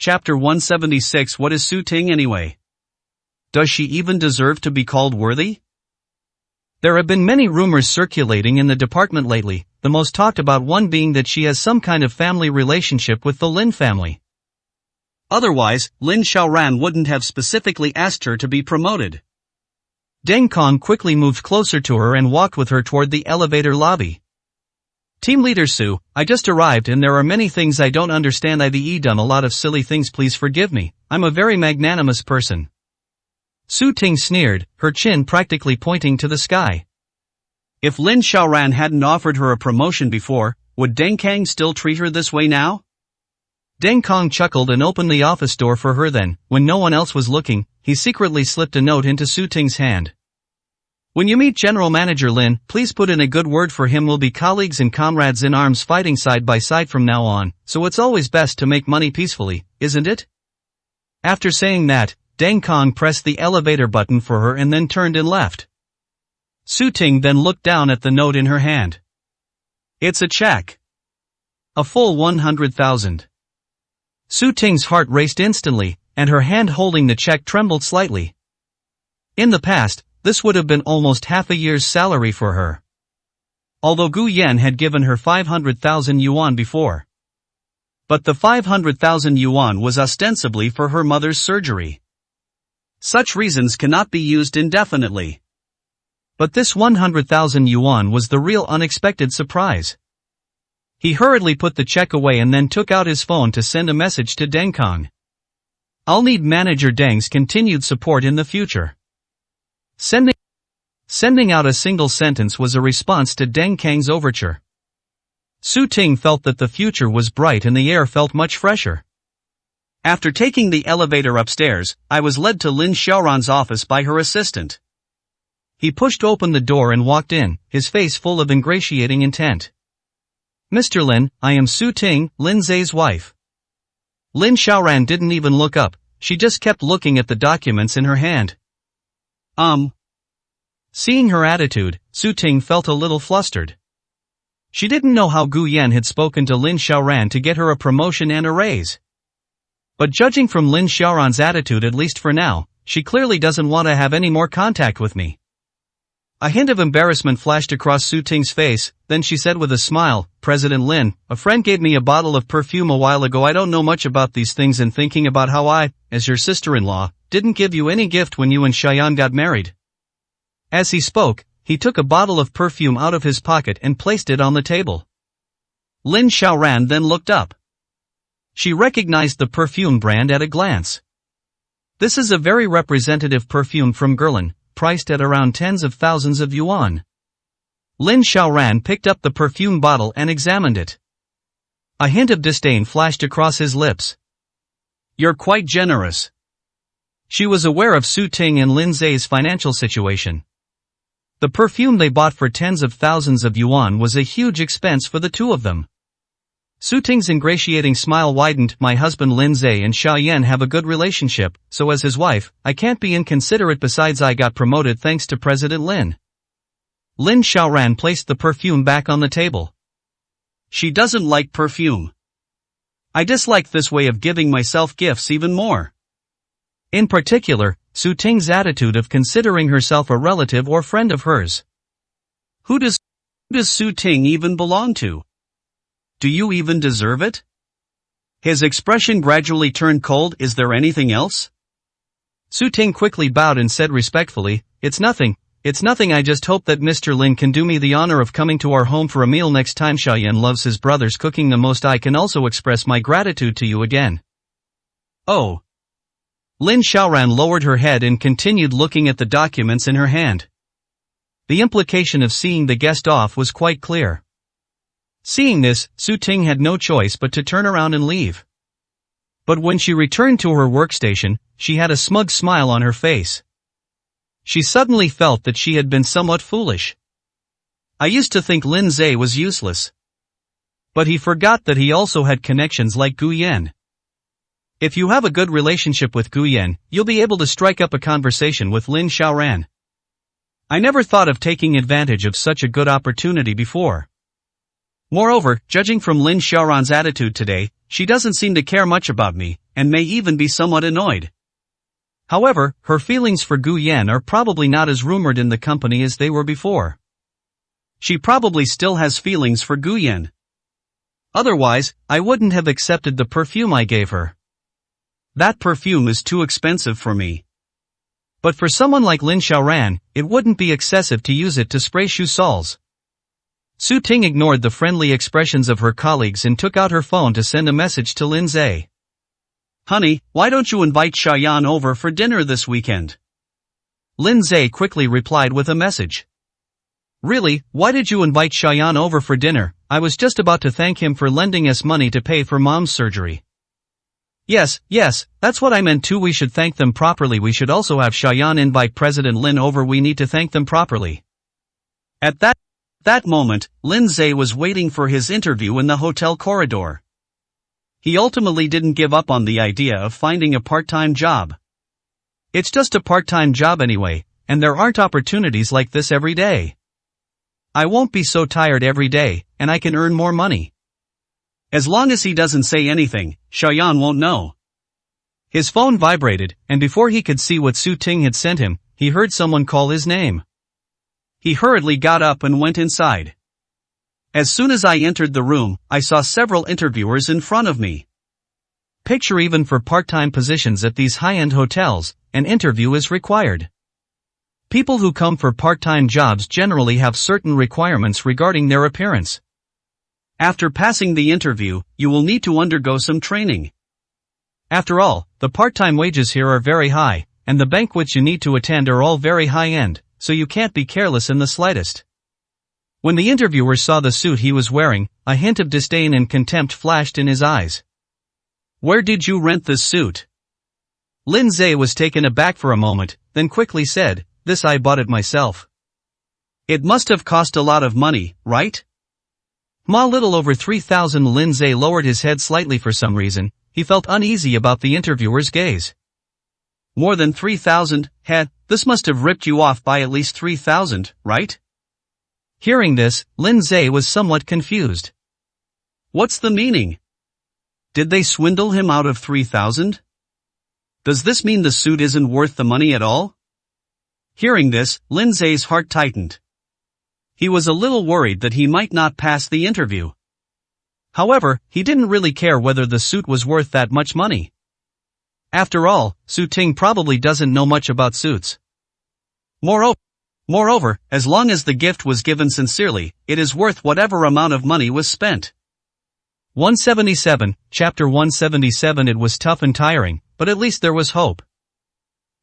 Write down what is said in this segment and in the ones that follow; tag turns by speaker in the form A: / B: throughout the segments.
A: Chapter 176. What is Su Ting anyway? Does she even deserve to be called worthy? There have been many rumors circulating in the department lately, the most talked about one being that she has some kind of family relationship with the Lin family. Otherwise, Lin Xiaoran wouldn't have specifically asked her to be promoted. Deng Kong quickly moved closer to her and walked with her toward the elevator lobby. Team Leader Su, I just arrived and there are many things I don't understand. I've done a lot of silly things, please forgive me, I'm a very magnanimous person. Su Ting sneered, her chin practically pointing to the sky. If Lin Xiaoran hadn't offered her a promotion before, would Deng Kang still treat her this way now? Deng Kong chuckled and opened the office door for her. Then, when no one else was looking, he secretly slipped a note into Su Ting's hand. When you meet General Manager Lin, please put in a good word for him. We'll be colleagues and comrades in arms fighting side by side from now on, so it's always best to make money peacefully, isn't it? After saying that, Deng Kong pressed the elevator button for her and then turned and left. Su Ting then looked down at the note in her hand. It's a check. A full 100,000. Su Ting's heart raced instantly, and her hand holding the check trembled slightly. In the past, this would have been almost half a year's salary for her. Although Gu Yan had given her 500,000 yuan before. But the 500,000 yuan was ostensibly for her mother's surgery. Such reasons cannot be used indefinitely. But this 100,000 yuan was the real unexpected surprise. He hurriedly put the check away and then took out his phone to send a message to Deng Kong. I'll need Manager Deng's continued support in the future. Sending out a single sentence was a response to Deng Kang's overture. Su Ting felt that the future was bright and the air felt much fresher. After taking the elevator upstairs, I was led to Lin Xiaoran's office by her assistant. He pushed open the door and walked in, his face full of ingratiating intent. Mr. Lin, I am Su Ting, Lin Zai's wife. Lin Xiaoran didn't even look up, she just kept looking at the documents in her hand. Seeing her attitude, Su Ting felt a little flustered. She didn't know how Gu Yan had spoken to Lin Xiaoran to get her a promotion and a raise. But judging from Lin Xiaoran's attitude, at least for now, she clearly doesn't want to have any more contact with me. A hint of embarrassment flashed across Su Ting's face, then she said with a smile, President Lin, a friend gave me a bottle of perfume a while ago. I don't know much about these things, and thinking about how I, as your sister-in-law, didn't give you any gift when you and Xiaoyan got married. As he spoke, he took a bottle of perfume out of his pocket and placed it on the table. Lin Xiaoran then looked up. She recognized the perfume brand at a glance. This is a very representative perfume from Guerlain, priced at around tens of thousands of yuan. Lin Xiaoran picked up the perfume bottle and examined it. A hint of disdain flashed across his lips. You're quite generous. She was aware of Su Ting and Lin Zai's financial situation. The perfume they bought for tens of thousands of yuan was a huge expense for the two of them. Su Ting's ingratiating smile widened. My husband Lin Zai and Xiaoyan have a good relationship, so as his wife, I can't be inconsiderate. Besides, I got promoted thanks to President Lin. Lin Xiaoran placed the perfume back on the table. She doesn't like perfume. I dislike this way of giving myself gifts even more. In particular, Su Ting's attitude of considering herself a relative or friend of hers. Who does Su Ting even belong to? Do you even deserve it? His expression gradually turned cold. Is there anything else? Su Ting quickly bowed and said respectfully, It's nothing, I just hope that Mr. Lin can do me the honor of coming to our home for a meal next time. Xiaoyan loves his brother's cooking the most. I can also express my gratitude to you again. Oh. Lin Xiaoran lowered her head and continued looking at the documents in her hand. The implication of seeing the guest off was quite clear. Seeing this, Su Ting had no choice but to turn around and leave. But when she returned to her workstation, she had a smug smile on her face. She suddenly felt that she had been somewhat foolish. I used to think Lin Zai was useless. But he forgot that he also had connections like Gu Yan. If you have a good relationship with Gu Yan, you'll be able to strike up a conversation with Lin Xiaoran. I never thought of taking advantage of such a good opportunity before. Moreover, judging from Lin Xiaoran's attitude today, she doesn't seem to care much about me, and may even be somewhat annoyed. However, her feelings for Gu Yan are probably not as rumored in the company as they were before. She probably still has feelings for Gu Yan. Otherwise, I wouldn't have accepted the perfume I gave her. That perfume is too expensive for me. But for someone like Lin Xiaoran, it wouldn't be excessive to use it to spray Xu Sol's. Su Ting ignored the friendly expressions of her colleagues and took out her phone to send a message to Lin Zhe. Honey, why don't you invite Xiaoyan over for dinner this weekend? Lin Zhe quickly replied with a message. Really, why did you invite Xiaoyan over for dinner? I was just about to thank him for lending us money to pay for Mom's surgery. Yes, that's what I meant too. We should thank them properly. We should also have Xiaoyan invite President Lin over. We need to thank them properly. At that moment, Lin Zhe was waiting for his interview in the hotel corridor. He ultimately didn't give up on the idea of finding a part-time job. It's just a part-time job anyway, and there aren't opportunities like this every day. I won't be so tired every day, and I can earn more money. As long as he doesn't say anything, Xiaoyan won't know. His phone vibrated, and before he could see what Su Ting had sent him, he heard someone call his name. He hurriedly got up and went inside. As soon as I entered the room, I saw several interviewers in front of me. Picture, even for part-time positions at these high-end hotels, an interview is required. People who come for part-time jobs generally have certain requirements regarding their appearance. After passing the interview, you will need to undergo some training. After all, the part-time wages here are very high, and the banquets you need to attend are all very high-end, so you can't be careless in the slightest. When the interviewer saw the suit he was wearing, a hint of disdain and contempt flashed in his eyes. Where did you rent this suit? Lin Zhe was taken aback for a moment, then quickly said, This I bought it myself. It must have cost a lot of money, right? Little over 3,000. Lin Zhe lowered his head slightly for some reason. He felt uneasy about the interviewer's gaze. More than 3,000, this must have ripped you off by at least 3,000, right? Hearing this, Lin Zhe was somewhat confused. What's the meaning? Did they swindle him out of 3,000? Does this mean the suit isn't worth the money at all? Hearing this, Lin Zhe's heart tightened. He was a little worried that he might not pass the interview. However, he didn't really care whether the suit was worth that much money. After all, Su Ting probably doesn't know much about suits. Moreover, as long as the gift was given sincerely, it is worth whatever amount of money was spent. 177, Chapter 177. It was tough and tiring, but at least there was hope.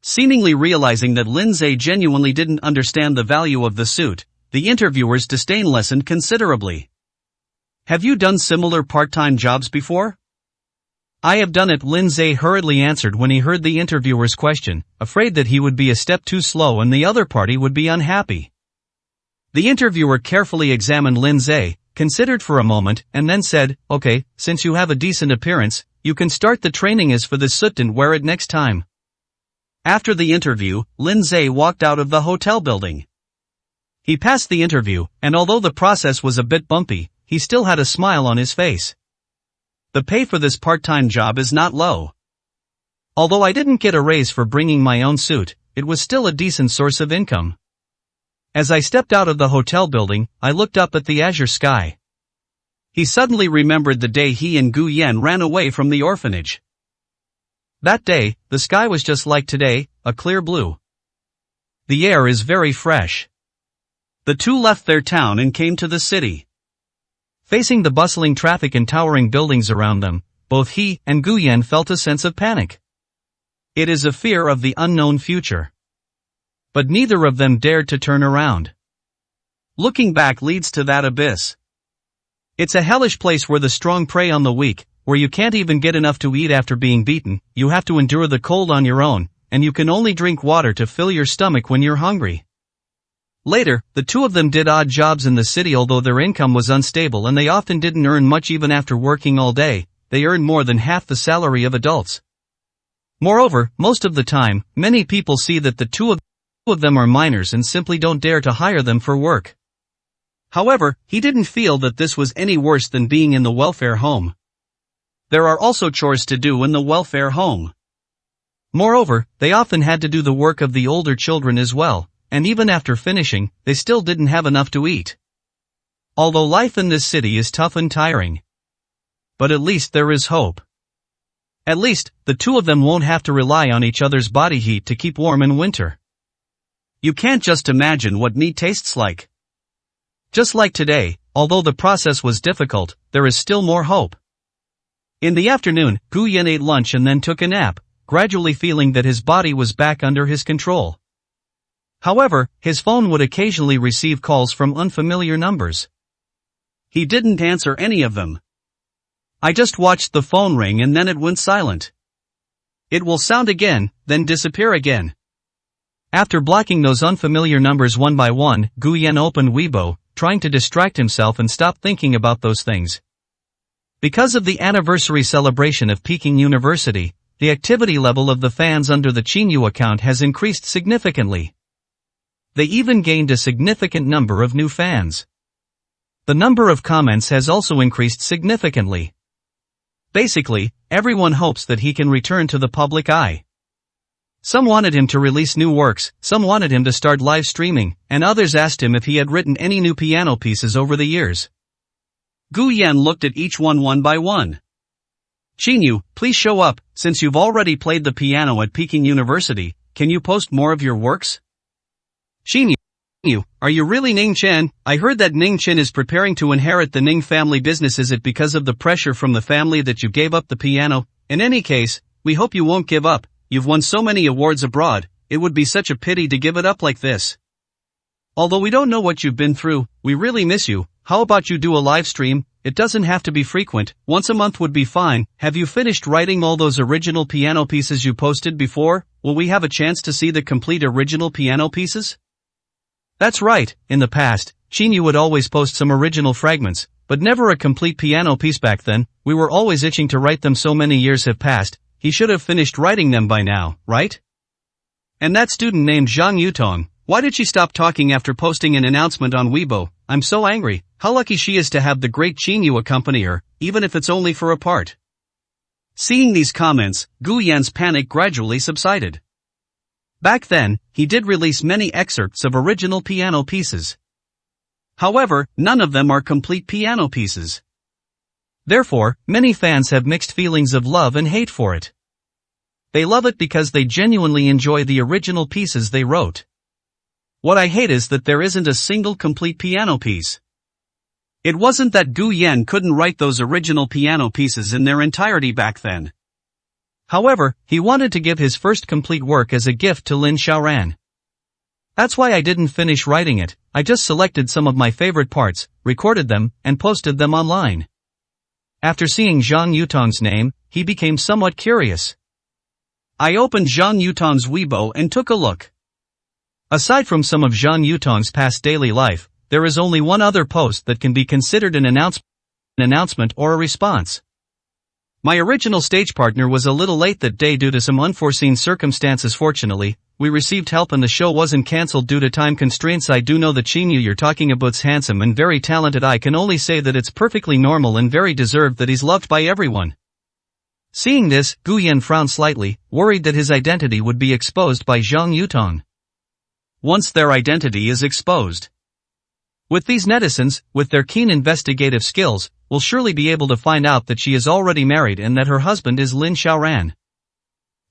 A: Seemingly realizing that Lin Zhe genuinely didn't understand the value of the suit, the interviewer's disdain lessened considerably. Have you done similar part-time jobs before? I have done it, Lin Zhe hurriedly answered when he heard the interviewer's question, afraid that he would be a step too slow and the other party would be unhappy. The interviewer carefully examined Lin Zhe, considered for a moment, and then said, Okay, since you have a decent appearance, you can start the training as for this suit and wear it next time. After the interview, Lin Zhe walked out of the hotel building. He passed the interview, and although the process was a bit bumpy, he still had a smile on his face. The pay for this part-time job is not low. Although I didn't get a raise for bringing my own suit, it was still a decent source of income. As I stepped out of the hotel building, I looked up at the azure sky. He suddenly remembered the day he and Gu Yan ran away from the orphanage. That day, the sky was just like today, a clear blue. The air is very fresh. The two left their town and came to the city. Facing the bustling traffic and towering buildings around them, both he and Gu Yan felt a sense of panic. It is a fear of the unknown future. But neither of them dared to turn around. Looking back leads to that abyss. It's a hellish place where the strong prey on the weak, where you can't even get enough to eat after being beaten, you have to endure the cold on your own, and you can only drink water to fill your stomach when you're hungry. Later, the two of them did odd jobs in the city. Although their income was unstable and they often didn't earn much even after working all day, they earned more than half the salary of adults. Moreover, most of the time, many people see that the two of them are minors and simply don't dare to hire them for work. However, he didn't feel that this was any worse than being in the welfare home. There are also chores to do in the welfare home. Moreover, they often had to do the work of the older children as well, and even after finishing, they still didn't have enough to eat. Although life in this city is tough and tiring. But at least there is hope. At least, the two of them won't have to rely on each other's body heat to keep warm in winter. You can't just imagine what meat tastes like. Just like today, although the process was difficult, there is still more hope. In the afternoon, Gu Yan ate lunch and then took a nap, gradually feeling that his body was back under his control. However, his phone would occasionally receive calls from unfamiliar numbers. He didn't answer any of them. I just watched the phone ring and then it went silent. It will sound again, then disappear again. After blocking those unfamiliar numbers one by one, Gu Yan opened Weibo, trying to distract himself and stop thinking about those things. Because of the anniversary celebration of Peking University, the activity level of the fans under the Qinyu account has increased significantly. They even gained a significant number of new fans. The number of comments has also increased significantly. Basically, everyone hopes that he can return to the public eye. Some wanted him to release new works, some wanted him to start live streaming, and others asked him if he had written any new piano pieces over the years. Gu Yan looked at each one by one. Qinyu, please show up, since you've already played the piano at Peking University, can you post more of your works? Qinyu, are you really Ning Chen? I heard that Ning Chen is preparing to inherit the Ning family business. Is it because of the pressure from the family that you gave up the piano? In any case, we hope you won't give up, you've won so many awards abroad, it would be such a pity to give it up like this. Although we don't know what you've been through, we really miss you, how about you do a live stream? It doesn't have to be frequent, once a month would be fine. Have you finished writing all those original piano pieces you posted before? Will we have a chance to see the complete original piano pieces? That's right, in the past, Qinyu would always post some original fragments, but never a complete piano piece back then. We were always itching to write them. So many years have passed, he should have finished writing them by now, right? And that student named Zhang Yutong, why did she stop talking after posting an announcement on Weibo? I'm so angry. How lucky she is to have the great Qinyu accompany her, even if it's only for a part. Seeing these comments, Gu Yan's panic gradually subsided. Back then, he did release many excerpts of original piano pieces. However, none of them are complete piano pieces. Therefore, many fans have mixed feelings of love and hate for it. They love it because they genuinely enjoy the original pieces they wrote. What I hate is that there isn't a single complete piano piece. It wasn't that Gu Yan couldn't write those original piano pieces in their entirety back then. However, he wanted to give his first complete work as a gift to Lin Xiaoran. That's why I didn't finish writing it, I just selected some of my favorite parts, recorded them, and posted them online. After seeing Zhang Yutong's name, he became somewhat curious. I opened Zhang Yutong's Weibo and took a look. Aside from some of Zhang Yutong's past daily life, there is only one other post that can be considered an announcement or a response. My original stage partner was a little late that day due to some unforeseen circumstances. Fortunately, we received help and the show wasn't cancelled due to time constraints. I do know that Qinyu you're talking about's handsome and very talented. I can only say that it's perfectly normal and very deserved that he's loved by everyone. Seeing this, Gu Yan frowned slightly, worried that his identity would be exposed by Zhang Yutong. Once their identity is exposed, with these netizens, with their keen investigative skills, will surely be able to find out that she is already married and that her husband is Lin Xiaoran.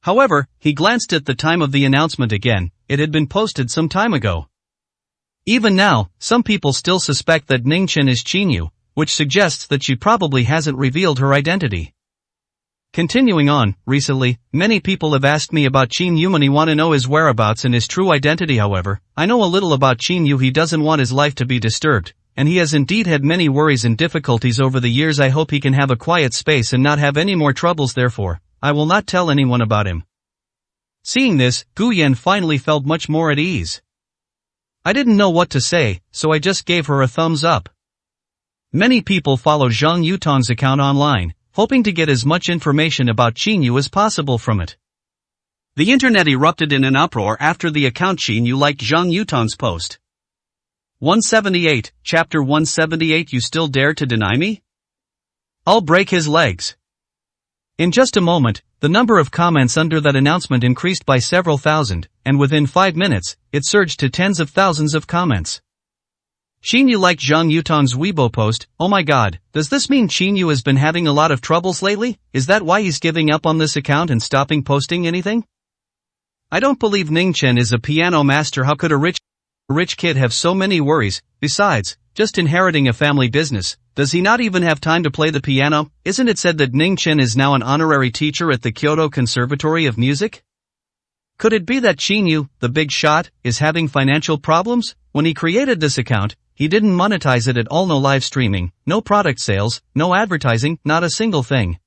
A: However, he glanced at the time of the announcement again, it had been posted some time ago. Even now, some people still suspect that Ning Chen is Qinyu, which suggests that she probably hasn't revealed her identity. Continuing on, recently, many people have asked me about Qinyu. Many want to know his whereabouts and his true identity. However, I know a little about Qinyu. He doesn't want his life to be disturbed, and he has indeed had many worries and difficulties over the years. I hope he can have a quiet space and not have any more troubles. Therefore, I will not tell anyone about him. Seeing this, Gu Yan finally felt much more at ease. I didn't know what to say, so I just gave her a thumbs up. Many people follow Zhang Yutong's account online, hoping to get as much information about Qinyu as possible from it. The internet erupted in an uproar after the account Qinyu liked Zhang Yutong's post. 178, Chapter 178. You still dare to deny me? I'll break his legs. In just a moment, the number of comments under that announcement increased by several thousand, and within 5 minutes, it surged to tens of thousands of comments. Xinyu liked Zhang Yutong's Weibo post. Oh my god, does this mean Xinyu has been having a lot of troubles lately? Is that why he's giving up on this account and stopping posting anything? I don't believe Ningchen is a piano master. How could a rich kid have so many worries? Besides, just inheriting a family business, does he not even have time to play the piano? Isn't it said that Ningchen is now an honorary teacher at the Kyoto Conservatory of Music? Could it be that Xinyu, the big shot, is having financial problems? When he created this account, he didn't monetize it at all. No live streaming, no product sales, no advertising, not a single thing.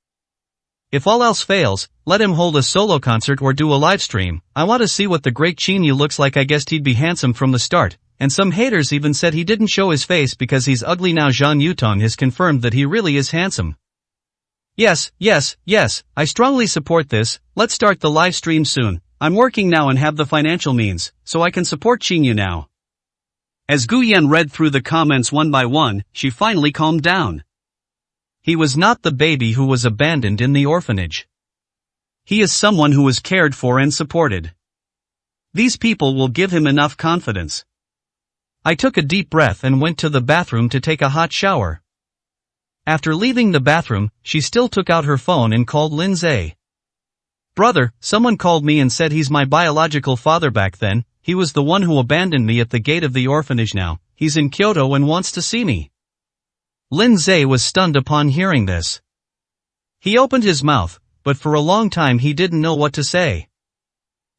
A: If all else fails, let him hold a solo concert or do a live stream. I want to see what the great Xinyu looks like. I guessed he'd be handsome from the start, and some haters even said he didn't show his face because he's ugly. Now Zhang Yutong has confirmed that he really is handsome. Yes, I strongly support this. Let's start the live stream soon. I'm working now and have the financial means, so I can support Xinyu now. As Gu Yan read through the comments one by one, she finally calmed down. He was not the baby who was abandoned in the orphanage. He is someone who was cared for and supported. These people will give him enough confidence. I took a deep breath and went to the bathroom to take a hot shower. After leaving the bathroom, she still took out her phone and called Lin Zhe. Brother, someone called me and said he's my biological father. Back then, he was the one who abandoned me at the gate of the orphanage. Now, he's in Kyoto and wants to see me. Lin Zhe was stunned upon hearing this. He opened his mouth, but for a long time he didn't know what to say.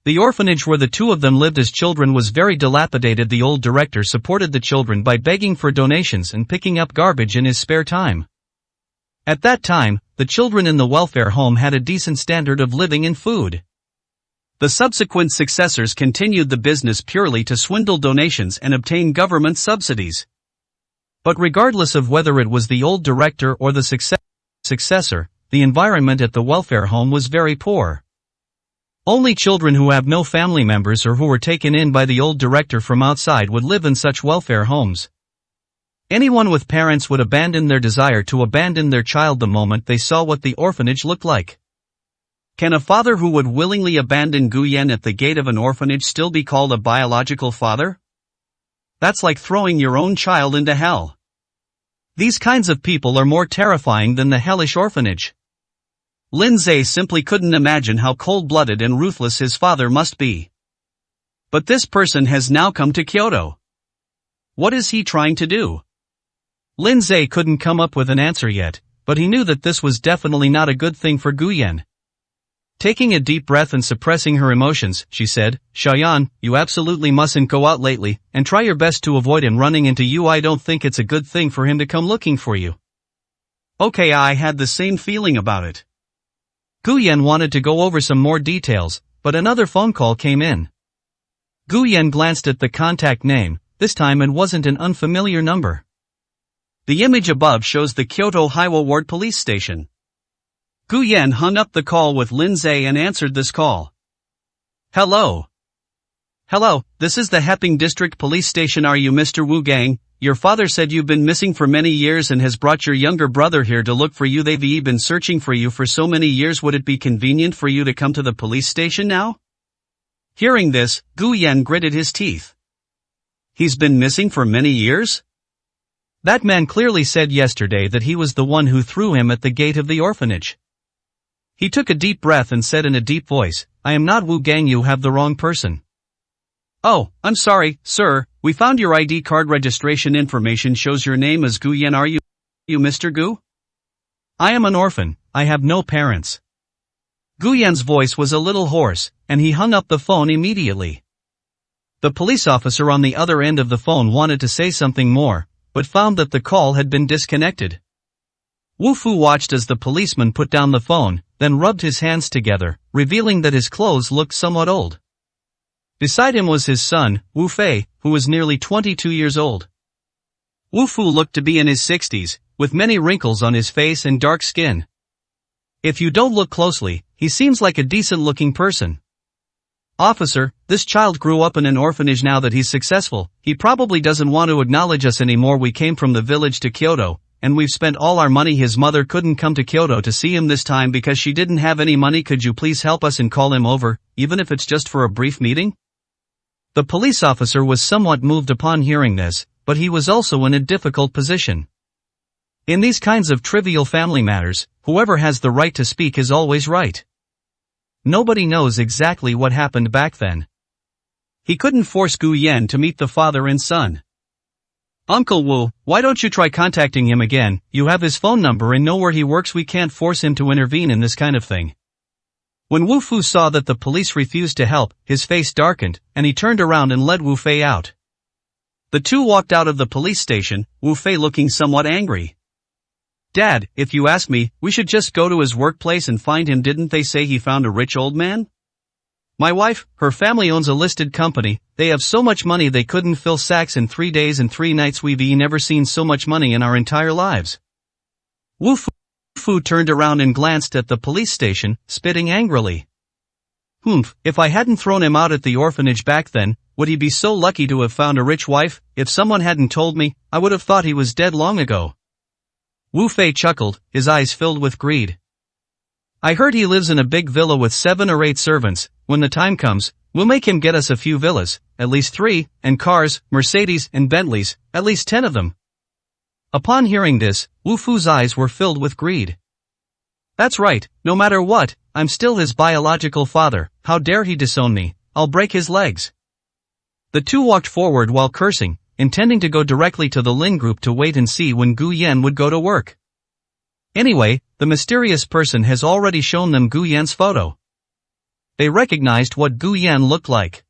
A: The orphanage where the two of them lived as children was very dilapidated. The old director supported the children by begging for donations and picking up garbage in his spare time. At that time, the children in the welfare home had a decent standard of living and food. The subsequent successors continued the business purely to swindle donations and obtain government subsidies. But regardless of whether it was the old director or the successor, the environment at the welfare home was very poor. Only children who have no family members or who were taken in by the old director from outside would live in such welfare homes. Anyone with parents would abandon their desire to abandon their child the moment they saw what the orphanage looked like. Can a father who would willingly abandon Gu Yan at the gate of an orphanage still be called a biological father? That's like throwing your own child into hell. These kinds of people are more terrifying than the hellish orphanage. Lin Zhe simply couldn't imagine how cold-blooded and ruthless his father must be. But this person has now come to Kyoto. What is he trying to do? Lin Zhe couldn't come up with an answer yet, but he knew that this was definitely not a good thing for Gu Yan. Taking a deep breath and suppressing her emotions, she said, Xiaoyan, you absolutely mustn't go out lately, and try your best to avoid him running into you. I don't think it's a good thing for him to come looking for you. Okay, I had the same feeling about it. Gu Yan wanted to go over some more details, but another phone call came in. Gu Yan glanced at the contact name. This time it wasn't an unfamiliar number. The image above shows the Kyoto Hiwa Ward police station. Gu Yan hung up the call with Lin Zhe and answered this call. Hello. Hello, this is the Heping District Police Station. Are you Mr. Wu Gang? Your father said you've been missing for many years and has brought your younger brother here to look for you. They've been searching for you for so many years. Would it be convenient for you to come to the police station now? Hearing this, Gu Yan gritted his teeth. He's been missing for many years? That man clearly said yesterday that he was the one who threw him at the gate of the orphanage. He took a deep breath and said in a deep voice, I am not Wu Gang. You have the wrong person. Oh, I'm sorry, sir, we found your ID card. Registration information shows your name as Gu Yan. Are you Mr. Gu? I am an orphan, I have no parents. Gu Yan's voice was a little hoarse, and he hung up the phone immediately. The police officer on the other end of the phone wanted to say something more, but found that the call had been disconnected. Wu Fu watched as the policeman put down the phone, then rubbed his hands together, revealing that his clothes looked somewhat old. Beside him was his son, Wu Fei, who was nearly 22 years old. Wu Fu looked to be in his 60s, with many wrinkles on his face and dark skin. If you don't look closely, he seems like a decent-looking person. Officer, this child grew up in an orphanage. Now that he's successful, he probably doesn't want to acknowledge us anymore. We came from the village to Kyoto, and we've spent all our money. His mother couldn't come to Kyoto to see him this time because she didn't have any money. Could you please help us and call him over, even if it's just for a brief meeting? The police officer was somewhat moved upon hearing this, but he was also in a difficult position. In these kinds of trivial family matters, whoever has the right to speak is always right. Nobody knows exactly what happened back then. He couldn't force Gu Yan to meet the father and son. Uncle Wu, why don't you try contacting him again? You have his phone number and know where he works. We can't force him to intervene in this kind of thing. When Wu Fu saw that the police refused to help, his face darkened, and he turned around and led Wu Fei out. The two walked out of the police station, Wu Fei looking somewhat angry. Dad, if you ask me, we should just go to his workplace and find him. Didn't they say he found a rich old man? My wife, her family owns a listed company. They have so much money they couldn't fill sacks in 3 days and 3 nights. We've never seen so much money in our entire lives. Wu Fu turned around and glanced at the police station, spitting angrily. If I hadn't thrown him out at the orphanage back then, would he be so lucky to have found a rich wife? If someone hadn't told me, I would have thought he was dead long ago. Wu Fei chuckled, his eyes filled with greed. I heard he lives in a big villa with 7 or 8 servants. When the time comes, we'll make him get us a few villas, at least 3, and cars, Mercedes and Bentleys, at least 10 of them. Upon hearing this, Wu Fu's eyes were filled with greed. That's right, no matter what, I'm still his biological father. How dare he disown me? I'll break his legs. The two walked forward while cursing, intending to go directly to the Lin group to wait and see when Gu Yan would go to work. Anyway, the mysterious person has already shown them Gu Yan's photo. They recognized what Gu Yan looked like.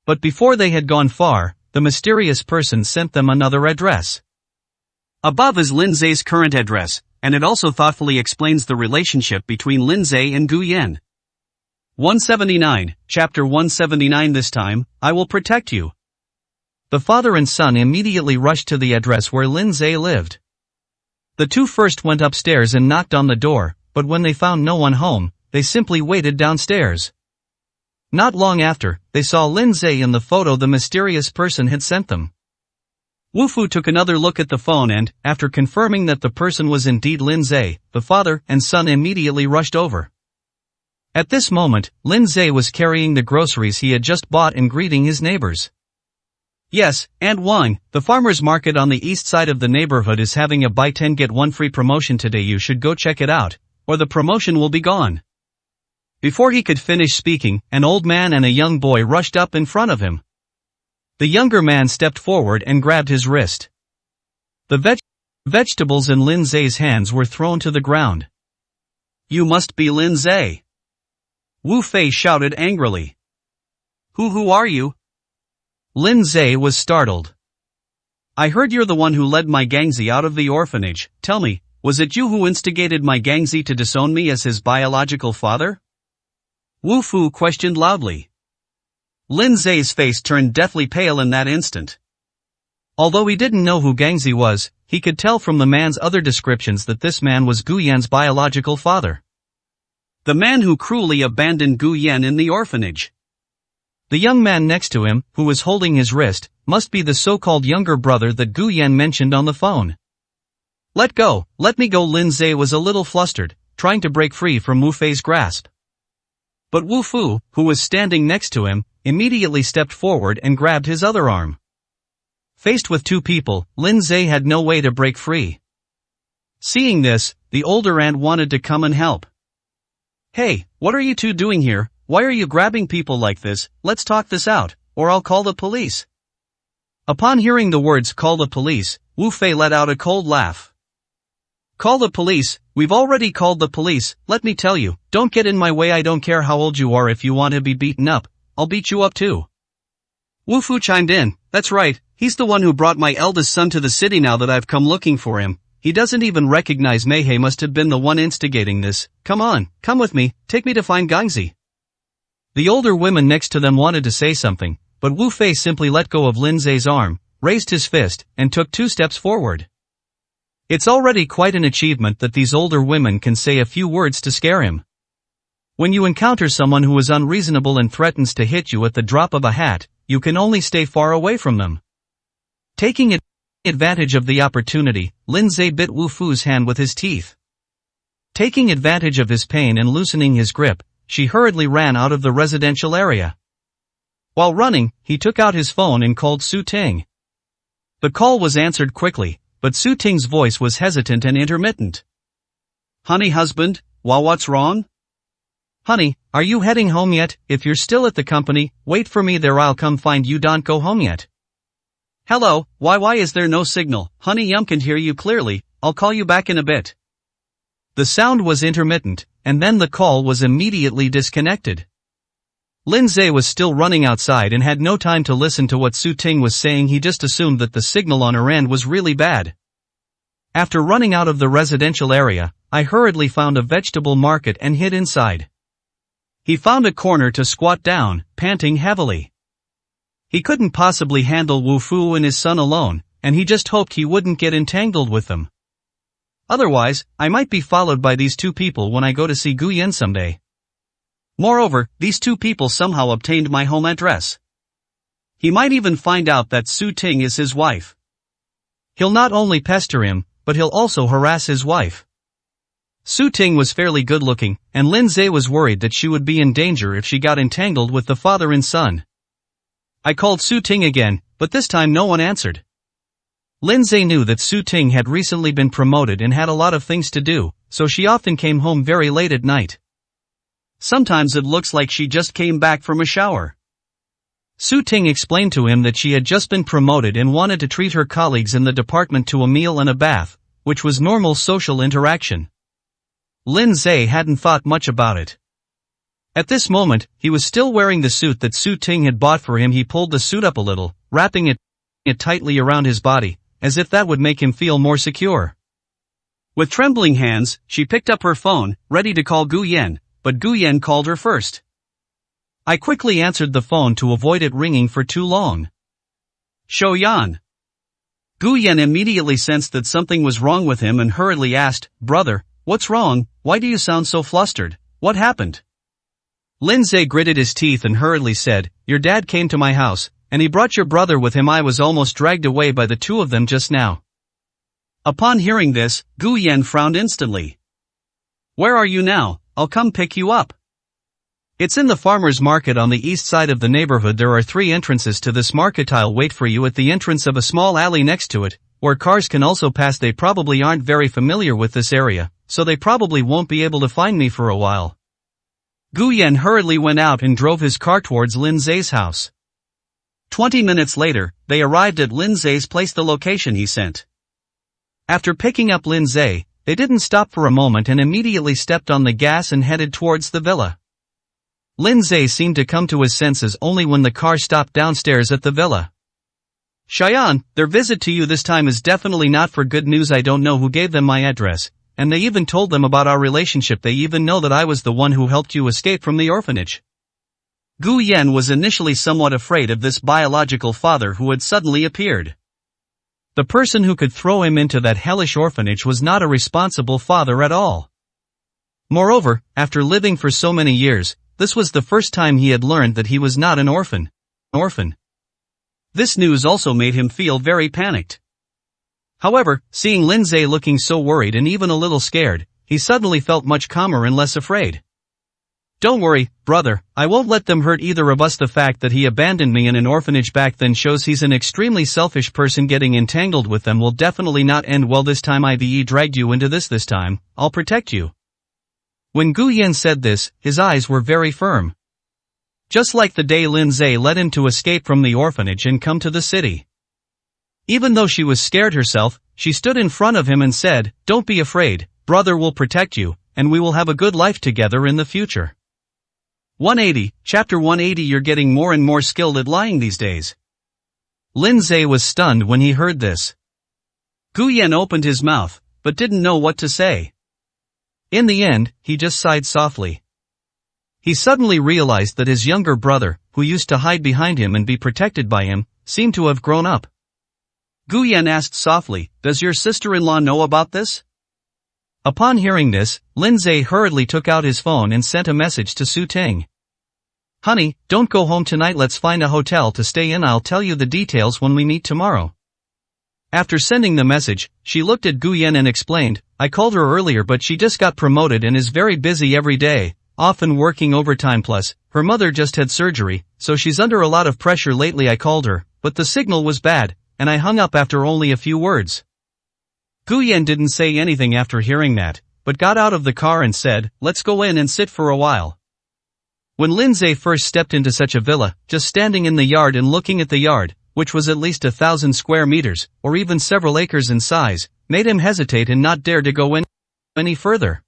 A: But before they had gone far, the mysterious person sent them another address. Above is Lin Zhe's current address, and it also thoughtfully explains the relationship between Lin Zhe and Gu Yan. 179, Chapter 179. This time, I will protect you. The father and son immediately rushed to the address where Lin Zhe lived. The two first went upstairs and knocked on the door, but when they found no one home, they simply waited downstairs. Not long after, they saw Lin Zhe in the photo the mysterious person had sent them. Wu Fu took another look at the phone and, after confirming that the person was indeed Lin Zhe, the father and son immediately rushed over. At this moment, Lin Zhe was carrying the groceries he had just bought and greeting his neighbors. Yes, Aunt Wang, the farmer's market on the east side of the neighborhood is having a buy 10 get 1 free promotion today. You should go check it out, or the promotion will be gone. Before he could finish speaking, an old man and a young boy rushed up in front of him. The younger man stepped forward and grabbed his wrist. The vegetables in Lin Zhe's hands were thrown to the ground. You must be Lin Zhe. Wu Fei shouted angrily. Who are you? Lin Zhe was startled. I heard you're the one who led my Gangzi out of the orphanage. Tell me, was it you who instigated my Gangzi to disown me as his biological father? Wu Fu questioned loudly. Lin Zhe's face turned deathly pale in that instant. Although he didn't know who Gangzi was, he could tell from the man's other descriptions that this man was Gu Yan's biological father. The man who cruelly abandoned Gu Yan in the orphanage. The young man next to him, who was holding his wrist, must be the so-called younger brother that Gu Yan mentioned on the phone. Let go, let me go. Lin Zhe was a little flustered, trying to break free from Wu Fei's grasp. But Wu Fu, who was standing next to him, immediately stepped forward and grabbed his other arm. Faced with two people, Lin Zhe had no way to break free. Seeing this, the older aunt wanted to come and help. Hey, what are you two doing here? Why are you grabbing people like this? Let's talk this out, or I'll call the police. Upon hearing the words call the police, Wu Fei let out a cold laugh. Call the police? We've already called the police. Let me tell you, don't get in my way. I don't care how old you are. If you want to be beaten up, I'll beat you up too. Wu Fu chimed in. That's right, he's the one who brought my eldest son to the city. Now that I've come looking for him, he doesn't even recognize me. He must have been the one instigating this. Come on, come with me, take me to find Gangzi. The older women next to them wanted to say something, but Wu Fei simply let go of Lin Zhe's arm, raised his fist, and took 2 steps forward. It's already quite an achievement that these older women can say a few words to scare him. When you encounter someone who is unreasonable and threatens to hit you at the drop of a hat, you can only stay far away from them. Taking advantage of the opportunity, Lin Zhe bit Wu Fu's hand with his teeth. Taking advantage of his pain and loosening his grip, she hurriedly ran out of the residential area. While running, he took out his phone and called Su Ting. The call was answered quickly, but Su Ting's voice was hesitant and intermittent.
B: Honey husband, what's wrong?
A: Honey, are you heading home yet? If you're still at the company, wait for me there, I'll come find you. Don't go home yet.
B: Hello, why is there no signal? Honey, can't hear you clearly, I'll call you back in a bit.
A: The sound was intermittent, and then the call was immediately disconnected. Lin Zhe was still running outside and had no time to listen to what Su Ting was saying. He just assumed that the signal on her end was really bad. After running out of the residential area, I hurriedly found a vegetable market and hid inside. He found a corner to squat down, panting heavily. He couldn't possibly handle Wu Fu and his son alone, and he just hoped he wouldn't get entangled with them. Otherwise, I might be followed by these two people when I go to see Gu Yan someday. Moreover, these two people somehow obtained my home address. He might even find out that Su Ting is his wife. He'll not only pester him, but he'll also harass his wife. Su Ting was fairly good looking, and Lin Zhe was worried that she would be in danger if she got entangled with the father and son. I called Su Ting again, but this time no one answered. Lin Zhe knew that Su Ting had recently been promoted and had a lot of things to do, so she often came home very late at night. Sometimes it looks like she just came back from a shower. Su Ting explained to him that she had just been promoted and wanted to treat her colleagues in the department to a meal and a bath, which was normal social interaction. Lin Zhe hadn't thought much about it. At this moment, he was still wearing the suit that Su Ting had bought for him. He pulled the suit up a little, wrapping it tightly around his body, as if that would make him feel more secure. With trembling hands, she picked up her phone, ready to call Gu Yan, but Gu Yan called her first. I quickly answered the phone to avoid it ringing for too long. Shou Yan. Gu Yan immediately sensed that something was wrong with him and hurriedly asked, "Brother, what's wrong? Why do you sound so flustered? What happened?" Lin Zhe gritted his teeth and hurriedly said, "Your dad came to my house, and he brought your brother with him. I was almost dragged away by the two of them just now." Upon hearing this, Gu Yan frowned instantly. "Where are you now? I'll come pick you up." "It's in the farmer's market on the east side of the neighborhood. There are 3 entrances to this market. I'll wait for you at the entrance of a small alley next to it, where cars can also pass. They probably aren't very familiar with this area, so they probably won't be able to find me for a while." Gu Yan hurriedly went out and drove his car towards Lin Zhe's house. 20 minutes later, they arrived at Lin Zhe's place, the location he sent. After picking up Lin Zhe, they didn't stop for a moment and immediately stepped on the gas and headed towards the villa. Lin Zhe seemed to come to his senses only when the car stopped downstairs at the villa. "Shayan, their visit to you this time is definitely not for good news. I don't know who gave them my address, and they even told them about our relationship. They even know that I was the one who helped you escape from the orphanage." Gu Yan was initially somewhat afraid of this biological father who had suddenly appeared. The person who could throw him into that hellish orphanage was not a responsible father at all. Moreover, after living for so many years, this was the first time he had learned that he was not an orphan. This news also made him feel very panicked. However, seeing Lin Zhe looking so worried and even a little scared, he suddenly felt much calmer and less afraid. "Don't worry, brother, I won't let them hurt either of us. The fact that he abandoned me in an orphanage back then shows he's an extremely selfish person. Getting entangled with them will definitely not end well this time. I've dragged you into this time, I'll protect you." When Gu Yan said this, his eyes were very firm. Just like the day Lin Zhe led him to escape from the orphanage and come to the city. Even though she was scared herself, she stood in front of him and said, "Don't be afraid, brother will protect you, and we will have a good life together in the future." 180, Chapter 180. You're getting more and more skilled at lying these days. Lin Zhe was stunned when he heard this. Gu Yan opened his mouth, but didn't know what to say. In the end, he just sighed softly. He suddenly realized that his younger brother, who used to hide behind him and be protected by him, seemed to have grown up. Gu Yan asked softly, "Does your sister-in-law know about this?" Upon hearing this, Lin Zhe hurriedly took out his phone and sent a message to Su Ting. "Honey, don't go home tonight. Let's find a hotel to stay in. I'll tell you the details when we meet tomorrow." After sending the message, she looked at Gu Yan and explained, I called her earlier but she just got promoted and is very busy every day, often working overtime plus, her mother just had surgery, so she's under a lot of pressure lately. I called her, but the signal was bad, and I hung up after only a few words. Gu Yan didn't say anything after hearing that, but got out of the car and said, let's go in and sit for a while. When Lindsay first stepped into such a villa, just standing in the yard and looking at the yard, which was at least 1,000 square meters, or even several acres in size, made him hesitate and not dare to go in any further.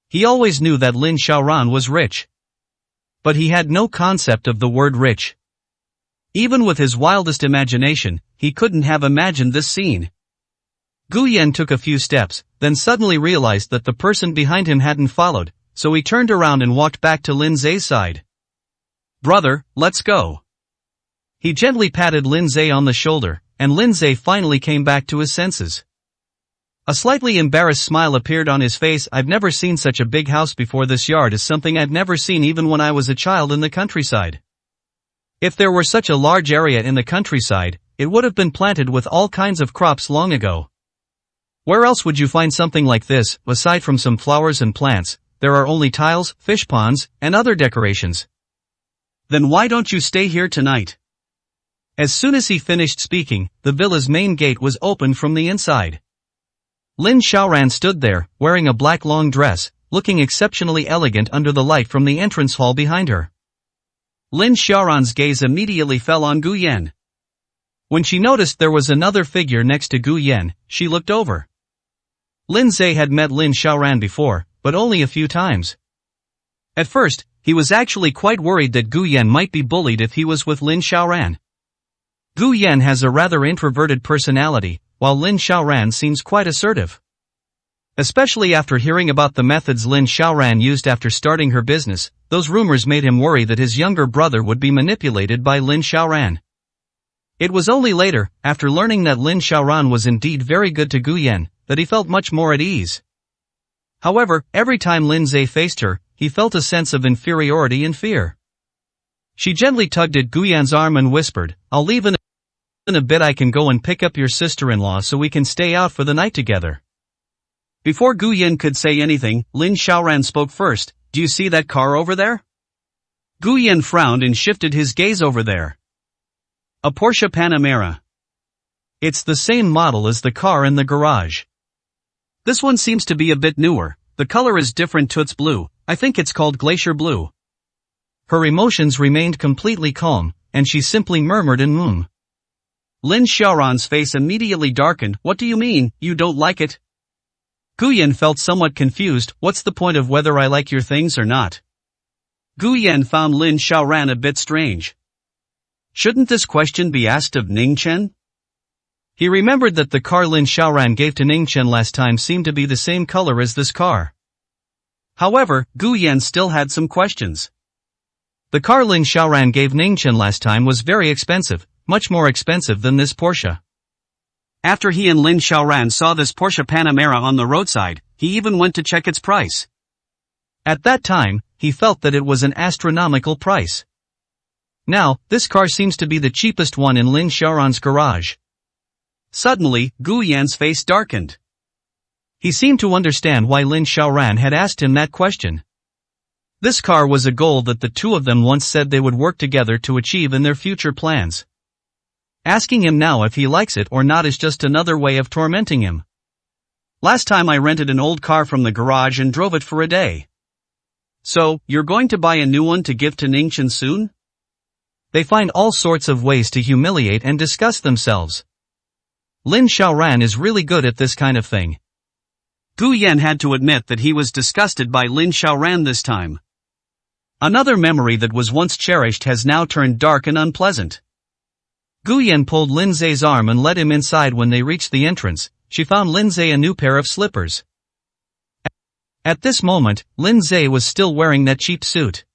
A: He always knew that Lin Xiaoran was rich. But he had no concept of the word rich. Even with his wildest imagination, he couldn't have imagined this scene. Gu Yan took a few steps, then suddenly realized that the person behind him hadn't followed, so he turned around and walked back to Lin Zay's side. Brother, let's go. He gently patted Lin Zay on the shoulder, and Lin Zay finally came back to his senses. A slightly embarrassed smile appeared on his face. I've never seen such a big house before. This yard is something I'd never seen even when I was a child in the countryside. If there were such a large area in the countryside, it would have been planted with all kinds of crops long ago. Where else would you find something like this? Aside from some flowers and plants, there are only tiles, fish ponds, and other decorations. Then why don't you stay here tonight? As soon as he finished speaking, the villa's main gate was opened from the inside. Lin Xiaoran stood there, wearing a black long dress, looking exceptionally elegant under the light from the entrance hall behind her. Lin Xiaoran's gaze immediately fell on Gu Yan. When she noticed there was another figure next to Gu Yan, she looked over. Lin Zay had met Lin Xiaoran before, but only a few times. At first, he was actually quite worried that Gu Yan might be bullied if he was with Lin Xiaoran. Gu Yan has a rather introverted personality, while Lin Xiaoran seems quite assertive. Especially after hearing about the methods Lin Xiaoran used after starting her business, those rumors made him worry that his younger brother would be manipulated by Lin Xiaoran. It was only later, after learning that Lin Xiaoran was indeed very good to Gu Yan, that he felt much more at ease. However, every time Lin Zay faced her, he felt a sense of inferiority and fear. She gently tugged at Gu Yan's arm and whispered, I'll leave in a bit. I can go and pick up your sister-in-law so we can stay out for the night together. Before Gu Yan could say anything, Lin Xiaoran spoke first. Do you see that car over there? Gu Yan frowned and shifted his gaze over there. A Porsche Panamera. It's the same model as the car in the garage. This one seems to be a bit newer. The color is different to its blue. I think it's called glacier blue. Her emotions remained completely calm, and she simply murmured in Lin Xiaoran's face immediately darkened. What do you mean, you don't like it? Gu Yan felt somewhat confused. What's the point of whether I like your things or not? Gu Yan found Lin Xiaoran a bit strange. Shouldn't this question be asked of Ning Chen? He remembered that the car Lin Xiaoran gave to Ning Chen last time seemed to be the same color as this car. However, Gu Yan still had some questions. The car Lin Xiaoran gave Ning Chen last time was very expensive, much more expensive than this Porsche. After he and Lin Xiaoran saw this Porsche Panamera on the roadside, he even went to check its price. At that time, he felt that it was an astronomical price. Now, this car seems to be the cheapest one in Lin Xiaoran's garage. Suddenly, Gu Yan's face darkened. He seemed to understand why Lin Xiaoran had asked him that question. This car was a goal that the two of them once said they would work together to achieve in their future plans. Asking him now if he likes it or not is just another way of tormenting him. Last time I rented an old car from the garage and drove it for a day. So, you're going to buy a new one to give to Ning Chen soon? They find all sorts of ways to humiliate and disgust themselves. Lin Xiaoran is really good at this kind of thing. Gu Yan had to admit that he was disgusted by Lin Xiaoran this time. Another memory that was once cherished has now turned dark and unpleasant. Gu Yan pulled Lin Zay's arm and led him inside. When they reached the entrance, she found Lin Zay a new pair of slippers. At this moment, Lin Zay was still wearing that cheap suit.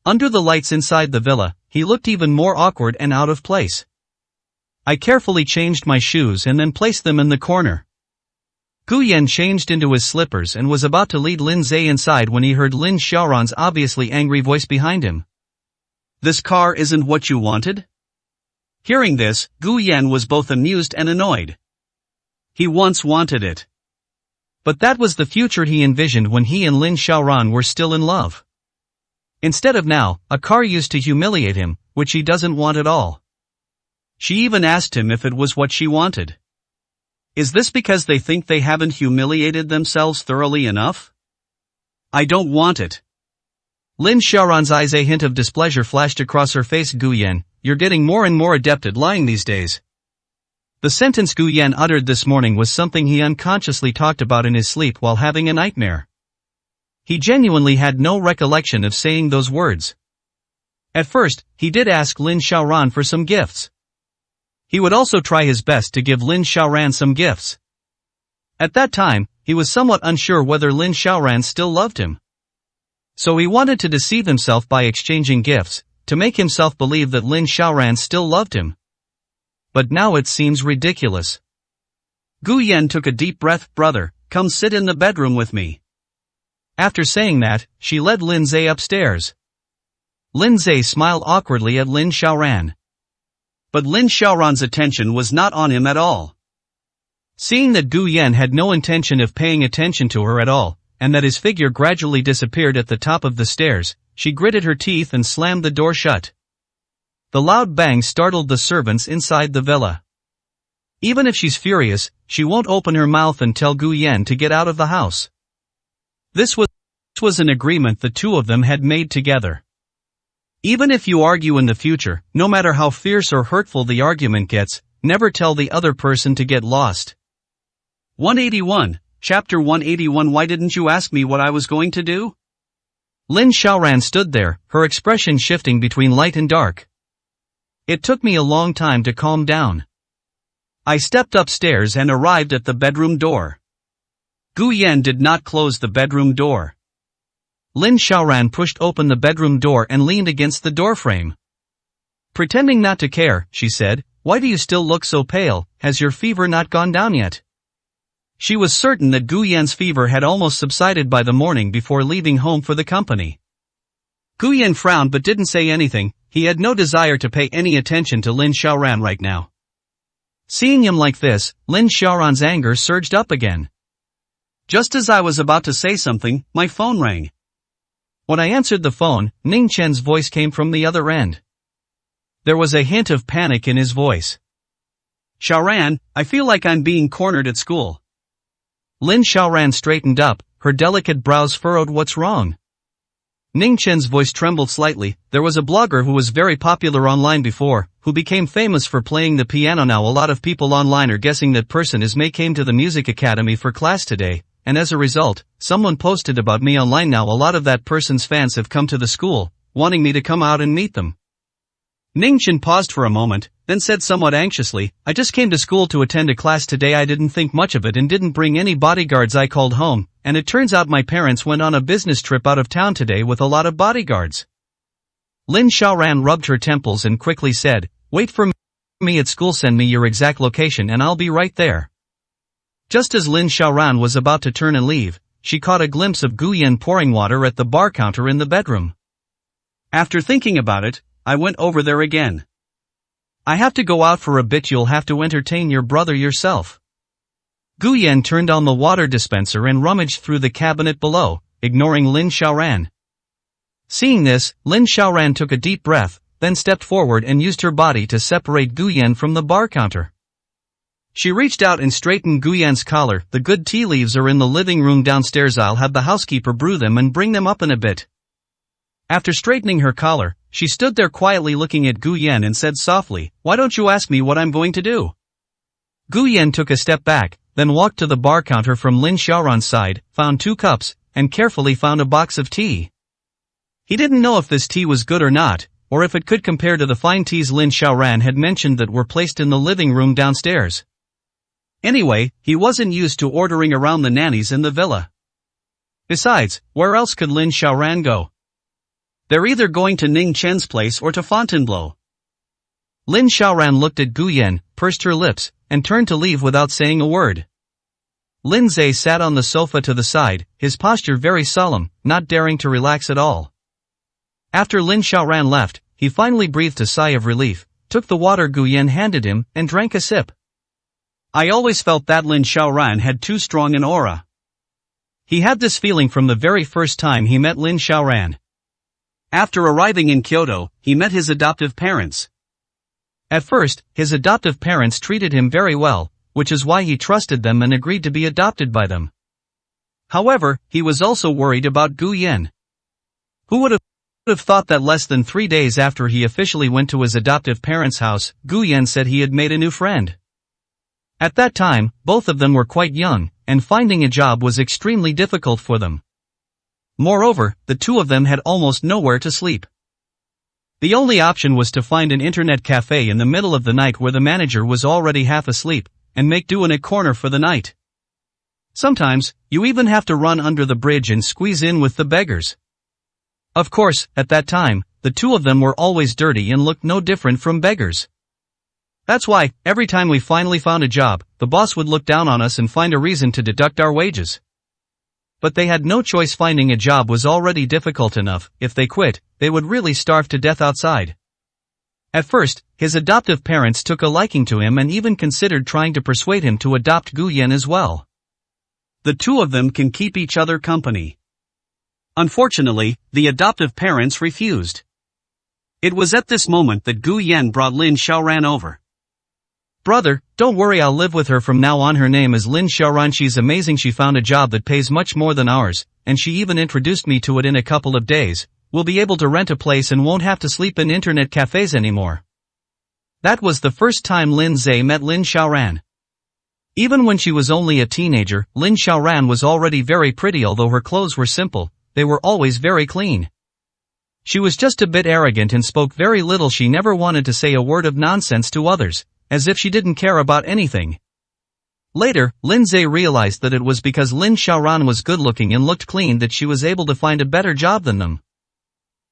A: Under the lights inside the villa, he looked even more awkward and out of place. I carefully changed my shoes and then placed them in the corner. Gu Yan changed into his slippers and was about to lead Lin Zay inside when he heard Lin Xiaoran's obviously angry voice behind him. This car isn't what you wanted?
B: Hearing this, Gu Yan was both amused and annoyed. He once wanted it.
A: But that was the future he envisioned when he and Lin Xiaoran were still in love. Instead of now, a car used to humiliate him, which he doesn't want at all.
B: She even asked him if it was what she wanted. Is this because they think they haven't humiliated themselves thoroughly enough? I don't want it.
A: Lin Xiaoran's eyes, a hint of displeasure flashed across her face. Gu Yan, you're getting more and more adept at lying these days. The sentence Gu Yan uttered this morning was something he unconsciously talked about in his sleep while having a nightmare. He genuinely had no recollection of saying those words. At first, he did ask Lin Xiaoran for some gifts. He would also try his best to give Lin Xiaoran some gifts. At that time, he was somewhat unsure whether Lin Xiaoran still loved him. So he wanted to deceive himself by exchanging gifts, to make himself believe that Lin Xiaoran still loved him. But now it seems ridiculous.
B: Gu Yan took a deep breath. Brother, come sit in the bedroom with me.
A: After saying that, she led Lin Zhe upstairs. Lin Zhe smiled awkwardly at Lin Xiaoran.
B: But Lin Xiaoran's attention was not on him at all.
A: Seeing that Gu Yan had no intention of paying attention to her at all, and that his figure gradually disappeared at the top of the stairs, she gritted her teeth and slammed the door shut. The loud bang startled the servants inside the villa. Even if she's furious, she won't open her mouth and tell Gu Yan to get out of the house. This was an agreement the two of them had made together. Even if you argue in the future, no matter how fierce or hurtful the argument gets, never tell the other person to get lost.
B: 181, Chapter 181. Why didn't you ask me what I was going to do?
A: Lin Xiaoran stood there, her expression shifting between light and dark. It took me a long time to calm down.
B: I stepped upstairs and arrived at the bedroom door. Gu Yan did not close the bedroom door.
A: Lin Xiaoran pushed open the bedroom door and leaned against the doorframe. Pretending not to care, she said, "Why do you still look so pale? Has your fever not gone down yet?" She was certain that Gu Yan's fever had almost subsided by the morning before leaving home for the company.
B: Gu Yan frowned but didn't say anything. He had no desire to pay any attention to Lin Xiaoran right now.
A: Seeing him like this, Lin Xiaoran's anger surged up again.
B: Just as I was about to say something, my phone rang.
A: When I answered the phone, Ning Chen's voice came from the other end. There was a hint of panic in his voice.
B: Xiaoran, I feel like I'm being cornered at school.
A: Lin Xiaoran straightened up, her delicate brows furrowed. What's wrong? Ning Chen's voice trembled slightly. There was a blogger who was very popular online before, who became famous for playing the piano. Now a lot of people online are guessing that person is May came to the music academy for class today, and as a result, someone posted about me online. Now a lot of that person's fans have come to the school, wanting me to come out and meet them.
B: Ning Chen paused for a moment, then said somewhat anxiously, I just came to school to attend a class today. I didn't think much of it and didn't bring any bodyguards. I called home, and it turns out my parents went on a business trip out of town today with a lot of bodyguards.
A: Lin Xiaoran rubbed her temples and quickly said, Wait for me at school. Send me your exact location and I'll be right there. Just as Lin Xiaoran was about to turn and leave, she caught a glimpse of Gu Yan pouring water at the bar counter in the bedroom.
B: After thinking about it, I went over there again.
A: I have to go out for a bit. You'll have to entertain your brother yourself. Gu Yan turned on the water dispenser and rummaged through the cabinet below, ignoring Lin Xiaoran. Seeing this, Lin Xiaoran took a deep breath, then stepped forward and used her body to separate Gu Yan from the bar counter. She reached out and straightened Gu Yan's collar. The good tea leaves are in the living room downstairs. I'll have the housekeeper brew them and bring them up in a bit. After straightening her collar, she stood there quietly looking at Gu Yan and said softly, Why don't you ask me what I'm going to do? Gu Yan took a step back, then walked to the bar counter from Lin Xiaoran's side, found 2 cups, and carefully found a box of tea. He didn't know if this tea was good or not, or if it could compare to the fine teas Lin Xiaoran had mentioned that were placed in the living room downstairs. Anyway, he wasn't used to ordering around the nannies in the villa. Besides, where else could Lin Xiaoran go? They're either going to Ning Chen's place or to Fontainebleau. Lin Xiaoran looked at Gu Yan, pursed her lips, and turned to leave without saying a word. Lin Zhe sat on the sofa to the side, his posture very solemn, not daring to relax at all. After Lin Xiaoran left, he finally breathed a sigh of relief. took the water Gu Yan handed him, and drank a sip.
B: I always felt that Lin Xiaoran had too strong an aura.
A: He had this feeling from the very first time he met Lin Xiaoran.
B: After arriving in Kyoto, he met his adoptive parents.
A: At first, his adoptive parents treated him very well, which is why he trusted them and agreed to be adopted by them. However, he was also worried about Gu Yan. Who would have thought that less than 3 days after he officially went to his adoptive parents' house, Gu Yan said he had made a new friend. At that time, both of them were quite young, and finding a job was extremely difficult for them. Moreover, the two of them had almost nowhere to sleep. The only option was to find an internet cafe in the middle of the night where the manager was already half asleep, and make do in a corner for the night. Sometimes, you even have to run under the bridge and squeeze in with the beggars. Of course, at that time, the two of them were always dirty and looked no different from beggars. That's why, every time we finally found a job, the boss would look down on us and find a reason to deduct our wages. But they had no choice. Finding a job was already difficult enough. If they quit, they would really starve to death outside. At first, his adoptive parents took a liking to him and even considered trying to persuade him to adopt Gu Yan as well.
B: The two of them can keep each other company. Unfortunately, the adoptive parents refused. It was at this moment that Gu Yan brought Lin Xiaoran over.
A: Brother, don't worry, I'll live with her from now on. Her name is Lin Xiaoran. She's amazing. She found a job that pays much more than ours, and she even introduced me to it in a couple of days. We'll be able to rent a place and won't have to sleep in internet cafes anymore. That was the first time Lin Zhe met Lin Xiaoran. Even when she was only a teenager, Lin Xiaoran was already very pretty. Although her clothes were simple, they were always very clean. She was just a bit arrogant and spoke very little. She never wanted to say a word of nonsense to others, as if she didn't care about anything. Later, Lin Zhe realized that it was because Lin Xiaoran was good-looking and looked clean that she was able to find a better job than them.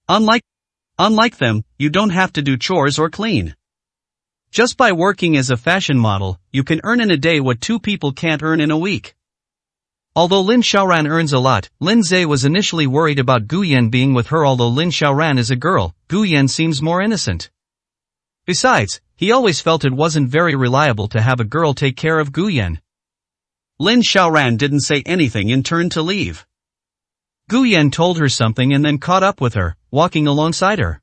B: Unlike them, you don't have to do chores or clean. Just by working as a fashion model, you can earn in a day what two people can't earn in a week.
A: Although Lin Xiaoran earns a lot, Lin Zhe was initially worried about Gu Yan being with her. Although Lin Xiaoran is a girl, Gu Yan seems more innocent. Besides, he always felt it wasn't very reliable to have a girl take care of Gu Yan.
B: Lin Xiaoran didn't say anything and turned to leave.
A: Gu Yan told her something and then caught up with her, walking alongside her.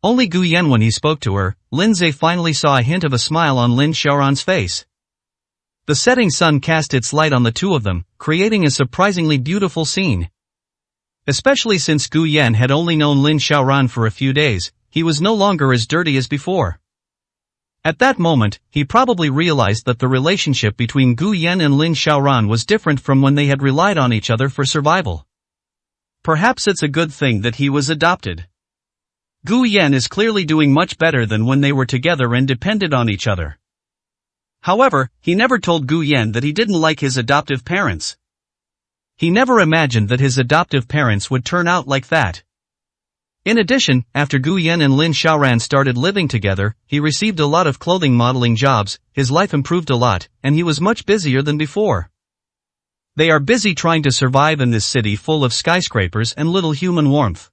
A: Only Gu Yan when he spoke to her, Lin Zhe finally saw a hint of a smile on Lin Xiaoran's face. The setting sun cast its light on the two of them, creating a surprisingly beautiful scene. Especially since Gu Yan had only known Lin Xiaoran for a few days, he was no longer as dirty as before. At that moment, he probably realized that the relationship between Gu Yan and Lin Xiaoran was different from when they had relied on each other for survival. Perhaps it's a good thing that he was adopted. Gu Yan is clearly doing much better than when they were together and depended on each other. However, he never told Gu Yan that he didn't like his adoptive parents. He never imagined that his adoptive parents would turn out like that. In addition, after Gu Yan and Lin Xiaoran started living together, he received a lot of clothing modeling jobs, his life improved a lot, and he was much busier than before. They are busy trying to survive in this city full of skyscrapers and little human warmth.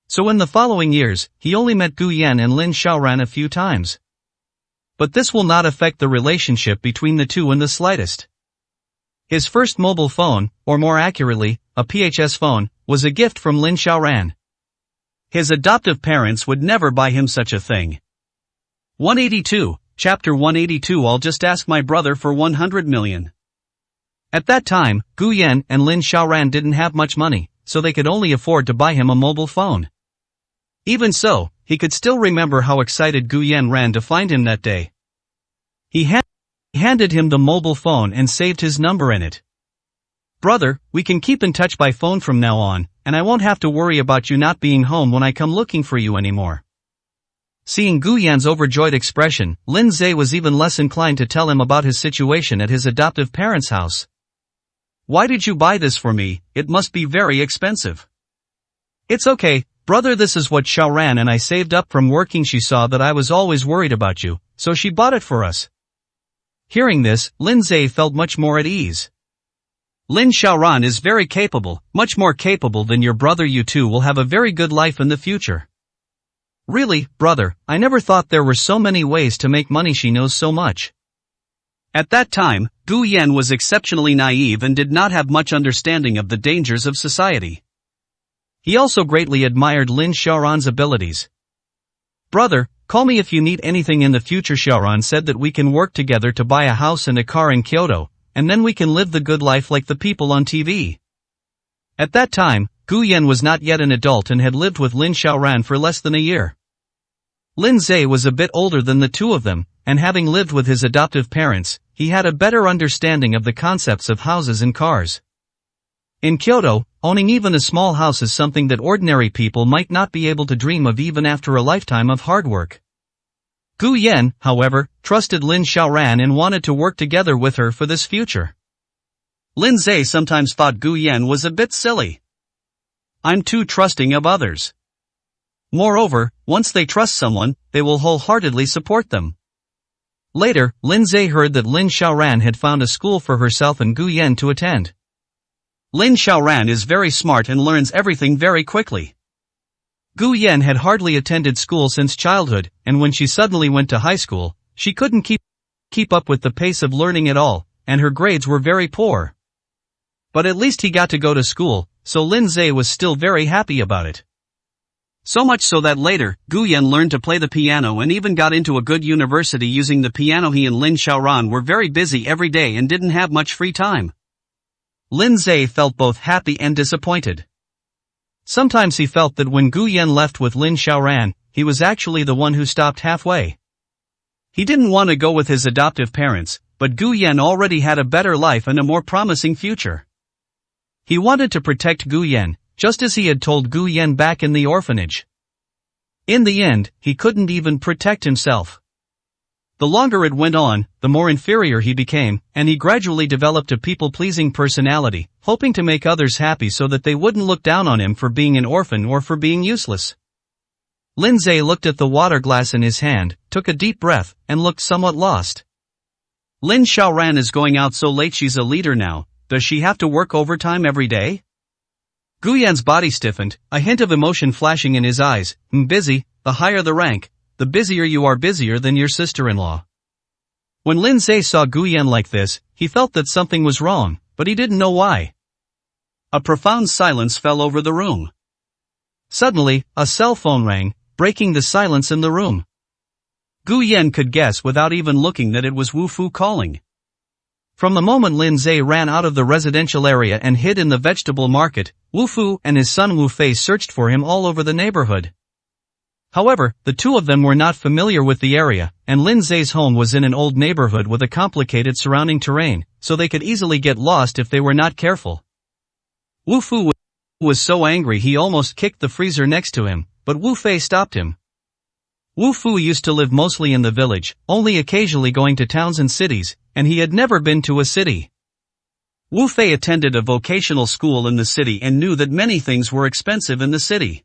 A: So in the following years, he only met Gu Yan and Lin Xiaoran a few times. But this will not affect the relationship between the two in the slightest. His first mobile phone, or more accurately, a PHS phone, was a gift from Lin Xiaoran. His adoptive parents would never buy him such a thing. 182, Chapter 182. I'll just ask my brother for 100 million. At that time, Gu Yan and Lin Xiaoran didn't have much money, so they could only afford to buy him a mobile phone. Even so, he could still remember how excited Gu Yan ran to find him that day. He handed him the mobile phone and saved his number in it. Brother, we can keep in touch by phone from now on, and I won't have to worry about you not being home when I come looking for you anymore. Seeing Gu Yan's overjoyed expression, Lin Zhe was even less inclined to tell him about his situation at his adoptive parents' house. Why did you buy this for me? It must be very expensive. It's okay, brother, this is what Xiaoran and I saved up from working. She saw that I was always worried about you, so she bought it for us. Hearing this, Lin Zhe felt much more at ease. Lin Xiaoran is very capable, much more capable than your brother. You two will have a very good life in the future. Really, brother, I never thought there were so many ways to make money. She knows so much.
B: At that time, Gu Yan was exceptionally naive and did not have much understanding of the dangers of society.
A: He also greatly admired Lin Xiaoran's abilities. Brother, call me if you need anything in the future. Xiaoran said that we can work together to buy a house and a car in Kyoto, and then we can live the good life like the people on TV. At that time, Gu Yan was not yet an adult and had lived with Lin Xiaoran for less than a year. Lin Zhe was a bit older than the two of them, and having lived with his adoptive parents, he had a better understanding of the concepts of houses and cars. In Kyoto, owning even a small house is something that ordinary people might not be able to dream of even after a lifetime of hard work. Gu Yan, however, trusted Lin Xiaoran and wanted to work together with her for this future.
B: Lin Zhe sometimes thought Gu Yan was a bit silly. I'm too trusting of others. Moreover, once they trust someone, they will wholeheartedly support them.
A: Later, Lin Zhe heard that Lin Xiaoran had found a school for herself and Gu Yan to attend.
B: Lin Xiaoran is very smart and learns everything very quickly.
A: Gu Yan had hardly attended school since childhood, and when she suddenly went to high school, she couldn't keep up with the pace of learning at all, and her grades were very poor. But at least he got to go to school, so Lin Zhe was still very happy about it.
B: So much so that later, Gu Yan learned to play the piano and even got into a good university using the piano. He and Lin Xiaoran were very busy every day and didn't have much free time.
A: Lin Zhe felt both happy and disappointed. Sometimes he felt that when Gu Yan left with Lin Xiaoran, he was actually the one who stopped halfway. He didn't want to go with his adoptive parents, but Gu Yan already had a better life and a more promising future. He wanted to protect Gu Yan, just as he had told Gu Yan back in the orphanage. In the end, he couldn't even protect himself. The longer it went on, the more inferior he became, and he gradually developed a people-pleasing personality, hoping to make others happy so that they wouldn't look down on him for being an orphan or for being useless. Lin Zhe looked at the water glass in his hand, took a deep breath, and looked somewhat lost.
B: Lin Xiaoran is going out so late. She's a leader now. Does she have to work overtime every day?
A: Gu Yan's body stiffened, a hint of emotion flashing in his eyes. Busy, the higher the rank, the busier you are, busier than your sister-in-law. When Lin Zhe saw Gu Yan like this, he felt that something was wrong, but he didn't know why.
B: A profound silence fell over the room.
A: Suddenly, a cell phone rang, breaking the silence in the room.
B: Gu Yan could guess without even looking that it was Wu Fu calling.
A: From the moment Lin Zhe ran out of the residential area and hid in the vegetable market, Wu Fu and his son Wu Fei searched for him all over the neighborhood. However, the two of them were not familiar with the area, and Lin Zhe's home was in an old neighborhood with a complicated surrounding terrain, so they could easily get lost if they were not careful. Wu Fu was so angry he almost kicked the freezer next to him, but Wu Fei stopped him. Wu Fu used to live mostly in the village, only occasionally going to towns and cities, and he had never been to a city.
B: Wu Fei attended a vocational school in the city and knew that many things were expensive in the city.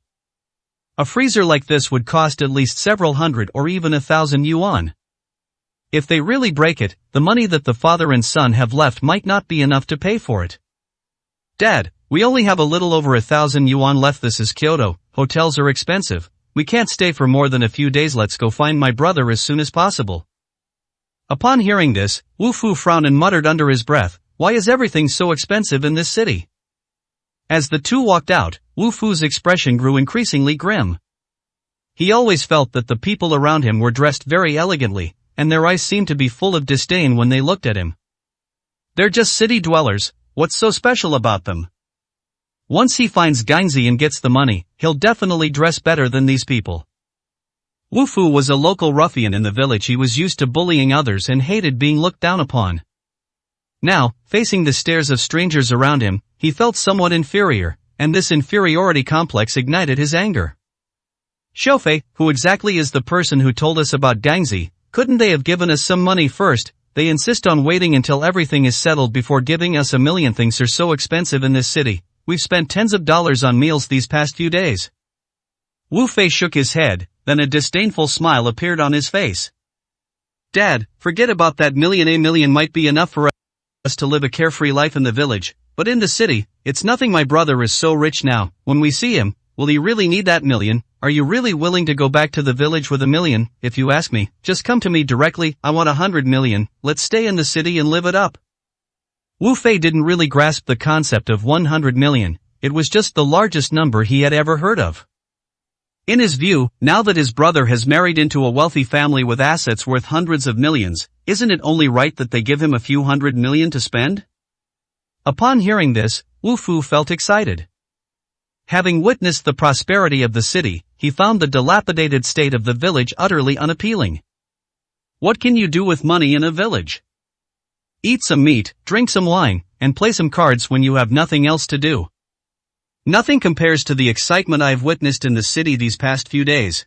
A: A freezer like this would cost at least several hundred or even 1,000 yuan. If they really break it, the money that the father and son have left might not be enough to pay for it. Dad, we only have a little over 1,000 yuan left. This is Kyoto, hotels are expensive. We can't stay for more than a few days. Let's go find my brother as soon as possible. Upon hearing this, Wu Fu frowned and muttered under his breath, why is everything so expensive in this city? As the two walked out, Wu Fu's expression grew increasingly grim. He always felt that the people around him were dressed very elegantly, and their eyes seemed to be full of disdain when they looked at him. They're just city dwellers, what's so special about them? Once he finds Gainzi and gets the money, he'll definitely dress better than these people. Wu Fu was a local ruffian in the village. He was used to bullying others and hated being looked down upon. Now, facing the stares of strangers around him, he felt somewhat inferior, and this inferiority complex ignited his anger. Xiaofei, who exactly is the person who told us about Gainzi? Couldn't they have given us some money first? They insist on waiting until everything is settled before giving us $1 million. Things are so expensive in this city. We've spent tens of dollars on meals these past few days. Wu Fei shook his head, then a disdainful smile appeared on his face. Dad, forget about that million. $1 million might be enough for us to live a carefree life in the village, but in the city, it's nothing. My brother is so rich now. When we see him, will he really need that $1 million?
B: are you really willing to go back to the village with $1 million? If you ask me, just come to me directly, I want $100 million, let's stay in the city and live it up. Wu Fei didn't really grasp the concept of 100 million, it was just the largest number he had ever heard of. In his view, now that his brother has married into a wealthy family with assets worth hundreds of millions, isn't it only right that they give him a few $100 million to spend? Upon hearing this, Wu Fu felt excited. Having witnessed the prosperity of the city, he found the dilapidated state of the village utterly unappealing. What can you do with money in a village? Eat some meat, drink some wine, and play some cards when you have nothing else to do. Nothing compares to the excitement I've witnessed in the city these past few days.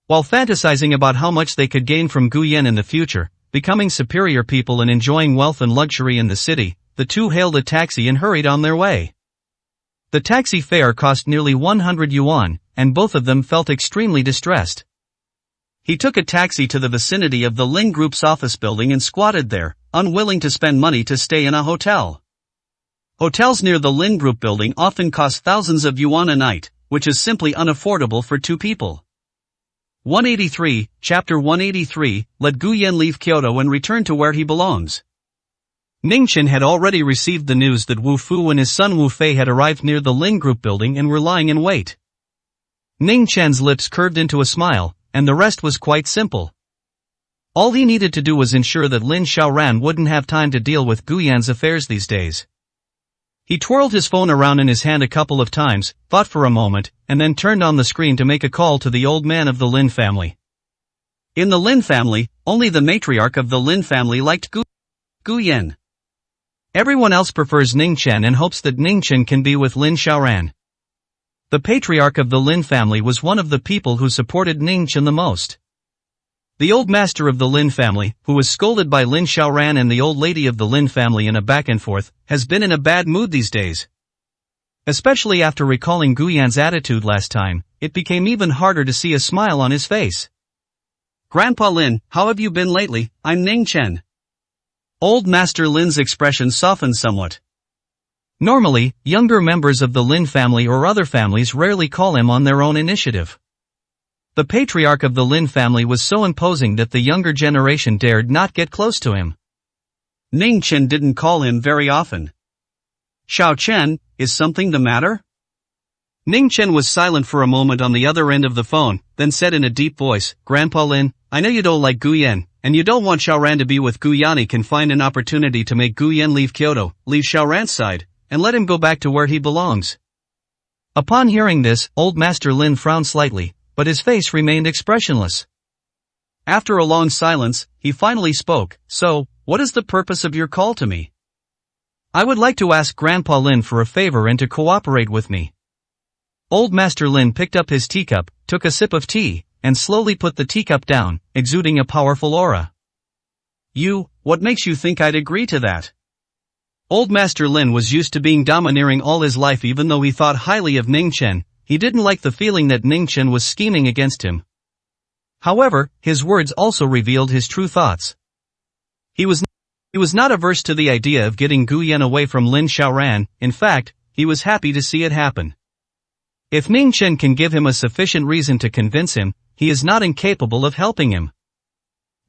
B: While fantasizing about how much they could gain from Guyan in the future, becoming superior people and enjoying wealth and luxury in the city, the two hailed a taxi and hurried on their way. The taxi fare cost nearly 100 yuan, and both of them felt extremely distressed. He took a taxi to the vicinity of the Lin Group's office building and squatted there, unwilling to spend money to stay in a hotel. Hotels near the Lin Group building often cost thousands of yuan a night, which is simply unaffordable for two people. 183, Chapter 183, Let Guyan leave Kyoto and return to where he belongs. Ningchen had already received the news that Wu Fu and his son Wu Fei had arrived near the Lin Group building and were lying in wait. Ningchen's lips curved into a smile, and the rest was quite simple. All he needed to do was ensure that Lin Xiaoran wouldn't have time to deal with Guyan's affairs these days. He twirled his phone around in his hand a couple of times, thought for a moment, and then turned on the screen to make a call to the old man of the Lin family. In the Lin family, only the matriarch of the Lin family liked Guyan. Everyone else prefers Ningchen and hopes that Ningchen can be with Lin Xiaoran. The patriarch of the Lin family was one of the people who supported Ningchen the most. The old master of the Lin family, who was scolded by Lin Xiaoran and the old lady of the Lin family in a back and forth, has been in a bad mood these days. Especially after recalling Guyan's attitude last time, it became even harder to see a smile on his face. Grandpa Lin, how have you been lately? I'm Ningchen. Old Master Lin's expression softened somewhat. Normally, younger members of the Lin family or other families rarely call him on their own initiative. The patriarch of the Lin family was so imposing that the younger generation dared not get close to him. Ningchen didn't call him very often. Xiao Chen, is something the matter? Ningchen was silent for a moment on the other end of the phone, then said in a deep voice, Grandpa Lin, I know you don't like Guyan, and you don't want Xiaoran to be with Guyan. Can find an opportunity to make Guyan leave Kyoto, leave Xiaoran's side, and let him go back to where he belongs. Upon hearing this, old Master Lin frowned slightly, but his face remained expressionless. After a long silence, he finally spoke, So, what is the purpose of your call to me? I would like to ask Grandpa Lin for a favor and to cooperate with me. Old Master Lin picked up his teacup, took a sip of tea, and slowly put the teacup down, exuding a powerful aura. What makes you think I'd agree to that? Old Master Lin was used to being domineering all his life. Even though he thought highly of Ningchen, he didn't like the feeling that Ningchen was scheming against him. However, his words also revealed his true thoughts. He was not averse to the idea of getting Guyan away from Lin Xiaoran. In fact, he was happy to see it happen. If Ningchen can give him a sufficient reason to convince him, he is not incapable of helping him.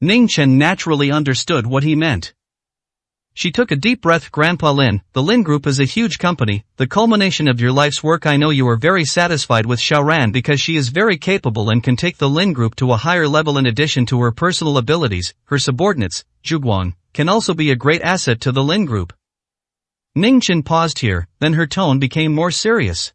B: Ningchen naturally understood what he meant. She took a deep breath. Grandpa Lin, the Lin Group is a huge company, the culmination of your life's work. I know you are very satisfied with Xiaoran because she is very capable and can take the Lin Group to a higher level. In addition to her personal abilities, her subordinates, Zhuguang, can also be a great asset to the Lin Group. Ningchen paused here, then her tone became more serious.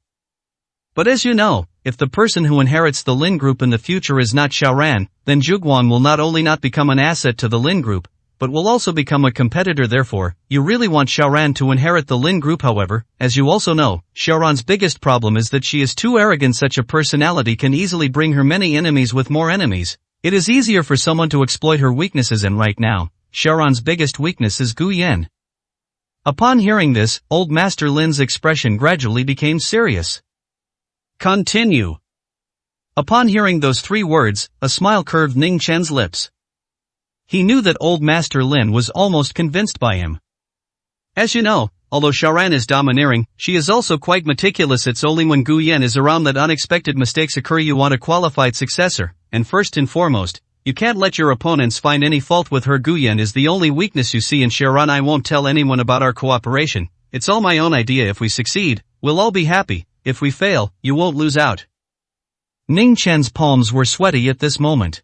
B: But as you know, if the person who inherits the Lin Group in the future is not Xiaoran, then Zhuguang will not only not become an asset to the Lin Group, but will also become a competitor. Therefore, you really want Xiaoran to inherit the Lin Group. However, as you also know, Xiaoran's biggest problem is that she is too arrogant. Such a personality can easily bring her many enemies. With more enemies, it is easier for someone to exploit her weaknesses, and right now, Xiaoran's biggest weakness is Guyan. Upon hearing this, old Master Lin's expression gradually became serious. Continue. Upon hearing those three words, a smile curved Ningchen's lips. He knew that old Master Lin was almost convinced by him. As you know, although Xiaoran is domineering, she is also quite meticulous. It's only when Gu Yan is around that unexpected mistakes occur. You want a qualified successor, and first and foremost, you can't let your opponents find any fault with her. Gu Yan is the only weakness you see in Xiaoran. I won't tell anyone about our cooperation. It's all my own idea. If we succeed, we'll all be happy. If we fail, you won't lose out.
A: Ning Chen's palms were sweaty at this moment.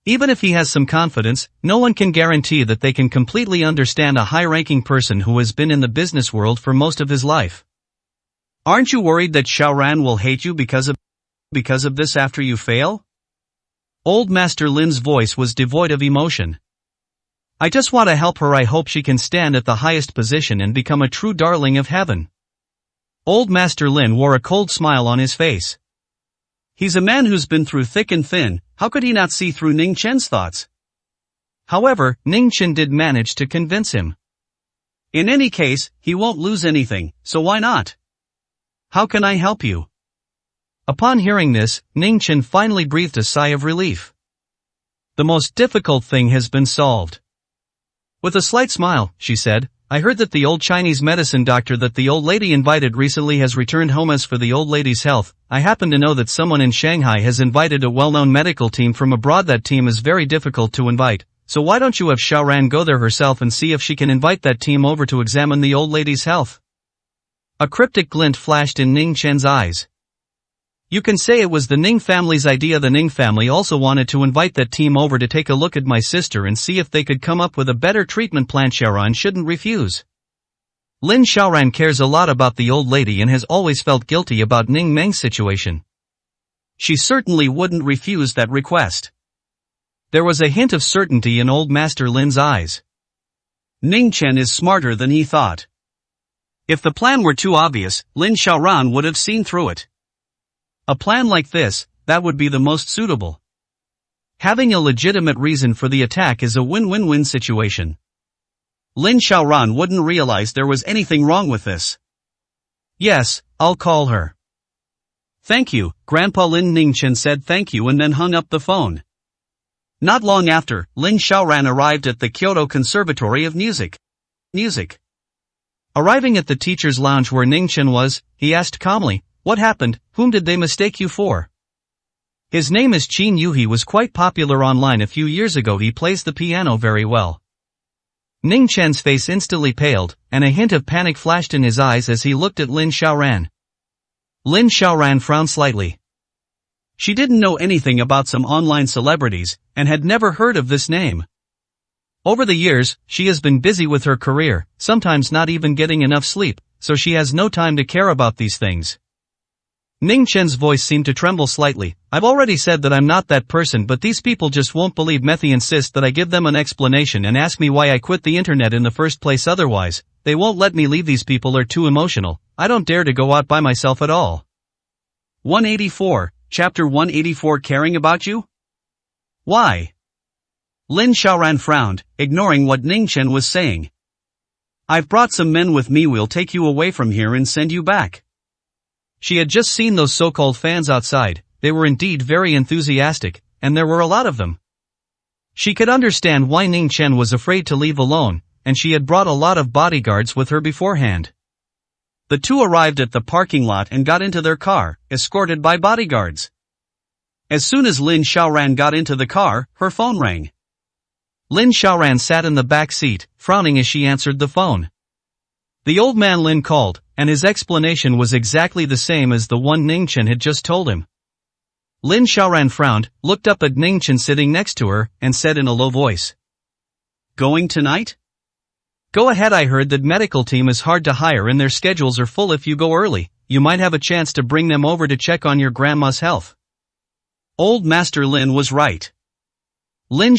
A: Even if he has some confidence, no one can guarantee that they can completely understand a high-ranking person who has been in the business world for most of his life.
B: Aren't you worried that Xiaoran will hate you because of this after you fail?
A: Old Master Lin's voice was devoid of emotion. I just want to help her. I hope she can stand at the highest position and become a true darling of heaven. Old Master Lin wore a cold smile on his face.
B: He's a man who's been through thick and thin. How could he not see through Ning Chen's thoughts?
A: However, Ning Chen did manage to convince him.
B: In any case, he won't lose anything, so why not?
A: How can I help you? Upon hearing this, Ning Chen finally breathed a sigh of relief. The most difficult thing has been solved. With a slight smile, she said, I heard that the old Chinese medicine doctor that the old lady invited recently has returned home. As for the old lady's health, I happen to know that someone in Shanghai has invited a well-known medical team from abroad. That team is very difficult to invite, so why don't you have Xiaoran go there herself and see if she can invite that team over to examine the old lady's health? A cryptic glint flashed in Ning Chen's eyes. You can say it was the Ning family's idea. The Ning family also wanted to invite that team over to take a look at my sister and see if they could come up with a better treatment plan. Xiaoran shouldn't refuse. Lin Xiaoran cares a lot about the old lady and has always felt guilty about Ning Meng's situation. She certainly wouldn't refuse that request. There was a hint of certainty in old Master Lin's eyes.
B: Ning Chen is smarter than he thought. If the plan were too obvious, Lin Xiaoran would have seen through it. A plan like this, that would be the most suitable. Having a legitimate reason for the attack is a win-win-win situation. Lin Xiaoran wouldn't realize there was anything wrong with this.
A: Yes, I'll call her.
B: Thank you, Grandpa Lin. Ning Chen said thank you and then hung up the phone. Not long after, Lin Xiaoran arrived at the Kyoto Conservatory of Music.
A: Arriving at the teacher's lounge where Ning Chen was, he asked calmly, what happened? Whom did they mistake you for? His name is Qin Yu. He was quite popular online a few years ago. He plays the piano very well. Ning Chen's face instantly paled, and a hint of panic flashed in his eyes as he looked at Lin Xiaoran. Lin Xiaoran frowned slightly.
B: She didn't know anything about some online celebrities, and had never heard of this name.
A: Over the years, she has been busy with her career, sometimes not even getting enough sleep, so she has no time to care about these things. Ning Chen's voice seemed to tremble slightly. I've already said that I'm not that person, but these people just won't believe me. They insist that I give them an explanation and ask me why I quit the internet in the first place. Otherwise, they won't let me leave. These people are too emotional. I don't dare to go out by myself at all.
B: 184, Chapter 184. Caring about you? Why? Lin Xiaoran frowned, ignoring what Ning Chen was saying. I've brought some men with me. We'll take you away from here and send you back.
A: She had just seen those so-called fans outside. They were indeed very enthusiastic, and there were a lot of them. She could understand why Ning Chen was afraid to leave alone, and she had brought a lot of bodyguards with her beforehand. The two arrived at the parking lot and got into their car, escorted by bodyguards.
B: As soon as Lin Xiaoran got into the car, her phone rang.
A: Lin Xiaoran sat in the back seat, frowning as she answered the phone. The old man Lin called, and his explanation was exactly the same as the one Ning Chen had just told him. Lin Xiaoran frowned, looked up at Ning Chen sitting next to her, and said in a low voice.
B: Going tonight?
A: Go ahead. I heard that medical team is hard to hire and their schedules are full. If you go early, you might have a chance to bring them over to check on your grandma's health.
B: Old Master Lin was right.
A: Lin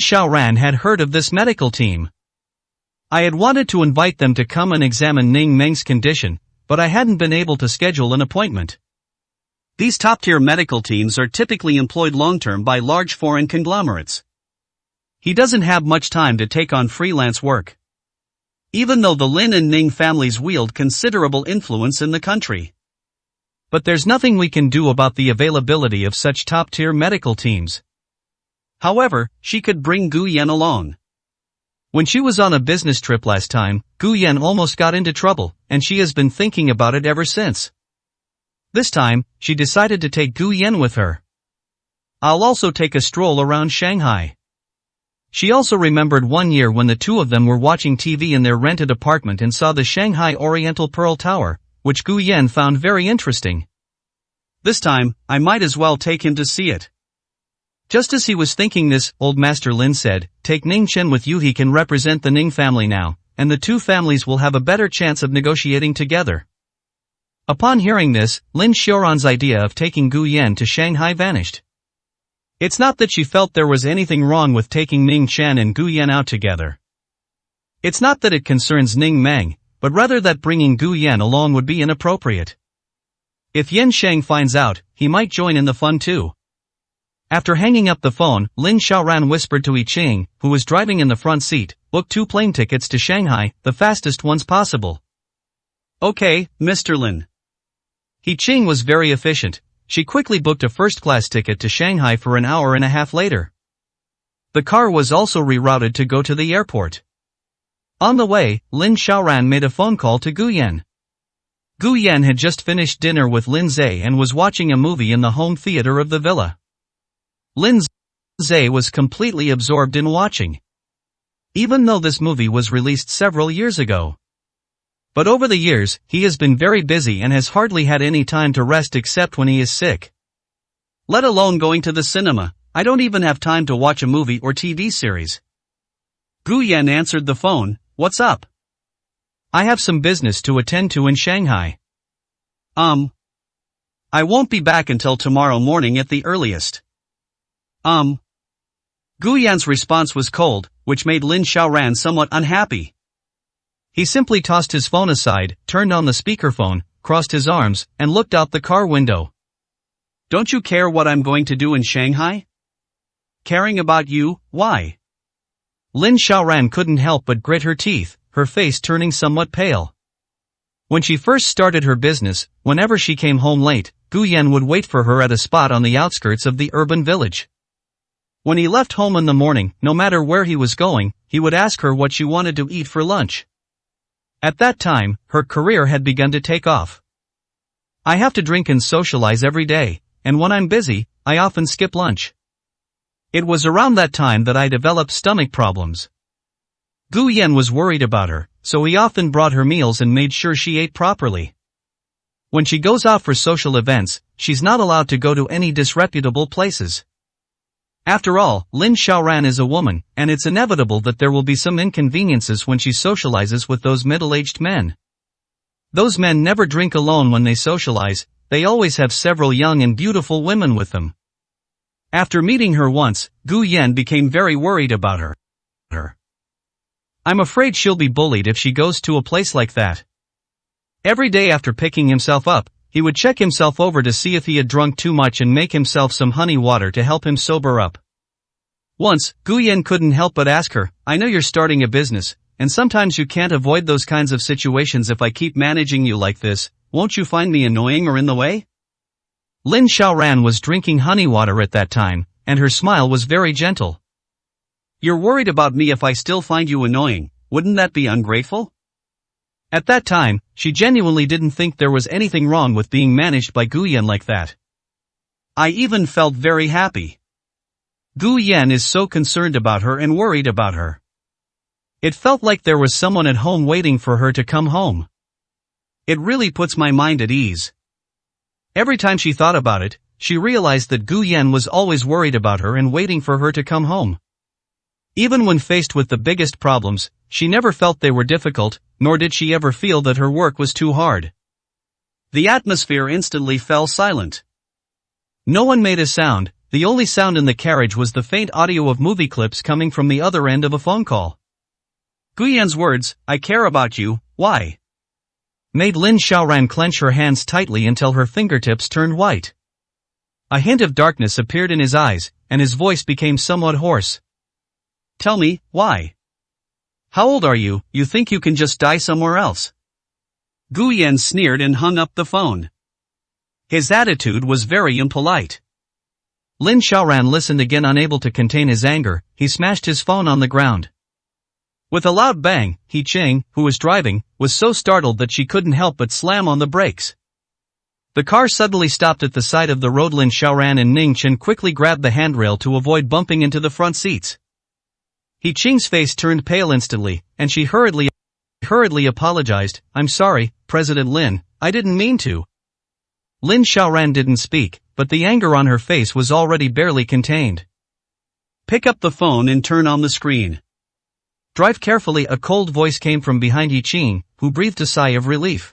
A: Xiaoran had heard of this medical team. I had wanted to invite them to come and examine Ning Meng's condition, but I hadn't been able to schedule an appointment.
B: These top-tier medical teams are typically employed long-term by large foreign conglomerates. He doesn't have much time to take on freelance work. Even though the Lin and Ning families wield considerable influence in the country.
A: But there's nothing we can do about the availability of such top-tier medical teams.
B: However, she could bring Gu Yan along.
A: When she was on a business trip last time, Gu Yan almost got into trouble, and she has been thinking about it ever since. This time, she decided to take Gu Yan with her. I'll also take a stroll around Shanghai. She also remembered one year when the two of them were watching TV in their rented apartment and saw the Shanghai Oriental Pearl Tower, which Gu Yan found very interesting. This time, I might as well take him to see it. Just as he was thinking this, old Master Lin said, "Take Ning Chen with you. He can represent the Ning family now, and the two families will have a better chance of negotiating together." Upon hearing this, Lin Xiaoran's idea of taking Gu Yan to Shanghai vanished. It's not that she felt there was anything wrong with taking Ning Chen and Gu Yan out together. It's not that it concerns Ning Meng, but rather that bringing Gu Yan along would be inappropriate. If Yan Sheng finds out, he might join in the fun too. After hanging up the phone, Lin Xiaoran whispered to Yi Qing, who was driving in the front seat, "Book 2 plane tickets to Shanghai, the fastest ones possible." "Okay, Mr. Lin." Yi Qing was very efficient. She quickly booked a first-class ticket to Shanghai for an hour and a half later. The car was also rerouted to go to the airport. On the way, Lin Xiaoran made a phone call to Gu Yan. Gu Yan had just finished dinner with Lin Zhe and was watching a movie in the home theater of the villa. Lin Zhe was completely absorbed in watching. Even though this movie was released several years ago. But over the years, he has been very busy and has hardly had any time to rest except when he is sick. Let alone going to the cinema, I don't even have time to watch a movie or TV series. Gu Yan answered the phone. "What's up?" "I have some business to attend to in Shanghai." I won't be back until tomorrow morning at the earliest." Gu Yan's response was cold, which made Lin Xiaoran somewhat unhappy. He simply tossed his phone aside, turned on the speakerphone, crossed his arms, and looked out the car window. "Don't you care what I'm going to do in Shanghai?" "Caring about you, why?" Lin Xiaoran couldn't help but grit her teeth, her face turning somewhat pale. When she first started her business, whenever she came home late, Gu Yan would wait for her at a spot on the outskirts of the urban village. When he left home in the morning, no matter where he was going, he would ask her what she wanted to eat for lunch. At that time, her career had begun to take off. "I have to drink and socialize every day, and when I'm busy, I often skip lunch." It was around that time that I developed stomach problems. Gu Yan was worried about her, so he often brought her meals and made sure she ate properly. When she goes out for social events, she's not allowed to go to any disreputable places. After all, Lin Xiaoran is a woman, and it's inevitable that there will be some inconveniences when she socializes with those middle-aged men. Those men never drink alone when they socialize, they always have several young and beautiful women with them. After meeting her once, Gu Yan became very worried about her. "I'm afraid she'll be bullied if she goes to a place like that." Every day after picking himself up, he would check himself over to see if he had drunk too much and make himself some honey water to help him sober up. Once, Gu Yan couldn't help but ask her, "I know you're starting a business, and sometimes you can't avoid those kinds of situations. If I keep managing you like this, won't you find me annoying or in the way?" Lin Xiaoran was drinking honey water at that time, and her smile was very gentle. "You're worried about me if I still find you annoying, wouldn't that be ungrateful?" At that time, she genuinely didn't think there was anything wrong with being managed by Gu Yan like that. I even felt very happy. Gu Yan is so concerned about her and worried about her. It felt like there was someone at home waiting for her to come home. It really puts my mind at ease. Every time she thought about it, she realized that Gu Yan was always worried about her and waiting for her to come home. Even when faced with the biggest problems, she never felt they were difficult, nor did she ever feel that her work was too hard. The atmosphere instantly fell silent. No one made a sound, the only sound in the carriage was the faint audio of movie clips coming from the other end of a phone call. Gu Yan's words, "I care about you, why?" made Lin Xiaoran clench her hands tightly until her fingertips turned white. A hint of darkness appeared in his eyes, and his voice became somewhat hoarse. "Tell me, why? How old are you? You think you can just die somewhere else?" Gu Yan sneered and hung up the phone. His attitude was very impolite. Lin Xiaoran listened again, unable to contain his anger. He smashed his phone on the ground. With a loud bang, He Ching, who was driving, was so startled that she couldn't help but slam on the brakes. The car suddenly stopped at the side of the road. Lin Xiaoran and Ning Chen quickly grabbed the handrail to avoid bumping into the front seats. He Ching's face turned pale instantly, and she hurriedly apologized. "I'm sorry, President Lin, I didn't mean to." Lin Xiaoran didn't speak, but the anger on her face was already barely contained.
B: "Pick up the phone and turn on the screen."
A: "Drive carefully," a cold voice came from behind He Ching, who breathed a sigh of relief.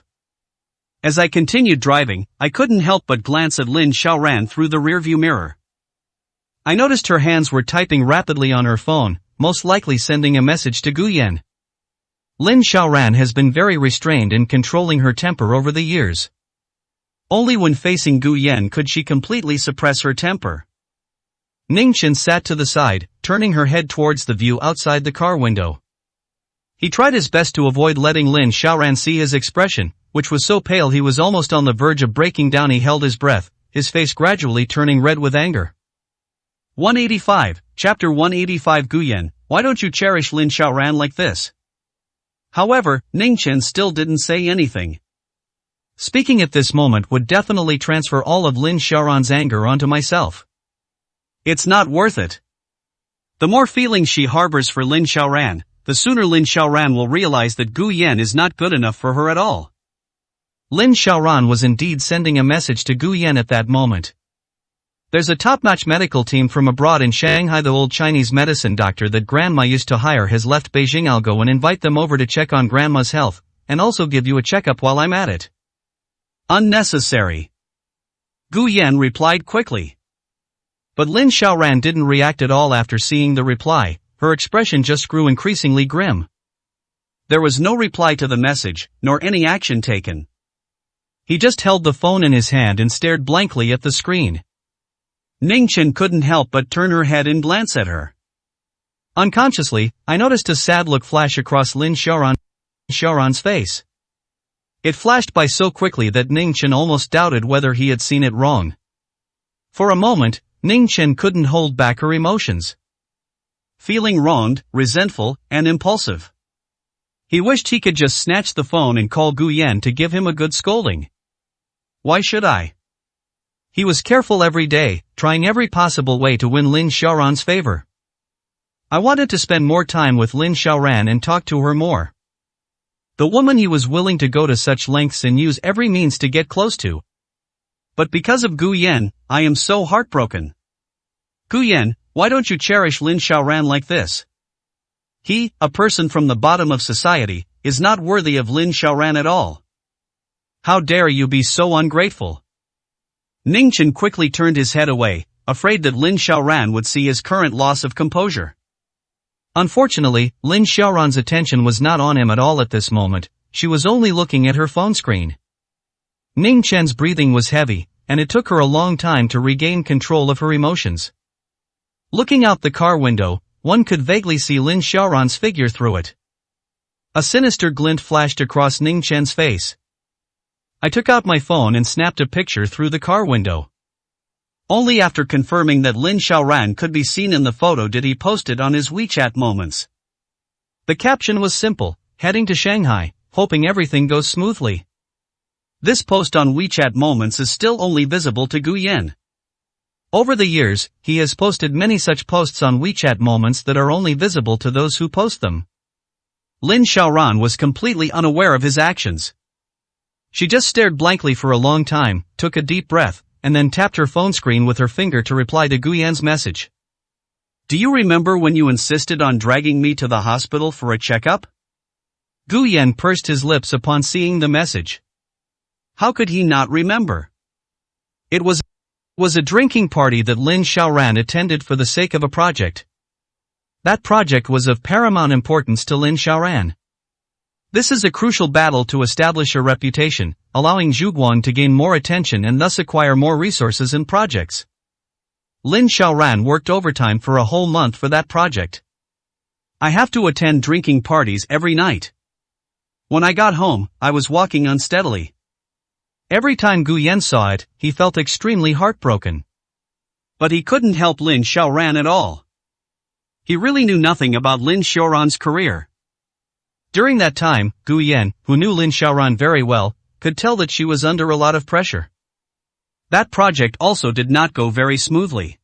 B: As I continued driving, I couldn't help but glance at Lin Xiaoran through the rearview mirror.
A: I noticed her hands were typing rapidly on her phone, most likely sending a message to Gu Yan. Lin Xiaoran has been very restrained in controlling her temper over the years. Only when facing Gu Yan could she completely suppress her temper. Ning Chen sat to the side, turning her head towards the view outside the car window. He tried his best to avoid letting Lin Xiaoran see his expression, which was so pale he was almost on the verge of breaking down. He held his breath, his face gradually turning red with anger.
B: 185, Chapter 185. Gu Yan, why don't you cherish Lin Xiaoran like this? However, Ning Chen still didn't say anything.
A: Speaking at this moment would definitely transfer all of Lin Xiaoran's anger onto myself.
B: It's not worth it. The more feelings she harbors for Lin Xiaoran, the sooner Lin Xiaoran will realize that Gu Yan is not good enough for her at all.
A: Lin Xiaoran was indeed sending a message to Gu Yan at that moment. There's a top-notch medical team from abroad in Shanghai. The old Chinese medicine doctor that Grandma used to hire has left Beijing. I'll go and invite them over to check on Grandma's health, and also give you a checkup while I'm at it.
B: Unnecessary. Gu Yan replied quickly.
A: But Lin Xiaoran didn't react at all after seeing the reply. Her expression just grew increasingly grim.
B: There was no reply to the message, nor any action taken.
A: He just held the phone in his hand and stared blankly at the screen.
B: Ning Chen couldn't help but turn her head and glance at her.
A: Unconsciously, I noticed a sad look flash across Lin Xiaoran's face. It flashed by so quickly that Ning Chen almost doubted whether he had seen it wrong. For a moment, Ning Chen couldn't hold back her emotions.
B: Feeling wronged, resentful, and impulsive. He wished he could just snatch the phone and call Gu Yan to give him a good scolding. Why should I?
A: He was careful every day, trying every possible way to win Lin Xiaoran's favor. I wanted to spend more time with Lin Xiaoran and talk to her more. The woman he was willing to go to such lengths and use every means to get close to.
B: But because of Gu Yan, I am so heartbroken. Gu Yan, why don't you cherish Lin Xiaoran like this? He, a person from the bottom of society, is not worthy of Lin Xiaoran at all.
A: How dare you be so ungrateful?
B: Ning Chen quickly turned his head away, afraid that Lin Xiaoran would see his current loss of composure.
A: Unfortunately, Lin Xiaoran's attention was not on him at all at this moment. She was only looking at her phone screen. Ning Chen's breathing was heavy, and it took her a long time to regain control of her emotions. Looking out the car window, one could vaguely see Lin Xiaoran's figure through it. A sinister glint flashed across Ning Chen's face. I took out my phone and snapped a picture through the car window.
B: Only after confirming that Lin Xiaoran could be seen in the photo did he post it on his WeChat Moments.
A: The caption was simple: heading to Shanghai, hoping everything goes smoothly.
B: This post on WeChat Moments is still only visible to Gu Yan.
A: Over the years, he has posted many such posts on WeChat Moments that are only visible to those who post them.
B: Lin Xiaoran was completely unaware of his actions.
A: She just stared blankly for a long time, took a deep breath, and then tapped her phone screen with her finger to reply to Gu Yan's message.
B: Do you remember when you insisted on dragging me to the hospital for a checkup?
A: Gu Yan pursed his lips upon seeing the message.
B: How could he not remember?
A: It was a drinking party that Lin Xiaoran attended for the sake of a project. That project was of paramount importance to Lin Xiaoran. This is a crucial battle to establish a reputation, allowing Zhuguang to gain more attention and thus acquire more resources and projects. Lin Xiaoran worked overtime for a whole month for that project.
B: I have to attend drinking parties every night. When I got home, I was walking unsteadily.
A: Every time Gu Yan saw it, he felt extremely heartbroken.
B: But he couldn't help Lin Xiaoran at all. He really knew nothing about Lin Xiaoran's career.
A: During that time, Gu Yan, who knew Lin Xiaoran very well, could tell that she was under a lot of pressure. That project also did not go very smoothly.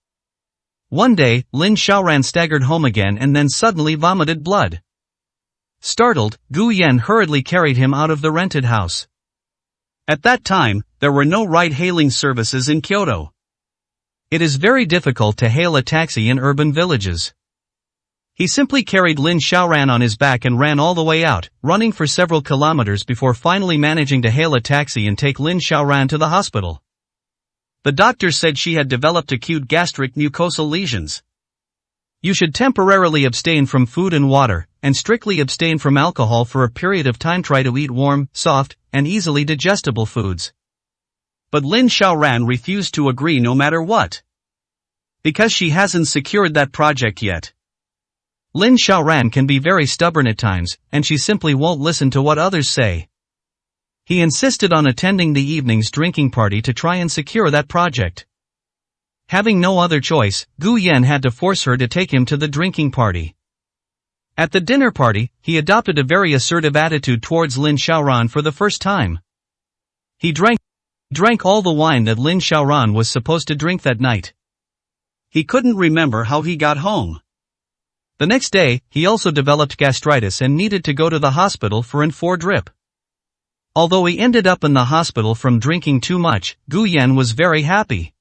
A: One day, Lin Xiaoran staggered home again and then suddenly vomited blood. Startled, Gu Yan hurriedly carried him out of the rented house. At that time, there were no ride-hailing services in Kyoto. It is very difficult to hail a taxi in urban villages. He simply carried Lin Xiaoran on his back and ran all the way out, running for several kilometers before finally managing to hail a taxi and take Lin Xiaoran to the hospital. The doctor said she had developed acute gastric mucosal lesions. You should temporarily abstain from food and water, and strictly abstain from alcohol for a period of time. Try to eat warm, soft, and easily digestible foods. But Lin Xiaoran refused to agree no matter what. Because she hasn't secured that project yet. Lin Xiaoran can be very stubborn at times, and she simply won't listen to what others say. He insisted on attending the evening's drinking party to try and secure that project. Having no other choice, Gu Yan had to force her to take him to the drinking party. At the dinner party, he adopted a very assertive attitude towards Lin Xiaoran for the first time. He drank all the wine that Lin Xiaoran was supposed to drink that night. He couldn't remember how he got home. The next day, he also developed gastritis and needed to go to the hospital for an 4-drip. Although he ended up in the hospital from drinking too much, Gu Yan was very happy.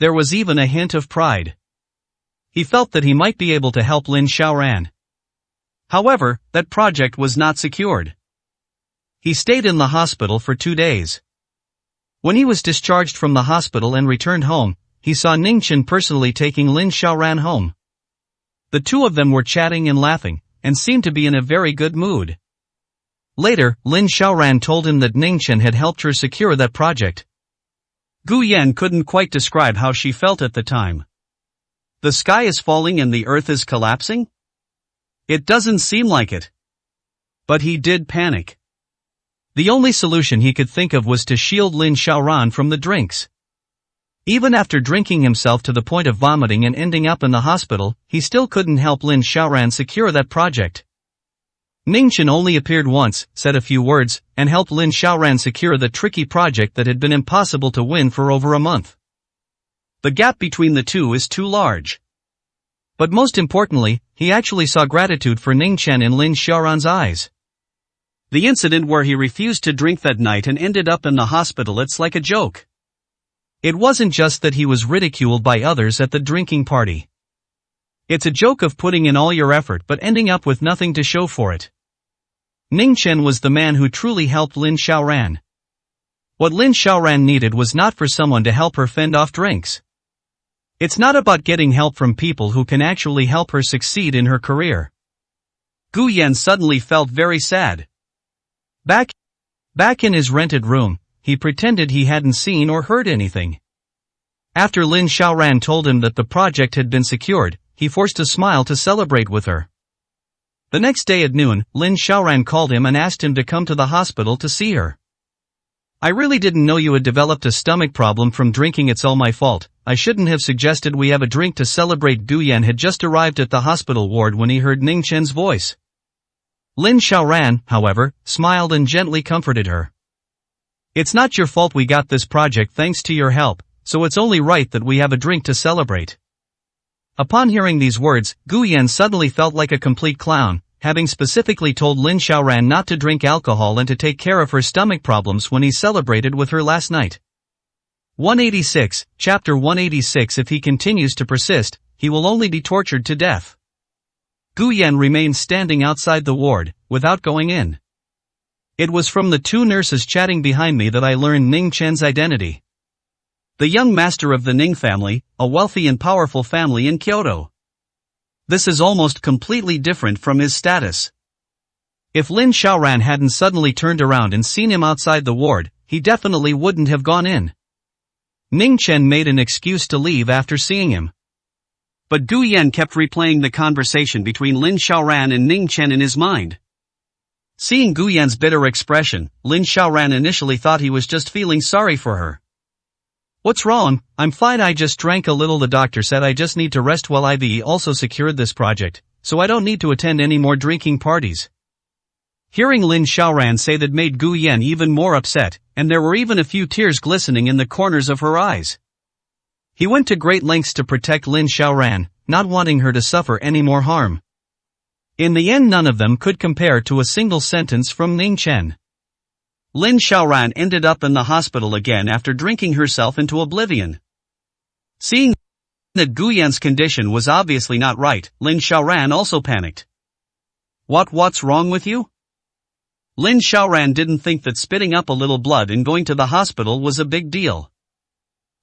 A: There was even a hint of pride. He felt that he might be able to help Lin Xiaoran. However, that project was not secured. He stayed in the hospital for 2 days. When he was discharged from the hospital and returned home, he saw Ningchen personally taking Lin Xiaoran home. The two of them were chatting and laughing, and seemed to be in a very good mood. Later, Lin Xiaoran told him that Ningchen had helped her secure that project. Gu Yan couldn't quite describe how she felt at the time. The sky is falling and the earth is collapsing? It doesn't seem like it. But he did panic. The only solution he could think of was to shield Lin Xiaoran from the drinks. Even after drinking himself to the point of vomiting and ending up in the hospital, he still couldn't help Lin Xiaoran secure that project. Ningchen only appeared once, said a few words, and helped Lin Xiaoran secure the tricky project that had been impossible to win for over a month. The gap between the two is too large. But most importantly, he actually saw gratitude for Ningchen in Lin Xiaoran's eyes. The incident where he refused to drink that night and ended up in the hospital, it's like a joke. It wasn't just that he was ridiculed by others at the drinking party. It's a joke of putting in all your effort but ending up with nothing to show for it. Ningchen was the man who truly helped Lin Xiaoran. What Lin Xiaoran needed was not for someone to help her fend off drinks. It's not about getting help from people who can actually help her succeed in her career. Gu Yan suddenly felt very sad. Back in his rented room, he pretended he hadn't seen or heard anything. After Lin Xiaoran told him that the project had been secured, he forced a smile to celebrate with her. The next day at noon, Lin Xiaoran called him and asked him to come to the hospital to see her. I really didn't know you had developed a stomach problem from drinking. It's all my fault. I shouldn't have suggested we have a drink to celebrate. Gu Yan had just arrived at the hospital ward when he heard Ningchen's voice. Lin Xiaoran, however, smiled and gently comforted her. It's not your fault we got this project thanks to your help, so it's only right that we have a drink to celebrate. Upon hearing these words, Gu Yan suddenly felt like a complete clown, having specifically told Lin Xiaoran not to drink alcohol and to take care of her stomach problems when he celebrated with her last night. 186, Chapter 186. If he continues to persist, he will only be tortured to death. Gu Yan remained standing outside the ward, without going in. It was from the two nurses chatting behind me that I learned Ning Chen's identity. The young master of the Ning family, a wealthy and powerful family in Kyoto. This is almost completely different from his status. If Lin Xiaoran hadn't suddenly turned around and seen him outside the ward, he definitely wouldn't have gone in. Ning Chen made an excuse to leave after seeing him. But Gu Yan kept replaying the conversation between Lin Xiaoran and Ning Chen in his mind. Seeing Gu Yan's bitter expression, Lin Xiaoran initially thought he was just feeling sorry for her. What's wrong? I'm fine, I just drank a little. The doctor said I just need to rest while I've also secured this project, so I don't need to attend any more drinking parties.
B: Hearing Lin Xiaoran say that made Gu Yan even more upset, and there were even a few tears glistening in the corners of her eyes. He went to great lengths to protect Lin Xiaoran, not wanting her to suffer any more harm. In the end, none of them could compare to a single sentence from Ning Chen. Lin Xiaoran ended up in the hospital again after drinking herself into oblivion. Seeing that Gu Yan's condition was obviously not right, Lin Xiaoran also panicked. What's wrong with you? Lin Xiaoran didn't think that spitting up a little blood and going to the hospital was a big deal.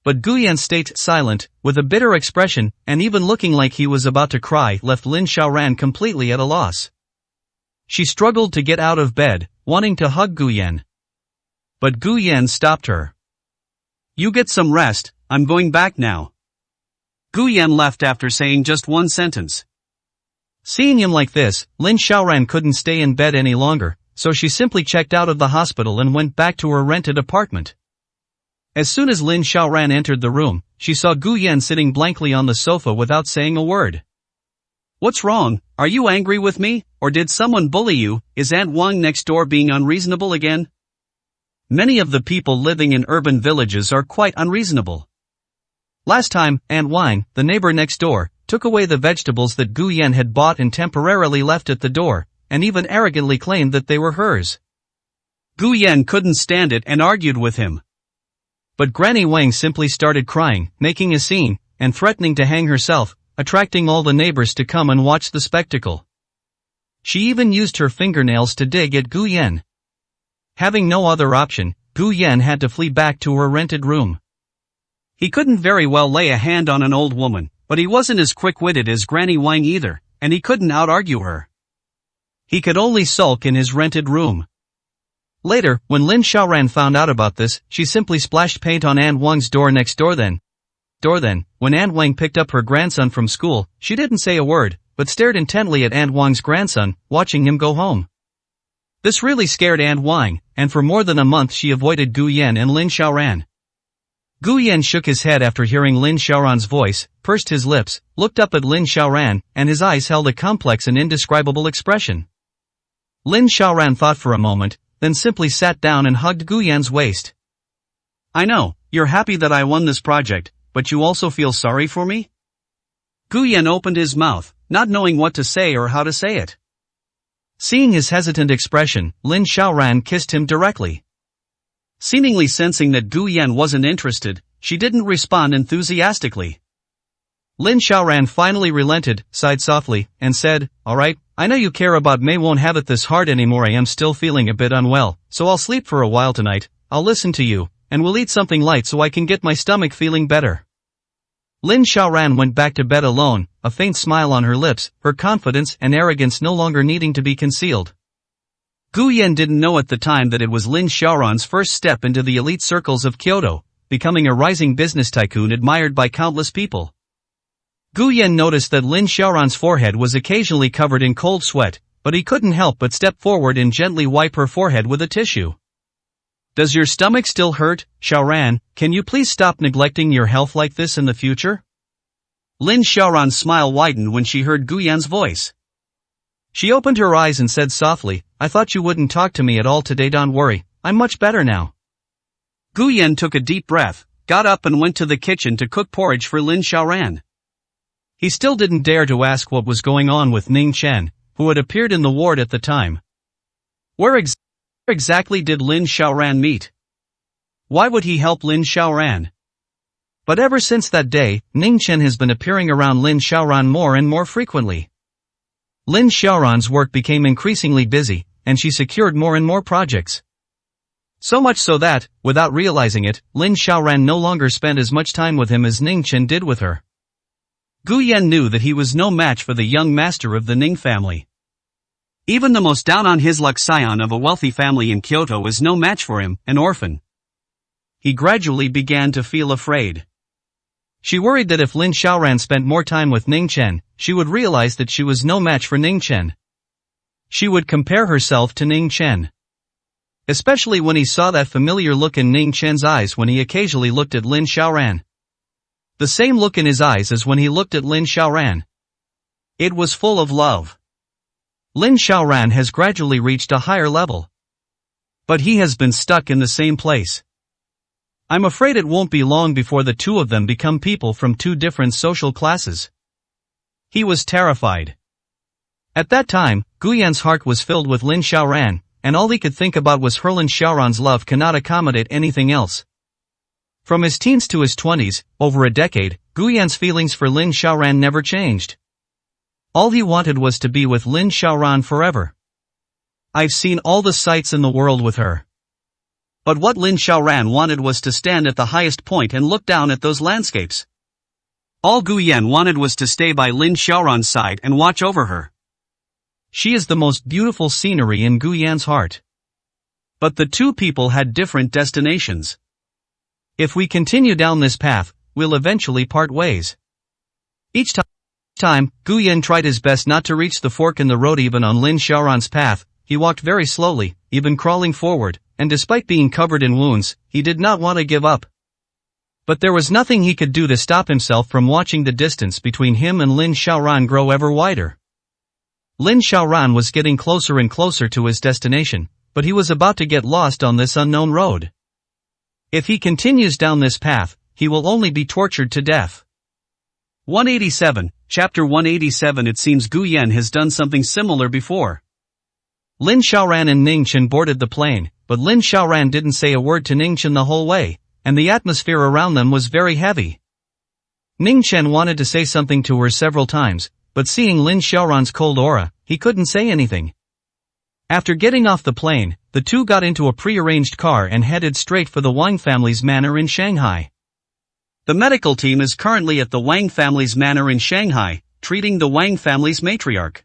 B: But Gu Yan stayed silent, with a bitter expression, and even looking like he was about to cry left Lin Xiaoran completely at a loss. She struggled to get out of bed, wanting to hug Gu Yan. But Gu Yan stopped her. You get some rest, I'm going back now. Gu Yan left after saying just one sentence. Seeing him like this, Lin Xiaoran couldn't stay in bed any longer, so she simply checked out of the hospital and went back to her rented apartment. As soon as Lin Xiaoran entered the room, she saw Gu Yan sitting blankly on the sofa without saying a word. What's wrong? Are you angry with me, or did someone bully you? Is Aunt Wang next door being unreasonable again? Many of the people living in urban villages are quite unreasonable. Last time, Aunt Wang, the neighbor next door, took away the vegetables that Gu Yan had bought and temporarily left at the door, and even arrogantly claimed that they were hers. Gu Yan couldn't stand it and argued with him. But Granny Wang simply started crying, making a scene, and threatening to hang herself, attracting all the neighbors to come and watch the spectacle. She even used her fingernails to dig at Gu Yan. Having no other option, Gu Yan had to flee back to her rented room. He couldn't very well lay a hand on an old woman, but he wasn't as quick-witted as Granny Wang either, and he couldn't out-argue her. He could only sulk in his rented room. Later, when Lin Xiaoran found out about this, she simply splashed paint on Aunt Wang's door next door then. When Aunt Wang picked up her grandson from school, she didn't say a word, but stared intently at Aunt Wang's grandson, watching him go home. This really scared Aunt Wang, and for more than a month she avoided Gu Yan and Lin Xiaoran. Gu Yan shook his head after hearing Lin Xiaoran's voice, pursed his lips, looked up at Lin Xiaoran, and his eyes held a complex and indescribable expression. Lin Xiaoran thought for a moment, then simply sat down and hugged Gu Yan's waist. I know, you're happy that I won this project, but you also feel sorry for me? Gu Yan opened his mouth, not knowing what to say or how to say it. Seeing his hesitant expression, Lin Xiaoran kissed him directly. Seemingly sensing that Gu Yan wasn't interested, she didn't respond enthusiastically. Lin Xiaoran finally relented, sighed softly, and said, Alright, I know you care about me, won't have it this hard anymore. I am still feeling a bit unwell, so I'll sleep for a while tonight. I'll listen to you, and we'll eat something light so I can get my stomach feeling better. Lin Xiaoran went back to bed alone, a faint smile on her lips, her confidence and arrogance no longer needing to be concealed. Gu Yan didn't know at the time that it was Lin Xiaoran's first step into the elite circles of Kyoto, becoming a rising business tycoon admired by countless people. Gu Yan noticed that Lin Xiaoran's forehead was occasionally covered in cold sweat, but he couldn't help but step forward and gently wipe her forehead with a tissue. Does your stomach still hurt, Xiaoran? Can you please stop neglecting your health like this in the future? Lin Xiaoran's smile widened when she heard Gu Yan's voice. She opened her eyes and said softly, I thought you wouldn't talk to me at all today. Don't worry, I'm much better now. Gu Yan took a deep breath, got up and went to the kitchen to cook porridge for Lin Xiaoran. He still didn't dare to ask what was going on with Ning Chen, who had appeared in the ward at the time. Where exactly did Lin Xiaoran meet? Why would he help Lin Xiaoran? But ever since that day, Ning Chen has been appearing around Lin Xiaoran more and more frequently. Lin Xiaoran's work became increasingly busy, and she secured more and more projects. So much so that, without realizing it, Lin Xiaoran no longer spent as much time with him as Ning Chen did with her. Gu Yan knew that he was no match for the young master of the Ning family. Even the most down-on-his-luck scion of a wealthy family in Kyoto was no match for him, an orphan. He gradually began to feel afraid. She worried that if Lin Xiaoran spent more time with Ning Chen, she would realize that she was no match for Ning Chen. She would compare herself to Ning Chen. Especially when he saw that familiar look in Ning Chen's eyes when he occasionally looked at Lin Xiaoran. The same look in his eyes as when he looked at Lin Xiaoran. It was full of love.
A: Lin Xiaoran has gradually reached a higher level. But he has been stuck in the same place. I'm afraid it won't be long before the two of them become people from two different social classes. He was terrified. At that time, Guyan's heart was filled with Lin Xiaoran, and all he could think about was her. Lin Xiaoran's love cannot accommodate anything else. From his teens to his 20s, over a decade, Guyan's feelings for Lin Xiaoran never changed. All he wanted was to be with Lin Xiaoran forever. I've seen all the sights in the world with her. But what Lin Xiaoran wanted was to stand at the highest point and look down at those landscapes. All Guyan wanted was to stay by Lin Xiaoran's side and watch over her. She is the most beautiful scenery in Guyan's heart. But the two people had different destinations. If we continue down this path, we'll eventually part ways. Each time, Guyan tried his best not to reach the fork in the road. Even on Lin Xiaoran's path, he walked very slowly, even crawling forward, and despite being covered in wounds, he did not want to give up. But there was nothing he could do to stop himself from watching the distance between him and Lin Xiaoran grow ever wider. Lin Xiaoran was getting closer and closer to his destination, but he was about to get lost on this unknown road. If he continues down this path, he will only be tortured to death. 187, Chapter 187. It seems Guyan has done something similar before. Lin Xiaoran and Ningchen boarded the plane, but Lin Xiaoran didn't say a word to Ningchen the whole way, and the atmosphere around them was very heavy. Ningchen wanted to say something to her several times, but seeing Lin Xiaoran's cold aura, he couldn't say anything. After getting off the plane, the two got into a pre-arranged car and headed straight for the Wang family's manor in Shanghai. The medical team is currently at the Wang family's manor in Shanghai, treating the Wang family's matriarch.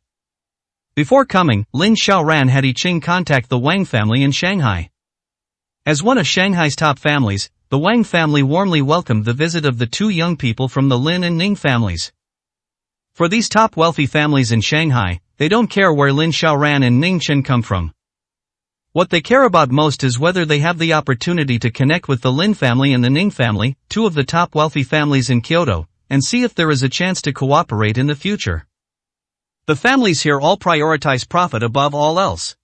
A: Before coming, Lin Xiaoran had Yi Qing contact the Wang family in Shanghai. As one of Shanghai's top families, the Wang family warmly welcomed the visit of the two young people from the Lin and Ning families. For these top wealthy families in Shanghai, they don't care where Lin Xiaoran and Ningchen come from. What they care about most is whether they have the opportunity to connect with the Lin family and the Ning family, two of the top wealthy families in Kyoto, and see if there is a chance to cooperate in the future. The families here all prioritize profit above all else.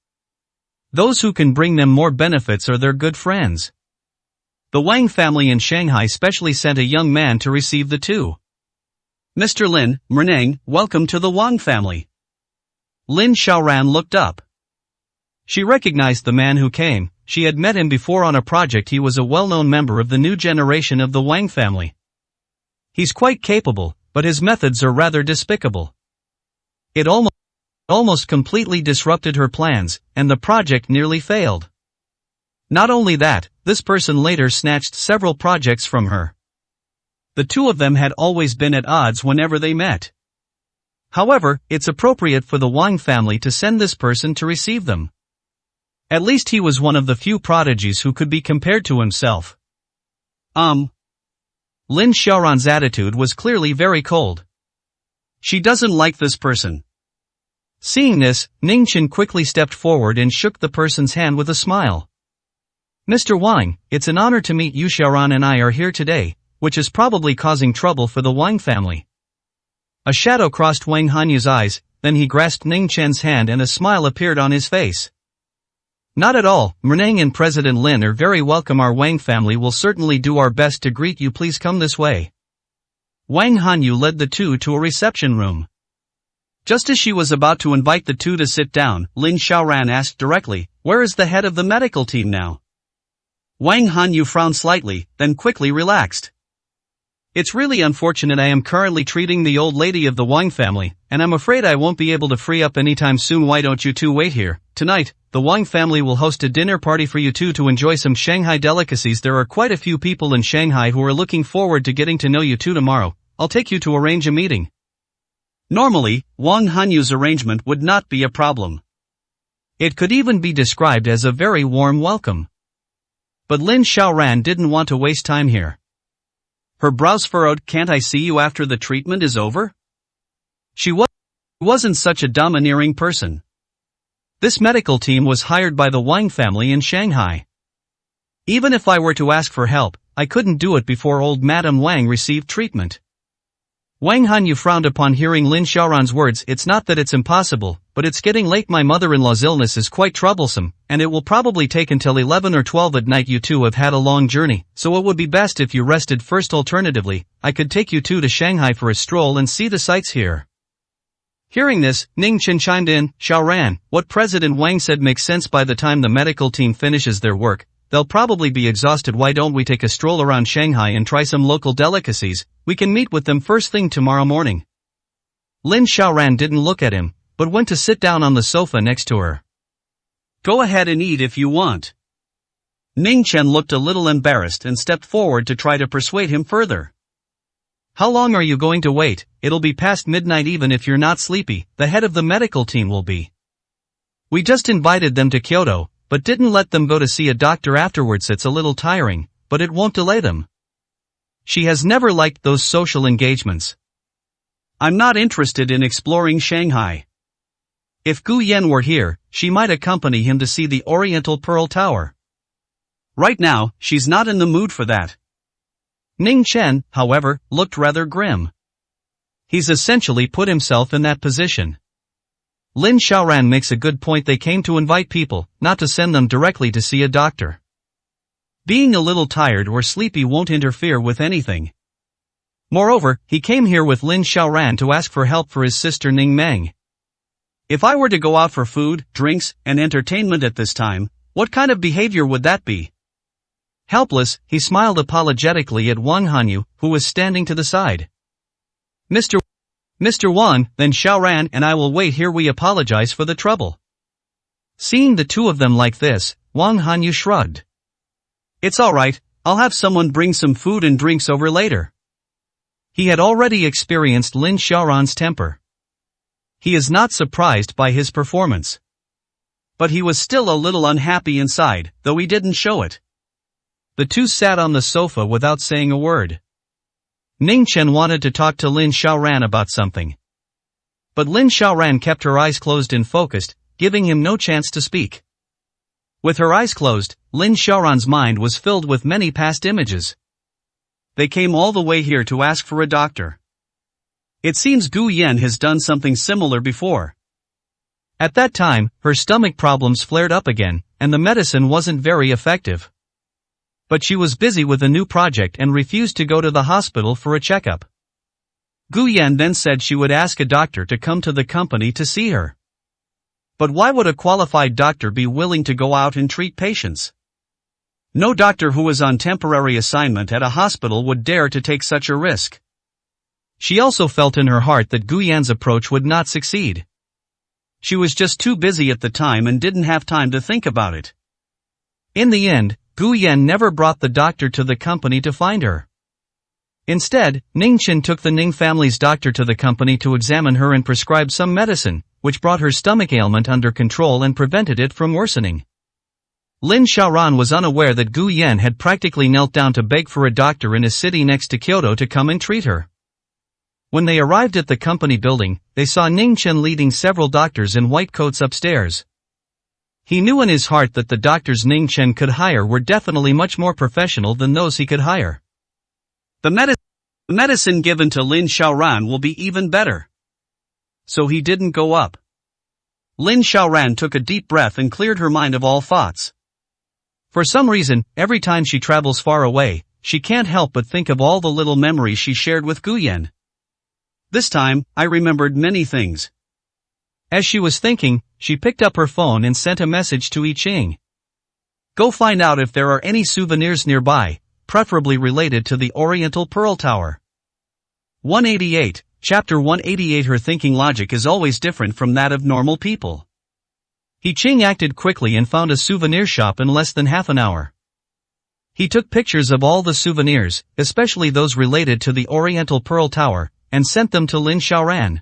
A: Those who can bring them more benefits are their good friends. The Wang family in Shanghai specially sent a young man to receive the two. Mr. Lin, Merneng, welcome to the Wang family. Lin Xiaoran looked up. She recognized the man who came. She had met him before on a project. He was a well-known member of the new generation of the Wang family. He's quite capable, but his methods are rather despicable. It almost completely disrupted her plans, and the project nearly failed. Not only that, this person later snatched several projects from her. The two of them had always been at odds whenever they met. However, it's appropriate for the Wang family to send this person to receive them. At least he was one of the few prodigies who could be compared to himself. Lin Xiaoran's attitude was clearly very cold. She doesn't like this person. Seeing this, Ningchen quickly stepped forward and shook the person's hand with a smile. Mr. Wang, it's an honor to meet you. Xiaoran and I are here today, which is probably causing trouble for the Wang family. A shadow crossed Wang Hanyu's eyes, then he grasped Ningchen's hand and a smile appeared on his face. Not at all, Merneng and President Lin are very welcome. Our Wang family will certainly do our best to greet you. Please come this way. Wang Hanyu led the two to a reception room. Just as she was about to invite the two to sit down, Lin Xiaoran asked directly, where is the head of the medical team now? Wang Hanyu frowned slightly, then quickly relaxed. It's really unfortunate. I am currently treating the old lady of the Wang family, and I'm afraid I won't be able to free up anytime soon. Why don't you two wait here? Tonight, the Wang family will host a dinner party for you two to enjoy some Shanghai delicacies. There are quite a few people in Shanghai who are looking forward to getting to know you two tomorrow. I'll take you to arrange a meeting. Normally, Wang Hanyu's arrangement would not be a problem. It could even be described as a very warm welcome. But Lin Xiaoran didn't want to waste time here. Her brows furrowed. Can't I see you after the treatment is over? She wasn't such a domineering person. This medical team was hired by the Wang family in Shanghai. Even if I were to ask for help, I couldn't do it before old Madame Wang received treatment. Wang Hanyu frowned upon hearing Lin Xiaoran's words. It's not that it's impossible, but it's getting late. My mother-in-law's illness is quite troublesome, and it will probably take until 11 or 12 at night. You two have had a long journey, so it would be best if you rested first. Alternatively, I could take you two to Shanghai for a stroll and see the sights here. Hearing this, Ning Chen chimed in, Xiaoran, what President Wang said makes sense. By the time the medical team finishes their work, they'll probably be exhausted. Why don't we take a stroll around Shanghai and try some local delicacies? We can meet with them first thing tomorrow morning. Lin Xiaoran didn't look at him, but went to sit down on the sofa next to her.
B: Go ahead and eat if you want. Ning Chen looked a little embarrassed and stepped forward to try to persuade him further.
A: How long are you going to wait? It'll be past midnight. Even if you're not sleepy, the head of the medical team will be. We just invited them to Kyoto, but didn't let them go to see a doctor afterwards. It's a little tiring, but it won't delay them. She has never liked those social engagements.
B: I'm not interested in exploring Shanghai.
A: If Gu Yan were here, she might accompany him to see the Oriental Pearl Tower.
B: Right now, she's not in the mood for that.
A: Ning Chen, however, looked rather grim. He's essentially put himself in that position. Lin Xiaoran makes a good point. They came to invite people, not to send them directly to see a doctor. Being a little tired or sleepy won't interfere with anything. Moreover, he came here with Lin Xiaoran to ask for help for his sister Ning Meng.
B: If I were to go out for food, drinks, and entertainment at this time, what kind of behavior would that be?
A: Helpless, he smiled apologetically at Wang Hanyu, who was standing to the side. Mr. Wang, then Xiaoran and I will wait here. We apologize for the trouble. Seeing the two of them like this, Wang Hanyu shrugged.
B: It's alright, I'll have someone bring some food and drinks over later.
A: He had already experienced Lin Xiaoran's temper. He is not surprised by his performance.
B: But he was still a little unhappy inside, though he didn't show it.
A: The two sat on the sofa without saying a word. Ning Chen wanted to talk to Lin Xiaoran about something. But Lin Xiaoran kept her eyes closed and focused, giving him no chance to speak. With her eyes closed, Lin Xiaoran's mind was filled with many past images.
B: They came all the way here to ask for a doctor. It seems Gu Yan has done something similar before.
A: At that time, her stomach problems flared up again, and the medicine wasn't very effective. But she was busy with a new project and refused to go to the hospital for a checkup. Gu Yan then said she would ask a doctor to come to the company to see her. But why would a qualified doctor be willing to go out and treat patients?
B: No doctor who was on temporary assignment at a hospital would dare to take such a risk.
A: She also felt in her heart that Gu Yan's approach would not succeed.
B: She was just too busy at the time and didn't have time to think about it.
A: In the end, Gu Yan never brought the doctor to the company to find her. Instead, Ning Chen took the Ning family's doctor to the company to examine her and prescribe some medicine, which brought her stomach ailment under control and prevented it from worsening. Lin Xiaoran was unaware that Gu Yan had practically knelt down to beg for a doctor in a city next to Kyoto to come and treat her. When they arrived at the company building, they saw Ning Chen leading several doctors in white coats upstairs. He knew in his heart that the doctors Ning Chen could hire were definitely much more professional than those he could hire.
B: The medicine given to Lin Xiaoran will be even better. So he didn't go up. Lin Xiaoran took a deep breath and cleared her mind of all thoughts.
A: For some reason, every time she travels far away, she can't help but think of all the little memories she shared with Gu Yan.
B: This time, I remembered many things.
A: As she was thinking, she picked up her phone and sent a message to I Ching. Go find out if there are any souvenirs nearby, preferably related to the Oriental Pearl Tower. 188, Chapter 188. Her thinking logic is always different from that of normal people. I Ching acted quickly and found a souvenir shop in less than half an hour. He took pictures of all the souvenirs, especially those related to the Oriental Pearl Tower, and sent them to Lin Xiaoran.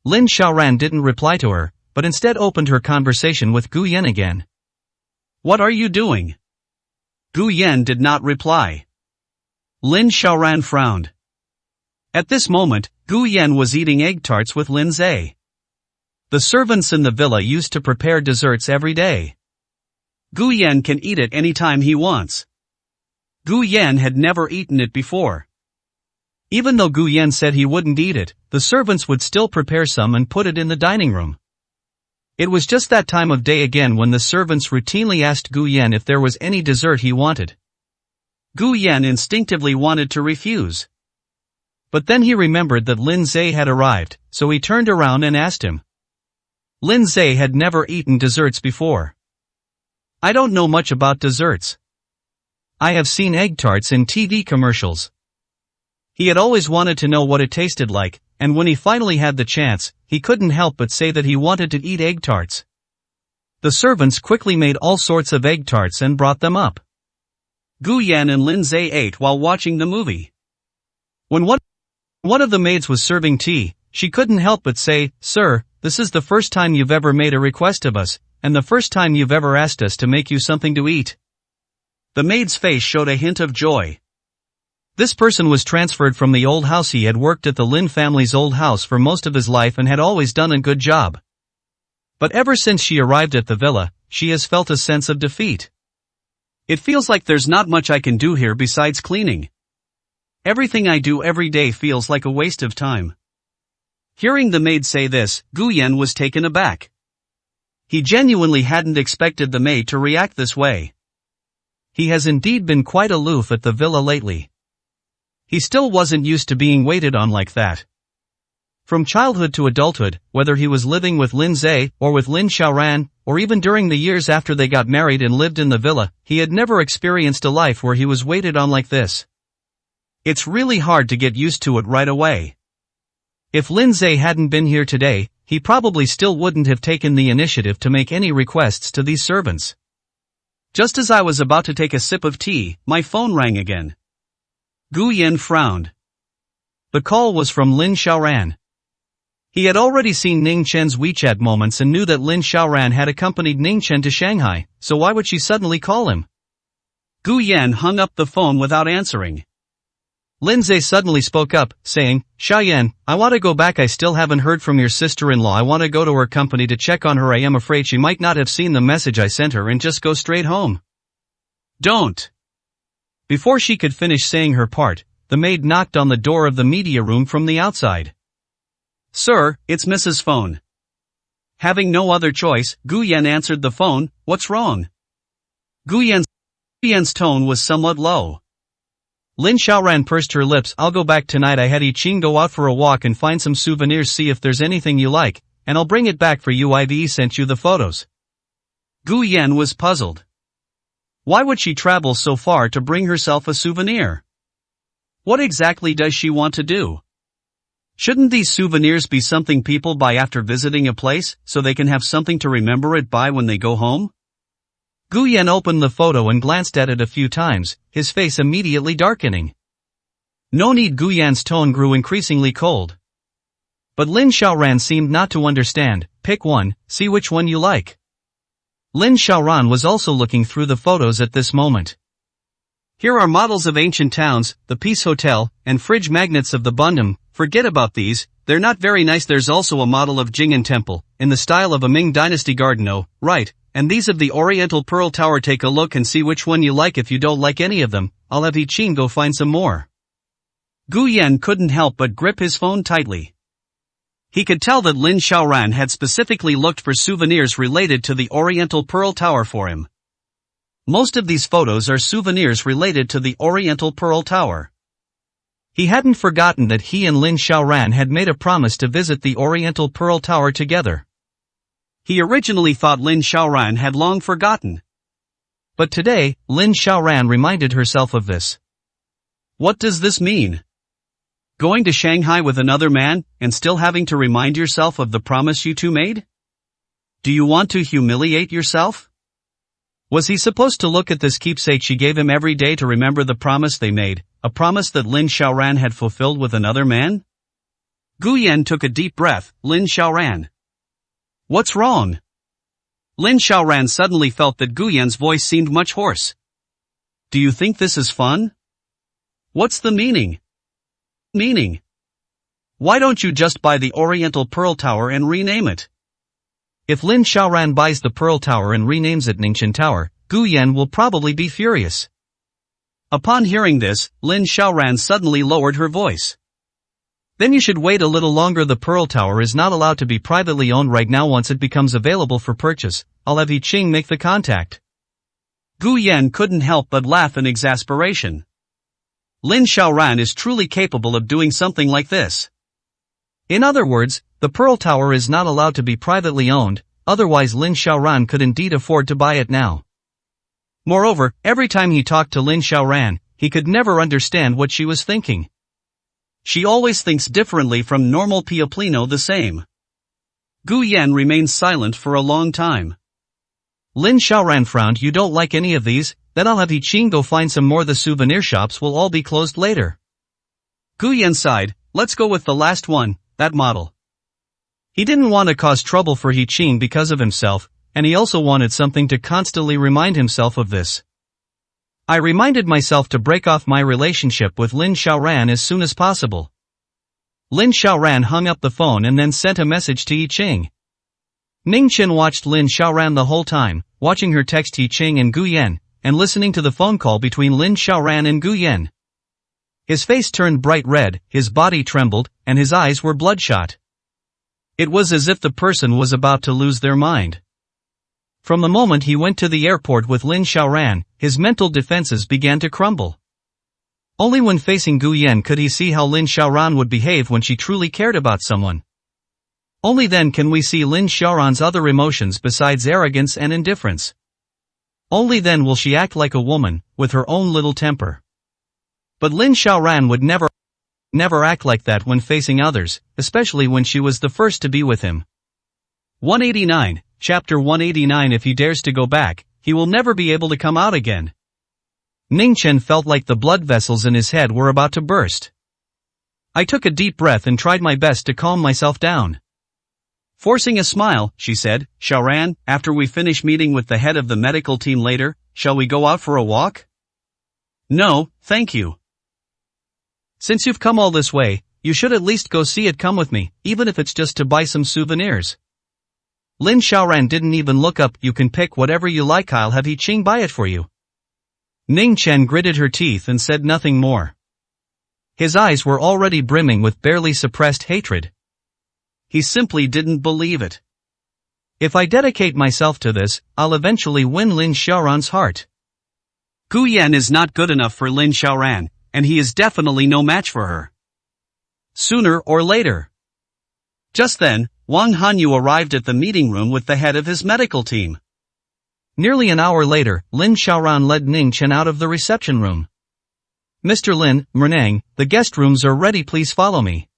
A: Lin Xiaoran didn't reply to her, but instead opened her conversation with Gu Yan again.
B: What are you doing? Gu Yan did not reply. Lin Xiaoran frowned. At this moment, Gu Yan was eating egg tarts with Lin Zhe. The servants in the villa used to prepare desserts every day. Gu Yan can eat it anytime he wants. Gu Yan had never eaten it before.
A: Even though Gu Yan said he wouldn't eat it, the servants would still prepare some and put it in the dining room. It was just that time of day again when the servants routinely asked Gu Yan if there was any dessert he wanted. Gu Yan instinctively wanted to refuse. But then he remembered that Lin Zhe had arrived, so he turned around and asked him. Lin Zhe had never eaten desserts before. I don't know much about desserts. I have seen egg tarts in TV commercials. He had always wanted to know what it tasted like, and when he finally had the chance, he couldn't help but say that he wanted to eat egg tarts. The servants quickly made all sorts of egg tarts and brought them up. Gu Yan and Lin Zhe ate while watching the movie. When one of the maids was serving tea, she couldn't help but say, "Sir, this is the first time you've ever made a request of us, and the first time you've ever asked us to make you something to eat." The maid's face showed a hint of joy. This person was transferred from the old house. He had worked at the Lin family's old house for most of his life and had always done a good job. But ever since she arrived at the villa, she has felt a sense of defeat. It feels like there's not much I can do here besides cleaning. Everything I do every day feels like a waste of time. Hearing the maid say this, Gu Yan was taken aback. He genuinely hadn't expected the maid to react this way. He has indeed been quite aloof at the villa lately. He still wasn't used to being waited on like that. From childhood to adulthood, whether he was living with Lin Zhe, or with Lin Xiaoran, or even during the years after they got married and lived in the villa, he had never experienced a life where he was waited on like this. It's really hard to get used to it right away. If Lin Zhe hadn't been here today, he probably still wouldn't have taken the initiative to make any requests to these servants. Just as I was about to take a sip of tea, my phone rang again. Gu Yan frowned. The call was from Lin Xiaoran. He had already seen Ning Chen's WeChat moments and knew that Lin Xiaoran had accompanied Ning Chen to Shanghai, so why would she suddenly call him? Gu Yan hung up the phone without answering. Lin Zhe suddenly spoke up, saying, "Xiaoyan, I want to go back. I still haven't heard from your sister-in-law. I want to go to her company to check on her. I am afraid she might not have seen the message I sent her and just go straight home." Don't. Before she could finish saying her part, the maid knocked on the door of the media room from the outside. "Sir, it's Mrs. Phone." Having no other choice, Gu Yan answered the phone. "What's wrong?" Gu Yan's tone was somewhat low. Lin Xiaoran pursed her lips. "I'll go back tonight. I had Yi Qing go out for a walk and find some souvenirs. See if there's anything you like, and I'll bring it back for you. I've sent you the photos." Gu Yan was puzzled. Why would she travel so far to bring herself a souvenir? What exactly does she want to do? Shouldn't these souvenirs be something people buy after visiting a place, so they can have something to remember it by when they go home? Gu Yan opened the photo and glanced at it a few times, his face immediately darkening. No need. Gu Yan's tone grew increasingly cold. But Lin Xiaoran seemed not to understand. "Pick one, see which one you like." Lin Xiaoran was also looking through the photos at this moment. "Here are models of ancient towns, the Peace Hotel, and fridge magnets of the Bundam. Forget about these, they're not very nice. There's also a model of Jing'an Temple, in the style of a Ming Dynasty garden. Oh, right, and these of the Oriental Pearl Tower. Take a look and see which one you like. If you don't like any of them, I'll have Yi Qing go find some more." Gu Yan couldn't help but grip his phone tightly. He could tell that Lin Xiaoran had specifically looked for souvenirs related to the Oriental Pearl Tower for him. Most of these photos are souvenirs related to the Oriental Pearl Tower. He hadn't forgotten that he and Lin Xiaoran had made a promise to visit the Oriental Pearl Tower together. He originally thought Lin Xiaoran had long forgotten. But today, Lin Xiaoran reminded herself of this. What does this mean? Going to Shanghai with another man, and still having to remind yourself of the promise you two made? Do you want to humiliate yourself? Was he supposed to look at this keepsake she gave him every day to remember the promise they made, a promise that Lin Xiaoran had fulfilled with another man? Gu Yan took a deep breath. "Lin Xiaoran. What's wrong?" Lin Xiaoran suddenly felt that Gu Yan's voice seemed much hoarse. "Do you think this is fun? What's the meaning? Why don't you just buy the Oriental Pearl Tower and rename it?" If Lin Xiaoran buys the Pearl Tower and renames it Ningchen Tower, Gu Yan will probably be furious. Upon hearing this, Lin Xiaoran suddenly lowered her voice. Then you should wait a little longer. The Pearl Tower is not allowed to be privately owned right now. Once it becomes available for purchase, I'll have Yi Qing make the contact.
B: Gu Yan couldn't help but laugh in exasperation. Lin Xiaoran is truly capable of doing something like this.
A: In other words, the Pearl Tower is not allowed to be privately owned, otherwise Lin Xiaoran could indeed afford to buy it now. Moreover, every time he talked to Lin Xiaoran, he could never understand what she was thinking.
B: She always thinks differently from normal people. The same. Gu Yan remained silent for a long time.
A: Lin Xiaoran frowned. You don't like any of these? Then I'll have Yi Qing go find some more. The souvenir shops will all be closed later.
B: Gu Yan sighed. Let's go with the last one, that model.
A: He didn't want to cause trouble for Yi Qing because of himself, and he also wanted something to constantly remind himself of this. I reminded myself to break off my relationship with Lin Xiaoran as soon as possible. Lin Xiaoran hung up the phone and then sent a message to Yi Qing. Ning Chen watched Lin Xiaoran the whole time, watching her text Yi Qing and Gu Yan, and listening to the phone call between Lin Xiaoran and Gu Yan. His face turned bright red, his body trembled, and his eyes were bloodshot. It was as if the person was about to lose their mind. From the moment he went to the airport with Lin Xiaoran, his mental defenses began to crumble. Only when facing Gu Yan could he see how Lin Xiaoran would behave when she truly cared about someone. Only then can we see Lin Xiaoran's other emotions besides arrogance and indifference. Only then will she act like a woman, with her own little temper. But Lin Xiaoran would never act like that when facing others, especially when she was the first to be with him.
B: 189, Chapter 189. If he dares to go back, he will never be able to come out again.
A: Ning Chen felt like the blood vessels in his head were about to burst. I took a deep breath and tried my best to calm myself down.
B: Forcing a smile, she said, Xiaoran, after we finish meeting with the head of the medical team later, shall we go out for a walk?
A: No, thank you. Since you've come all this way, you should at least go see it. Come with me, even if it's just to buy some souvenirs. Lin Xiaoran didn't even look up. You can pick whatever you like. I'll have Yi Qing buy it for you. Ning Chen gritted her teeth and said nothing more. His eyes were already brimming with barely suppressed hatred.
B: He simply didn't believe it.
A: If I dedicate myself to this, I'll eventually win Lin Xiaoran's heart.
B: Gu Yan is not good enough for Lin Xiaoran, and he is definitely no match for her. Sooner or later. Just then, Wang Hanyu arrived at the meeting room with the head of his medical team.
A: Nearly an hour later, Lin Xiaoran led Ning Chen out of the reception room. Mr. Lin, Mernang, the guest rooms are ready. Please follow me.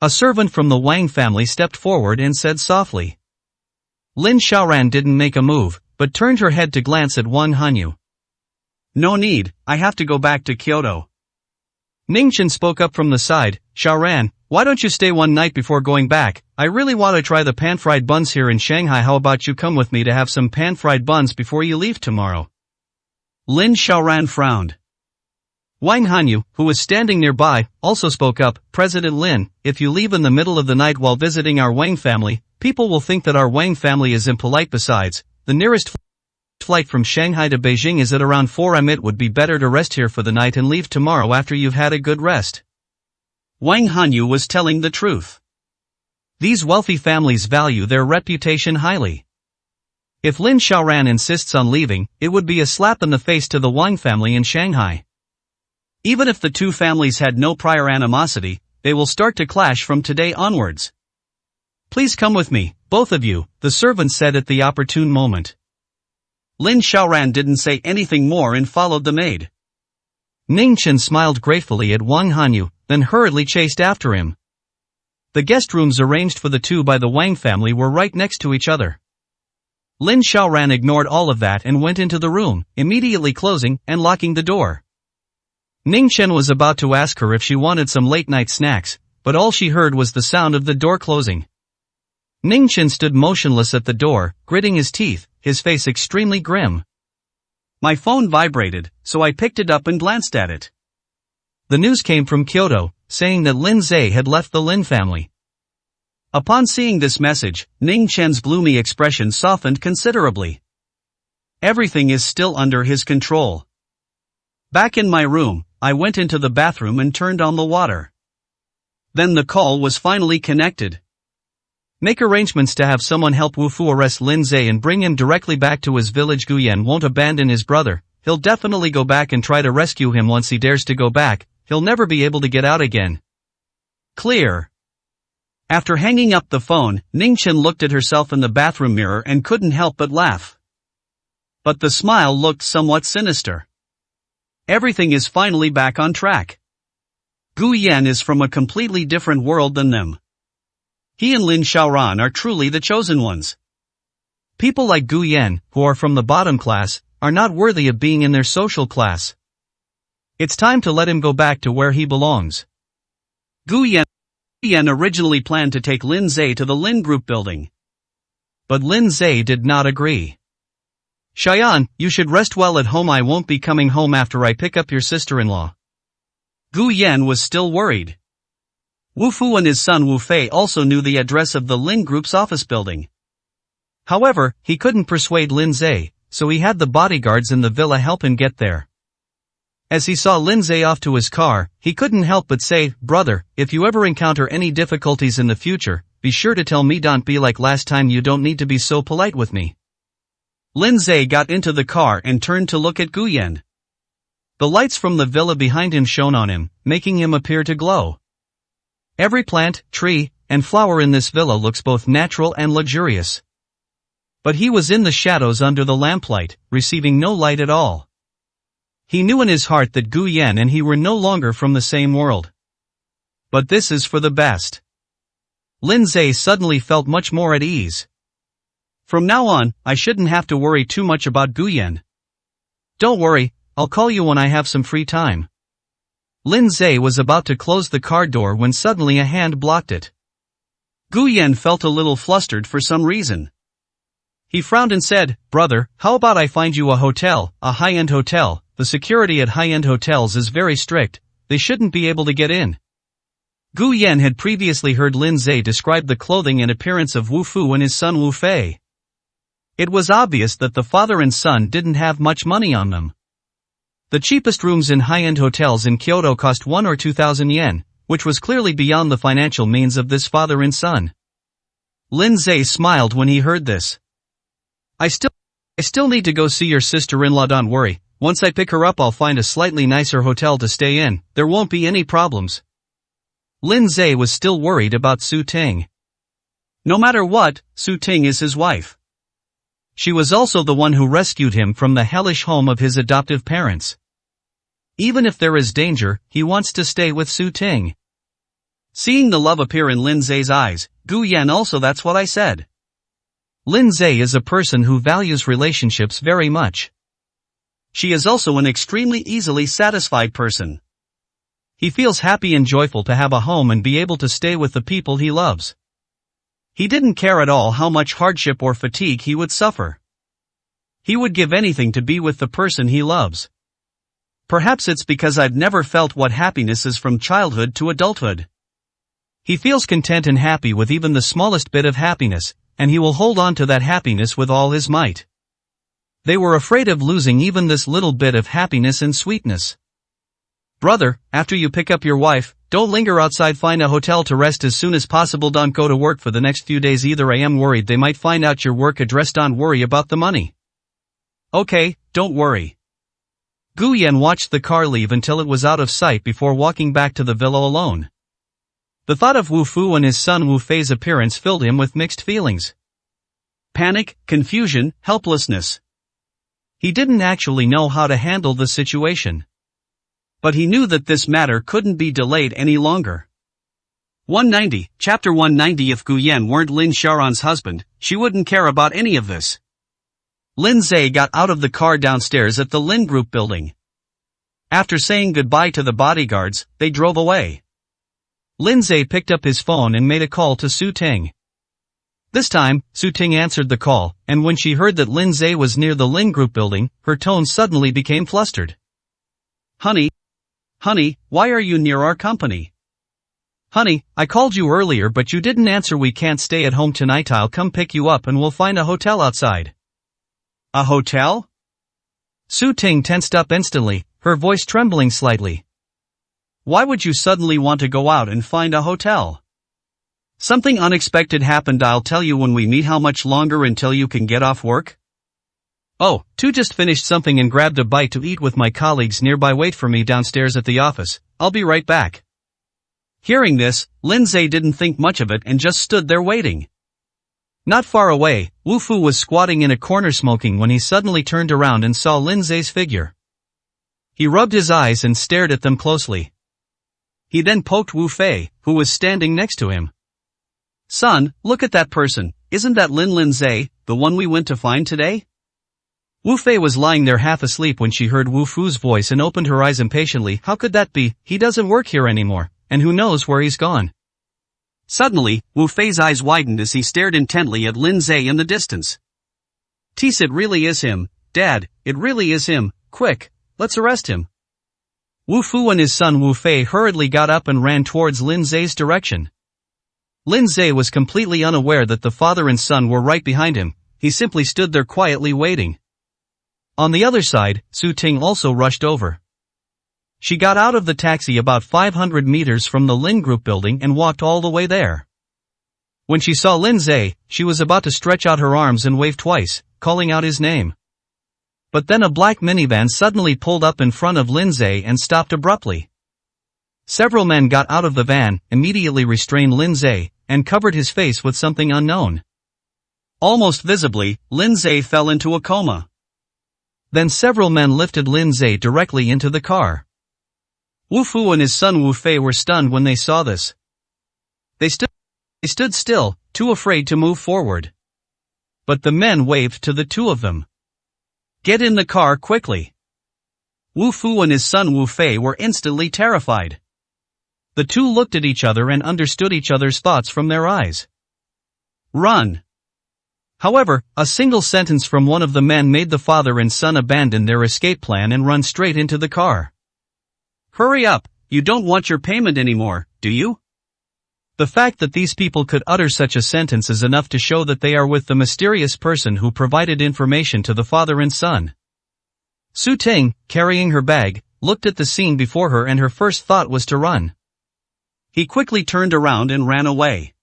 A: A servant from the Wang family stepped forward and said softly. Lin Xiaoran didn't make a move, but turned her head to glance at Wang Hanyu.
B: No need, I have to go back to Kyoto.
A: Ning Chen spoke up from the side. Xiaoran, why don't you stay one night before going back? I really want to try the pan-fried buns here in Shanghai. How about you come with me to have some pan-fried buns before you leave tomorrow?
B: Lin Xiaoran frowned.
A: Wang Hanyu, who was standing nearby, also spoke up. President Lin, if you leave in the middle of the night while visiting our Wang family, people will think that our Wang family is impolite. Besides, the nearest flight from Shanghai to Beijing is at around 4 am. It would be better to rest here for the night and leave tomorrow after you've had a good rest.
B: Wang Hanyu was telling the truth.
A: These wealthy families value their reputation highly. If Lin Xiaoran insists on leaving, it would be a slap in the face to the Wang family in Shanghai.
B: Even if the two families had no prior animosity, they will start to clash from today onwards.
A: Please come with me, both of you, the servant said at the opportune moment.
B: Lin Xiaoran didn't say anything more and followed the maid.
A: Ning Chen smiled gratefully at Wang Hanyu, then hurriedly chased after him. The guest rooms arranged for the two by the Wang family were right next to each other. Lin Xiaoran ignored all of that and went into the room, immediately closing and locking the door. Ning Chen was about to ask her if she wanted some late-night snacks, but all she heard was the sound of the door closing. Ning Chen stood motionless at the door, gritting his teeth, his face extremely grim.
B: My phone vibrated, so I picked it up and glanced at it.
A: The news came from Kyoto, saying that Lin Zhe had left the Lin family.
B: Upon seeing this message, Ning Chen's gloomy expression softened considerably. Everything is still under his control. Back in my room, I went into the bathroom and turned on the water. Then the call was finally connected.
A: Make arrangements to have someone help Wu Fu arrest Lin Zhe and bring him directly back to his village. Gu Yan won't abandon his brother, he'll definitely go back and try to rescue him. Once he dares to go back, he'll never be able to get out again.
B: Clear. After hanging up the phone, Ningqian looked at herself in the bathroom mirror and couldn't help but laugh. But the smile looked somewhat sinister. Everything is finally back on track. Gu Yan is from a completely different world than them. He and Lin Xiaoran are truly the chosen ones.
A: People like Gu Yan, who are from the bottom class, are not worthy of being in their social class. It's time to let him go back to where he belongs.
B: Gu Yan originally planned to take Lin Zhe to the Lin Group building.
A: But Lin Zhe did not agree. Xiaoyan, you should rest well at home. I won't be coming home after I pick up your sister-in-law.
B: Gu Yan was still worried. Wu Fu and his son Wu Fei also knew the address of the Lin Group's office building.
A: However, he couldn't persuade Lin Zhe, so he had the bodyguards in the villa help him get there. As he saw Lin Zhe off to his car, he couldn't help but say, "Brother, if you ever encounter any difficulties in the future, be sure to tell me. Don't be like last time. You don't need to be so polite with me."
B: Lin Zhe got into the car and turned to look at Gu Yan.
A: The lights from the villa behind him shone on him, making him appear to glow. Every plant, tree, and flower in this villa looks both natural and luxurious. But he was in the shadows under the lamplight, receiving no light at all. He knew in his heart that Gu Yan and he were no longer from the same world. But this is for the best. Lin Zhe suddenly felt much more at ease. From now on, I shouldn't have to worry too much about Gu Yan. Don't worry, I'll call you when I have some free time. Lin Zhe was about to close the car door when suddenly a hand blocked it.
B: Gu Yan felt a little flustered for some reason.
A: He frowned and said, "Brother, how about I find you a hotel, a high-end hotel? The security at high-end hotels is very strict, they shouldn't be able to get in." Gu Yan had previously heard Lin Zhe describe the clothing and appearance of Wu Fu and his son Wu Fei. It was obvious that the father and son didn't have much money on them. The cheapest rooms in high-end hotels in Kyoto cost 1 or 2,000 yen, which was clearly beyond the financial means of this father and son. Lin Zhe smiled when he heard this. I still need to go see your sister-in-law. Don't worry, once I pick her up I'll find a slightly nicer hotel to stay in, there won't be any problems. Lin Zhe was still worried about Su Ting. No matter what, Su Ting is his wife. She was also the one who rescued him from the hellish home of his adoptive parents. Even if there is danger, he wants to stay with Su Ting. Seeing the love appear in Lin Zhe's eyes, Gu Yan also that's what I said. Lin Zhe is a person who values relationships very much. She is also an extremely easily satisfied person. He feels happy and joyful to have a home and be able to stay with the people he loves. He didn't care at all how much hardship or fatigue he would suffer. He would give anything to be with the person he loves. Perhaps it's because I've never felt what happiness is from childhood to adulthood. He feels content and happy with even the smallest bit of happiness, and he will hold on to that happiness with all his might. They were afraid of losing even this little bit of happiness and sweetness. Brother, after you pick up your wife, don't linger outside. Find a hotel to rest as soon as possible. Don't go to work for the next few days either. I am worried they might find out your work address. Don't worry about the money. Okay, don't worry. Gu Yan watched the car leave until it was out of sight before walking back to the villa alone. The thought of Wu Fu and his son Wu Fei's appearance filled him with mixed feelings. Panic, confusion, helplessness. He didn't actually know how to handle the situation. But he knew that this matter couldn't be delayed any longer. 190, Chapter 190. If Gu Yan weren't Lin Xiaoran's husband, she wouldn't care about any of this. Lin Zhe got out of the car downstairs at the Lin Group building. After saying goodbye to the bodyguards, they drove away. Lin Zhe picked up his phone and made a call to Su Ting. This time, Su Ting answered the call, and when she heard that Lin Zhe was near the Lin Group building, her tone suddenly became flustered. Honey, why are you near our company? Honey, I called you earlier but you didn't answer. We can't stay at home tonight. I'll come pick you up and we'll find a hotel outside. A hotel? Su Ting tensed up instantly, her voice trembling slightly.
B: Why would you suddenly want to go out and find a hotel? Something unexpected happened. I'll tell you when we meet. How much longer until you can get off work?
A: Oh, just finished something and grabbed a bite to eat with my colleagues nearby. Wait for me downstairs at the office. I'll be right back.
B: Hearing this, Lindsay didn't think much of it and just stood there waiting.
A: Not far away, Wu Fu was squatting in a corner smoking when he suddenly turned around and saw Lindsay's figure. He rubbed his eyes and stared at them closely. He then poked Wu Fei, who was standing next to him.
B: Son, look at that person. Isn't that Lindsay, the one we went to find today?
A: Wu Fei was lying there half asleep when she heard Wu Fu's voice and opened her eyes impatiently. How could that be? He doesn't work here anymore, and who knows where he's gone.
B: Suddenly, Wu Fei's eyes widened as he stared intently at Lindsay in the distance. Tease, it really is him. Dad, it really is him. Quick, let's arrest him.
A: Wu Fu and his son Wu Fei hurriedly got up and ran towards Lindsay's direction. Lindsay was completely unaware that the father and son were right behind him. He simply stood there quietly waiting. On the other side, Su Ting also rushed over. She got out of the taxi about 500 meters from the Lin Group building and walked all the way there. When she saw Lindsay, she was about to stretch out her arms and wave twice, calling out his name. But then a black minivan suddenly pulled up in front of Lindsay and stopped abruptly. Several men got out of the van, immediately restrained Lindsay, and covered his face with something unknown.
B: Almost visibly, Lindsay fell into a coma.
A: Then several men lifted Lindsay directly into the car.
B: Wu Fu and his son Wu Fei were stunned when they saw this. They stood still, too afraid to move forward. But the men waved to the two of them. Get in the car quickly. Wu Fu and his son Wu Fei were instantly terrified. The two looked at each other and understood each other's thoughts from their eyes. Run. However, a single sentence from one of the men made the father and son abandon their escape plan and run straight into the car. Hurry up, you don't want your payment anymore, do you? The fact that these people could utter such a sentence is enough to show that they are with the mysterious person who provided information to the father and son. Su Ting, carrying her bag, looked at the scene before her and her first thought was to run. He quickly turned around and ran away.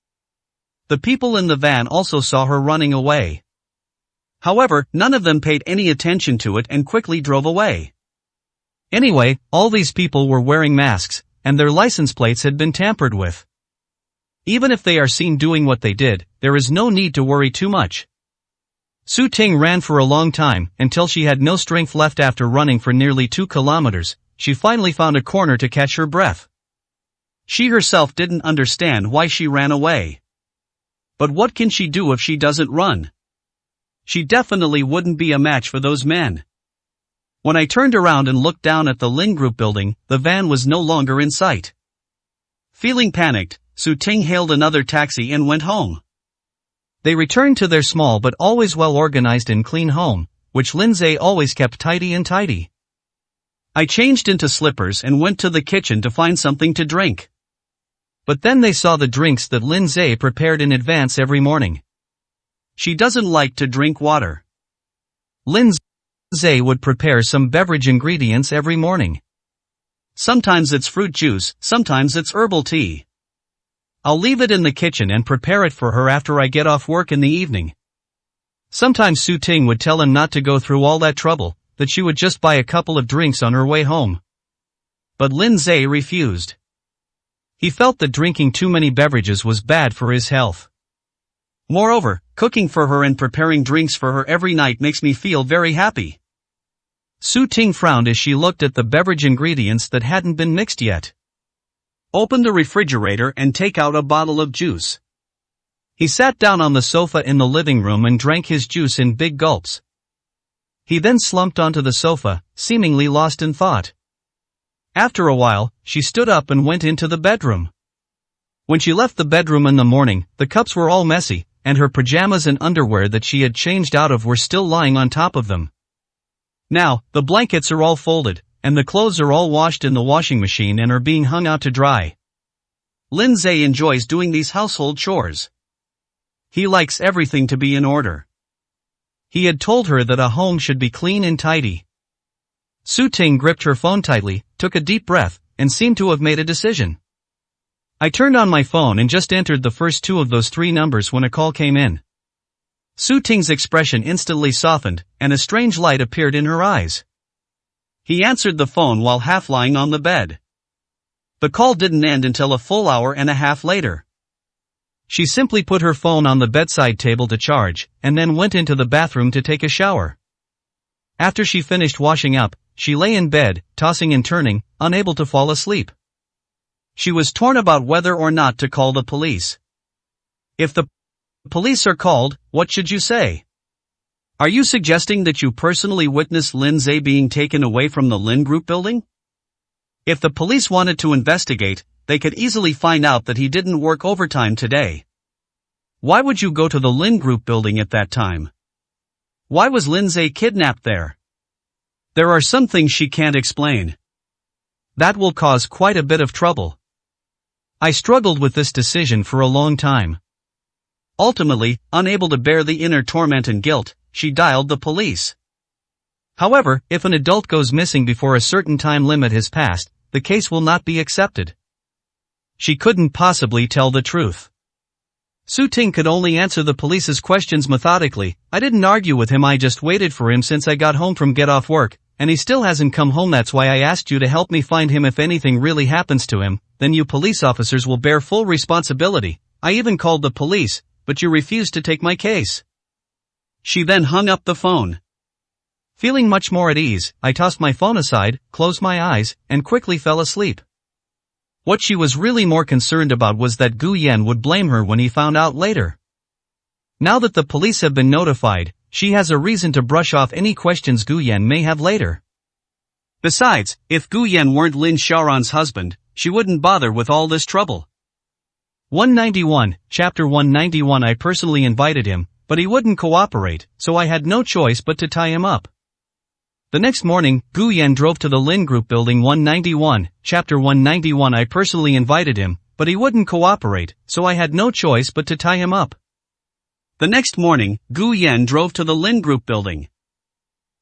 B: The people in the van also saw her running away. However, none of them paid any attention to it and quickly drove away. Anyway, all these people were wearing masks, and their license plates had been tampered with. Even if they are seen doing what they did, there is no need to worry too much. Su Ting ran for a long time, until she had no strength left. After running for nearly 2 kilometers, she finally found a corner to catch her breath. She herself didn't understand why she ran away. But what can she do if she doesn't run? She definitely wouldn't be a match for those men. When I turned around and looked down at the Lin Group building, the van was no longer in sight. Feeling panicked, Su Ting hailed another taxi and went home. They returned to their small but always well-organized and clean home, which Lindsay always kept tidy and tidy. I changed into slippers and went to the kitchen to find something to drink. But then they saw the drinks that Lindsay prepared in advance every morning. She doesn't like to drink water. Lindsay would prepare some beverage ingredients every morning. Sometimes it's fruit juice, sometimes it's herbal tea. I'll leave it in the kitchen and prepare it for her after I get off work in the evening. Sometimes Su Ting would tell him not to go through all that trouble, that she would just buy a couple of drinks on her way home. But Lindsay refused. He felt that drinking too many beverages was bad for his health. Moreover, cooking for her and preparing drinks for her every night makes me feel very happy. Su Ting frowned as she looked at the beverage ingredients that hadn't been mixed yet. Open the refrigerator and take out a bottle of juice. He sat down on the sofa in the living room and drank his juice in big gulps. He then slumped onto the sofa, seemingly lost in thought. After a while, she stood up and went into the bedroom. When she left the bedroom in the morning, the cups were all messy, and her pajamas and underwear that she had changed out of were still lying on top of them. Now, the blankets are all folded, and the clothes are all washed in the washing machine and are being hung out to dry. Lindsay enjoys doing these household chores. He likes everything to be in order. He had told her that a home should be clean and tidy. Su Ting gripped her phone tightly, took a deep breath,
A: and seemed to have made a decision. I turned on my phone and just entered the first two of those three numbers when a call came in. Su Ting's expression instantly softened, and a strange light appeared in her eyes. He answered the phone while half lying on the bed. The call didn't end until a full hour and a half later. She simply put her phone on the bedside table to charge, and then went into the bathroom to take a shower. After she finished washing up, she lay in bed, tossing and turning, unable to fall asleep. She was torn about whether or not to call the police. If the police are called, what should you say? Are you suggesting that you personally witnessed Lin Zhe being taken away from the Lin Group building? If the police wanted to investigate, they could easily find out that he didn't work overtime today. Why would you go to the Lin Group building at that time? Why was Lin Zhe kidnapped there? There are some things she can't explain. That will cause quite a bit of trouble. I struggled with this decision for a long time. Ultimately, unable to bear the inner torment and guilt, she dialed the police. However, if an adult goes missing before a certain time limit has passed, the case will not be accepted. She couldn't possibly tell the truth. Su Ting could only answer the police's questions methodically. I didn't argue with him, I just waited for him since I got home from get off work, and he still hasn't come home. That's why I asked you to help me find him. If anything really happens to him, then you police officers will bear full responsibility. I even called the police, but you refused to take my case. She then hung up the phone. Feeling much more at ease, I tossed my phone aside, closed my eyes, and quickly fell asleep. What she was really more concerned about was that Gu Yan would blame her when he found out later. Now that the police have been notified, she has a reason to brush off any questions Gu Yan may have later. Besides, if Gu Yan weren't Lin Xiaoran's husband, she wouldn't bother with all this trouble. 191, Chapter 191. I personally invited him, but he wouldn't cooperate, so I had no choice but to tie him up. The next morning, Gu Yan drove to the Lin Group building. 191, Chapter 191. I personally invited him, but he wouldn't cooperate, so I had no choice but to tie him up. The next morning, Gu Yan drove to the Lin Group building.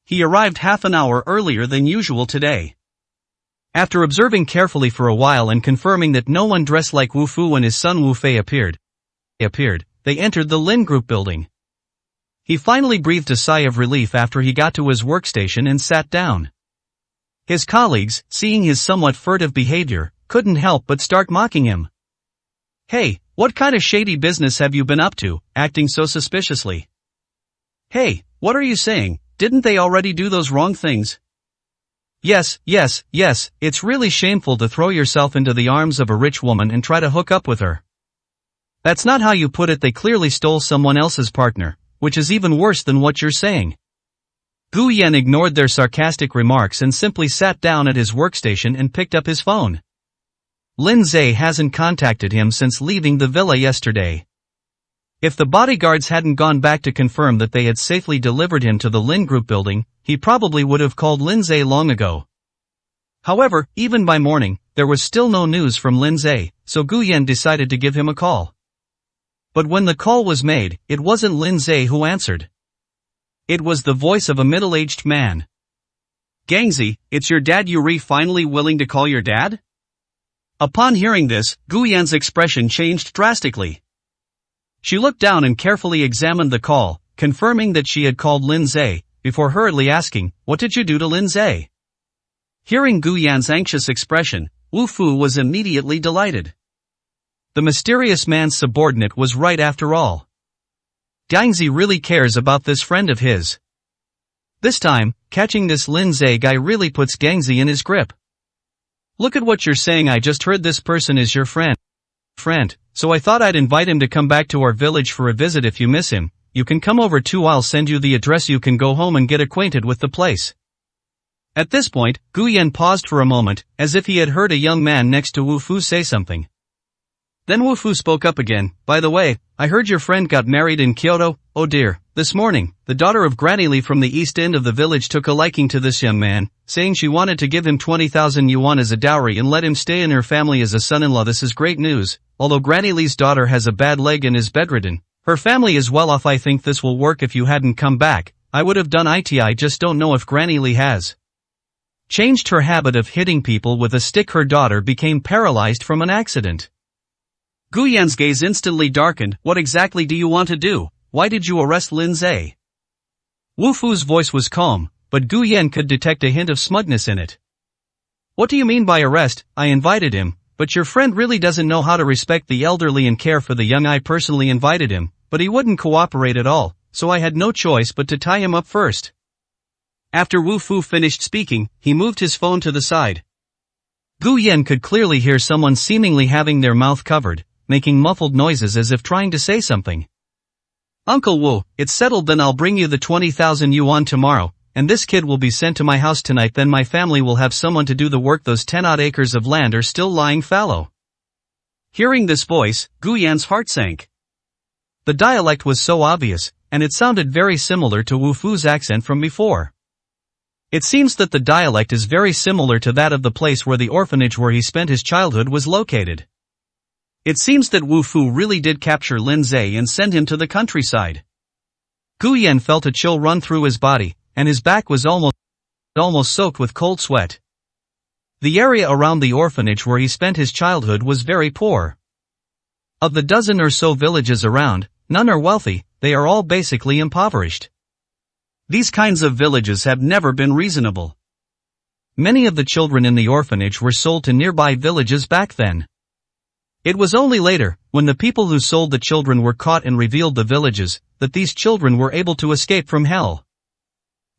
A: He arrived half an hour earlier than usual today. After observing carefully for a while and confirming that no one dressed like Wu Fu and his son Wu Fei appeared, they entered the Lin Group building. He finally breathed a sigh of relief after he got to his workstation and sat down. His colleagues, seeing his somewhat furtive behavior, couldn't help but start mocking him. Hey, what kind of shady business have you been up to, acting so suspiciously? Hey, what are you saying? Didn't they already do those wrong things? Yes, it's really shameful to throw yourself into the arms of a rich woman and try to hook up with her. That's not how you put it. They clearly stole someone else's partner, which is even worse than what you're saying. Gu Yan ignored their sarcastic remarks and simply sat down at his workstation and picked up his phone. Lin Zhe hasn't contacted him since leaving the villa yesterday. If the bodyguards hadn't gone back to confirm that they had safely delivered him to the Lin Group building, he probably would have called Lin Zhe long ago. However, even by morning, there was still no news from Lin Zhe, so Gu Yan decided to give him a call. But when the call was made, it wasn't Lin Zhe who answered. It was the voice of a middle-aged man. Gangzi, it's your dad. Yuri finally willing to call your dad? Upon hearing this, Gu Yan's expression changed drastically. She looked down and carefully examined the call, confirming that she had called Lin Zhe, before hurriedly asking, "What did you do to Lin Zhe?" Hearing Gu Yan's anxious expression, Wu Fu was immediately delighted. The mysterious man's subordinate was right after all. Gangzi really cares about this friend of his. This time, catching this Lin Zhe guy really puts Gangzi in his grip. Look at what you're saying. I just heard this person is your friend, so I thought I'd invite him to come back to our village for a visit. If you miss him, you can come over too. I'll send you the address. You can go home and get acquainted with the place. At this point, Gu Yan paused for a moment, as if he had heard a young man next to Wu Fu say something. Then Wu Fu spoke up again. By the way, I heard your friend got married in Kyoto. Oh dear, this morning, the daughter of Granny Li from the east end of the village took a liking to this young man, saying she wanted to give him 20,000 yuan as a dowry and let him stay in her family as a son-in-law. This is great news. Although Granny Li's daughter has a bad leg and is bedridden, her family is well off. I think this will work. If you hadn't come back, I would have done it. I just don't know if Granny Li has. changed her habit of hitting people with a stick. Her daughter became paralyzed from an accident.
B: Gu Yan's gaze instantly darkened. What exactly do you want to do? Why did you arrest Lin Zhe?
A: Wu Fu's voice was calm, but Gu Yan could detect a hint of smugness in it. What do you mean by arrest? I invited him, but your friend really doesn't know how to respect the elderly and care for the young. I personally invited him, but he wouldn't cooperate at all, so I had no choice but to tie him up first.
B: After Wu Fu finished speaking, he moved his phone to the side.
A: Gu Yan could clearly hear someone seemingly having their mouth covered, making muffled noises as if trying to say something.
B: Uncle Wu, it's settled. Then I'll bring you the 20,000 yuan tomorrow, and this kid will be sent to my house tonight. Then my family will have someone to do the work. Those 10-odd acres of land are still lying fallow.
A: Hearing this voice, Gu Yan's heart sank. The dialect was so obvious, and it sounded very similar to Wu Fu's accent from before. It seems that the dialect is very similar to that of the place where the orphanage where he spent his childhood was located. It seems that Wu Fu really did capture Lin Zhe and send him to the countryside. Gu Yan felt a chill run through his body, and his back was almost soaked with cold sweat. The area around the orphanage where he spent his childhood was very poor. Of the dozen or so villages around, none are wealthy, they are all basically impoverished.
B: These kinds of villages have never been reasonable.
A: Many of the children in the orphanage were sold to nearby villages back then. It was only later, when the people who sold the children were caught and revealed the villages, that these children were able to escape from hell.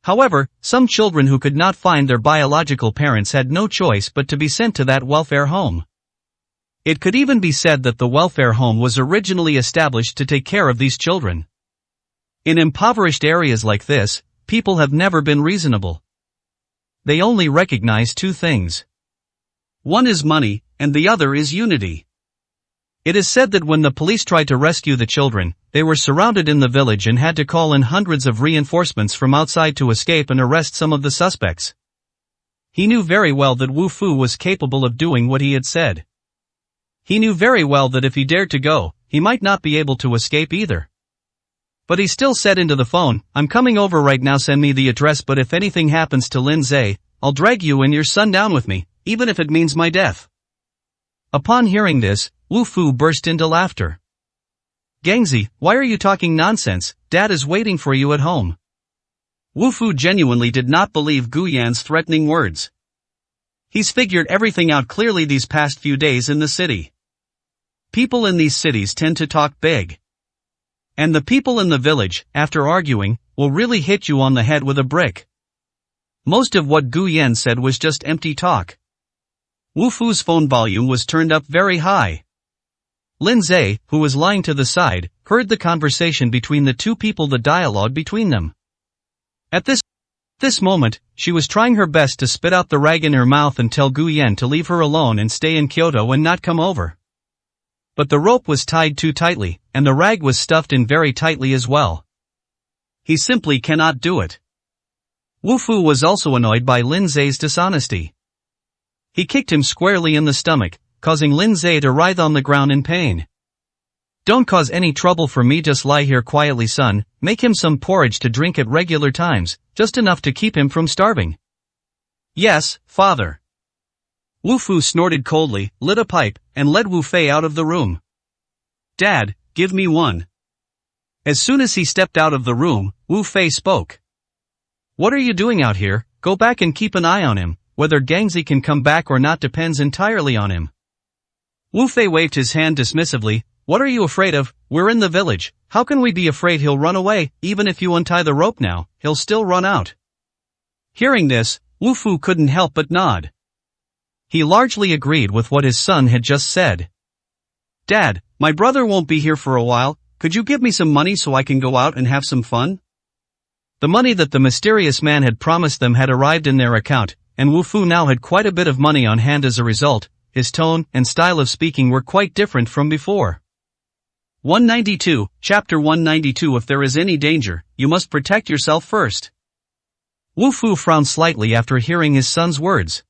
A: However, some children who could not find their biological parents had no choice but to be sent to that welfare home. It could even be said that the welfare home was originally established to take care of these children. In impoverished areas like this, people have never been reasonable. They only recognize two things.
B: One is money, and the other is unity.
A: It is said that when the police tried to rescue the children, they were surrounded in the village and had to call in hundreds of reinforcements from outside to escape and arrest some of the suspects. He knew very well that Wu Fu was capable of doing what he had said. He knew very well that if he dared to go, he might not be able to escape either. But he still said into the phone, I'm coming over right now, send me the address, but if anything happens to Lin Zhe, I'll drag you and your son down with me, even if it means my death. Upon hearing this, Wu Fu burst into laughter. Gangzi, why are you talking nonsense? Dad is waiting for you at home.
B: Wu Fu genuinely did not believe Gu Yan's threatening words. He's figured everything out clearly these past few days in the city. People in these cities tend to talk big. And the people in the village, after arguing, will really hit you on the head with a brick. Most of what Gu Yan said was just empty talk. Wu Fu's phone volume was turned up very high. Lin Zhe, who was lying to the side, heard the conversation between the two people, the dialogue between them. At this moment, she was trying her best to spit out the rag in her mouth and tell Gu Yan to leave her alone and stay in Kyoto and not come over. But the rope was tied too tightly, and the rag was stuffed in very tightly as well. He simply cannot do it. Wu Fu was also annoyed by Lin Zhe's dishonesty. He kicked him squarely in the stomach, causing Lin Zhe to writhe on the ground in pain. Don't cause any trouble for me, just lie here quietly, son, make him some porridge to drink at regular times, just enough to keep him from starving. Yes, father. Wu Fu snorted coldly, lit a pipe, and led Wu Fei out of the room. Dad, give me one. As soon as he stepped out of the room, Wu Fei spoke.
A: What are you doing out here? Go back and keep an eye on him. Whether Gangzi can come back or not depends entirely on him.
B: Wu Fei waved his hand dismissively.
A: What are you afraid of? We're in the village. How can we be afraid he'll run away? Even if you untie the rope now, he'll still run out.
B: Hearing this, Wu Fu couldn't help but nod.
A: He largely agreed with what his son had just said.
B: Dad, my brother won't be here for a while. Could you give me some money so I can go out and have some fun?
A: The money that the mysterious man had promised them had arrived in their account, and Wu Fu now had quite a bit of money on hand. As a result, his tone and style of speaking were quite different from before.
B: 192, Chapter 192. If there is any danger, you must protect yourself first.
A: Wu Fu frowned slightly after hearing his son's words.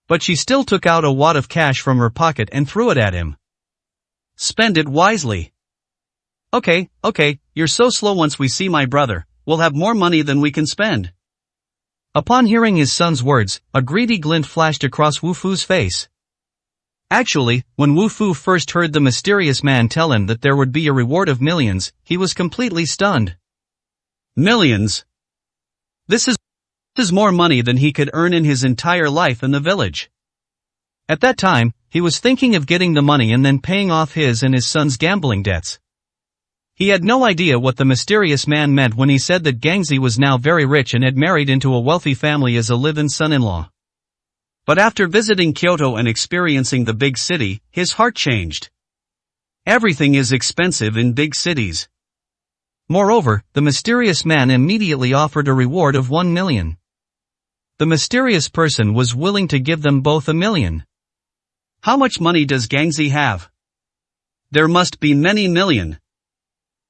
A: But she still took out a wad of cash from her pocket and threw it at him.
B: Spend it wisely.
A: Okay, you're so slow. Once we see my brother, we'll have more money than we can spend. Upon hearing his son's words, a greedy glint flashed across Wu Fu's face. Actually, when Wu Fu first heard the mysterious man tell him that there would be a reward of millions, he was completely stunned.
B: Millions? This is more money than he could earn in his entire life in the village.
A: At that time, he was thinking of getting the money and then paying off his and his son's gambling debts. He had no idea what the mysterious man meant when he said that Gangzi was now very rich and had married into a wealthy family as a live-in son-in-law.
B: But after visiting Kyoto and experiencing the big city, his heart changed. Everything is expensive in big cities.
A: Moreover, the mysterious man immediately offered a reward of 1 million. The mysterious person was willing to give them both $1 million.
B: How much money does Gangzi have? There must be many million.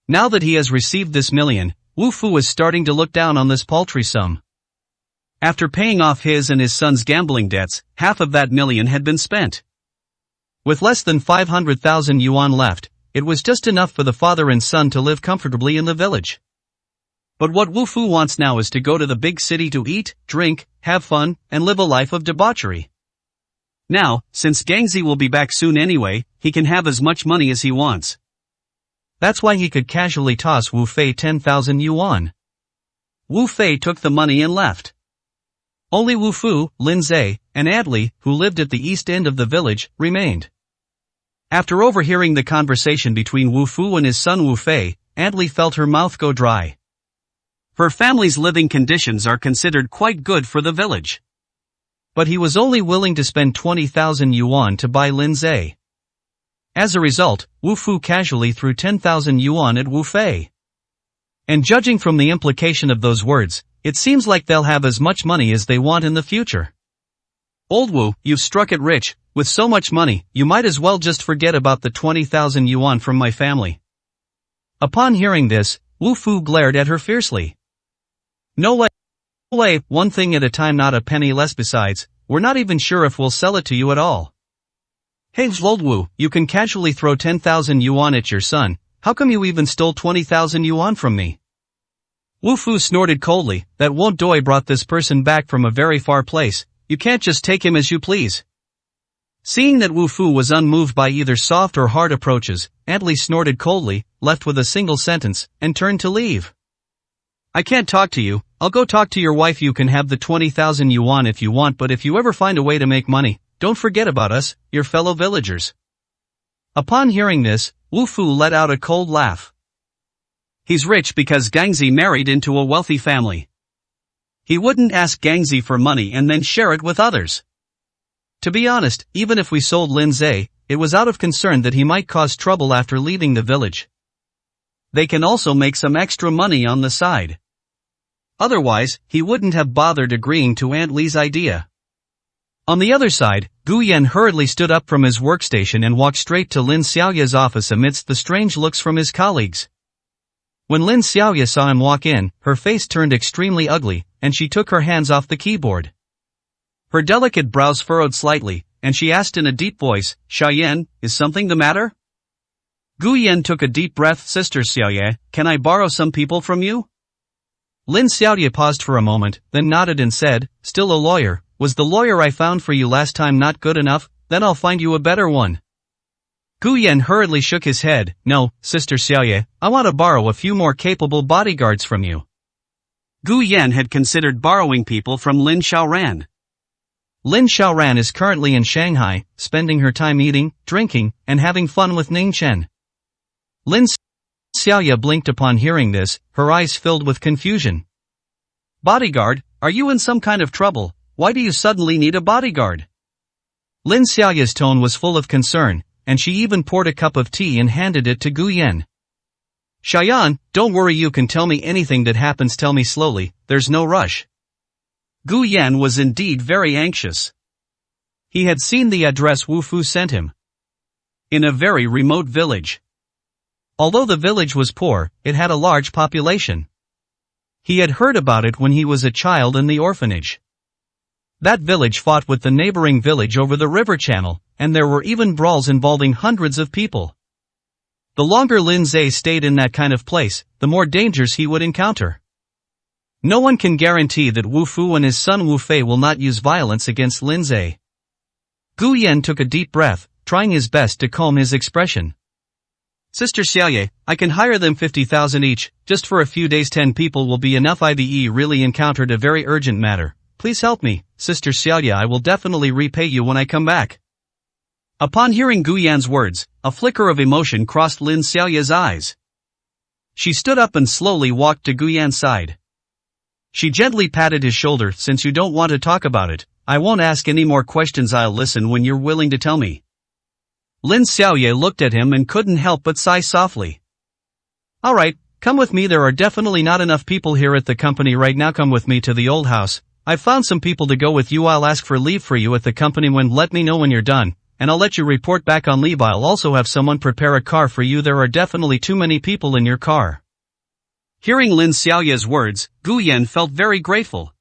A: Now that he has received this million, Wu Fu is starting to look down on this paltry sum.
B: After paying off his and his son's gambling debts, half of that million had been spent.
A: With less than 500,000 yuan left, it was just enough for the father and son to live comfortably in the village.
B: But what Wu Fu wants now is to go to the big city to eat, drink, have fun, and live a life of debauchery. Now, since Gangzi will be back soon anyway, he can have as much money as he wants.
A: That's why he could casually toss Wu Fei 10,000 yuan.
B: Wu Fei took the money and left.
A: Only Wu Fu, Lin Zhe, and Adli, who lived at the east end of the village, remained. After overhearing the conversation between Wu Fu and his son Wu Fei, Adli felt her mouth go dry.
B: Her family's living conditions are considered quite good for the village.
A: But he was only willing to spend 20,000 yuan to buy Lin Zhe. As a result, Wu Fu casually threw 10,000 yuan at Wu Fei. And judging from the implication of those words, it seems like they'll have as much money as they want in the future.
B: Old Wu, you've struck it rich. With so much money, you might as well just forget about the 20,000 yuan from my family.
A: Upon hearing this, Wu Fu glared at her fiercely. No way, one thing at a time, not a penny less. Besides, we're not even sure if we'll sell it to you at all.
B: Hey Old Wu, you can casually throw 10,000 yuan at your son, how come you even stole 20,000 yuan from me?
A: Wu Fu snorted coldly, that won't do. I brought this person back from a very far place, you can't just take him as you please.
B: Seeing that Wu Fu was unmoved by either soft or hard approaches, Adli snorted coldly, left with a single sentence, and turned to leave.
A: I can't talk to you, I'll go talk to your wife. You can have the 20,000 yuan if you want, but if you ever find a way to make money, don't forget about us, your fellow villagers. Upon hearing this, Wu Fu let out a cold laugh.
B: He's rich because Gangzi married into a wealthy family. He wouldn't ask Gangzi for money and then share it with others.
A: To be honest, even if we sold Lin Zhe, it was out of concern that he might cause trouble after leaving the village.
B: They can also make some extra money on the side. Otherwise, he wouldn't have bothered agreeing to Aunt Li's idea.
A: On the other side, Gu Yan hurriedly stood up from his workstation and walked straight to Lin Xiaoya's office amidst the strange looks from his colleagues. When Lin Xiaoya saw him walk in, her face turned extremely ugly, and she took her hands off the keyboard. Her delicate brows furrowed slightly, and she asked in a deep voice, "Xiaoyan, is something the matter?"
B: Gu Yan took a deep breath. Sister Xiaoya, can I borrow some people from you?
A: Lin Xiaoya paused for a moment, then nodded and said, "Still a lawyer? Was the lawyer I found for you last time not good enough? Then I'll find you a better one." Gu Yan hurriedly shook his head. "No, Sister Xiaoya, I want to borrow a few more capable bodyguards from you."
B: Gu Yan had considered borrowing people from Lin Xiaoran.
A: Lin Xiaoran is currently in Shanghai, spending her time eating, drinking, and having fun with Ning Chen. Lin Xiaoya blinked upon hearing this, her eyes filled with confusion.
B: "Bodyguard, are you in some kind of trouble? Why do you suddenly need a bodyguard?"
A: Lin Xiaoya's tone was full of concern, and she even poured a cup of tea and handed it to Gu Yan.
B: "Xiaoyan, don't worry, you can tell me anything that happens, tell me slowly, there's no rush." Gu Yan was indeed very anxious. He had seen the address Wu Fu sent him. In a very remote village.
A: Although the village was poor, it had a large population. He had heard about it when he was a child in the orphanage. That village fought with the neighboring village over the river channel, and there were even brawls involving hundreds of people. The longer Lin Zhe stayed in that kind of place, the more dangers he would encounter. No one can guarantee that Wu Fu and his son Wu Fei will not use violence against Lin Zhe. Gu Yan took a deep breath, trying his best to calm his expression. Sister Xiaoye, I can hire them 50,000 each, just for a few days 10 people will be enough. IDE really encountered a very urgent matter. Please help me, Sister Xiaoye, I will definitely repay you when I come back. Upon hearing Gu Yan's words, a flicker of emotion crossed Lin Xiaoye's eyes. She stood up and slowly walked to Gu Yan's side. She gently patted his shoulder. Since you don't want to talk about it, I won't ask any more questions. I'll listen when you're willing to tell me. Lin Xiaoye looked at him and couldn't help but sigh softly. Alright, come with me. There are definitely not enough people here at the company right now. Come with me to the old house. I've found some people to go with you. I'll ask for leave for you at the company when. Let me know when you're done, and I'll let you report back on leave. I'll also have someone prepare a car for you. There are definitely too many people in your car. Hearing Lin Xiaoye's words, Gu Yan felt very grateful.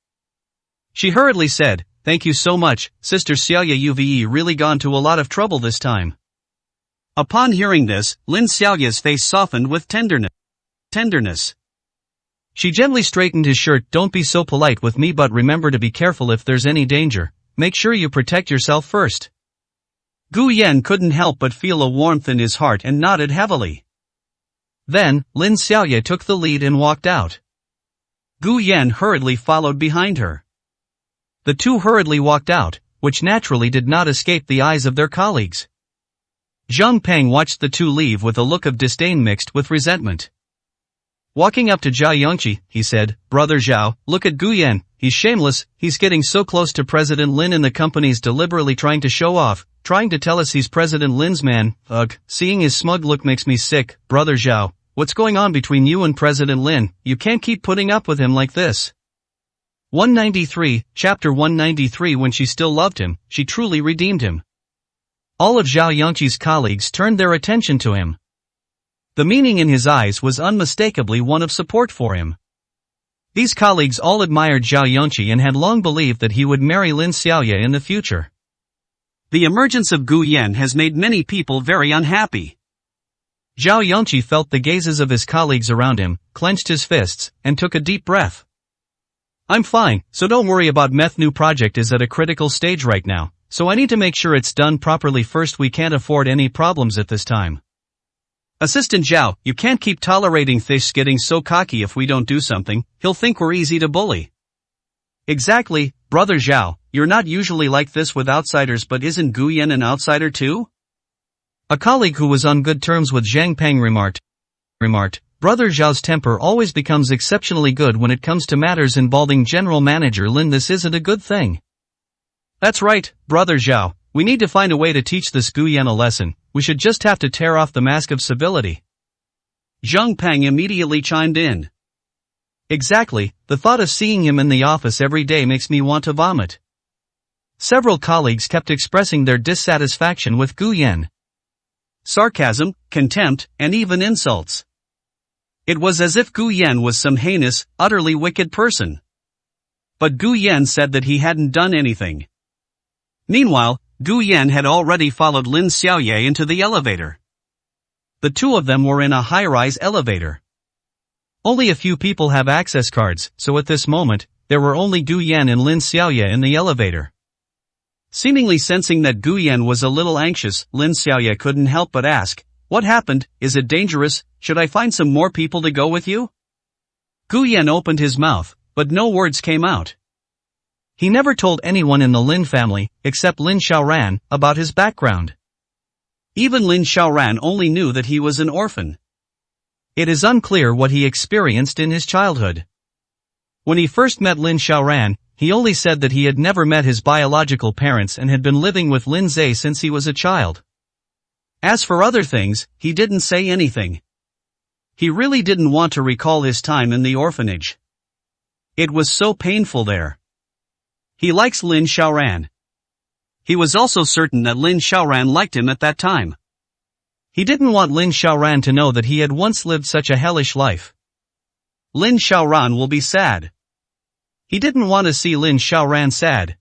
A: She hurriedly said, Thank you so much, Sister Xiaoye. You've really gone to a lot of trouble this time. Upon hearing this, Lin Xiaoye's face softened with tenderness. She gently straightened his shirt. Don't be so polite with me, but remember to be careful if there's any danger. Make sure you protect yourself first. Gu Yan couldn't help but feel a warmth in his heart and nodded heavily. Then, Lin Xiaoye took the lead and walked out. Gu Yan hurriedly followed behind her. The two hurriedly walked out, which naturally did not escape the eyes of their colleagues. Zhang Peng watched the two leave with a look of disdain mixed with resentment. Walking up to Zhao Yongqi, he said, Brother Zhao, look at Gu Yan, he's shameless, he's getting so close to President Lin and the company's deliberately trying to show off, trying to tell us he's President Lin's man. Ugh, seeing his smug look makes me sick. Brother Zhao, what's going on between you and President Lin? You can't keep putting up with him like this. 193, Chapter 193. When she still loved him, she truly redeemed him. All of Zhao Yongqi's colleagues turned their attention to him. The meaning in his eyes was unmistakably one of support for him. These colleagues all admired Zhao Yongqi and had long believed that he would marry Lin Xiaoye in the future. The emergence of Gu Yan has made many people very unhappy. Zhao Yongqi felt the gazes of his colleagues around him, clenched his fists, and took a deep breath. I'm fine, so don't worry about Meth. New project is at a critical stage right now, so I need to make sure it's done properly first. We can't afford any problems at this time. Assistant Zhao, you can't keep tolerating Fish getting so cocky. If we don't do something, he'll think we're easy to bully. Exactly, Brother Zhao, you're not usually like this with outsiders, but isn't Gu Yan an outsider too? A colleague who was on good terms with Zhang Peng remarked, Brother Zhao's temper always becomes exceptionally good when it comes to matters involving General Manager Lin. This isn't a good thing. That's right, Brother Zhao, we need to find a way to teach this Gu Yan a lesson. We should just have to tear off the mask of civility. Zhang Peng immediately chimed in. Exactly, the thought of seeing him in the office every day makes me want to vomit. Several colleagues kept expressing their dissatisfaction with Gu Yan. Sarcasm, contempt, and even insults. It was as if Gu Yan was some heinous, utterly wicked person. But Gu Yan said that he hadn't done anything. Meanwhile, Gu Yan had already followed Lin Xiaoye into the elevator. The two of them were in a high-rise elevator. Only a few people have access cards, so at this moment, there were only Gu Yan and Lin Xiaoye in the elevator. Seemingly sensing that Gu Yan was a little anxious, Lin Xiaoye couldn't help but ask, What happened? Is it dangerous? Should I find some more people to go with you? Gu Yan opened his mouth, but no words came out. He never told anyone in the Lin family, except Lin Xiaoran, about his background. Even Lin Xiaoran only knew that he was an orphan. It is unclear what he experienced in his childhood. When he first met Lin Xiaoran, he only said that he had never met his biological parents and had been living with Lin Zhe since he was a child. As for other things, he didn't say anything. He really didn't want to recall his time in the orphanage. It was so painful there. He likes Lin Xiaoran. He was also certain that Lin Xiaoran liked him at that time. He didn't want Lin Xiaoran to know that he had once lived such a hellish life. Lin Xiaoran will be sad. He didn't want to see Lin Xiaoran sad.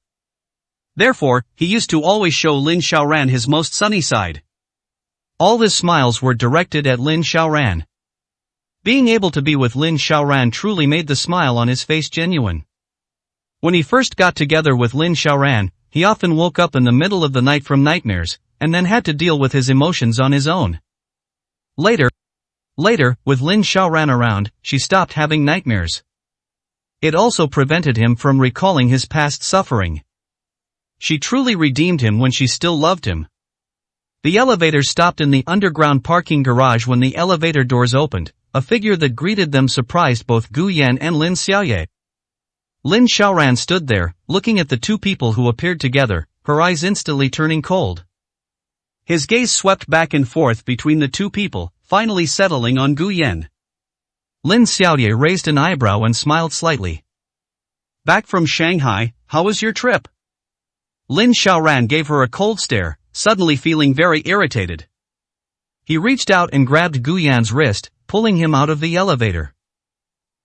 A: Therefore, he used to always show Lin Xiaoran his most sunny side. All his smiles were directed at Lin Xiaoran. Being able to be with Lin Xiaoran truly made the smile on his face genuine. When he first got together with Lin Xiaoran, he often woke up in the middle of the night from nightmares, and then had to deal with his emotions on his own. Later, with Lin Xiaoran around, she stopped having nightmares. It also prevented him from recalling his past suffering. She truly redeemed him when she still loved him. The elevator stopped in the underground parking garage when the elevator doors opened. A figure that greeted them surprised both Gu Yan and Lin Xiaoye. Lin Xiaoran stood there, looking at the two people who appeared together, her eyes instantly turning cold. His gaze swept back and forth between the two people, finally settling on Gu Yan. Lin Xiaoye raised an eyebrow and smiled slightly. "Back from Shanghai, how was your trip?" Lin Xiaoran gave her a cold stare, suddenly feeling very irritated. He reached out and grabbed Gu Yan's wrist, pulling him out of the elevator.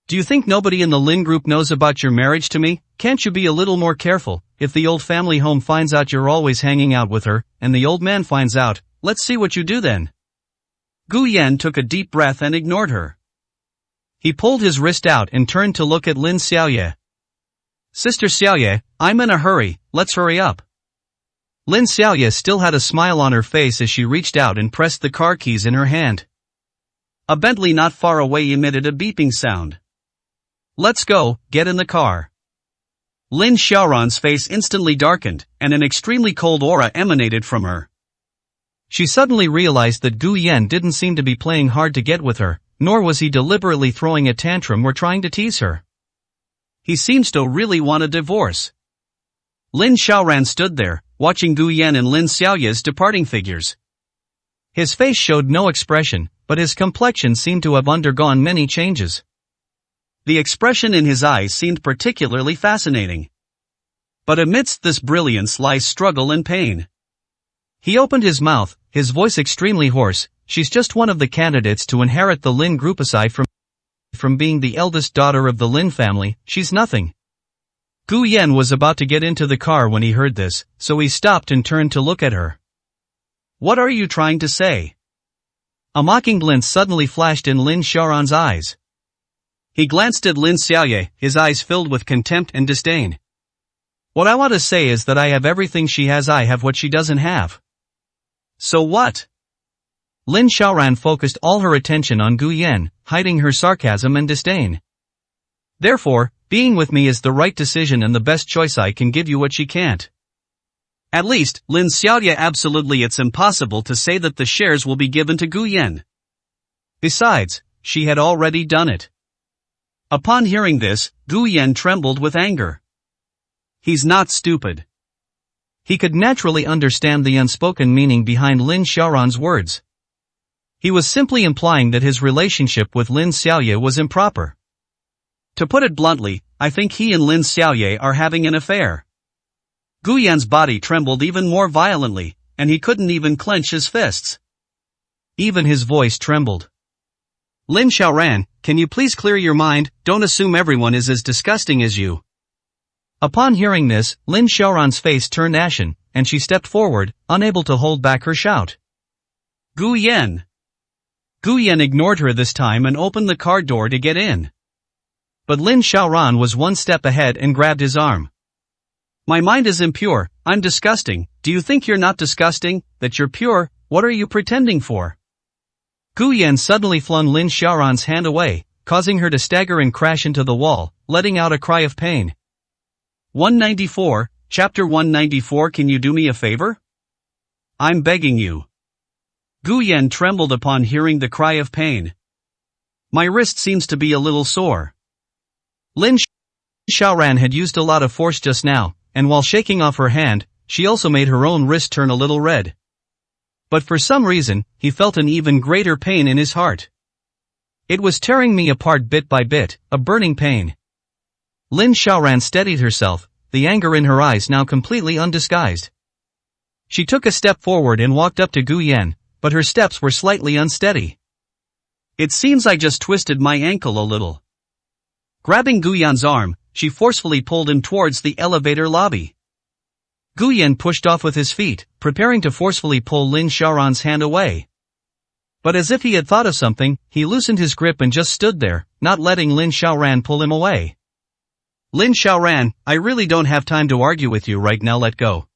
A: "Do you think nobody in the Lin group knows about your marriage to me? Can't you be a little more careful? If the old family home finds out you're always hanging out with her, and the old man finds out, let's see what you do then." Gu Yan took a deep breath and ignored her. He pulled his wrist out and turned to look at Lin Xiaoye. "Sister Xiaoye, I'm in a hurry, let's hurry up." Lin Xiaoye still had a smile on her face as she reached out and pressed the car keys in her hand. A Bentley not far away emitted a beeping sound. "Let's go, get in the car." Lin Xiaoran's face instantly darkened, and an extremely cold aura emanated from her. She suddenly realized that Gu Yan didn't seem to be playing hard to get with her, nor was he deliberately throwing a tantrum or trying to tease her. He seems to really want a divorce. Lin Xiaoran stood there, watching Gu Yan and Lin Xiaoye's departing figures. His face showed no expression, but his complexion seemed to have undergone many changes. The expression in his eyes seemed particularly fascinating. But amidst this brilliance lies struggle and pain. He opened his mouth, his voice extremely hoarse. "She's just one of the candidates to inherit the Lin group. Aside from being the eldest daughter of the Lin family, she's nothing." Gu Yan was about to get into the car when he heard this, so he stopped and turned to look at her. "What are you trying to say?" A mocking glint suddenly flashed in Lin Xiaoran's eyes. He glanced at Lin Xiaoye, his eyes filled with contempt and disdain. "What I want to say is that I have everything she has, I have what she doesn't have." "So what?" Lin Xiaoran focused all her attention on Gu Yan, hiding her sarcasm and disdain. "Therefore, being with me is the right decision and the best choice. I can give you what she can't." "At least, Lin Xiaoye, absolutely it's impossible to say that the shares will be given to Gu Yan. Besides, she had already done it." Upon hearing this, Gu Yan trembled with anger. He's not stupid. He could naturally understand the unspoken meaning behind Lin Xiaoran's words. He was simply implying that his relationship with Lin Xiaoye was improper. To put it bluntly, I think he and Lin Xiaoye are having an affair. Gu Yan's body trembled even more violently, and he couldn't even clench his fists. Even his voice trembled. "Lin Xiaoran, can you please clear your mind? Don't assume everyone is as disgusting as you." Upon hearing this, Lin Xiaoran's face turned ashen, and she stepped forward, unable to hold back her shout. "Gu Yan!" Gu Yan ignored her this time and opened the car door to get in. But Lin Xiaoran was one step ahead and grabbed his arm. "My mind is impure, I'm disgusting. Do you think you're not disgusting, that you're pure? What are you pretending for?" Gu Yan suddenly flung Lin Xiaoran's hand away, causing her to stagger and crash into the wall, letting out a cry of pain. 194, Chapter 194. Can you do me a favor? I'm begging you. Gu Yan trembled upon hearing the cry of pain. "My wrist seems to be a little sore." Lin Xiaoran had used a lot of force just now, and while shaking off her hand, she also made her own wrist turn a little red. But for some reason, he felt an even greater pain in his heart. It was tearing me apart bit by bit, a burning pain. Lin Xiaoran steadied herself, the anger in her eyes now completely undisguised. She took a step forward and walked up to Gu Yan, but her steps were slightly unsteady. "It seems I just twisted my ankle a little." Grabbing Gu Yan's arm, she forcefully pulled him towards the elevator lobby. Gu Yan pushed off with his feet, preparing to forcefully pull Lin Xiaoran's hand away. But as if he had thought of something, he loosened his grip and just stood there, not letting Lin Xiaoran pull him away. Lin Xiaoran, I really don't have time to argue with you right now, let go.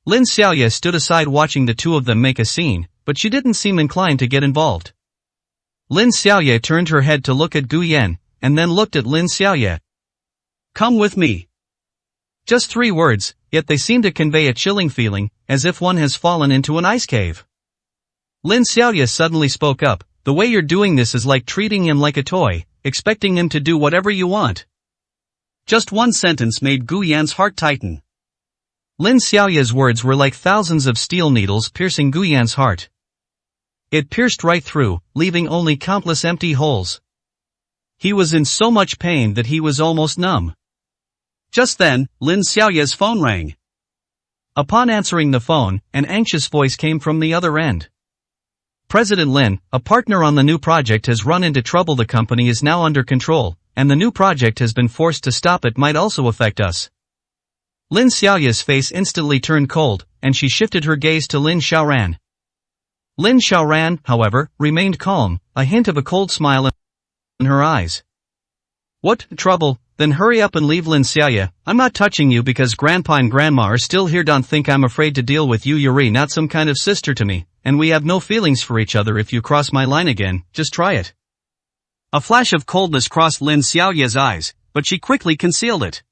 A: Lin Xiaoye stood aside watching the two of them make a scene, but she didn't seem inclined to get involved. Lin Xiaoye turned her head to look at Gu Yan, and then looked at Lin Xiaoye. Come with me. Just 3 words, yet they seem to convey a chilling feeling, as if one has fallen into an ice cave. Lin Xiaoye suddenly spoke up, the way you're doing this is like treating him like a toy, expecting him to do whatever you want. Just one sentence made Gu Yan's heart tighten. Lin Xiaoye's words were like thousands of steel needles piercing Gu Yan's heart. It pierced right through, leaving only countless empty holes. He was in so much pain that he was almost numb. Just then, Lin Xiaoye's phone rang. Upon answering the phone, an anxious voice came from the other end. President Lin, a partner on the new project has run into trouble. The company is now under control, and the new project has been forced to stop. It might also affect us. Lin Xiaoye's face instantly turned cold, and she shifted her gaze to Lin Xiaoran. Lin Xiaoran, however, remained calm, a hint of a cold smile in her eyes. What trouble? Then hurry up and leave, Lin Xiaoye. I'm not touching you because Grandpa and Grandma are still here. Don't think I'm afraid to deal with you. You're not some kind of sister to me, and we have no feelings for each other. If you cross my line again, just try it. A flash of coldness crossed Lin Xiaoye's eyes, but she quickly concealed it.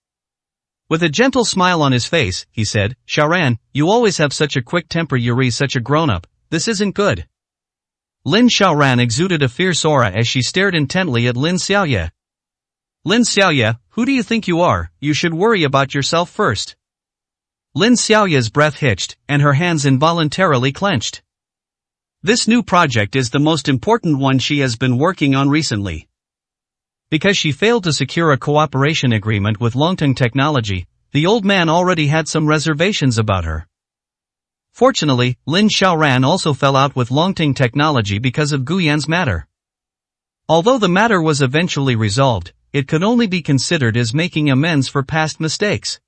A: With a gentle smile on his face, he said, Xiaoran, you always have such a quick temper. You're such a grown-up. This isn't good. Lin Xiaoran exuded a fierce aura as she stared intently at Lin Xiaoye. Lin Xiaoye, who do you think you are? You should worry about yourself first. Lin Xiaoye's breath hitched, and her hands involuntarily clenched. This new project is the most important one she has been working on recently. Because she failed to secure a cooperation agreement with Longteng Technology, the old man already had some reservations about her. Fortunately, Lin Xiaoran also fell out with Longteng Technology because of Gu Yan's matter. Although the matter was eventually resolved, it could only be considered as making amends for past mistakes.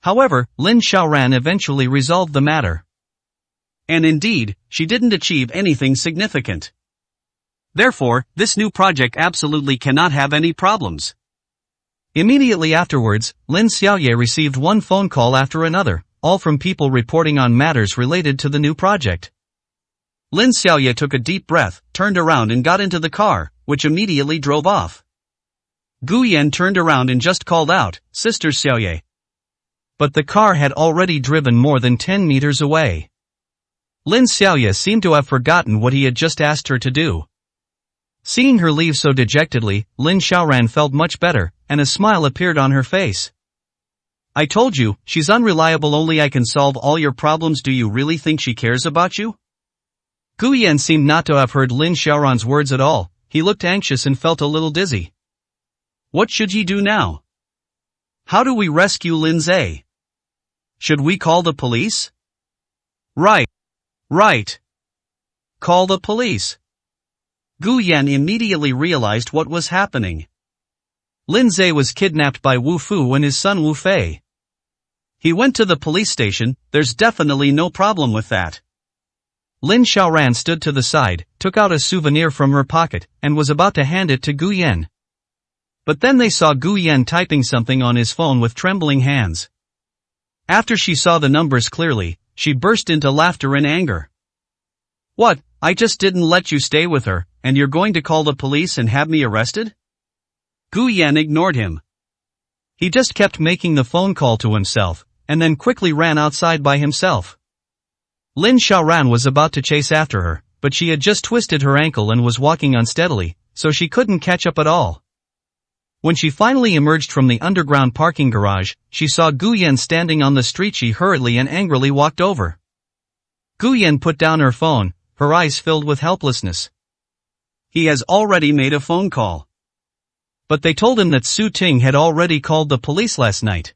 A: However, Lin Xiaoran eventually resolved the matter. And indeed, she didn't achieve anything significant. Therefore, this new project absolutely cannot have any problems. Immediately afterwards, Lin Xiaoye received one phone call after another, all from people reporting on matters related to the new project. Lin Xiaoye took a deep breath, turned around and got into the car, which immediately drove off. Gu Yan turned around and just called out, Sister Xiaoye. But the car had already driven more than 10 meters away. Lin Xiaoye seemed to have forgotten what he had just asked her to do. Seeing her leave so dejectedly, Lin Xiaoran felt much better, and a smile appeared on her face. I told you, she's unreliable. Only I can solve all your problems. Do you really think she cares about you? Gu Yan seemed not to have heard Lin Xiaoran's words at all. He looked anxious and felt a little dizzy. What should ye do now? How do we rescue Lin Zhe? Should we call the police? Right. Call the police. Gu Yan immediately realized what was happening. Lin Zhe was kidnapped by Wu Fu and his son Wu Fei. He went to the police station. There's definitely no problem with that. Lin Xiaoran stood to the side, took out a souvenir from her pocket, and was about to hand it to Gu Yan. But then they saw Gu Yan typing something on his phone with trembling hands. After she saw the numbers clearly, she burst into laughter and anger. What, I just didn't let you stay with her, and you're going to call the police and have me arrested? Gu Yan ignored him. He just kept making the phone call to himself, and then quickly ran outside by himself. Lin Xiaoran was about to chase after her, but she had just twisted her ankle and was walking unsteadily, so she couldn't catch up at all. When she finally emerged from the underground parking garage, she saw Gu Yan standing on the street. She hurriedly and angrily walked over. Gu Yan put down her phone, her eyes filled with helplessness. He has already made a phone call. But they told him that Su Ting had already called the police last night.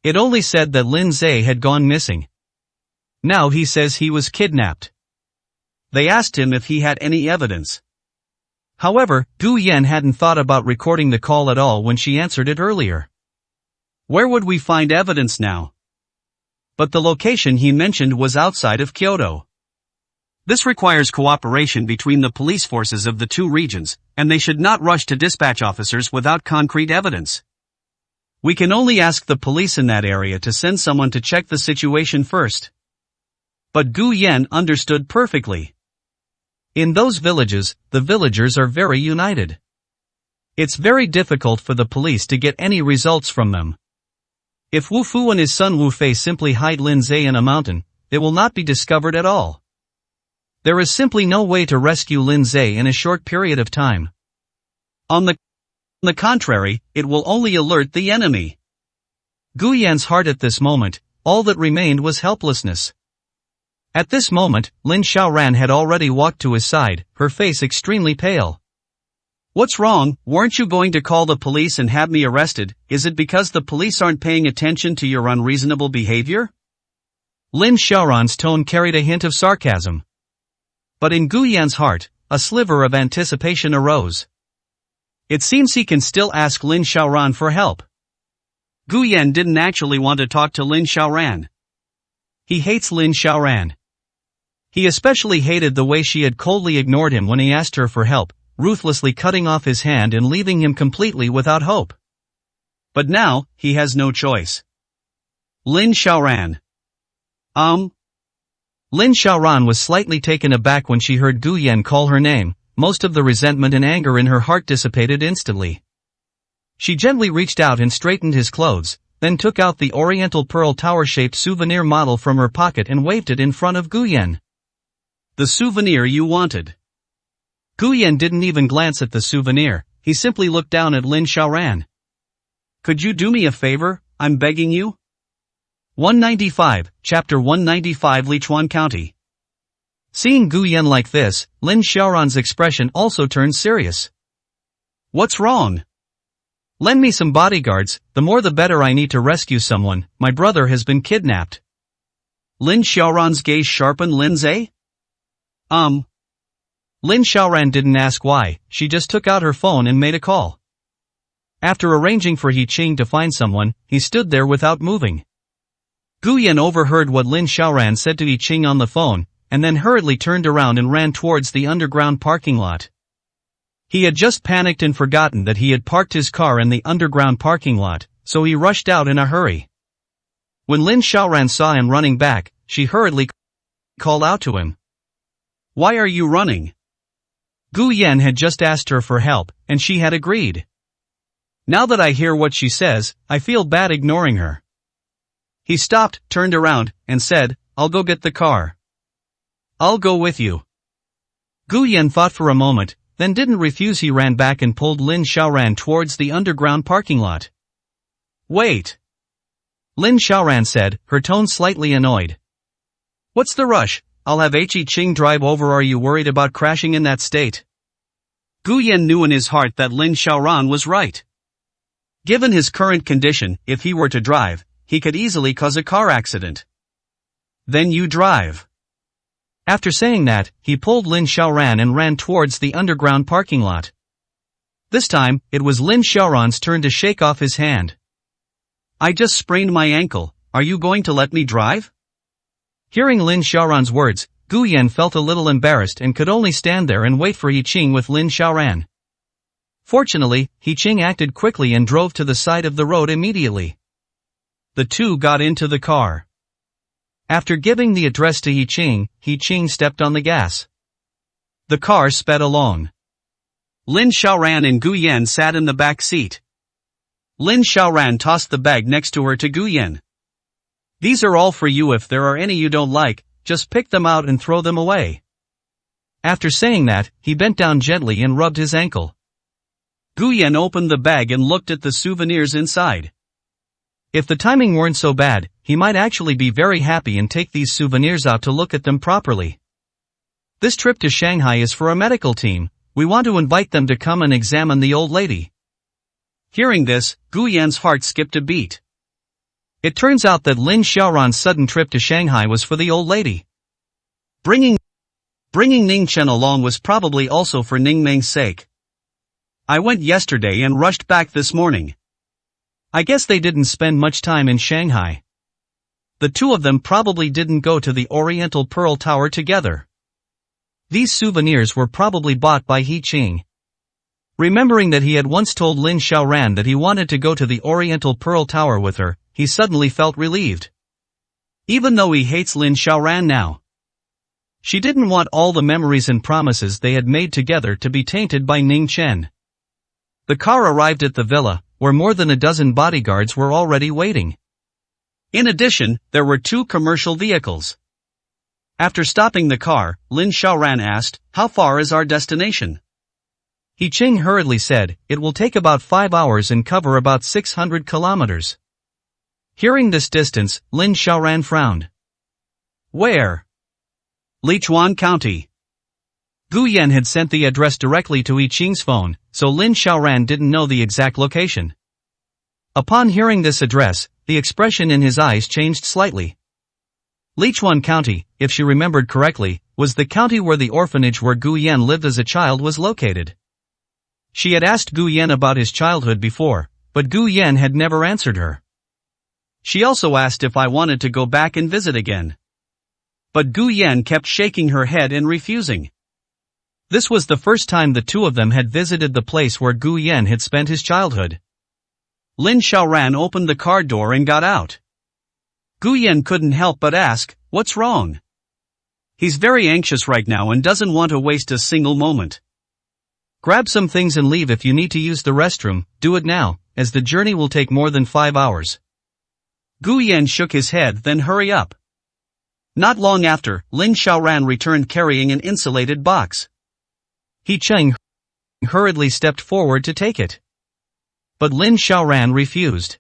A: It only said that Lin Zhe had gone missing. Now he says he was kidnapped. They asked him if he had any evidence. However, Gu Yan hadn't thought about recording the call at all when she answered it earlier. Where would we find evidence now? But the location he mentioned was outside of Kyoto.
B: This requires cooperation between the police forces of the two regions, and they should not rush to dispatch officers without concrete evidence. We can only ask the police in that area to send someone to check the situation first. But Gu Yan understood perfectly. In those villages, the villagers are very united. It's very difficult for the police to get any results from them. If Wu Fu and his son Wu Fei simply hide Lin Zhe in a mountain, it will not be discovered at all. There is simply no way to rescue Lin Zhe in a short period of time. On the contrary, it will only alert the enemy. Gu Yan's heart at this moment, all that remained was helplessness. At this moment, Lin Xiaoran had already walked to his side, her face extremely pale. What's wrong? Weren't you going to call the police and have me arrested? Is it because the police aren't paying attention to your unreasonable behavior? Lin Xiaoran's tone carried a hint of sarcasm. But in Gu Yan's heart, a sliver of anticipation arose. It seems he can still ask Lin Xiaoran for help. Gu Yan didn't actually want to talk to Lin Xiaoran. He hates Lin Xiaoran. He especially hated the way she had coldly ignored him when he asked her for help, ruthlessly cutting off his hand and leaving him completely without hope. But now, he has no choice. Lin Xiaoran. Lin Xiaoran was slightly taken aback when she heard Gu Yan call her name. Most of the resentment and anger in her heart dissipated instantly. She gently reached out and straightened his clothes, then took out the Oriental Pearl Tower-shaped souvenir model from her pocket and waved it in front of Gu Yan. The souvenir you wanted. Gu Yan didn't even glance at the souvenir, he simply looked down at Lin Xiaoran. Could you do me a favor, I'm begging you? 195, Chapter 195 Lichuan County. Seeing Gu Yan like this, Lin Xiaoran's expression also turned serious. What's wrong? Lend me some bodyguards, the more the better. I need to rescue someone, my brother has been kidnapped. Lin Xiaoran's gaze sharpened. Lin Zhe? Lin Xiaoran didn't ask why, she just took out her phone and made a call. After arranging for He Qing to find someone, he stood there without moving. Gu Yan overheard what Lin Xiaoran said to He Qing on the phone, and then hurriedly turned around and ran towards the underground parking lot. He had just panicked and forgotten that he had parked his car in the underground parking lot, so he rushed out in a hurry. When Lin Xiaoran saw him running back, she hurriedly called out to him. Why are you running? Gu Yan had just asked her for help, and she had agreed. Now that I hear what she says, I feel bad ignoring her. He stopped, turned around, and said, I'll go get the car. I'll go with you. Gu Yan thought for a moment, then didn't refuse. He ran back and pulled Lin Xiaoran towards the underground parking lot. Wait! Lin Xiaoran said, her tone slightly annoyed. What's the rush? I'll have He Qing drive over. Are you worried about crashing in that state? Gu Yan knew in his heart that Lin Xiaoran was right. Given his current condition, if he were to drive, he could easily cause a car accident. Then you drive. After saying that, he pulled Lin Xiaoran and ran towards the underground parking lot. This time, it was Lin Xiaoran's turn to shake off his hand. I just sprained my ankle, are you going to let me drive? Hearing Lin Xiaoran's words, Gu Yan felt a little embarrassed and could only stand there and wait for He Qing with Lin Xiaoran. Fortunately, He Qing acted quickly and drove to the side of the road immediately. The two got into the car. After giving the address to He Qing stepped on the gas. The car sped along. Lin Xiaoran and Gu Yan sat in the back seat. Lin Xiaoran tossed the bag next to her to Gu Yan. These are all for you. If there are any you don't like, just pick them out and throw them away. After saying that, he bent down gently and rubbed his ankle. Gu Yan opened the bag and looked at the souvenirs inside. If the timing weren't so bad, he might actually be very happy and take these souvenirs out to look at them properly. This trip to Shanghai is for a medical team, we want to invite them to come and examine the old lady. Hearing this, Gu Yan's heart skipped a beat. It turns out that Lin Xiaoran's sudden trip to Shanghai was for the old lady. Bringing Ning Chen along was probably also for Ning Meng's sake. I went yesterday and rushed back this morning. I guess they didn't spend much time in Shanghai. The two of them probably didn't go to the Oriental Pearl Tower together.
A: These souvenirs were probably bought by He Qing. Remembering that he had once told Lin Xiaoran that he wanted to go to the Oriental Pearl Tower with her, he suddenly felt relieved. Even though he hates Lin Xiaoran now, she didn't want all the memories and promises they had made together to be tainted by Ning Chen. The car arrived at the villa, where more than a dozen bodyguards were already waiting. In addition, there were 2 commercial vehicles. After stopping the car, Lin Xiaoran asked, "How far is our destination?" He Qing hurriedly said, "It will take about 5 hours and cover about 600 kilometers." Hearing this distance, Lin Xiaoran frowned. Where? Lichuan County. Gu Yan had sent the address directly to He Qing's phone, so Lin Xiaoran didn't know the exact location. Upon hearing this address, the expression in his eyes changed slightly. Lichuan County, if she remembered correctly, was the county where the orphanage where Gu Yan lived as a child was located. She had asked Gu Yan about his childhood before, but Gu Yan had never answered her. She also asked if I wanted to go back and visit again. But Gu Yan kept shaking her head and refusing. This was the first time the 2 of them had visited the place where Gu Yan had spent his childhood. Lin Xiaoran opened the car door and got out. Gu Yan couldn't help but ask, "What's wrong?" He's very anxious right now and doesn't want to waste a single moment. Grab some things and leave. If you need to use the restroom, do it now, as the journey will take more than 5 hours. Gu Yan shook his head, then hurry up. Not long after, Lin Xiaoran returned carrying an insulated box. He Qing hurriedly stepped forward to take it. But Lin Xiaoran refused.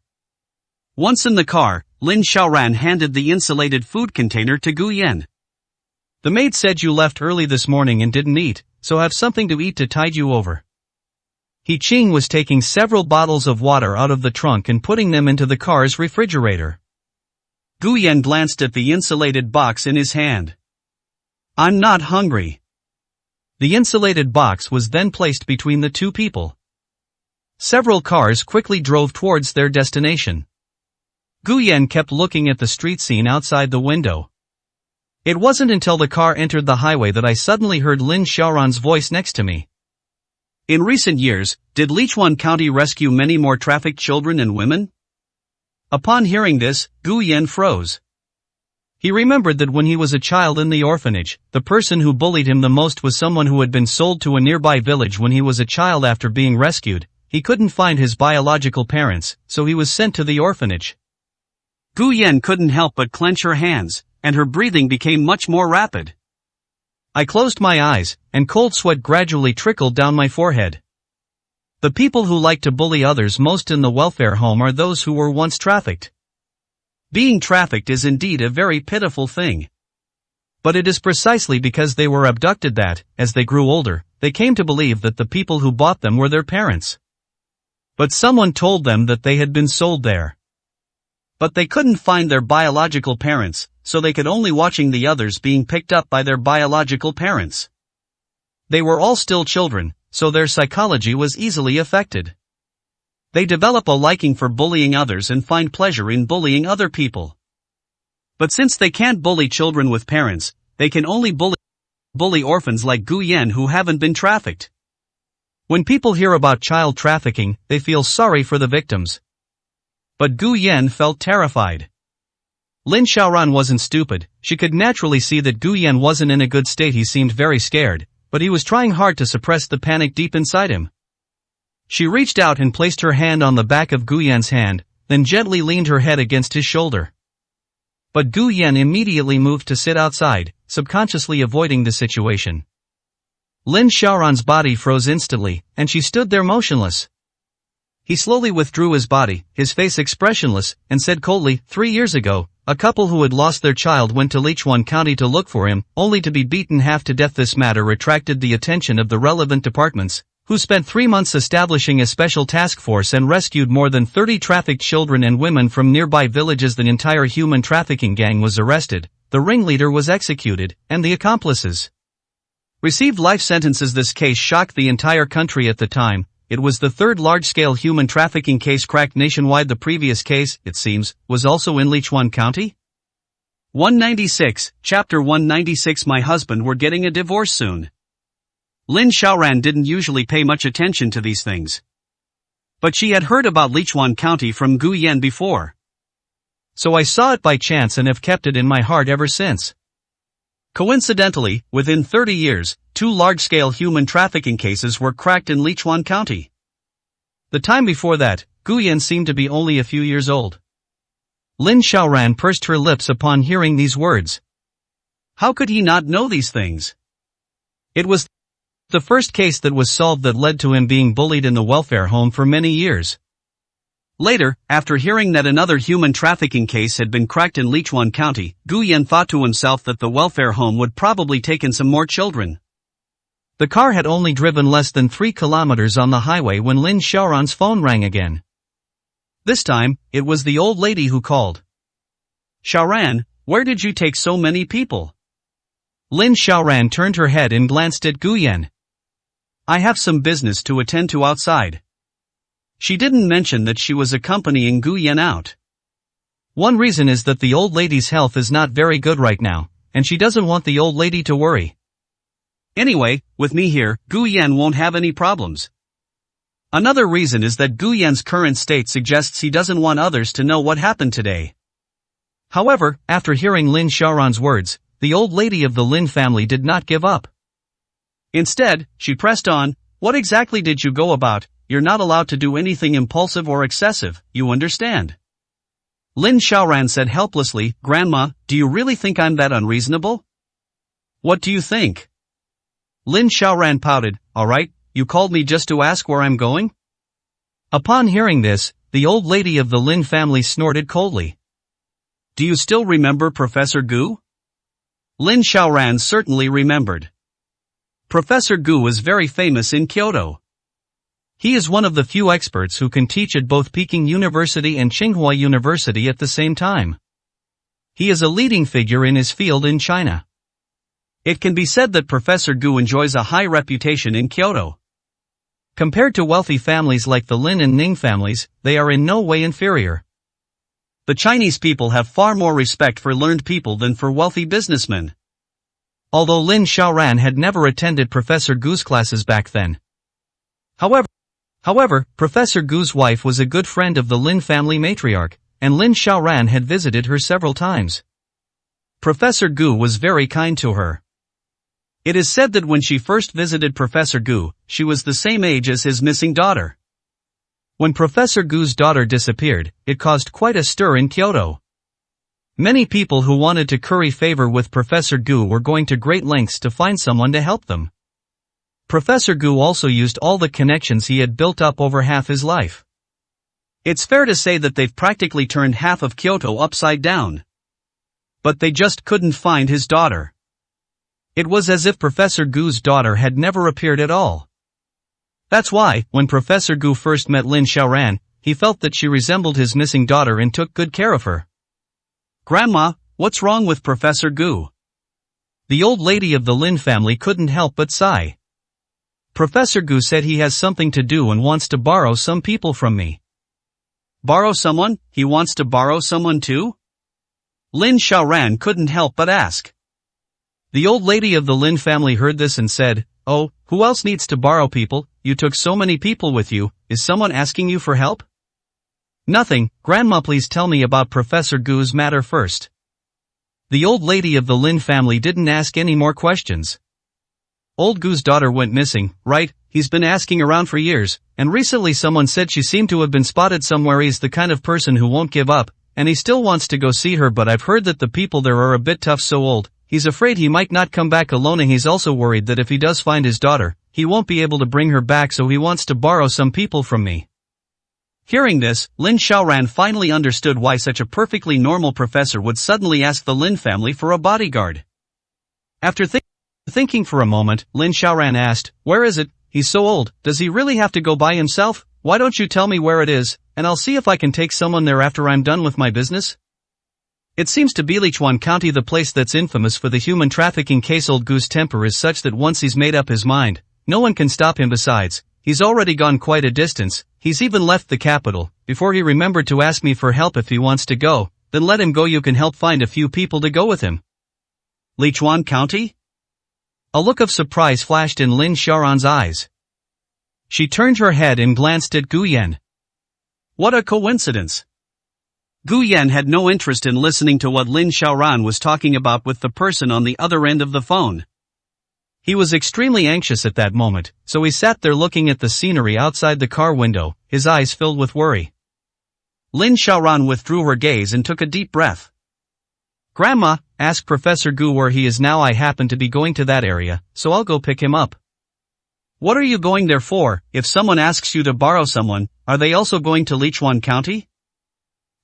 A: Once in the car, Lin Xiaoran handed the insulated food container to Gu Yan. The maid said you left early this morning and didn't eat, so have something to eat to tide you over. He Qing was taking several bottles of water out of the trunk and putting them into the car's refrigerator. Gu Yan glanced at the insulated box in his hand. "I'm not hungry." The insulated box was then placed between the 2 people. Several cars quickly drove towards their destination. Gu Yan kept looking at the street scene outside the window. It wasn't until the car entered the highway that I suddenly heard Lin Xiaoran's voice next to me. In recent years, did Lichuan County rescue many more trafficked children and women? Upon hearing this, Gu Yan froze. He remembered that when he was a child in the orphanage, the person who bullied him the most was someone who had been sold to a nearby village when he was a child after being rescued. He couldn't find his biological parents, so he was sent to the orphanage. Gu Yan couldn't help but clench her hands, and her breathing became much more rapid. I closed my eyes, and cold sweat gradually trickled down my forehead. The people who like to bully others most in the welfare home are those who were once trafficked. Being trafficked is indeed a very pitiful thing. But it is precisely because they were abducted that, as they grew older, they came to believe that the people who bought them were their parents. But someone told them that they had been sold there. But they couldn't find their biological parents, so they could only watching the others being picked up by their biological parents. They were all still children, so their psychology was easily affected. They develop a liking for bullying others and find pleasure in bullying other people. But since they can't bully children with parents, they can only bully orphans like Gu Yan who haven't been trafficked. When people hear about child trafficking, they feel sorry for the victims. But Gu Yan felt terrified. Lin Xiaoran wasn't stupid. She could naturally see that Gu Yan wasn't in a good state. He seemed very scared, but he was trying hard to suppress the panic deep inside him. She reached out and placed her hand on the back of Gu Yan's hand, then gently leaned her head against his shoulder. But Gu Yan immediately moved to sit outside, subconsciously avoiding the situation. Lin Xiaoran's body froze instantly, and she stood there motionless. He slowly withdrew his body, his face expressionless, and said coldly, 3 years ago, a couple who had lost their child went to Lichuan County to look for him, only to be beaten half to death. This matter attracted the attention of the relevant departments, who spent 3 months establishing a special task force and rescued more than 30 trafficked children and women from nearby villages. The entire human trafficking gang was arrested, the ringleader was executed, and the accomplices received life sentences. This case shocked the entire country at the time. It was the third large-scale human trafficking case cracked nationwide. The previous case, it seems, was also in Lichuan County.
B: 196, Chapter 196. My husband were getting a divorce soon. Lin Xiaoran didn't usually pay much attention to these things. But she had heard about Lichuan County from Gu Yan before.
A: So I saw it by chance and have kept it in my heart ever since.
B: Coincidentally, within 30 years, 2 large-scale human trafficking cases were cracked in Lichuan County.
A: The time before that, Gu Yan seemed to be only a few years old. Lin Xiaoran pursed her lips upon hearing these words.
B: How could he not know these things?
A: It was the first case that was solved that led to him being bullied in the welfare home for many years.
B: Later, after hearing that another human trafficking case had been cracked in Lichuan County, Gu Yan thought to himself that the welfare home would probably take in some more children.
A: The car had only driven less than 3 kilometers on the highway when Lin Xiaoran's phone rang again.
B: This time, it was the old lady who called. Xiaoran, where did you take so many people?
A: Lin Xiaoran turned her head and glanced at Gu Yan.
B: I have some business to attend to outside. She didn't mention that she was accompanying Gu Yan out.
A: One reason is that the old lady's health is not very good right now, and she doesn't want the old lady to worry.
B: Anyway, with me here, Gu Yan won't have any problems. Another reason is that Gu Yan's current state suggests he doesn't want others to know what happened today.
A: However, after hearing Lin Xiaoran's words, the old lady of the Lin family did not give up.
B: Instead, she pressed on, what exactly did you go about? You're not allowed to do anything impulsive or excessive, you understand? Lin Xiaoran said helplessly, Grandma, do you really think I'm that unreasonable? What do you think?
A: Lin Xiaoran pouted, alright, you called me just to ask where I'm going? Upon hearing this, the old lady of the Lin family snorted coldly.
B: Do you still remember Professor Gu? Lin Xiaoran certainly remembered. Professor Gu was very famous in Kyoto.
A: He is one of the few experts who can teach at both Peking University and Tsinghua University at the same time. He is a leading figure in his field in China.
B: It can be said that Professor Gu enjoys a high reputation in Kyoto.
A: Compared to wealthy families like the Lin and Ning families, they are in no way inferior.
B: The Chinese people have far more respect for learned people than for wealthy businessmen.
A: Although Lin Xiaoran had never attended Professor Gu's classes back then. However, Professor Gu's wife was a good friend of the Lin family matriarch, and Lin Xiaoran had visited her several times. Professor Gu was very kind to her.
B: It is said that when she first visited Professor Gu, she was the same age as his missing daughter.
A: When Professor Gu's daughter disappeared, it caused quite a stir in Kyoto. Many people who wanted to curry favor with Professor Gu were going to great lengths to find someone to help them. Professor Gu also used all the connections he had built up over half his life.
B: It's fair to say that they've practically turned half of Kyoto upside down. But they just couldn't find his daughter.
A: It was as if Professor Gu's daughter had never appeared at all. That's why, when Professor Gu first met Lin Xiaoran, he felt that she resembled his missing daughter and took good care of her.
B: Grandma, what's wrong with Professor Gu?
A: The old lady of the Lin family couldn't help but sigh. Professor Gu said he has something to do and wants to borrow some people from me.
B: Borrow someone? He wants to borrow someone too? Lin Xiaoran couldn't help but ask.
A: The old lady of the Lin family heard this and said, oh, who else needs to borrow people? You took so many people with you, is someone asking you for help? Nothing, Grandma, please tell me about Professor Gu's matter first. The old lady of the Lin family didn't ask any more questions. Old Gu's daughter went missing, right? He's been asking around for years, and recently someone said she seemed to have been spotted somewhere. He's the kind of person who won't give up, and he still wants to go see her, but I've heard that the people there are a bit tough, so old. He's afraid he might not come back alone, and he's also worried that if he does find his daughter, he won't be able to bring her back, so he wants to borrow some people from me.
B: Hearing this, Lin Xiaoran finally understood why such a perfectly normal professor would suddenly ask the Lin family for a bodyguard. After thinking for a moment, Lin Xiaoran asked, where is it? He's so old, does he really have to go by himself? Why don't you tell me where it is, and I'll see if I can take someone there after I'm done with my business? It seems to be Lichuan County, the place that's infamous for the human trafficking case. Old Gu's temper is such that once he's made up his mind, no one can stop him. Besides, he's already gone quite a distance. He's even left the capital, before he remembered to ask me for help if he wants to go,
A: then let him go. You can help find a few people to go with him.
B: Lichuan County?
A: A look of surprise flashed in Lin Xiaoran's eyes. She turned her head and glanced at Gu Yan.
B: What a coincidence. Gu Yan had no interest in listening to what Lin Xiaoran was talking about with the person on the other end of the phone.
A: He was extremely anxious at that moment, so he sat there looking at the scenery outside the car window, his eyes filled with worry.
B: Lin Xiaoran withdrew her gaze and took a deep breath.
A: Grandma, ask Professor Gu where he is now. I happen to be going to that area, so I'll go pick him up.
B: What are you going there for? If someone asks you to borrow someone, are they also going to Lichuan County?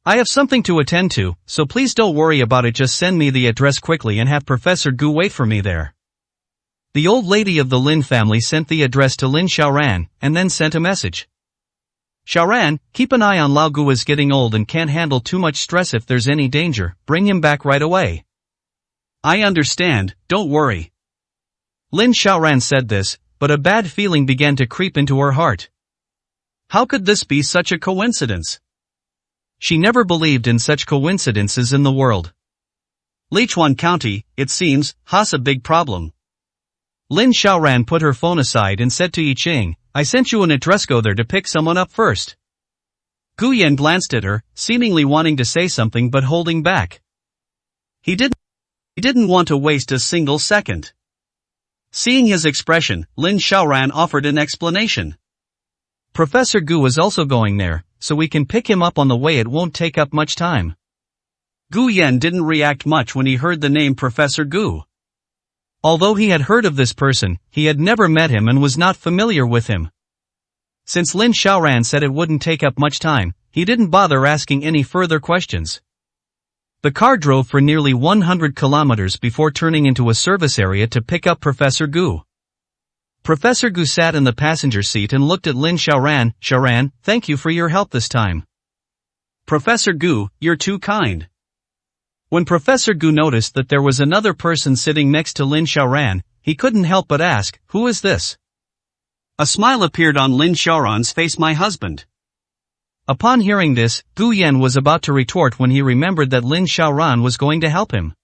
A: I have something to attend to, so please don't worry about it. Just send me the address quickly and have Professor Gu wait for me there. The old lady of the Lin family sent the address to Lin Xiaoran, and then sent a message. Xiaoran, keep an eye on Lao Gu is getting old and can't handle too much stress. If there's any danger, bring him back right away.
B: I understand, don't worry.
A: Lin Xiaoran said this, but a bad feeling began to creep into her heart.
B: How could this be such a coincidence?
A: She never believed in such coincidences in the world.
B: Lichuan County, it seems, has a big problem.
A: Lin Xiaoran put her phone aside and said to Yi Qing, I sent you an address. Go there to pick someone up first.
B: Gu Yan glanced at her, seemingly wanting to say something but holding back. He didn't want to waste a single second. Seeing his expression, Lin Xiaoran offered an explanation.
A: Professor Gu was also going there, so we can pick him up on the way. It won't take up much time.
B: Gu Yan didn't react much when he heard the name Professor Gu.
A: Although he had heard of this person, he had never met him and was not familiar with him. Since Lin Xiaoran said it wouldn't take up much time, he didn't bother asking any further questions. The car drove for nearly 100 kilometers before turning into a service area to pick up Professor Gu. Professor Gu sat in the passenger seat and looked at Lin Xiaoran. Xiaoran, thank you for your help this time.
B: Professor Gu, you're too kind.
A: When Professor Gu noticed that there was another person sitting next to Lin Xiaoran, he couldn't help but ask, who is this?
B: A smile appeared on Lin Xiaoran's face. My husband.
A: Upon hearing this, Gu Yan was about to retort when he remembered that Lin Xiaoran was going to help him.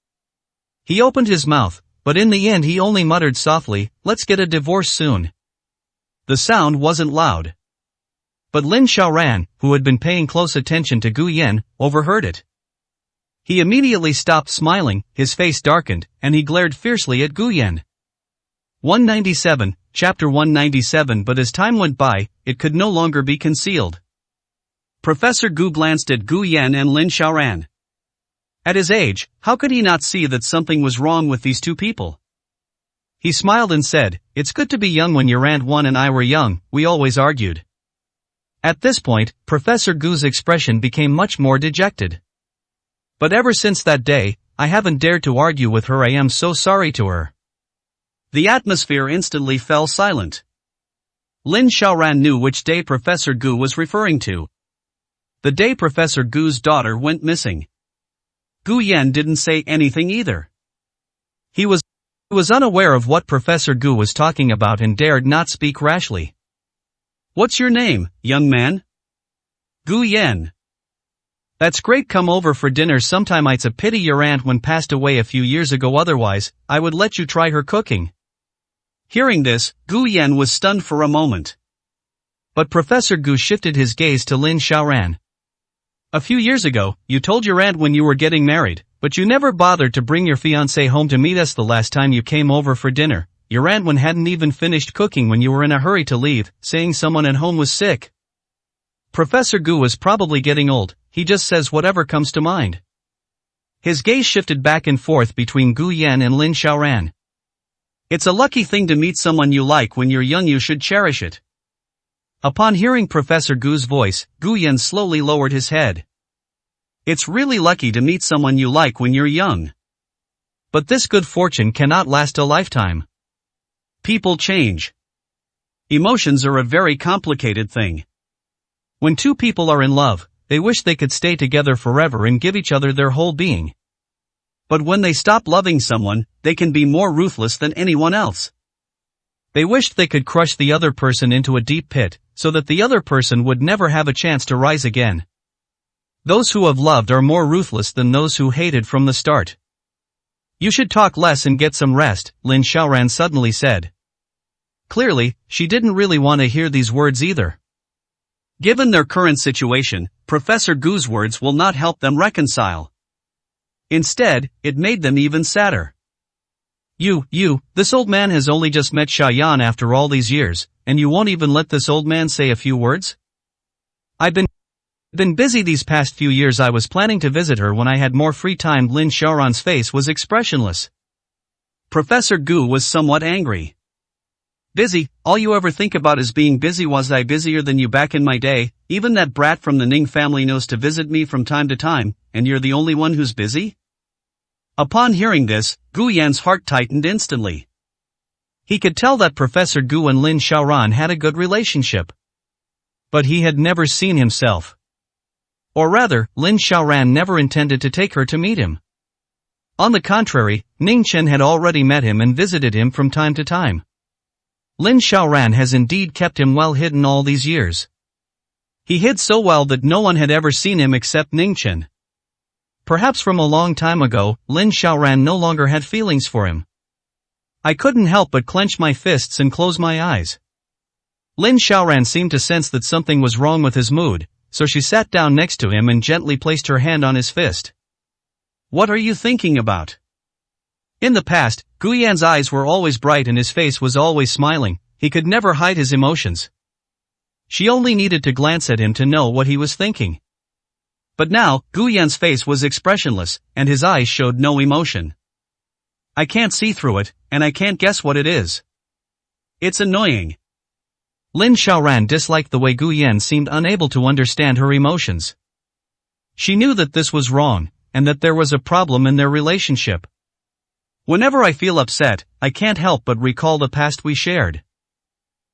A: He opened his mouth, but in the end he only muttered softly, let's get a divorce soon.
B: The sound wasn't loud.
A: But Lin Xiaoran, who had been paying close attention to Gu Yan, overheard it. He immediately stopped smiling, his face darkened, and he glared fiercely at Gu Yan. 197, Chapter 197. But as time went by, it could no longer be concealed.
B: Professor Gu glanced at Gu Yan and Lin Xiaoran. At his age, how could he not see that something was wrong with these two people?
A: He smiled and said, it's good to be young. When your Aunt Wan and I were young, we always argued. At this point, Professor Gu's expression became much more dejected. But ever since that day, I haven't dared to argue with her. I am so sorry to her.
B: The atmosphere instantly fell silent. Lin Xiaoran knew which day Professor Gu was referring to. The day Professor Gu's daughter went missing. Gu Yan didn't say anything either.
A: He was unaware of what Professor Gu was talking about and dared not speak rashly.
B: What's your name, young man? Gu Yan.
A: That's great. Come over for dinner sometime. It's a pity your Aunt Wan passed away a few years ago. Otherwise, I would let you try her cooking.
B: Hearing this, Gu Yan was stunned for a moment.
A: But Professor Gu shifted his gaze to Lin Xiaoran. A few years ago, you told your aunt when you were getting married, but you never bothered to bring your fiancé home to meet us. The last time you came over for dinner, your Aunt Wan hadn't even finished cooking when you were in a hurry to leave, saying someone at home was sick. Professor Gu was probably getting old, he just says whatever comes to mind. His gaze shifted back and forth between Gu Yan and Lin Xiaoran.
B: It's a lucky thing to meet someone you like. When you're young you should cherish it.
A: Upon hearing Professor Gu's voice, Gu Yan slowly lowered his head.
B: It's really lucky to meet someone you like when you're young.
A: But this good fortune cannot last a lifetime.
B: People change. Emotions are a very complicated thing.
A: When two people are in love, they wish they could stay together forever and give each other their whole being.
B: But when they stop loving someone, they can be more ruthless than anyone else.
A: They wished they could crush the other person into a deep pit, so that the other person would never have a chance to rise again. Those who have loved are more ruthless than those who hated from the start. You should talk less and get some rest, Lin Xiaoran suddenly said. Clearly, she didn't really want to hear these words either. Given their current situation, Professor Gu's words will not help them reconcile. Instead, it made them even sadder. This old man has only just met Xiaoyan after all these years, and you won't even let this old man say a few words? I've been busy these past few years. I was planning to visit her when I had more free time. Lin Xiaoran's face was expressionless. Professor Gu was somewhat angry. Busy, all you ever think about is being busy. Was I busier than you back in my day? Even that brat from the Ning family knows to visit me from time to time, and you're the only one who's busy? Upon hearing this, Gu Yan's heart tightened instantly. He could tell that Professor Gu and Lin Xiaoran had a good relationship. But he had never seen himself. Or rather, Lin Xiaoran never intended to take her to meet him. On the contrary, Ning Chen had already met him and visited him from time to time. Lin Xiaoran has indeed kept him well hidden all these years. He hid so well that no one had ever seen him except Ning Chen. Perhaps from a long time ago, Lin Xiaoran no longer had feelings for him. I couldn't help but clench my fists and close my eyes. Lin Xiaoran seemed to sense that something was wrong with his mood, so she sat down next to him and gently placed her hand on his fist. What are you thinking about? In the past, Gu Yan's eyes were always bright and his face was always smiling. He could never hide his emotions. She only needed to glance at him to know what he was thinking. But now, Gu Yan's face was expressionless, and his eyes showed no emotion. I can't see through it, and I can't guess what it is. It's annoying. Lin Xiaoran disliked the way Gu Yan seemed unable to understand her emotions. She knew that this was wrong, and that there was a problem in their relationship. Whenever I feel upset, I can't help but recall the past we shared.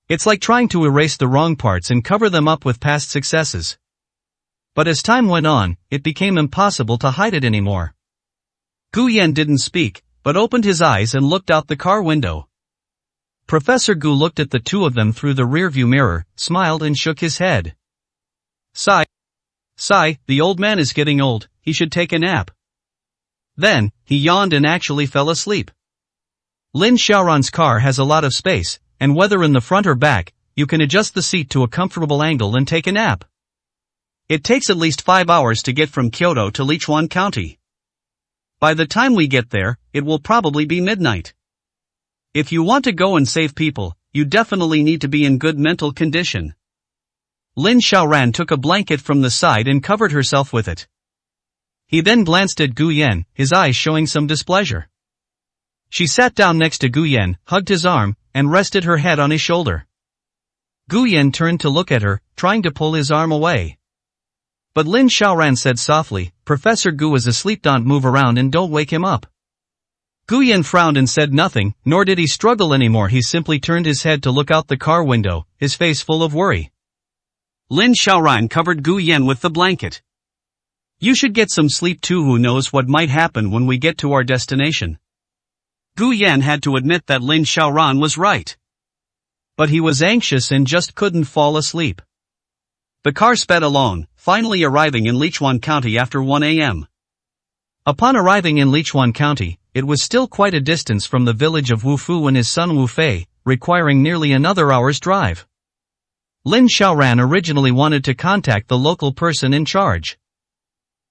A: It's like trying to erase the wrong parts and cover them up with past successes. But as time went on, it became impossible to hide it anymore. Gu Yan didn't speak, but opened his eyes and looked out the car window. Professor Gu looked at the two of them through the rearview mirror, smiled and shook his head. Sigh, the old man is getting old, he should take a nap. Then, he yawned and actually fell asleep. Lin Xiaoran's car has a lot of space, and whether in the front or back, you can adjust the seat to a comfortable angle and take a nap. It takes at least 5 hours to get from Kyoto to Lichuan County. By the time we get there, it will probably be midnight. If you want to go and save people, you definitely need to be in good mental condition. Lin Xiaoran took a blanket from the side and covered herself with it. He then glanced at Gu Yan, his eyes showing some displeasure. She sat down next to Gu Yan, hugged his arm, and rested her head on his shoulder. Gu Yan turned to look at her, trying to pull his arm away. But Lin Xiaoran said softly, Professor Gu is asleep, don't move around and don't wake him up. Gu Yan frowned and said nothing, nor did he struggle anymore. He simply turned his head to look out the car window, his face full of worry. Lin Xiaoran covered Gu Yan with the blanket. You should get some sleep too. Who knows what might happen when we get to our destination. Gu Yan had to admit that Lin Xiaoran was right. But he was anxious and just couldn't fall asleep. The car sped along, finally arriving in Lichuan County after 1 a.m. Upon arriving in Lichuan County, it was still quite a distance from the village of Wufu and his son Wu Fei, requiring nearly another hour's drive. Lin Xiaoran originally wanted to contact the local person in charge.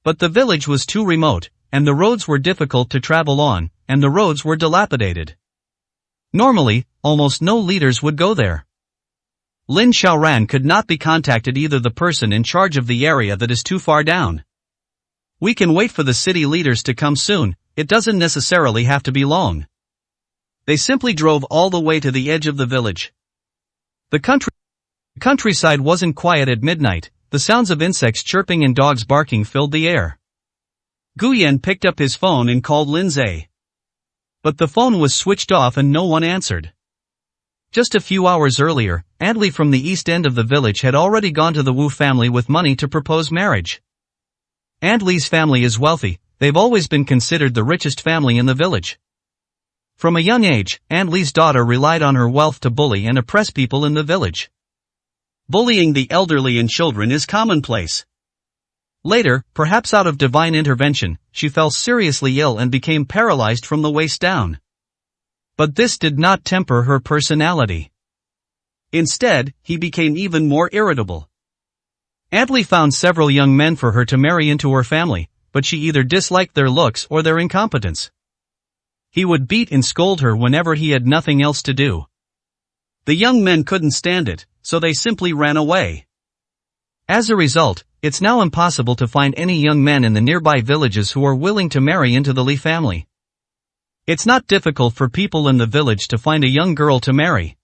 A: But the village was too remote, and the roads were difficult to travel on, and the roads were dilapidated. Normally, almost no leaders would go there. Lin Xiaoran could not be contacted, either the person in charge of the area that is too far down. We can wait for the city leaders to come soon, it doesn't necessarily have to be long. They simply drove all the way to the edge of the village. The countryside wasn't quiet at midnight, the sounds of insects chirping and dogs barking filled the air. Gu Yan picked up his phone and called Lin Zhe. But the phone was switched off and no one answered. Just a few hours earlier, Adli from the east end of the village had already gone to the Wu family with money to propose marriage. Adli's family is wealthy, they've always been considered the richest family in the village. From a young age, Adli's daughter relied on her wealth to bully and oppress people in the village. Bullying the elderly and children is commonplace. Later, perhaps out of divine intervention, she fell seriously ill and became paralyzed from the waist down. But this did not temper her personality. Instead, he became even more irritable. Aunt Lee found several young men for her to marry into her family, but she either disliked their looks or their incompetence. He would beat and scold her whenever he had nothing else to do. The young men couldn't stand it, so they simply ran away. As a result, it's now impossible to find any young men in the nearby villages who are willing to marry into the Lee family. It's not difficult for people in the village to find a young girl to marry.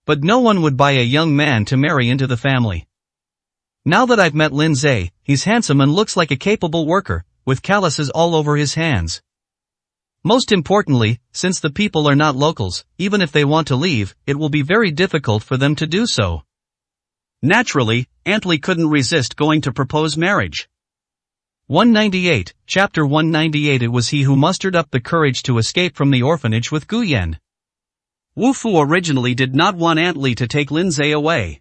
A: But no one would buy a young man to marry into the family. Now that I've met Lin Zhe, he's handsome and looks like a capable worker, with calluses all over his hands. Most importantly, since the people are not locals, even if they want to leave, it will be very difficult for them to do so. Naturally, Aunt Lee couldn't resist going to propose marriage. 198, Chapter 198. It was he who mustered up the courage to escape from the orphanage with Gu Yan. Wu Fu originally did not want Aunt Lee to take Lin Zhe away.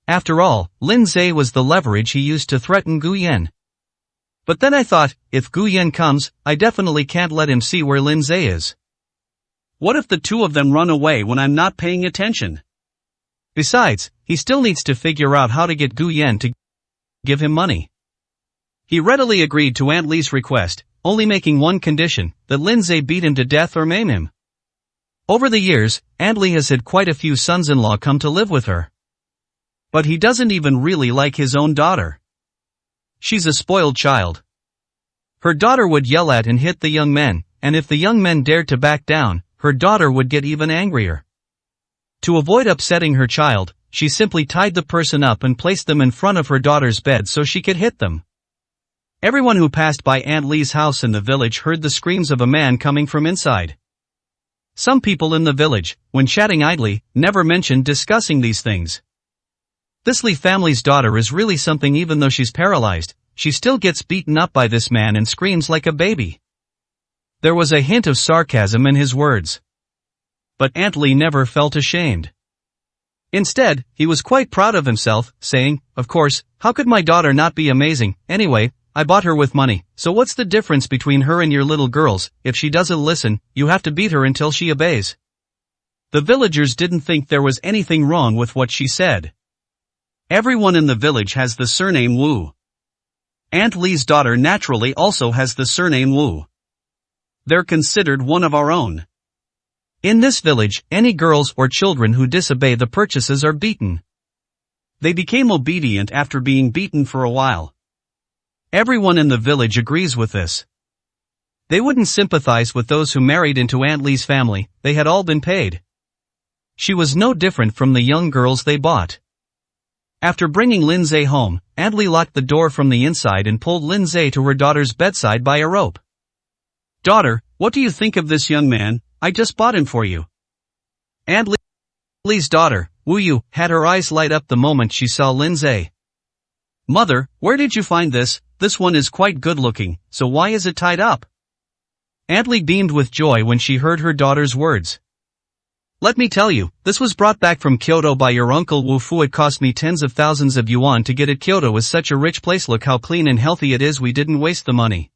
A: After all, Lin Zhe was the leverage he used to threaten Gu Yan. But then I thought, if Gu Yan comes, I definitely can't let him see where Lin Zhe is. What if the two of them run away when I'm not paying attention? Besides, he still needs to figure out how to get Gu Yan to give him money. He readily agreed to Aunt Lee's request, only making one condition, that Lin Zhe beat him to death or maim him. Over the years, Aunt Lee has had quite a few sons-in-law come to live with her. But he doesn't even really like his own daughter. She's a spoiled child. Her daughter would yell at and hit the young men, and if the young men dared to back down, her daughter would get even angrier. To avoid upsetting her child, she simply tied the person up and placed them in front of her daughter's bed so she could hit them. Everyone who passed by Aunt Lee's house in the village heard the screams of a man coming from inside. Some people in the village, when chatting idly, never mentioned discussing these things. This Lee family's daughter is really something. Even though she's paralyzed, she still gets beaten up by this man and screams like a baby. There was a hint of sarcasm in his words. But Aunt Lee never felt ashamed. Instead, he was quite proud of himself, saying, "Of course, how could my daughter not be amazing? Anyway, I bought her with money, so what's the difference between her and your little girls? If she doesn't listen, you have to beat her until she obeys." The villagers didn't think there was anything wrong with what she said. Everyone in the village has the surname Wu. Aunt Lee's daughter naturally also has the surname Wu. They're considered one of our own. In this village, any girls or children who disobey the purchases are beaten. They became obedient after being beaten for a while. Everyone in the village agrees with this. They wouldn't sympathize with those who married into Aunt Lee's family. They had all been paid. She was no different from the young girls they bought. After bringing Lin Zhe home, Aunt Lee locked the door from the inside and pulled Lin Zhe to her daughter's bedside by a rope. "Daughter, what do you think of this young man? I just bought him for you." Aunt Lee's daughter, Wu Yu, had her eyes light up the moment she saw Lin Zhe. "Mother, where did you find this? This one is quite good looking, so why is it tied up?" Aunt Lee beamed with joy when she heard her daughter's words. "Let me tell you, this was brought back from Kyoto by your uncle Wu Fu. It cost me tens of thousands of yuan to get it. Kyoto is such a rich place. Look how clean and healthy it is. We didn't waste the money."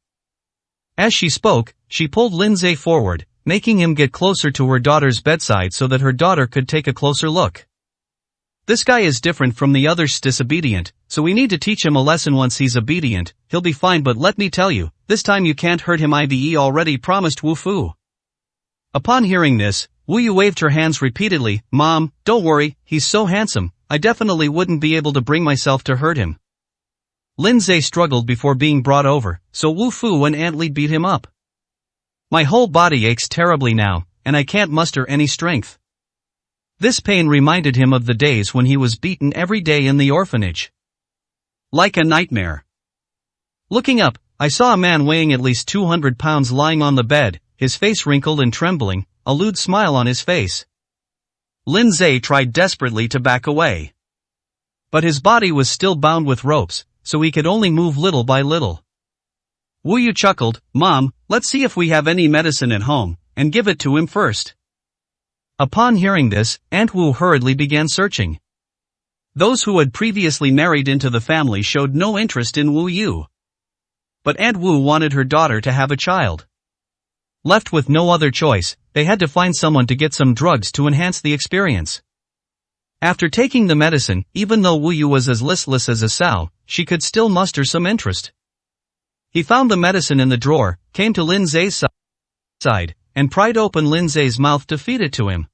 A: As she spoke, she pulled Lin Zhe forward, making him get closer to her daughter's bedside so that her daughter could take a closer look. "This guy is different from the others, disobedient, so we need to teach him a lesson. Once he's obedient, he'll be fine, but let me tell you, this time you can't hurt him. I've already promised Wu Fu." Upon hearing this, Wu Yu waved her hands repeatedly. "Mom, don't worry, he's so handsome, I definitely wouldn't be able to bring myself to hurt him." Lin Zhe struggled before being brought over, so Wu Fu and Aunt Lee beat him up. "My whole body aches terribly now, and I can't muster any strength." This pain reminded him of the days when he was beaten every day in the orphanage. Like a nightmare. Looking up, I saw a man weighing at least 200 pounds lying on the bed, his face wrinkled and trembling, a lewd smile on his face. Lin Zhe tried desperately to back away. But his body was still bound with ropes, so he could only move little by little. Wu Yu chuckled. "Mom, let's see if we have any medicine at home, and give it to him first." Upon hearing this, Aunt Wu hurriedly began searching.
B: Those who had previously married into the family showed no interest in Wu Yu. But Aunt Wu wanted her daughter to have a child. Left with no other choice, they had to find someone to get some drugs to enhance the experience. After taking the medicine, even though Wu Yu was as listless as a sow, she could still muster some interest. He found the medicine in the drawer, came to Lin Zai's side, and pried open Lin Zai's mouth to feed it to him.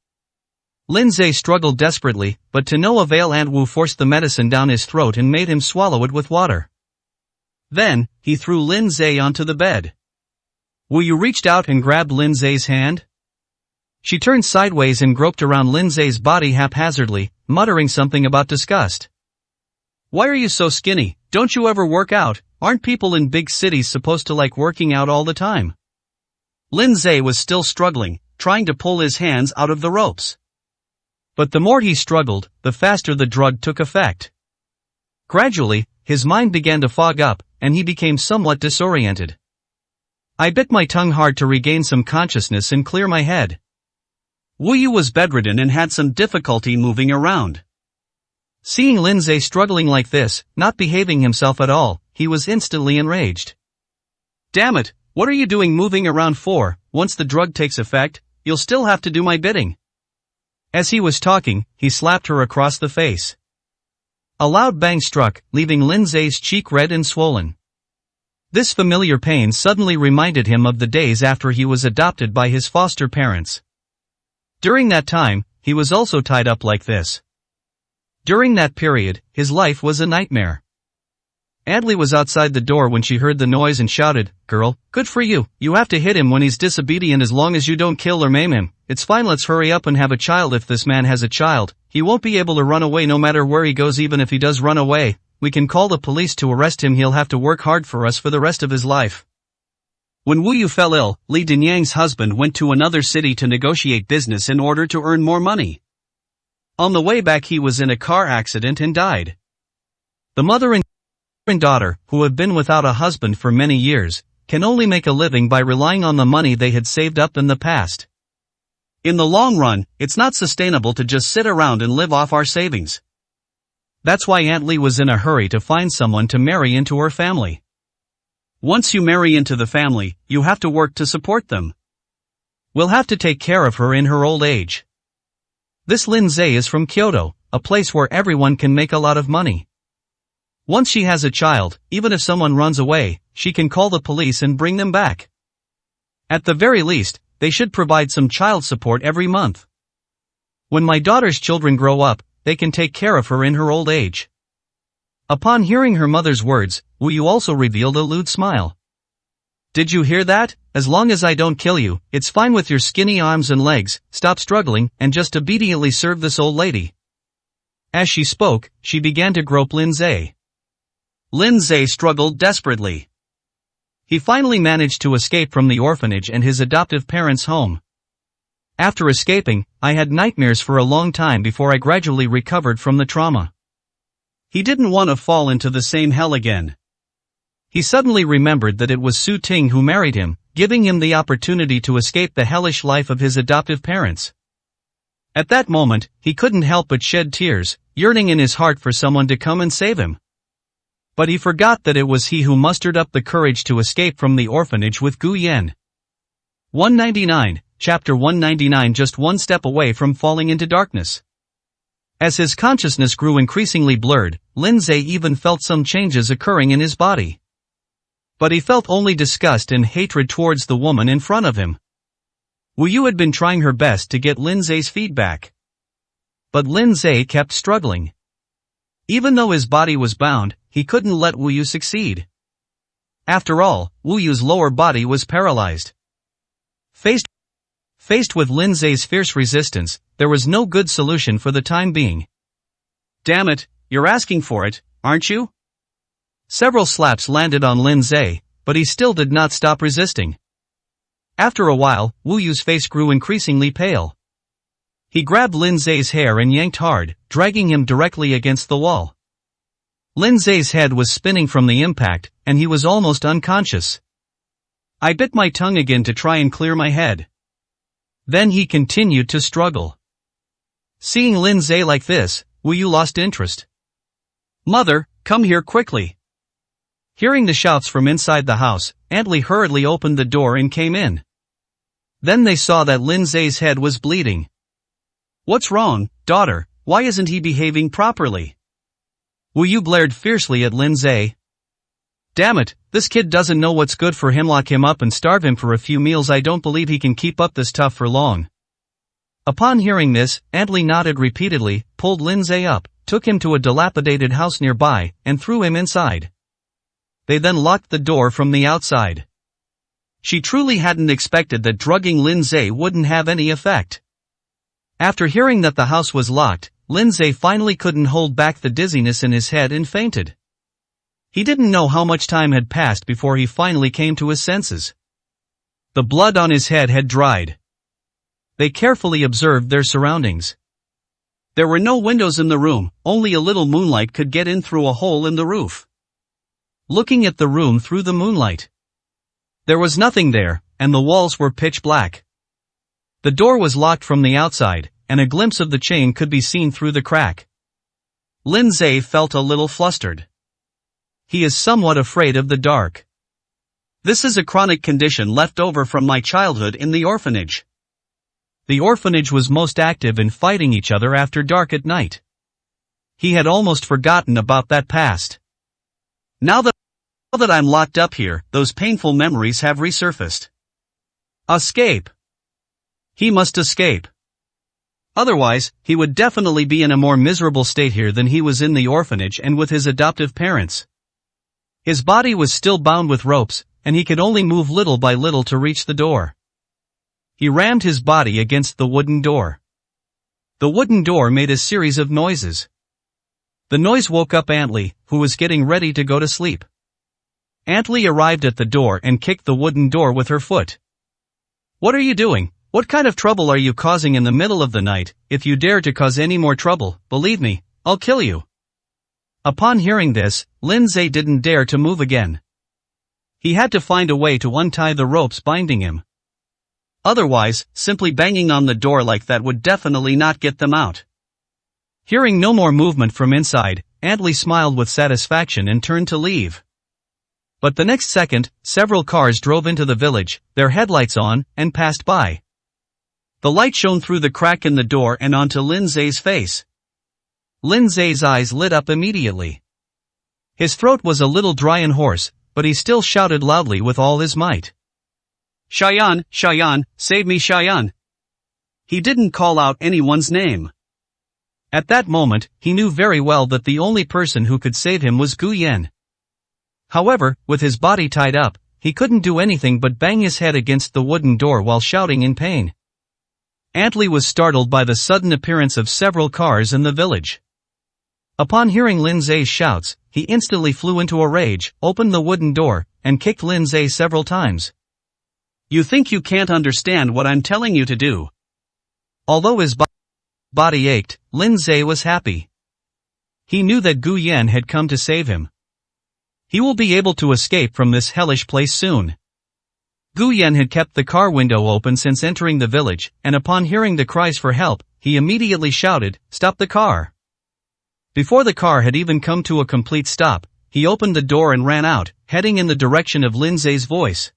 B: Lin Zai struggled desperately, but to no avail. Aunt Wu forced the medicine down his throat and made him swallow it with water. Then, he threw Lin Zai onto the bed. Wu Yu reached out and grabbed Lin Zai's hand. She turned sideways and groped around Lin Zai's body haphazardly, muttering something about disgust. "Why are you so skinny? Don't you ever work out? Aren't people in big cities supposed to like working out all the time?" Lin Zai was still struggling, trying to pull his hands out of the ropes. But the more he struggled, the faster the drug took effect. Gradually, his mind began to fog up, and he became somewhat disoriented. I bit my tongue hard to regain some consciousness and clear my head. Wu Yu was bedridden and had some difficulty moving around. Seeing Lin Zai struggling like this, not behaving himself at all, he was instantly enraged. "Damn it, what are you doing moving around for? Once the drug takes effect, you'll still have to do my bidding." As he was talking, he slapped her across the face. A loud bang struck, leaving Lin Zai's cheek red and swollen. This familiar pain suddenly reminded him of the days after he was adopted by his foster parents. During that time, he was also tied up like this. During that period, his life was a nightmare. Adley was outside the door when she heard the noise and shouted, "Girl, good for you, you have to hit him when he's disobedient as long as you don't kill or maim him. It's fine, let's hurry up and have a child. If this man has a child, he won't be able to run away no matter where he goes. Even if he does run away, we can call the police to arrest him. He'll have to work hard for us for the rest of his life." When Wu Yu fell ill, Li Dinyang's husband went to another city to negotiate business in order to earn more money. On the way back he was in a car accident and died. The mother and daughter, who have been without a husband for many years, can only make a living by relying on the money they had saved up in the past. In the long run, it's not sustainable to just sit around and live off our savings. That's why Aunt Li was in a hurry to find someone to marry into her family. Once you marry into the family, you have to work to support them. We'll have to take care of her in her old age. This Lin Zai is from Kyoto, a place where everyone can make a lot of money. Once she has a child, even if someone runs away, she can call the police and bring them back. At the very least, they should provide some child support every month. When my daughter's children grow up, they can take care of her in her old age. Upon hearing her mother's words, Wu Yu also revealed a lewd smile. "Did you hear that? As long as I don't kill you, it's fine with your skinny arms and legs. Stop struggling, and just obediently serve this old lady." As she spoke, she began to grope Lin Zai. Lin Zai struggled desperately. He finally managed to escape from the orphanage and his adoptive parents' home. After escaping, I had nightmares for a long time before I gradually recovered from the trauma. He didn't want to fall into the same hell again. He suddenly remembered that it was Su Ting who married him, giving him the opportunity to escape the hellish life of his adoptive parents. At that moment, he couldn't help but shed tears, yearning in his heart for someone to come and save him. But he forgot that it was he who mustered up the courage to escape from the orphanage with Gu Yan. 199, Chapter 199. Just one step away from falling into darkness. As his consciousness grew increasingly blurred, Lin Zai even felt some changes occurring in his body. But he felt only disgust and hatred towards the woman in front of him. Wu Yu had been trying her best to get Lin Zai's feedback. But Lin Zai kept struggling. Even though his body was bound, he couldn't let Wu Yu succeed. After all, Wu Yu's lower body was paralyzed. Faced with Lin Zai's fierce resistance, there was no good solution for the time being. "Damn it, you're asking for it, aren't you?" Several slaps landed on Lin Zai, but he still did not stop resisting. After a while, Wu Yu's face grew increasingly pale. He grabbed Lin Zai's hair and yanked hard, dragging him directly against the wall. Lin Zai's head was spinning from the impact, and he was almost unconscious. I bit my tongue again to try and clear my head. Then he continued to struggle. Seeing Lin Zai like this, Wu Yu lost interest. Mother, come here quickly. Hearing the shouts from inside the house, Aunt Lee hurriedly opened the door and came in. Then they saw that Lindsay's head was bleeding. What's wrong, daughter? Why isn't he behaving properly? Wu Yu blared fiercely at Lindsay. Damn it, this kid doesn't know what's good for him. Lock him up and starve him for a few meals. I don't believe he can keep up this tough for long. Upon hearing this, Aunt Lee nodded repeatedly, pulled Lindsay up, took him to a dilapidated house nearby, and threw him inside. They then locked the door from the outside. She truly hadn't expected that drugging Lindsay wouldn't have any effect. After hearing that the house was locked, Lindsay finally couldn't hold back the dizziness in his head and fainted. He didn't know how much time had passed before he finally came to his senses. The blood on his head had dried. They carefully observed their surroundings. There were no windows in the room, only a little moonlight could get in through a hole in the roof. Looking at the room through the moonlight, there was nothing there, and the walls were pitch black. The door was locked from the outside, and a glimpse of the chain could be seen through the crack. Lindsay felt a little flustered. He is somewhat afraid of the dark. This is a chronic condition left over from my childhood in the orphanage. The orphanage was most active in fighting each other after dark at night. He had almost forgotten about that past. Now that I'm locked up here, those painful memories have resurfaced. Escape. He must escape. Otherwise, he would definitely be in a more miserable state here than he was in the orphanage and with his adoptive parents. His body was still bound with ropes, and he could only move little by little to reach the door. He rammed his body against the wooden door. The wooden door made a series of noises. The noise woke up Aunt Lee, who was getting ready to go to sleep. Aunt Lee arrived at the door and kicked the wooden door with her foot. What are you doing? What kind of trouble are you causing in the middle of the night? If you dare to cause any more trouble, believe me, I'll kill you. Upon hearing this, Lindsay didn't dare to move again. He had to find a way to untie the ropes binding him. Otherwise, simply banging on the door like that would definitely not get them out. Hearing no more movement from inside, Aunt Lee smiled with satisfaction and turned to leave. But the next second, several cars drove into the village, their headlights on, and passed by. The light shone through the crack in the door and onto Lindsay's face. Lindsay's eyes lit up immediately. His throat was a little dry and hoarse, but he still shouted loudly with all his might. Cheyenne, Cheyenne, save me Cheyenne. He didn't call out anyone's name. At that moment, he knew very well that the only person who could save him was Gu Yan. However, with his body tied up, he couldn't do anything but bang his head against the wooden door while shouting in pain. Aunt Lee was startled by the sudden appearance of several cars in the village. Upon hearing Lindsay's shouts, he instantly flew into a rage, opened the wooden door, and kicked Lindsay several times. You think you can't understand what I'm telling you to do? Although his body ached, Lindsay was happy. He knew that Gu Yan had come to save him. He will be able to escape from this hellish place soon. Gu Yan had kept the car window open since entering the village, and upon hearing the cries for help, he immediately shouted, "Stop the car!" Before the car had even come to a complete stop, he opened the door and ran out, heading in the direction of Lindsay's voice.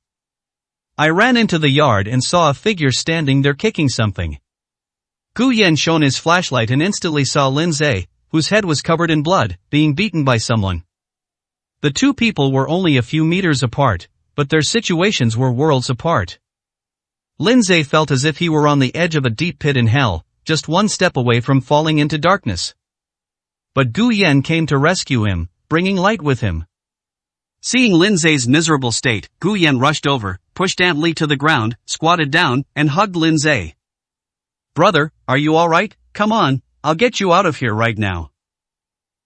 B: I ran into the yard and saw a figure standing there kicking something. Gu Yan shone his flashlight and instantly saw Lindsay, whose head was covered in blood, being beaten by someone. The two people were only a few meters apart, but their situations were worlds apart. Lindsay felt as if he were on the edge of a deep pit in hell, just one step away from falling into darkness. But Gu Yan came to rescue him, bringing light with him. Seeing Lindsay's miserable state, Gu Yan rushed over, pushed Aunt Lee to the ground, squatted down, and hugged Lindsay. Brother, are you alright? Come on, I'll get you out of here right now.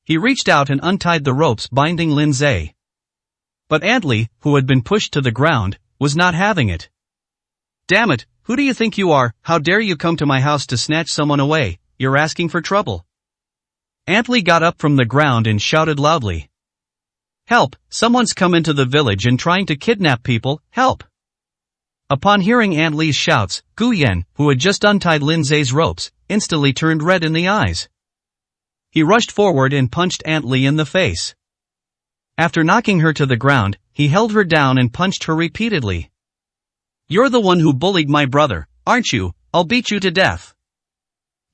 B: He reached out and untied the ropes binding Lindsay. But Aunt Lee, who had been pushed to the ground, was not having it. Damn it, who do you think you are? How dare you come to my house to snatch someone away? You're asking for trouble. Aunt Lee got up from the ground and shouted loudly. Help, someone's come into the village and trying to kidnap people, help! Upon hearing Aunt Lee's shouts, Gu Yan, who had just untied Lindsay's ropes, instantly turned red in the eyes.
A: He rushed forward and punched Aunt Lee in the face. After knocking her to the ground, he held her down and punched her repeatedly. "You're the one who bullied my brother, aren't you? I'll beat you to death."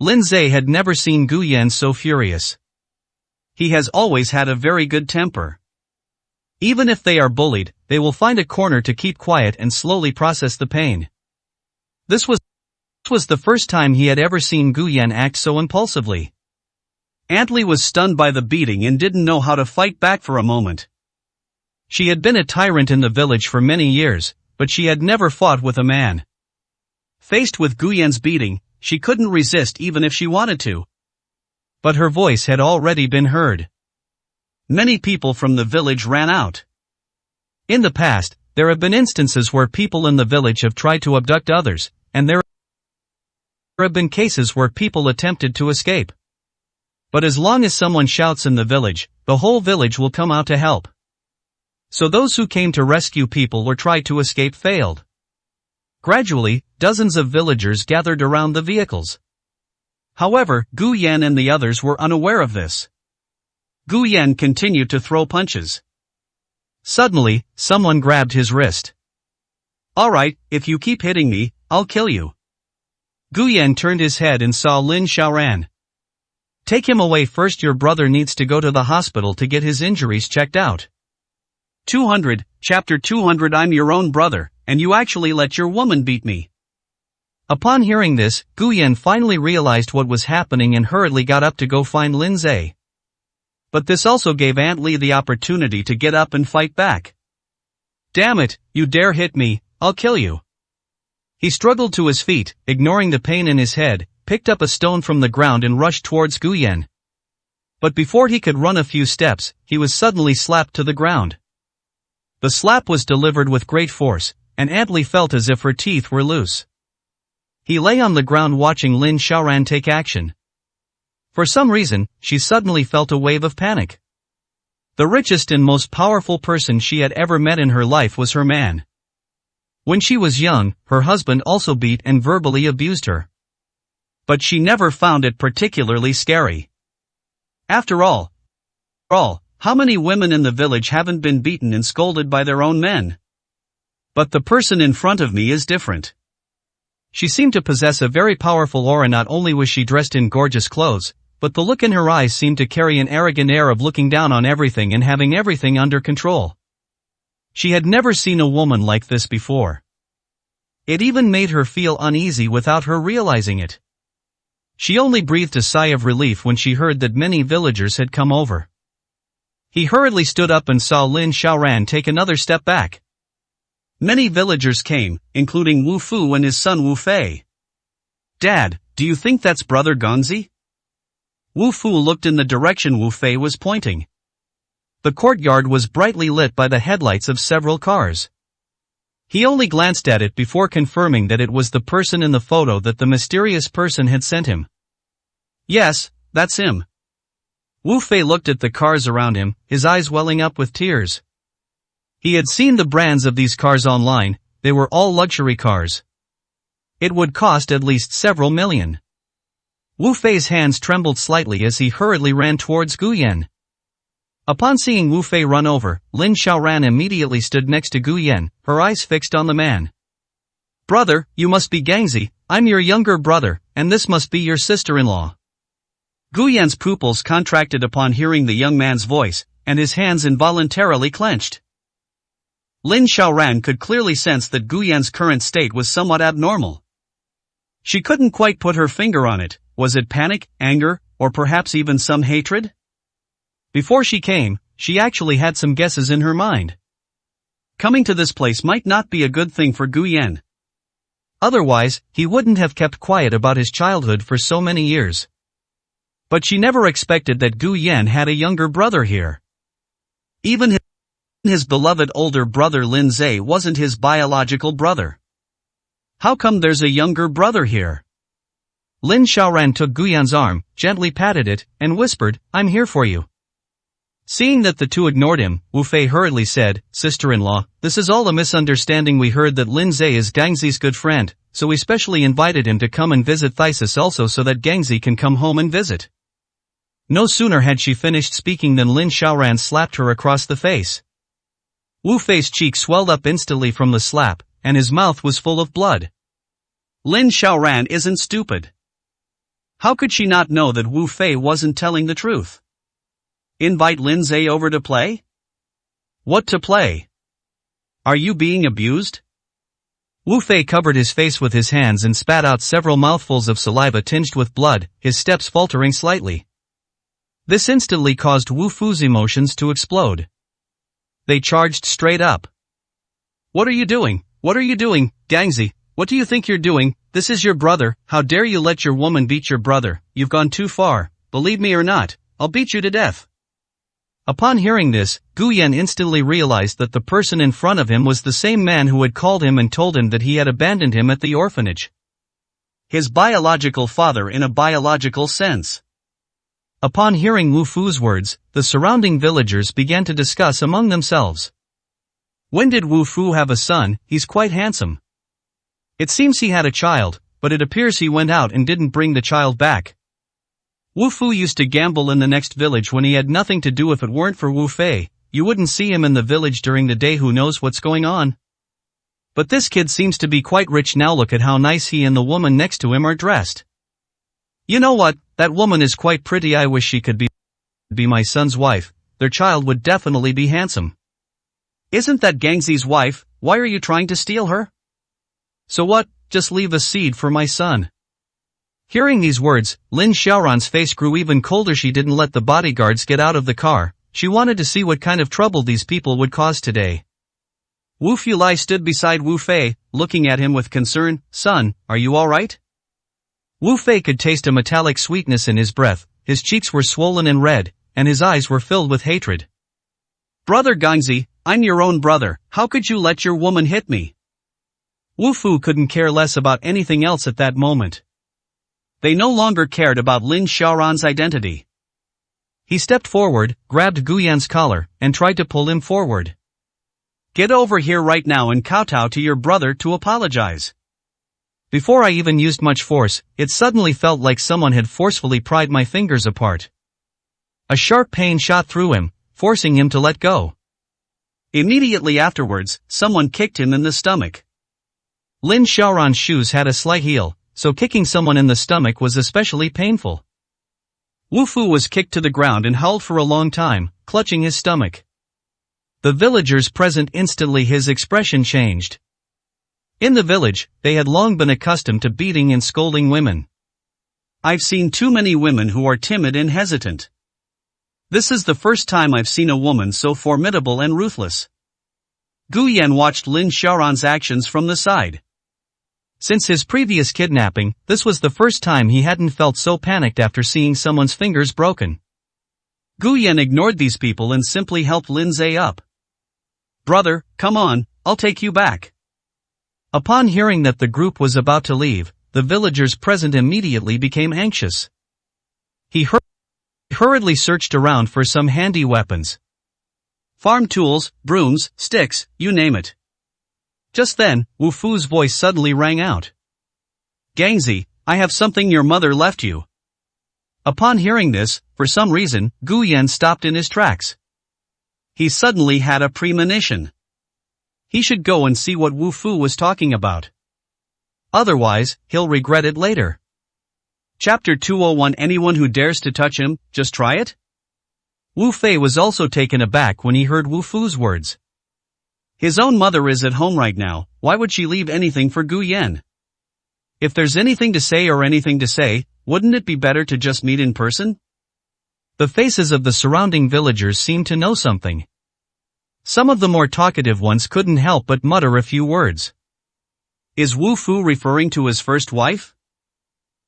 A: Lindsay had never seen Gu Yan so furious. He has always had a very good temper. Even if they are bullied, they will find a corner to keep quiet and slowly process the pain. This was the first time he had ever seen Gu Yan act so impulsively. Aunt Lee was stunned by the beating and didn't know how to fight back for a moment. She had been a tyrant in the village for many years, but she had never fought with a man. Faced with Gu Yan's beating, she couldn't resist even if she wanted to. But her voice had already been heard. Many people from the village ran out. In the past, there have been instances where people in the village have tried to abduct others, and there have been cases where people attempted to escape. But as long as someone shouts in the village, the whole village will come out to help. So those who came to rescue people or tried to escape failed. Gradually, dozens of villagers gathered around the vehicles. However, Gu Yan and the others were unaware of this. Gu Yan continued to throw punches. Suddenly, someone grabbed his wrist. "Alright, if you keep hitting me, I'll kill you." Gu Yan turned his head and saw Lin Xiaoran. "Take him away first, your brother needs to go to the hospital to get his injuries checked out." 200, Chapter 200 I'm your own brother, and you actually let your woman beat me. Upon hearing this, Gu Yan finally realized what was happening and hurriedly got up to go find Lindsay. But this also gave Aunt Lee the opportunity to get up and fight back. "Damn it, you dare hit me, I'll kill you." He struggled to his feet, ignoring the pain in his head, picked up a stone from the ground and rushed towards Gu Yan. But before he could run a few steps, he was suddenly slapped to the ground. The slap was delivered with great force, and Aunt Lee felt as if her teeth were loose. He lay on the ground watching Lin Xiaoran take action. For some reason, she suddenly felt a wave of panic. The richest and most powerful person she had ever met in her life was her man. When she was young, her husband also beat and verbally abused her. But she never found it particularly scary. After all, how many women in the village haven't been beaten and scolded by their own men? But the person in front of me is different. She seemed to possess a very powerful aura. Not only was she dressed in gorgeous clothes, but the look in her eyes seemed to carry an arrogant air of looking down on everything and having everything under control. She had never seen a woman like this before. It even made her feel uneasy without her realizing it. She only breathed a sigh of relief when she heard that many villagers had come over. He hurriedly stood up and saw Lin Xiaoran take another step back. Many villagers came, including Wu Fu and his son Wu Fei. "Dad, do you think that's Brother Gonzi?" Wu Fu looked in the direction Wu Fei was pointing. The courtyard was brightly lit by the headlights of several cars. He only glanced at it before confirming that it was the person in the photo that the mysterious person had sent him. "Yes, that's him." Wu Fei looked at the cars around him, his eyes welling up with tears. He had seen the brands of these cars online. They were all luxury cars. It would cost at least several million. Wu Fei's hands trembled slightly as he hurriedly ran towards Gu Yan. Upon seeing Wu Fei run over, Lin Xiaoran immediately stood next to Gu Yan, her eyes fixed on the man. "Brother, you must be Gangzi, I'm your younger brother, and this must be your sister-in-law." Gu Yan's pupils contracted upon hearing the young man's voice, and his hands involuntarily clenched. Lin Xiaoran could clearly sense that Gu Yan's current state was somewhat abnormal. She couldn't quite put her finger on it. Was it panic, anger, or perhaps even some hatred? Before she came, she actually had some guesses in her mind. Coming to this place might not be a good thing for Gu Yan. Otherwise, he wouldn't have kept quiet about his childhood for so many years. But she never expected that Gu Yan had a younger brother here. Even his beloved older brother Lin Zhe wasn't his biological brother. How come there's a younger brother here? Lin Xiaoran took Gu Yan's arm, gently patted it, and whispered, "I'm here for you." Seeing that the two ignored him, Wu Fei hurriedly said, "Sister-in-law, this is all a misunderstanding. We heard that Lin Zhe is Gangzi's good friend, so we specially invited him to come and visit Thysis also so that Gangzi can come home and visit." No sooner had she finished speaking than Lin Xiaoran slapped her across the face. Wu Fei's cheek swelled up instantly from the slap, and his mouth was full of blood.
B: Lin Xiaoran isn't stupid. How could she not know that Wu Fei wasn't telling the truth? Invite Lin Zhe over to play? What to play? Are you being abused?
A: Wu Fei covered his face with his hands and spat out several mouthfuls of saliva tinged with blood, his steps faltering slightly. This instantly caused Wu Fu's emotions to explode. They charged straight up.
B: What are you doing? What are you doing, Gangzi? What do you think you're doing? This is your brother. How dare you let your woman beat your brother? You've gone too far. Believe me or not, I'll beat you to death.
A: Upon hearing this, Gu Yan instantly realized that the person in front of him was the same man who had called him and told him that he had abandoned him at the orphanage.
B: His biological father in a biological sense.
A: Upon hearing Wu Fu's words, the surrounding villagers began to discuss among themselves.
B: When did Wu Fu have a son? He's quite handsome.
A: It seems he had a child, but it appears he went out and didn't bring the child back.
B: Wu Fu used to gamble in the next village when he had nothing to do. If it weren't for Wu Fei, you wouldn't see him in the village during the day. Who knows what's going on?
A: But this kid seems to be quite rich now. Look at how nice he and the woman next to him are dressed. You know what, that woman is quite pretty. I wish she could be my son's wife. Their child would definitely be handsome.
B: Isn't that Gangzi's wife? Why are you trying to steal her?
A: So what, just leave a seed for my son. Hearing these words, Lin Xiaoran's face grew even colder. She didn't let the bodyguards get out of the car. She wanted to see what kind of trouble these people would cause today.
B: Wu Fulai stood beside Wu Fei, looking at him with concern. Son, are you alright?
A: Wu Fei could taste a metallic sweetness in his breath, his cheeks were swollen and red, and his eyes were filled with hatred.
B: Brother Gangzi, I'm your own brother. How could you let your woman hit me?
A: Wu Fu couldn't care less about anything else at that moment.
B: They no longer cared about Lin Xiaoran's identity.
A: He stepped forward, grabbed Gu Yan's collar, and tried to pull him forward.
B: Get over here right now and kowtow to your brother to apologize.
A: Before I even used much force, it suddenly felt like someone had forcefully pried my fingers apart. A sharp pain shot through him, forcing him to let go.
B: Immediately afterwards, someone kicked him in the stomach.
A: Lin Xiaoran's shoes had a slight heel, so kicking someone in the stomach was especially painful.
B: Wu Fu was kicked to the ground and howled for a long time, clutching his stomach.
A: The villagers present instantly his expression changed. In the village, they had long been accustomed to beating and scolding women.
B: I've seen too many women who are timid and hesitant. This is the first time I've seen a woman so formidable and ruthless. Gu Yan watched Lin Xiaoran's actions from the side.
A: Since his previous kidnapping, this was the first time he hadn't felt so panicked after seeing someone's fingers broken.
B: Gu Yan ignored these people and simply helped Lin Zhe up. Brother, come on, I'll take you back.
A: Upon hearing that the group was about to leave, the villagers present immediately became anxious. He hurriedly searched around for some handy weapons.
B: Farm tools, brooms, sticks, you name it. Just then, Wu Fu's voice suddenly rang out. Gangzi, I have something your mother left you.
A: Upon hearing this, for some reason, Gu Yan stopped in his tracks.
B: He suddenly had a premonition. He should go and see what Wu Fu was talking about.
A: Otherwise, he'll regret it later.
B: Chapter 201. Anyone who dares to touch him, just try it?
A: Wu Fei was also taken aback when he heard Wu Fu's words.
B: His own mother is at home right now, why would she leave anything for Gu Yan? If there's anything to say, wouldn't it be better to just meet in person?
A: The faces of the surrounding villagers seemed to know something. Some of the more talkative ones couldn't help but mutter a few words.
B: Is Wu Fu referring to his first wife?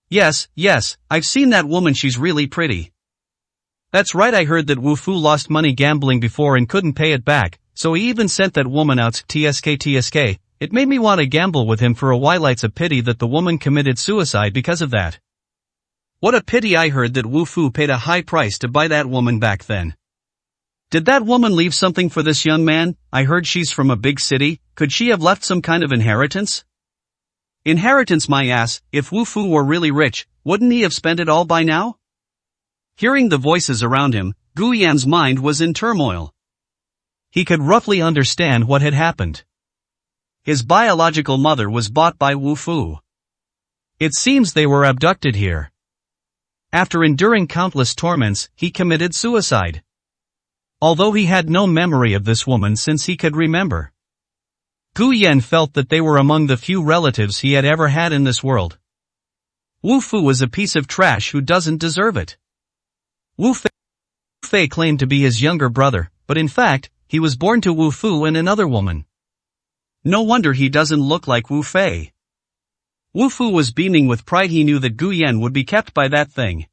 B: Yes, I've seen that woman, she's really pretty.
A: That's right, I heard that Wu Fu lost money gambling before and couldn't pay it back, so he even sent that woman out. TSK. It made me want to gamble with him for a while. It's a pity that the woman committed suicide because of that.
B: What a pity. I heard that Wu Fu paid a high price to buy that woman back then. Did that woman leave something for this young man? I heard she's from a big city. Could she have left some kind of inheritance? Inheritance, my ass. If Wu Fu were really rich, wouldn't he have spent it all by now? Hearing the voices around him, Gu Yan's mind was in turmoil.
A: He could roughly understand what had happened.
B: His biological mother was bought by Wu Fu.
A: It seems they were abducted here. After enduring countless torments, he committed suicide. Although he had no memory of this woman since he could remember. Gu Yan felt that they were among the few relatives he had ever had in this world. Wu Fu was a piece of trash who doesn't deserve it. Wu Fei claimed to be his younger brother, but in fact, he was born to Wu Fu and another woman.
B: No wonder he doesn't look like Wu Fei. Wu Fu was beaming with pride. He knew that Gu Yan would be kept by that thing.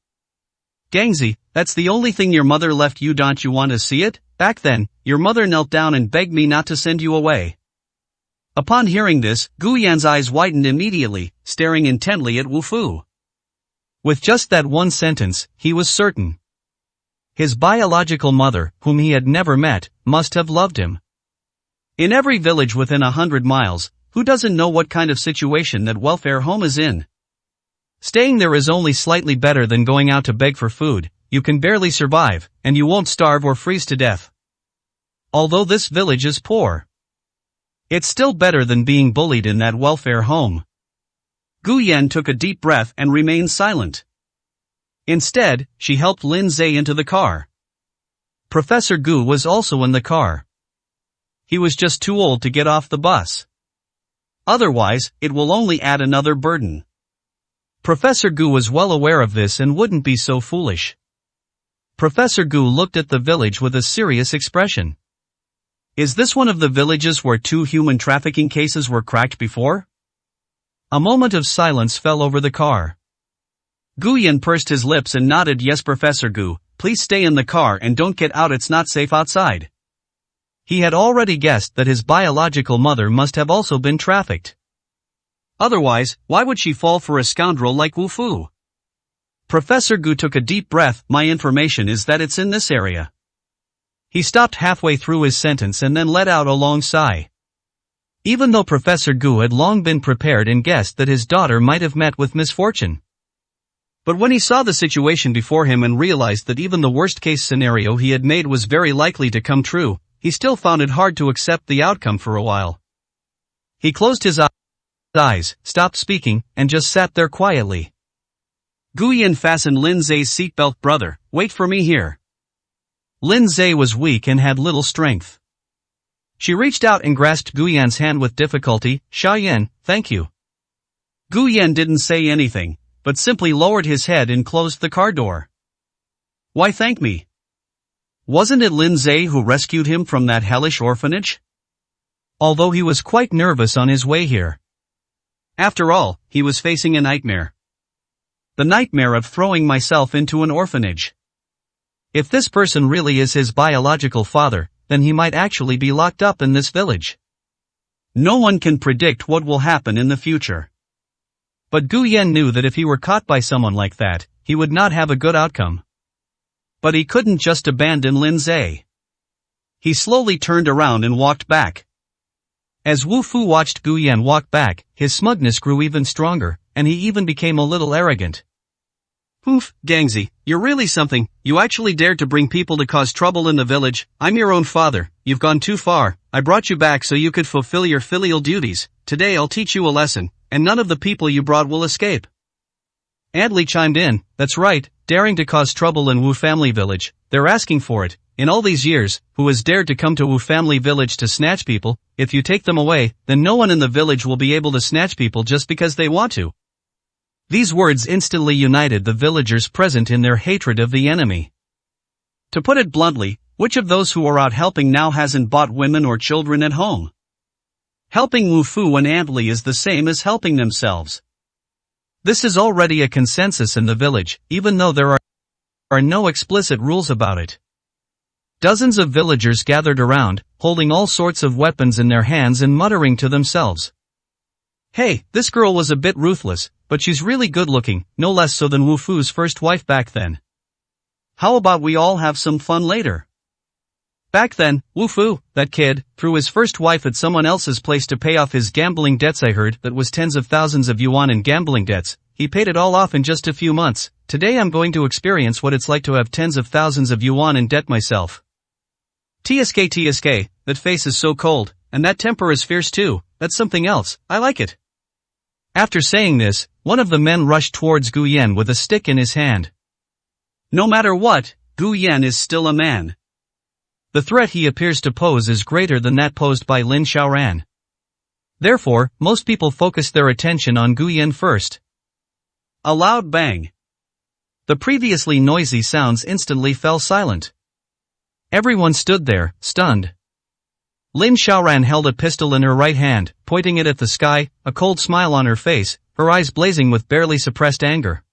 B: Gangzi, that's the only thing your mother left you. Don't you want to see it? Back then, your mother knelt down and begged me not to send you away. Upon hearing this, Gu Yan's eyes widened immediately, staring intently at Wu Fu.
A: With just that one sentence, he was certain. His biological mother, whom he had never met, must have loved him.
B: In every village within 100 miles, who doesn't know what kind of situation that welfare home is in?
A: Staying there is only slightly better than going out to beg for food. You can barely survive, and you won't starve or freeze to death. Although this village is poor, it's still better than being bullied in that welfare home.
B: Gu Yan took a deep breath and remained silent. Instead, she helped Lin Zhe into the car.
A: Professor Gu was also in the car. He was just too old to get off the bus.
B: Otherwise, it will only add another burden.
A: Professor Gu was well aware of this and wouldn't be so foolish. Professor Gu looked at the village with a serious expression.
B: Is this one of the villages where 2 human trafficking cases were cracked before?
A: A moment of silence fell over the car.
B: Gu Yan pursed his lips and nodded. Yes, Professor Gu, please stay in the car and don't get out. It's not safe outside.
A: He had already guessed that his biological mother must have also been trafficked.
B: Otherwise, why would she fall for a scoundrel like Wu Fu?
A: Professor Gu took a deep breath.
B: My information is that it's in this area.
A: He stopped halfway through his sentence and then let out a long sigh. Even though Professor Gu had long been prepared and guessed that his daughter might have met with misfortune.
B: But when he saw the situation before him and realized that even the worst-case scenario he had made was very likely to come true, he still found it hard to accept the outcome for a while.
A: He closed his eyes, stopped speaking, and just sat there quietly.
B: Gu Yan fastened Lin Zhe's seatbelt. Brother, wait for me here.
A: Lin Zhe was weak and had little strength. She reached out and grasped Gu Yan's hand with difficulty. Xia Yan, thank you.
B: Gu Yan didn't say anything, but simply lowered his head and closed the car door. Why thank me? Wasn't it Lin Zhe who rescued him from that hellish orphanage?
A: Although he was quite nervous on his way here.
B: After all, he was facing a nightmare. The nightmare of throwing myself into an orphanage.
A: If this person really is his biological father, then he might actually be locked up in this village.
B: No one can predict what will happen in the future.
A: But Gu Yan knew that if he were caught by someone like that, he would not have a good outcome.
B: But he couldn't just abandon Lin Zhe. He slowly turned around and walked back.
A: As Wu Fu watched Gu Yan walk back, his smugness grew even stronger, and he even became a little arrogant.
B: Oof, Gangzi, you're really something. You actually dared to bring people to cause trouble in the village. I'm your own father. You've gone too far. I brought you back so you could fulfill your filial duties. Today I'll teach you a lesson, and none of the people you brought will escape.
A: Adley chimed in. That's right, daring to cause trouble in Wu family village. They're asking for it. In all these years, who has dared to come to Wu family village to snatch people? If you take them away, then no one in the village will be able to snatch people just because they want to. These words instantly united the villagers present in their hatred of the enemy.
B: To put it bluntly, which of those who are out helping now hasn't bought women or children at home? Helping Wu Fu and Adley is the same as helping themselves.
A: This is already a consensus in the village, even though there are no explicit rules about it. Dozens of villagers gathered around, holding all sorts of weapons in their hands and muttering to themselves. Hey, this girl was a bit ruthless, but she's really good looking, no less so than Wu Fu's first wife back then.
B: How about we all have some fun later?
A: Back then, Wu Fu, that kid, threw his first wife at someone else's place to pay off his gambling debts. I heard that was tens of thousands of yuan in gambling debts. He paid it all off in just a few months. today I'm going to experience what it's like to have tens of thousands of yuan in debt myself. TSK, that face is so cold, and that temper is fierce too, that's something else, I like it. After saying this, one of the men rushed towards Gu Yan with a stick in his hand. No matter what, Gu Yan is still a man. The threat he appears to pose is greater than that posed by Lin Xiaoran. Therefore, most people focus their attention on Gu Yan first. A loud bang. The previously noisy sounds instantly fell silent. Everyone stood there, stunned. Lin Xiaoran held a pistol in her right hand, pointing it at the sky, a cold smile on her face, her eyes blazing with barely suppressed anger.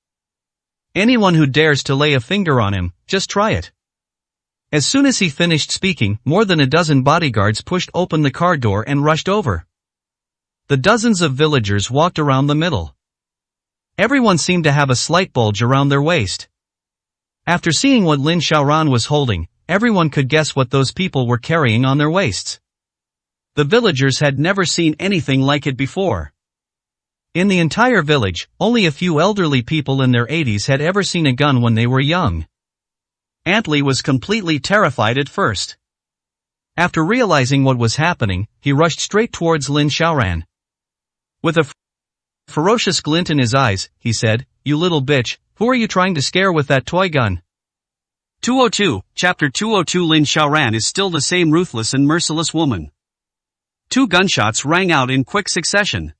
A: Anyone who dares to lay a finger on him, just try it. As soon as he finished speaking, more than a dozen bodyguards pushed open the car door and rushed over. The dozens of villagers walked around the middle. Everyone seemed to have a slight bulge around their waist. After seeing what Lin Xiaoran was holding, everyone could guess what those people were carrying on their waists. The villagers had never seen anything like it before. In the entire village, only a few elderly people in their 80s had ever seen a gun when they were young. Antley was completely terrified at first. After realizing what was happening, he rushed straight towards Lin Xiaoran. With a ferocious glint in his eyes, he said, "You little bitch, who are you trying to scare with that toy gun?" 202, Chapter 202. Lin Xiaoran is still the same ruthless and merciless woman. 2 gunshots rang out in quick succession.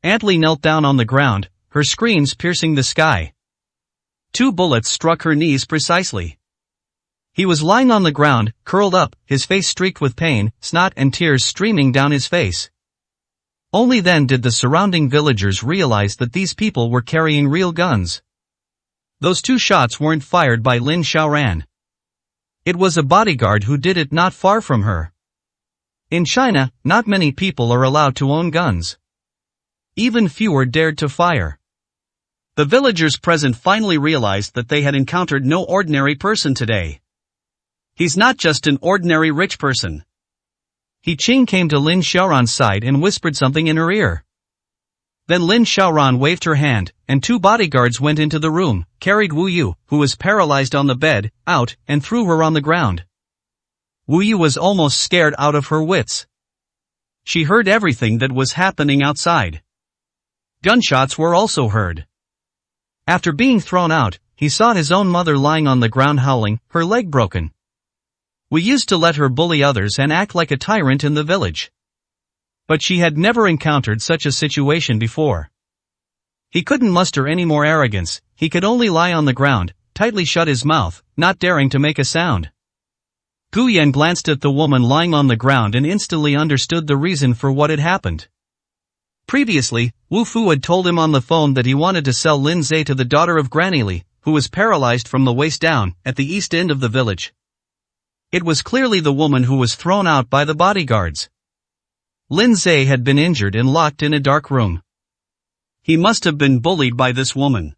A: Antley knelt down on the ground, her screams piercing the sky. 2 bullets struck her knees precisely. He was lying on the ground, curled up, his face streaked with pain, snot and tears streaming down his face. Only then did the surrounding villagers realize that these people were carrying real guns. Those 2 shots weren't fired by Lin Xiaoran. It was a bodyguard who did it not far from her. In China, not many people are allowed to own guns. Even fewer dared to fire. The villagers present finally realized that they had encountered no ordinary person today. He's not just an ordinary rich person. He Qing came to Lin Xiaoran's side and whispered something in her ear. Then Lin Xiaoran waved her hand, and 2 bodyguards went into the room, carried Wu Yu, who was paralyzed on the bed, out, and threw her on the ground. Wu Yu was almost scared out of her wits. She heard everything that was happening outside. Gunshots were also heard. After being thrown out, he saw his own mother lying on the ground howling, her leg broken. We used to let her bully others and act like a tyrant in the village. But she had never encountered such a situation before. He couldn't muster any more arrogance, he could only lie on the ground, tightly shut his mouth, not daring to make a sound. Gu Yan glanced at the woman lying on the ground and instantly understood the reason for what had happened. Previously, Wu Fu had told him on the phone that he wanted to sell Lin Zhe to the daughter of Granny Li, who was paralyzed from the waist down, at the east end of the village. It was clearly the woman who was thrown out by the bodyguards. Lin Zhe had been injured and locked in a dark room. He must have been bullied by this woman.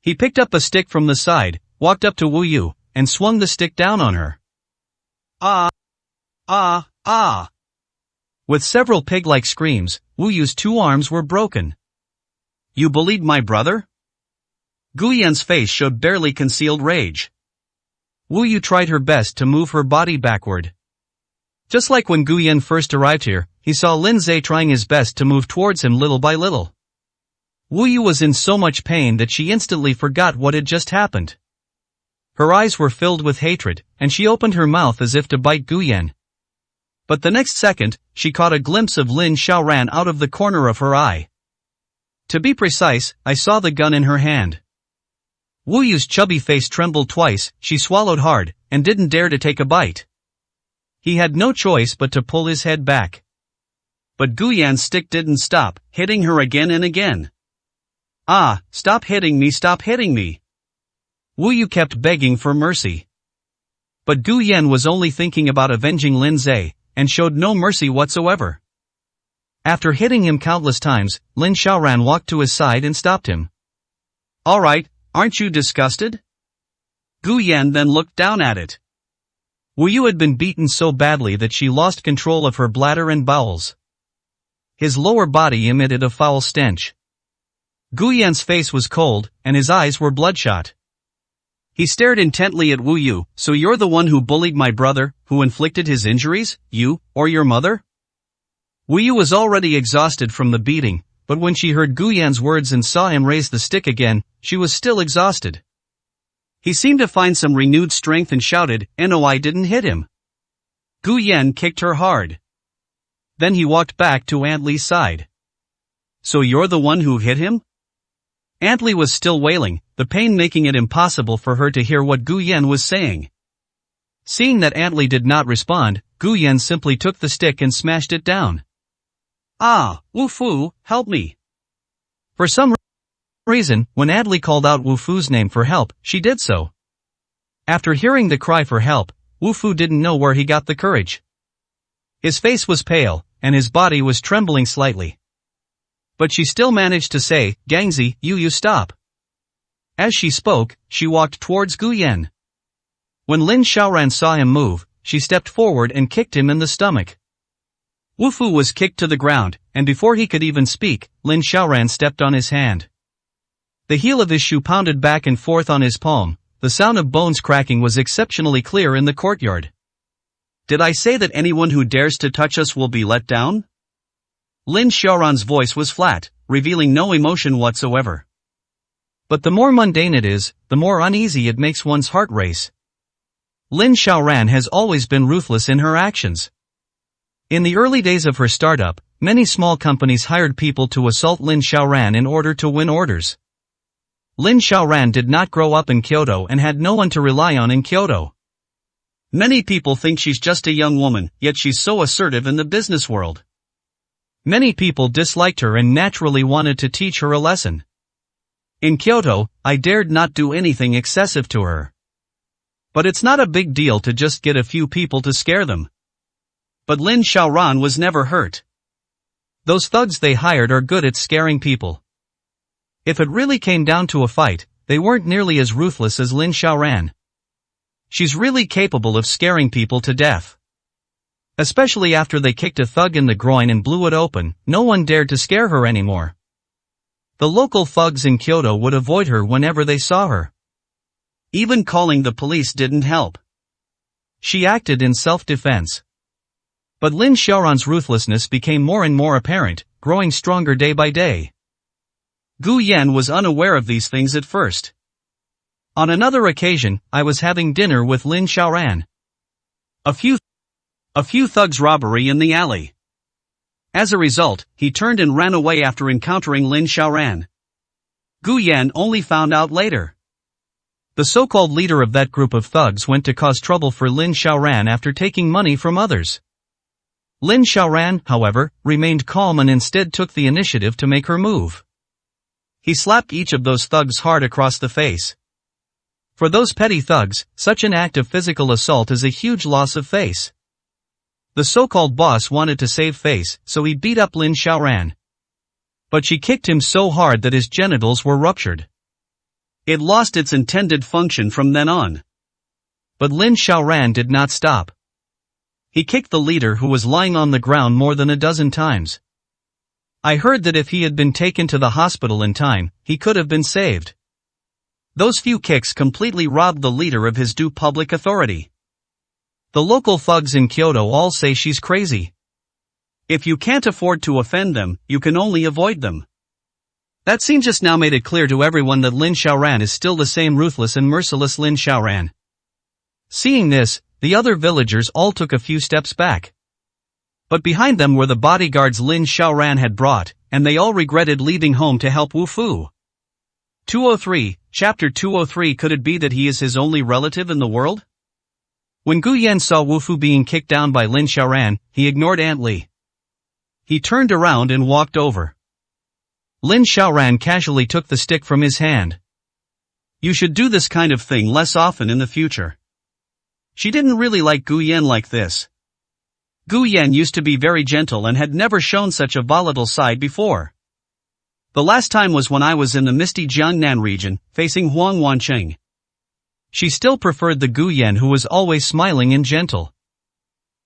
A: He picked up a stick from the side, walked up to Wu Yu, and swung the stick down on her. Ah! With several pig-like screams, Wu Yu's 2 arms were broken. You bullied my brother? Gu Yan's face showed barely concealed rage. Wu Yu tried her best to move her body backward. Just like when Gu Yan first arrived here, he saw Lin Zhe trying his best to move towards him little by little. Wu Yu was in so much pain that she instantly forgot what had just happened. Her eyes were filled with hatred, and she opened her mouth as if to bite Gu Yan. But the next second, she caught a glimpse of Lin Xiaoran out of the corner of her eye. To be precise, I saw the gun in her hand. Wu Yu's chubby face trembled twice, she swallowed hard, and didn't dare to take a bite. He had no choice but to pull his head back. But Gu Yan's stick didn't stop, hitting her again and again. Stop hitting me, stop hitting me. Wu Yu kept begging for mercy. But Gu Yan was only thinking about avenging Lin Zhe, and showed no mercy whatsoever. After hitting him countless times, Lin Xiaoran walked to his side and stopped him. Alright, aren't you disgusted? Gu Yan then looked down at it. Wu Yu had been beaten so badly that she lost control of her bladder and bowels. His lower body emitted a foul stench. Gu Yan's face was cold, and his eyes were bloodshot. He stared intently at Wu Yu. So you're the one who bullied my brother, who inflicted his injuries, you, or your mother? Wu Yu was already exhausted from the beating, but when she heard Gu Yan's words and saw him raise the stick again, she was still exhausted. He seemed to find some renewed strength and shouted, "No, I didn't hit him." Gu Yan kicked her hard. Then he walked back to Aunt Li's side. So you're the one who hit him? Aunt Li was still wailing, the pain making it impossible for her to hear what Gu Yan was saying. Seeing that Aunt Li did not respond, Gu Yan simply took the stick and smashed it down. "Ah, Wu Fu, help me." For some reason, when Aunt Li called out Wu Fu's name for help, she did so. After hearing the cry for help, Wu Fu didn't know where he got the courage. His face was pale, and his body was trembling slightly. But she still managed to say, "Gangzi, you stop." As she spoke, she walked towards Gu Yan. When Lin Xiaoran saw him move, she stepped forward and kicked him in the stomach. Wu Fu was kicked to the ground, and before he could even speak, Lin Xiaoran stepped on his hand. The heel of his shoe pounded back and forth on his palm. The sound of bones cracking was exceptionally clear in the courtyard. "Did I say that anyone who dares to touch us will be let down?" Lin Xiaoran's voice was flat, revealing no emotion whatsoever. But the more mundane it is, the more uneasy it makes one's heart race. Lin Xiaoran has always been ruthless in her actions. In the early days of her startup, many small companies hired people to assault Lin Xiaoran in order to win orders. Lin Xiaoran did not grow up in Kyoto and had no one to rely on in Kyoto. Many people think she's just a young woman, yet she's so assertive in the business world. Many people disliked her and naturally wanted to teach her a lesson. In Kyoto, I dared not do anything excessive to her. But it's not a big deal to just get a few people to scare them. But Lin Xiaoran was never hurt. Those thugs they hired are good at scaring people. If it really came down to a fight, they weren't nearly as ruthless as Lin Xiaoran. She's really capable of scaring people to death. Especially after they kicked a thug in the groin and blew it open, no one dared to scare her anymore. The local thugs in Kyoto would avoid her whenever they saw her. Even calling the police didn't help. She acted in self-defense. But Lin Xiaoran's ruthlessness became more and more apparent, growing stronger day by day. Gu Yan was unaware of these things at first. On another occasion, I was having dinner with Lin Xiaoran. A few thugs robbery in the alley. As a result, he turned and ran away after encountering Lin Xiaoran. Gu Yan only found out later. The so-called leader of that group of thugs went to cause trouble for Lin Xiaoran after taking money from others. Lin Xiaoran, however, remained calm and instead took the initiative to make her move. He slapped each of those thugs hard across the face. For those petty thugs, such an act of physical assault is a huge loss of face. The so-called boss wanted to save face, so he beat up Lin Xiaoran. But she kicked him so hard that his genitals were ruptured. It lost its intended function from then on. But Lin Xiaoran did not stop. He kicked the leader who was lying on the ground more than a dozen times. I heard that if he had been taken to the hospital in time, he could have been saved. Those few kicks completely robbed the leader of his due public authority. The local thugs in Kyoto all say she's crazy. If you can't afford to offend them, you can only avoid them. That scene just now made it clear to everyone that Lin Xiaoran is still the same ruthless and merciless Lin Xiaoran. Seeing this, the other villagers all took a few steps back. But behind them were the bodyguards Lin Xiaoran had brought, and they all regretted leaving home to help Wu Fu. 203, Chapter 203. Could it be that he is his only relative in the world? When Gu Yan saw Wu Fu being kicked down by Lin Xiaoran, he ignored Aunt Li. He turned around and walked over. Lin Xiaoran casually took the stick from his hand. You should do this kind of thing less often in the future. She didn't really like Gu Yan like this. Gu Yan used to be very gentle and had never shown such a volatile side before. The last time was when I was in the misty Jiangnan region, facing Huang Wancheng. She still preferred the Gu Yan who was always smiling and gentle.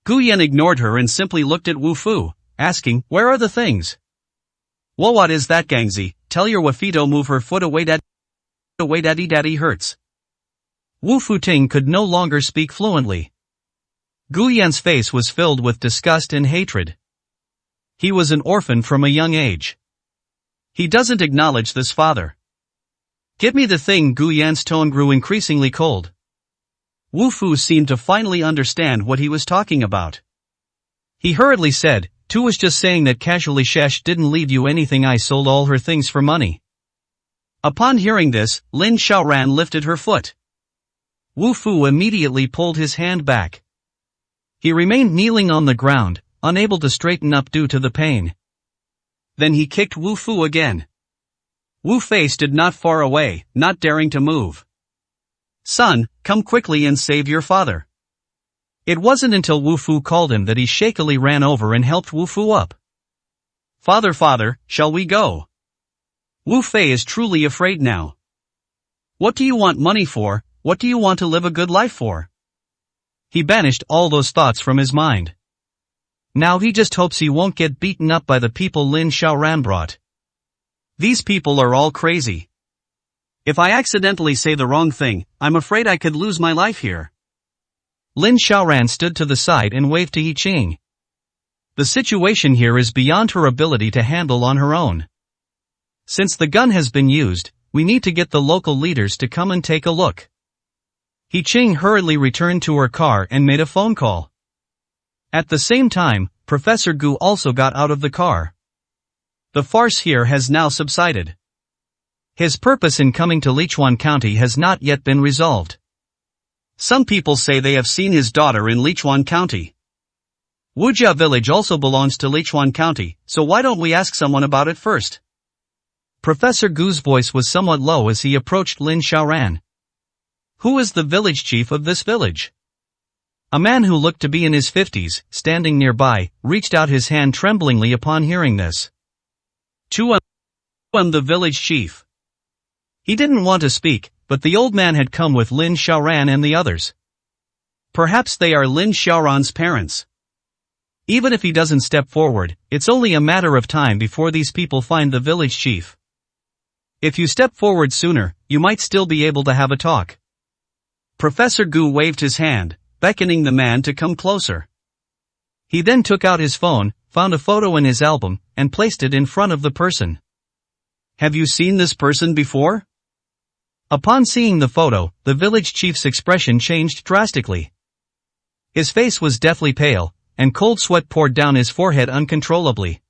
A: Gu Yan ignored her and simply looked at Wu Fu, asking, "Where are the things?" "Well, what is that, Gangzi?
B: tell your Wafito move her foot away daddy hurts.
A: Wu Futing could no longer speak fluently. Gu Yan's face was filled with disgust and hatred. He was an orphan from a young age. He doesn't acknowledge this father. Give me the thing. Gu Yan's tone grew increasingly cold. Wu Fu seemed to finally understand what he was talking about. He hurriedly said, Tu was just saying that casually Shesh didn't leave you anything. I sold all her things for money. Upon hearing this, Lin Xiaoran lifted her foot. Wu Fu immediately pulled his hand back. He remained kneeling on the ground, unable to straighten up due to the pain. Then he kicked Wu Fu again. Wu Fei stood not far away, not daring to move. Son, come quickly and save your father. It wasn't until Wu Fu called him that he shakily ran over and helped Wu Fu up. Father, shall we go? Wu Fei is truly afraid now. What do you want money for? What do you want to live a good life for? He banished all those thoughts from his mind. Now he just hopes he won't get beaten up by the people Lin Xiaoran brought. These people are all crazy. If I accidentally say the wrong thing, I'm afraid I could lose my life here. Lin Xiaoran stood to the side and waved to Yi Qing. The situation here is beyond her ability to handle on her own. Since the gun has been used, we need to get the local leaders to come and take a look. Yi Qing hurriedly returned to her car and made a phone call. At the same time, Professor Gu also got out of the car. The farce here has now subsided. His purpose in coming to Lichuan County has not yet been resolved. Some people say they have seen his daughter in Lichuan County. Wujia village also belongs to Lichuan County, so why don't we ask someone about it first? Professor Gu's voice was somewhat low as he approached Lin Xiaoran. Who is the village chief of this village? A man who looked to be in his 50s, standing nearby, reached out his hand tremblingly upon hearing this. I'm the village chief. He didn't want to speak, but the old man had come with Lin Xiaoran and the others. Perhaps they are Lin Xiaoran's parents. Even if he doesn't step forward, it's only a matter of time before these people find the village chief. If you step forward sooner, you might still be able to have a talk. Professor Gu waved his hand, beckoning the man to come closer. He then took out his phone, found a photo in his album, and placed it in front of the person. Have you seen this person before? Upon seeing the photo, the village chief's expression changed drastically. His face was deathly pale, and cold sweat poured down his forehead uncontrollably.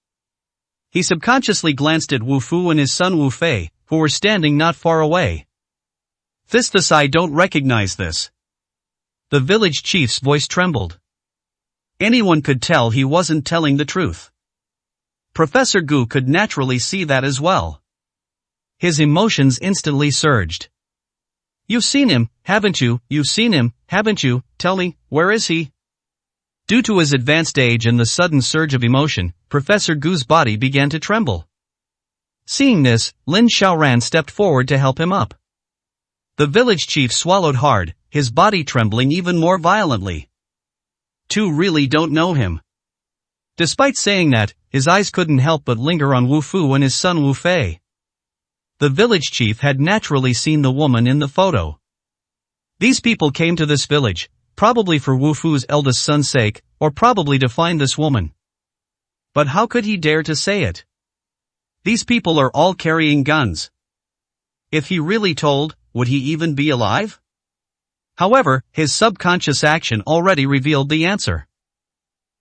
A: He subconsciously glanced at Wu Fu and his son Wu Fei, who were standing not far away. This I don't recognize this. The village chief's voice trembled. Anyone could tell he wasn't telling the truth. Professor Gu could naturally see that as well. His emotions instantly surged. You've seen him, haven't you? You've seen him, haven't you? Tell me, where is he? Due to his advanced age and the sudden surge of emotion, Professor Gu's body began to tremble. Seeing this, Lin Xiaoran stepped forward to help him up. The village chief swallowed hard, his body trembling even more violently. Two really don't know him. Despite saying that, his eyes couldn't help but linger on Wu Fu and his son Wu Fei. The village chief had naturally seen the woman in the photo. These people came to this village, probably for Wu Fu's eldest son's sake, or probably to find this woman. But how could he dare to say it? These people are all carrying guns. If he really told, would he even be alive? However, his subconscious action already revealed the answer.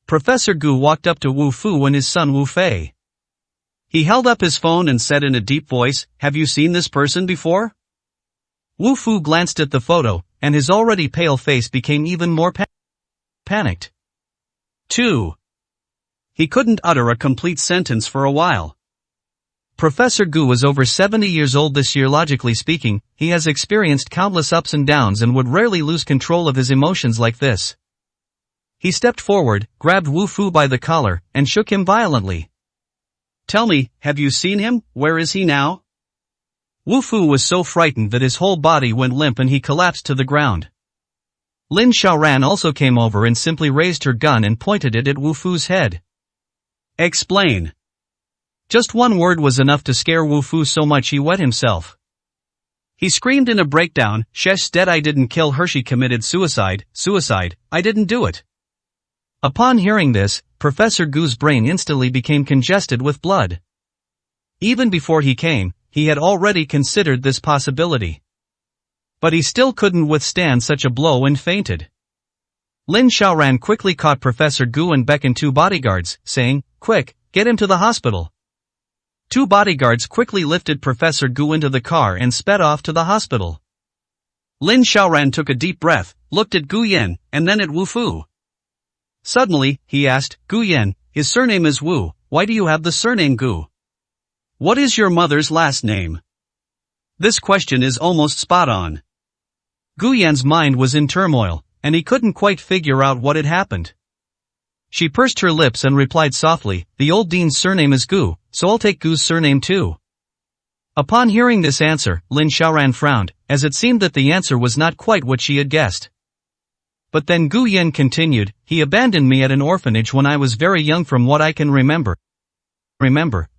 A: Professor Gu walked up to Wu Fu and his son Wu Fei. He held up his phone and said in a deep voice, "Have you seen this person before?" Wu Fu glanced at the photo, and his already pale face became even more panicked. 2. He couldn't utter a complete sentence for a while. Professor Gu was over 70 years old this year. Logically speaking, he has experienced countless ups and downs and would rarely lose control of his emotions like this. He stepped forward, grabbed Wu Fu by the collar, and shook him violently. Tell me, have you seen him? Where is he now? Wu Fu was so frightened that his whole body went limp and he collapsed to the ground. Lin Xiaoran also came over and simply raised her gun and pointed it at Wu Fu's head. Explain. Just one word was enough to scare Wu Fu so much he wet himself. He screamed in a breakdown, "Shesh dead, I didn't kill her, she committed suicide, I didn't do it." Upon hearing this, Professor Gu's brain instantly became congested with blood. Even before he came, he had already considered this possibility. But he still couldn't withstand such a blow and fainted. Lin Xiaoran quickly caught Professor Gu and beckoned 2 bodyguards, saying, "Quick, get him to the hospital." 2 bodyguards quickly lifted Professor Gu into the car and sped off to the hospital. Lin Xiaoran took a deep breath, looked at Gu Yan, and then at Wu Fu. Suddenly, he asked, "Gu Yan, his surname is Wu, why do you have the surname Gu? What is your mother's last name?" This question is almost spot on. Gu Yan's mind was in turmoil, and he couldn't quite figure out what had happened. She pursed her lips and replied softly, "The old dean's surname is Gu, so I'll take Gu's surname too." Upon hearing this answer, Lin Xiaoran frowned, as it seemed that the answer was not quite what she had guessed. But then Gu Yan continued, "He abandoned me at an orphanage when I was very young from what I can remember.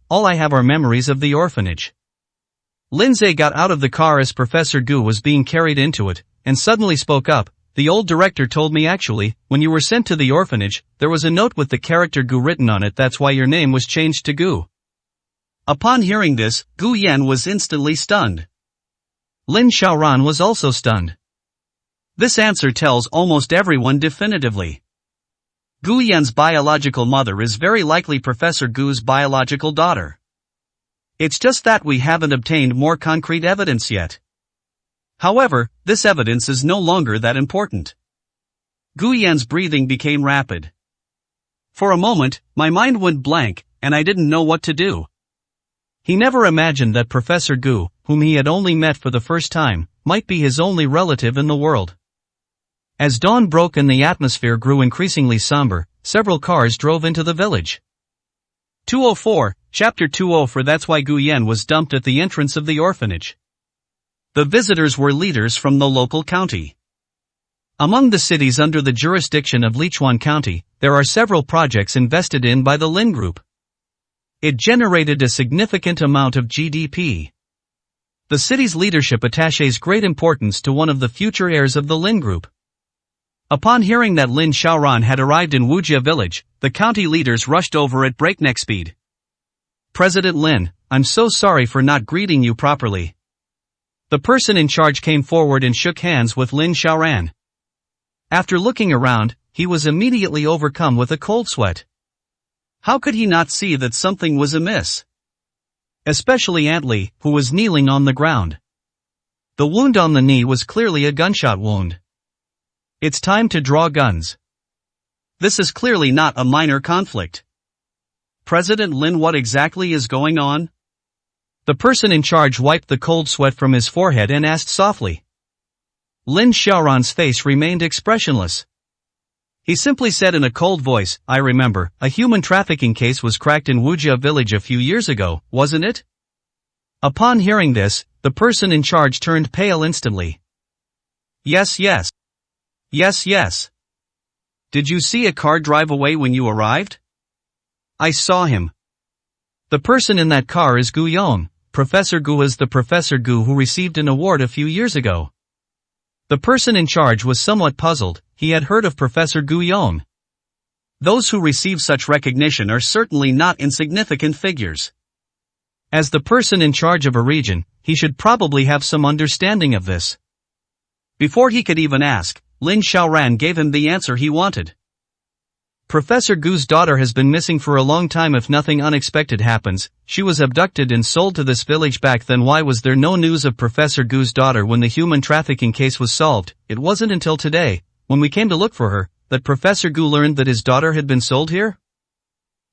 A: All I have are memories of the orphanage." Lindsay got out of the car as Professor Gu was being carried into it, and suddenly spoke up, "The old director told me actually, when you were sent to the orphanage, there was a note with the character Gu written on it, that's why your name was changed to Gu." Upon hearing this, Gu Yan was instantly stunned. Lin Xiaoran was also stunned. This answer tells almost everyone definitively. Gu Yan's biological mother is very likely Professor Gu's biological daughter. It's just that we haven't obtained more concrete evidence yet. However, this evidence is no longer that important. Gu Yan's breathing became rapid. For a moment, my mind went blank, and I didn't know what to do. He never imagined that Professor Gu, whom he had only met for the first time, might be his only relative in the world. As dawn broke and the atmosphere grew increasingly somber, several cars drove into the village. 204, Chapter 204. That's why Gu Yan was dumped at the entrance of the orphanage. The visitors were leaders from the local county. Among the cities under the jurisdiction of Lichuan County, there are several projects invested in by the Lin Group. It generated a significant amount of GDP. The city's leadership attaches great importance to one of the future heirs of the Lin Group. Upon hearing that Lin Xiaoran had arrived in Wujia village, the county leaders rushed over at breakneck speed. "President Lin, I'm so sorry for not greeting you properly." The person in charge came forward and shook hands with Lin Xiaoran. After looking around, he was immediately overcome with a cold sweat. How could he not see that something was amiss? Especially Aunt Li, who was kneeling on the ground. The wound on the knee was clearly a gunshot wound. It's time to draw guns. This is clearly not a minor conflict. President Lin, what exactly is going on? The person in charge wiped the cold sweat from his forehead and asked softly. Lin Xiaoran's face remained expressionless. He simply said in a cold voice, "I remember, a human trafficking case was cracked in Wujia village a few years ago, wasn't it?" Upon hearing this, the person in charge turned pale instantly. Yes. Did you see a car drive away when you arrived?" "I saw him. The person in that car is Gu Yong. Professor Gu is the Professor Gu who received an award a few years ago." The person in charge was somewhat puzzled. He had heard of Professor Gu Yong. Those who receive such recognition are certainly not insignificant figures. As the person in charge of a region, he should probably have some understanding of this. Before he could even ask, Lin Xiaoran gave him the answer he wanted. Professor Gu's daughter has been missing for a long time. If nothing unexpected happens, she was abducted and sold to this village. Back then, why was there no news of Professor Gu's daughter when the human trafficking case was solved? It wasn't until today, when we came to look for her, that Professor Gu learned that his daughter had been sold here?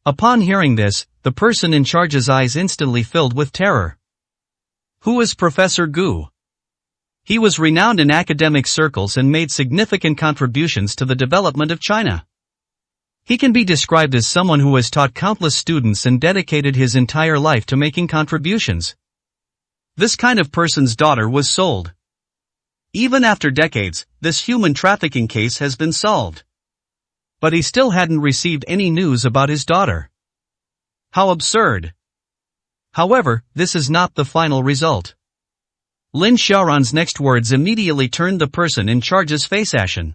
A: Upon hearing this, the person in charge's eyes instantly filled with terror. Who is Professor Gu? He was renowned in academic circles and made significant contributions to the development of China. He can be described as someone who has taught countless students and dedicated his entire life to making contributions. This kind of person's daughter was sold. Even after decades, this human trafficking case has been solved. But he still hadn't received any news about his daughter. How absurd. However, this is not the final result. Lin Xiaoran's next words immediately turned the person in charge's face ashen.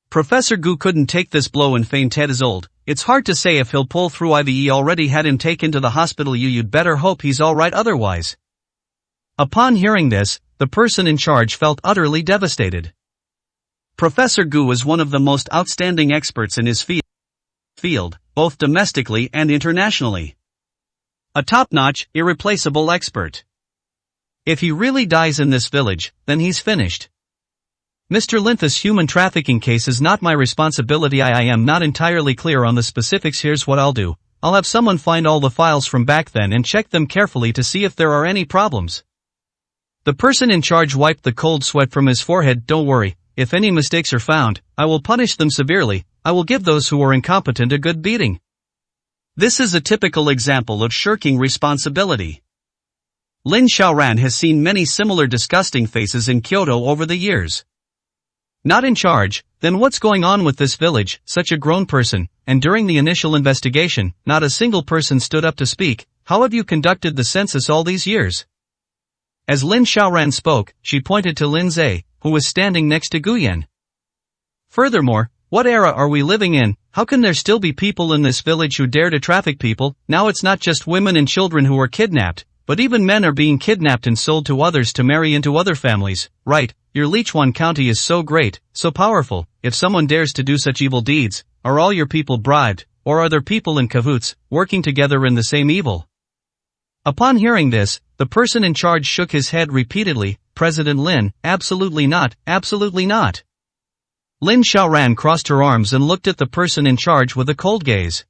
A: Professor Gu couldn't take this blow and fainted as old. It's hard to say if he'll pull through. IVE already had him taken to the hospital. You'd better hope he's alright otherwise. Upon hearing this, the person in charge felt utterly devastated. Professor Gu was one of the most outstanding experts in his field, both domestically and internationally. A top-notch, irreplaceable expert. If he really dies in this village, then he's finished. Mr. Lin, this human trafficking case is not my responsibility. I am not entirely clear on the specifics. Here's what I'll do. I'll have someone find all the files from back then and check them carefully to see if there are any problems. The person in charge wiped the cold sweat from his forehead. Don't worry, if any mistakes are found, I will punish them severely. I will give those who are incompetent a good beating. This is a typical example of shirking responsibility. Lin Xiaoran has seen many similar disgusting faces in Kyoto over the years. Not in charge, then what's going on with this village? Such a grown person, and during the initial investigation, not a single person stood up to speak. How have you conducted the census all these years? As Lin Xiaoran spoke, she pointed to Lin Zhe, who was standing next to Guyan. Furthermore, what era are we living in? How can there still be people in this village who dare to traffic people? Now it's not just women and children who are kidnapped, but even men are being kidnapped and sold to others to marry into other families. Right, your Lichuan County is so great, so powerful. If someone dares to do such evil deeds, are all your people bribed, or are there people in cahoots, working together in the same evil? Upon hearing this, the person in charge shook his head repeatedly. President Lin, absolutely not, absolutely not. Lin Xiaoran crossed her arms and looked at the person in charge with a cold gaze.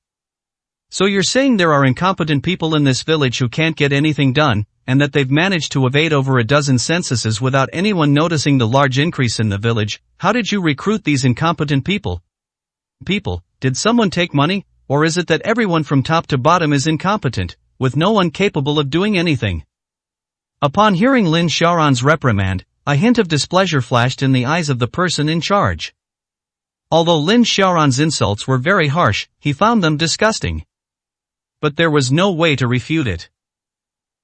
A: So you're saying there are incompetent people in this village who can't get anything done, and that they've managed to evade over a dozen censuses without anyone noticing the large increase in the village? How did you recruit these incompetent people? Did someone take money, or is it that everyone from top to bottom is incompetent, with no one capable of doing anything? Upon hearing Lin Xiaoran's reprimand, a hint of displeasure flashed in the eyes of the person in charge. Although Lin Xiaoran's insults were very harsh, he found them disgusting. But there was no way to refute it.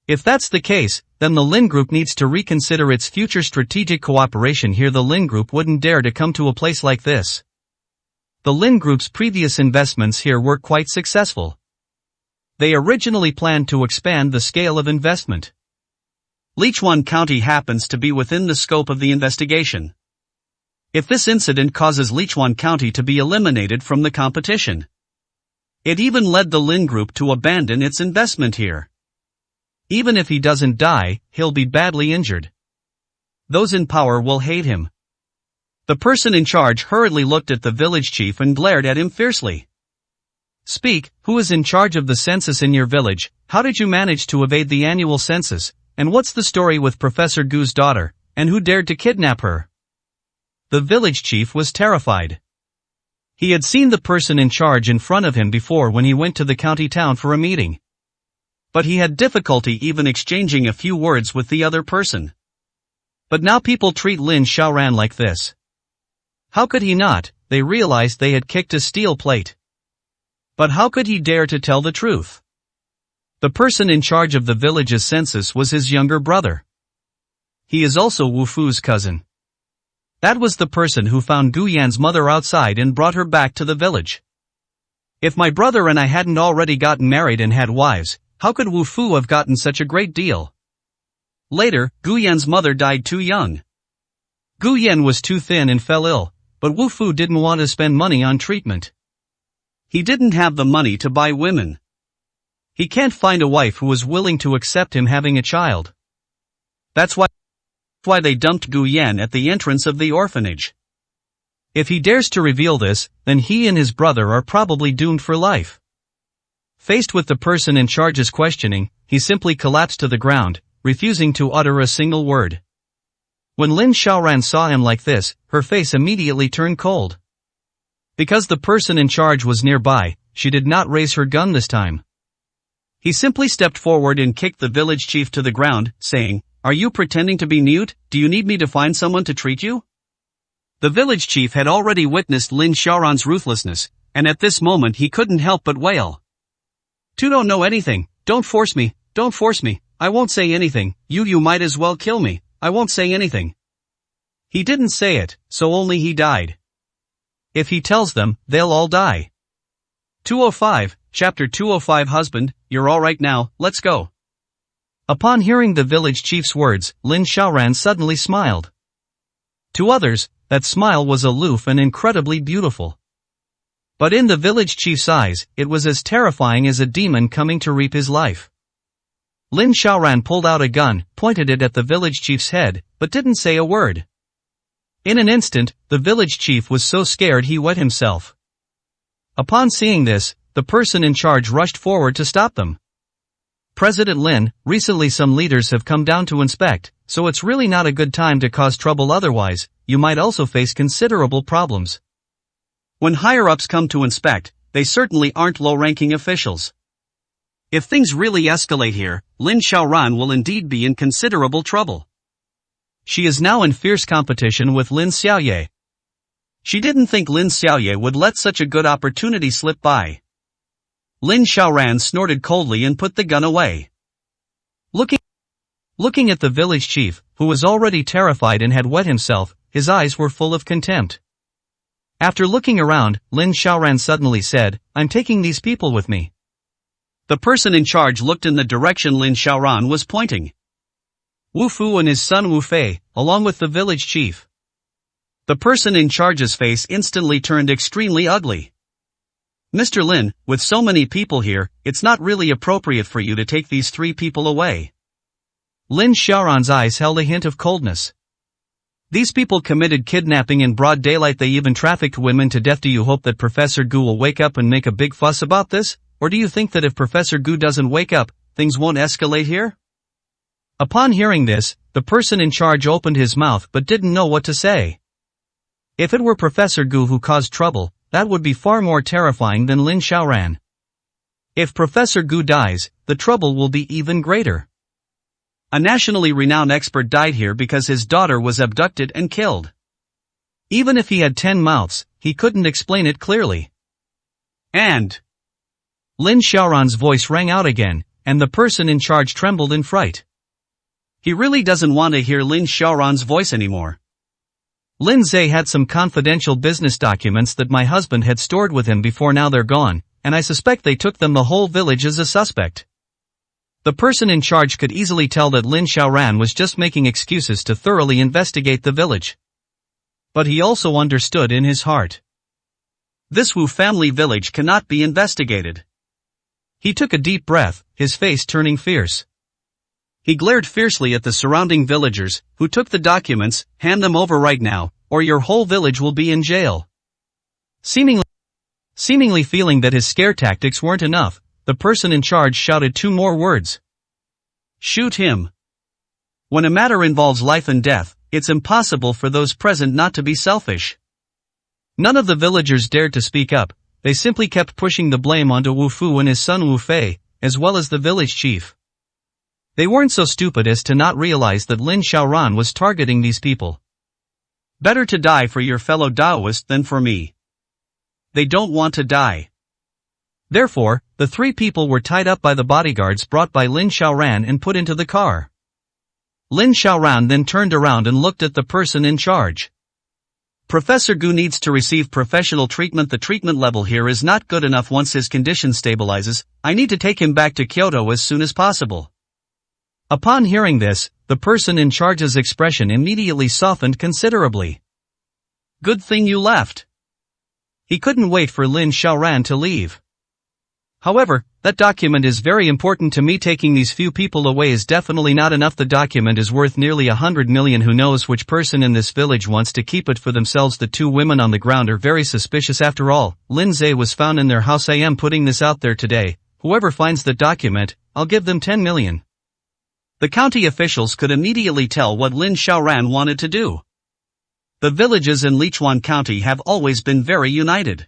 A: If that's the case, then the Lin Group needs to reconsider its future strategic cooperation here. The Lin Group wouldn't dare to come to a place like this. The Lin Group's previous investments here were quite successful. They originally planned to expand the scale of investment. Lichuan County happens to be within the scope of the investigation. If this incident causes Lichuan County to be eliminated from the competition, it even led the Lin Group to abandon its investment here. Even if he doesn't die, he'll be badly injured. Those in power will hate him. The person in charge hurriedly looked at the village chief and glared at him fiercely. Speak, who is in charge of the census in your village? How did you manage to evade the annual census? And what's the story with Professor Gu's daughter, and who dared to kidnap her? The village chief was terrified. He had seen the person in charge in front of him before when he went to the county town for a meeting. But he had difficulty even exchanging a few words with the other person. But now people treat Lin Xiaoran like this. How could he not? They realized they had kicked a steel plate. But how could he dare to tell the truth? The person in charge of the village's census was his younger brother. He is also Wu Fu's cousin. That was the person who found Gu Yan's mother outside and brought her back to the village. If my brother and I hadn't already gotten married and had wives, how could Wu Fu have gotten such a great deal? Later, Gu Yan's mother died too young. Gu Yan was too thin and fell ill, but Wu Fu didn't want to spend money on treatment. He didn't have the money to buy women. He can't find a wife who was willing to accept him having a child. That's why they dumped Gu Yan at the entrance of the orphanage. If he dares to reveal this, then he and his brother are probably doomed for life. Faced with the person in charge's questioning, he simply collapsed to the ground, refusing to utter a single word. When Lin Xiaoran saw him like this, her face immediately turned cold. Because the person in charge was nearby, she did not raise her gun this time. He simply stepped forward and kicked the village chief to the ground, saying, "Are you pretending to be mute? Do you need me to find someone to treat you?" The village chief had already witnessed Lin Xiaoran's ruthlessness, and at this moment he couldn't help but wail. "You don't know anything, don't force me,
B: don't force me, I won't say anything, you might as well kill me, I won't say anything. He didn't say it, so only he died. If he tells them, they'll all die. 205, Chapter 205 Husband, you're alright now, let's go. Upon hearing the village chief's words, Lin Xiaoran suddenly smiled. To others, that smile was aloof and incredibly beautiful. But in the village chief's eyes, it was as terrifying as a demon coming to reap his life. Lin Xiaoran pulled out a gun, pointed it at the village chief's head, but didn't say a word. In an instant, the village chief was so scared he wet himself. Upon seeing this, the person in charge rushed forward to stop them. President Lin, recently some leaders have come down to inspect, so it's really not a good time to cause trouble, otherwise, you might also face considerable problems. When higher-ups come to inspect, they certainly aren't low-ranking officials. If things really escalate here, Lin Xiaoran will indeed be in considerable trouble. She is now in fierce competition with Lin Xiaoye. She didn't think Lin Xiaoye would let such a good opportunity slip by. Lin Xiaoran snorted coldly and put the gun away. Looking at the village chief, who was already terrified and had wet himself, his eyes were full of contempt. After looking around, Lin Xiaoran suddenly said, I'm taking these people with me. The person in charge looked in the direction Lin Xiaoran was pointing. Wu Fu and his son Wu Fei, along with the village chief. The person in charge's face instantly turned extremely ugly. Mr. Lin, with so many people here, it's not really appropriate for you to take these 3 people away. Lin Xiaoran's eyes held a hint of coldness. These people committed kidnapping in broad daylight, they even trafficked women to death. Do you hope that Professor Gu will wake up and make a big fuss about this, or do you think that if Professor Gu doesn't wake up, things won't escalate here? Upon hearing this, the person in charge opened his mouth but didn't know what to say. If it were Professor Gu who caused trouble, that would be far more terrifying than Lin Xiaoran. If Professor Gu dies, the trouble will be even greater. A nationally renowned expert died here because his daughter was abducted and killed. Even if he had 10 mouths, he couldn't explain it clearly. And Lin Xiaoran's voice rang out again, and the person in charge trembled in fright. He really doesn't want to hear Lin Xiaoran's voice anymore. Lin Zhe had some confidential business documents that my husband had stored with him before. Now they're gone, and I suspect they took them. The whole village is a suspect. The person in charge could easily tell that Lin Xiaoran was just making excuses to thoroughly investigate the village. But he also understood in his heart, this Wu family village cannot be investigated. He took a deep breath, his face turning fierce. He glared fiercely at the surrounding villagers, who took the documents. Hand them over right now, or your whole village will be in jail. Seemingly feeling that his scare tactics weren't enough, the person in charge shouted 2 more words. Shoot him. When a matter involves life and death, it's impossible for those present not to be selfish. None of the villagers dared to speak up, they simply kept pushing the blame onto Wu Fu and his son Wu Fei, as well as the village chief. They weren't so stupid as to not realize that Lin Xiaoran was targeting these people. Better to die for your fellow Taoist than for me. They don't want to die. Therefore, the 3 people were tied up by the bodyguards brought by Lin Xiaoran and put into the car. Lin Xiaoran then turned around and looked at the person in charge. Professor Gu needs to receive professional treatment. The treatment level here is not good enough. Once his condition stabilizes, I need to take him back to Kyoto as soon as possible. Upon hearing this, the person in charge's expression immediately softened considerably. Good thing you left. He couldn't wait for Lin Xiaoran to leave. However, that document is very important to me. Taking these few people away is definitely not enough. The document is worth nearly 100 million. Who knows which person in this village wants to keep it for themselves. The 2 women on the ground are very suspicious. After all, Lin Zhe was found in their house. I am putting this out there today. Whoever finds the document, I'll give them 10 million. The county officials could immediately tell what Lin Xiaoran wanted to do. The villages in Lichuan County have always been very united.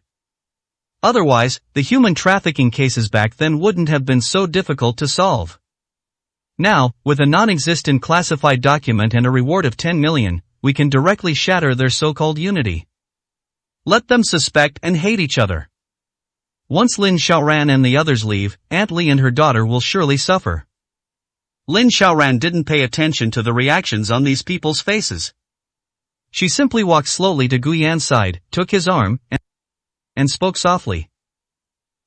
B: Otherwise, the human trafficking cases back then wouldn't have been so difficult to solve. Now, with a non-existent classified document and a reward of 10 million, we can directly shatter their so-called unity. Let them suspect and hate each other. Once Lin Xiaoran and the others leave, Aunt Li and her daughter will surely suffer. Lin Xiaoran didn't pay attention to the reactions on these people's faces.
A: She simply walked slowly to Gu Yan's side, took his arm, and spoke softly.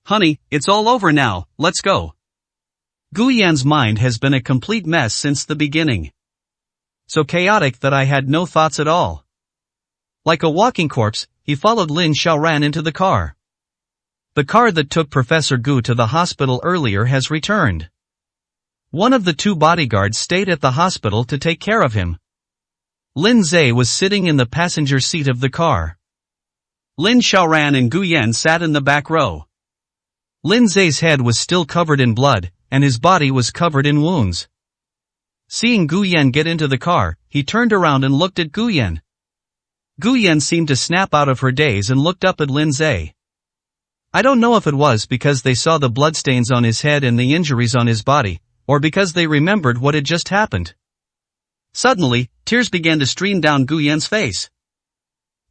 B: Honey, it's all over now, let's go. Gu Yan's mind has been a complete mess since the beginning. So chaotic that I had no thoughts at all. Like a walking corpse, he followed Lin Xiaoran into the car. The car that took Professor Gu to the hospital earlier has returned. One of the two bodyguards stayed at the hospital to take care of him. Lin Zhe was sitting in the passenger seat of the car.
A: Lin Xiaoran and Gu Yan sat in the back row. Lin Zhe's head was still covered in blood, and his body was covered in wounds. Seeing Gu Yan get into the car, he turned around and looked at Gu Yan. Gu Yan seemed to snap out of her daze and looked up at Lin Zhe. I don't know if it was because they saw the bloodstains on his head and the injuries on his body, or because they remembered what had just happened. Suddenly, tears began to stream down Gu Yan's face.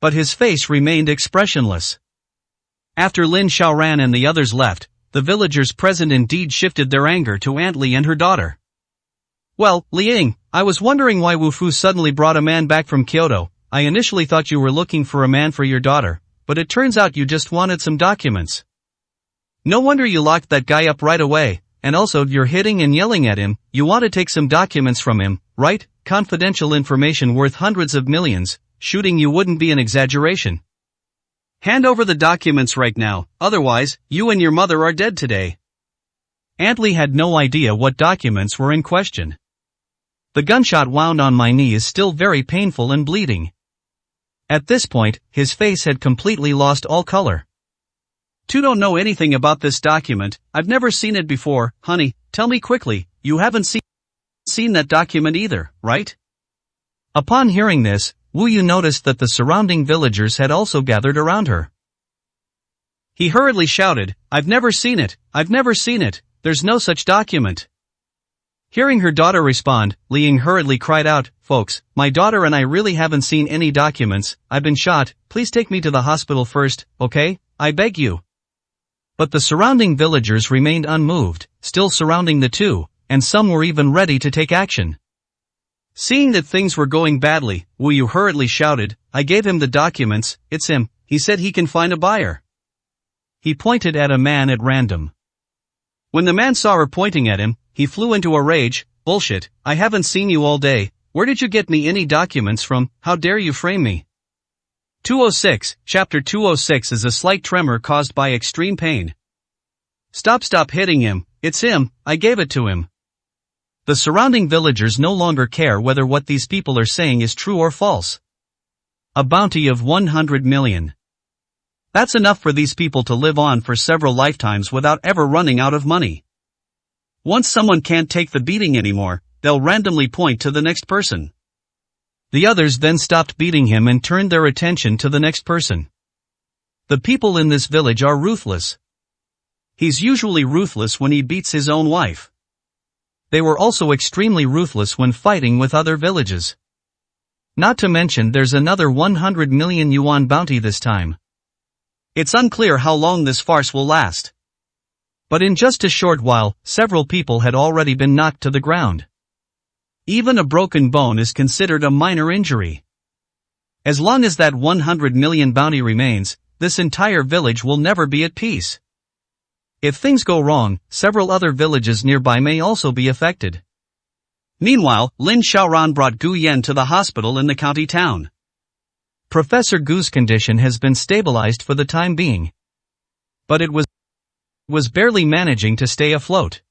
A: But his face remained expressionless. After Lin Xiaoran and the others left, the villagers present indeed shifted their anger to Aunt Li and her daughter. Well, Liang, I was wondering why Wu Fu suddenly brought a man back from Kyoto. I initially thought you were looking for a man for your daughter, but it turns out you just wanted some documents. No wonder you locked that guy up right away, and also you're hitting and yelling at him. You want to take some documents from him, right? Confidential information worth hundreds of millions. Shooting you wouldn't be an exaggeration. Hand over the documents right now, otherwise, you and your mother are dead today. Aunt Li had no idea what documents were in question. The gunshot wound on my knee is still very painful and bleeding. At this point, his face had completely lost all color. You don't know anything about this document, I've never seen it before, honey, tell me quickly, you haven't seen that document either, right? Upon hearing this, Wu Yu noticed that the surrounding villagers had also gathered around her. He hurriedly shouted, I've never seen it, there's no such document. Hearing her daughter respond, Liang hurriedly cried out, folks, my daughter and I really haven't seen any documents, I've been shot, please take me to the hospital first, okay, I beg you. But the surrounding villagers remained unmoved, still surrounding the two, and some were even ready to take action. Seeing that things were going badly, Wu Yu hurriedly shouted, I gave him the documents, it's him, he said he can find a buyer. He pointed at a man at random. When the man saw her pointing at him, he flew into a rage, bullshit, I haven't seen you all day, where did you get me any documents from, how dare you frame me? 206, Chapter 206 is a slight tremor caused by extreme pain. Stop hitting him, it's him, I gave it to him. The surrounding villagers no longer care whether what these people are saying is true or false. A bounty of 100 million. That's enough for these people to live on for several lifetimes without ever running out of money. Once someone can't take the beating anymore, they'll randomly point to the next person. The others then stopped beating him and turned their attention to the next person. The people in this village are ruthless. He's usually ruthless when he beats his own wife. They were also extremely ruthless when fighting with other villages. Not to mention there's another 100 million yuan bounty this time. It's unclear how long this farce will last. But in just a short while, several people had already been knocked to the ground. Even a broken bone is considered a minor injury. As long as that 100 million bounty remains, this entire village will never be at peace. If things go wrong, several other villages nearby may also be affected. Meanwhile, Lin Xiaoran brought Gu Yan to the hospital in the county town. Professor Gu's condition has been stabilized for the time being. But it was barely managing to stay afloat.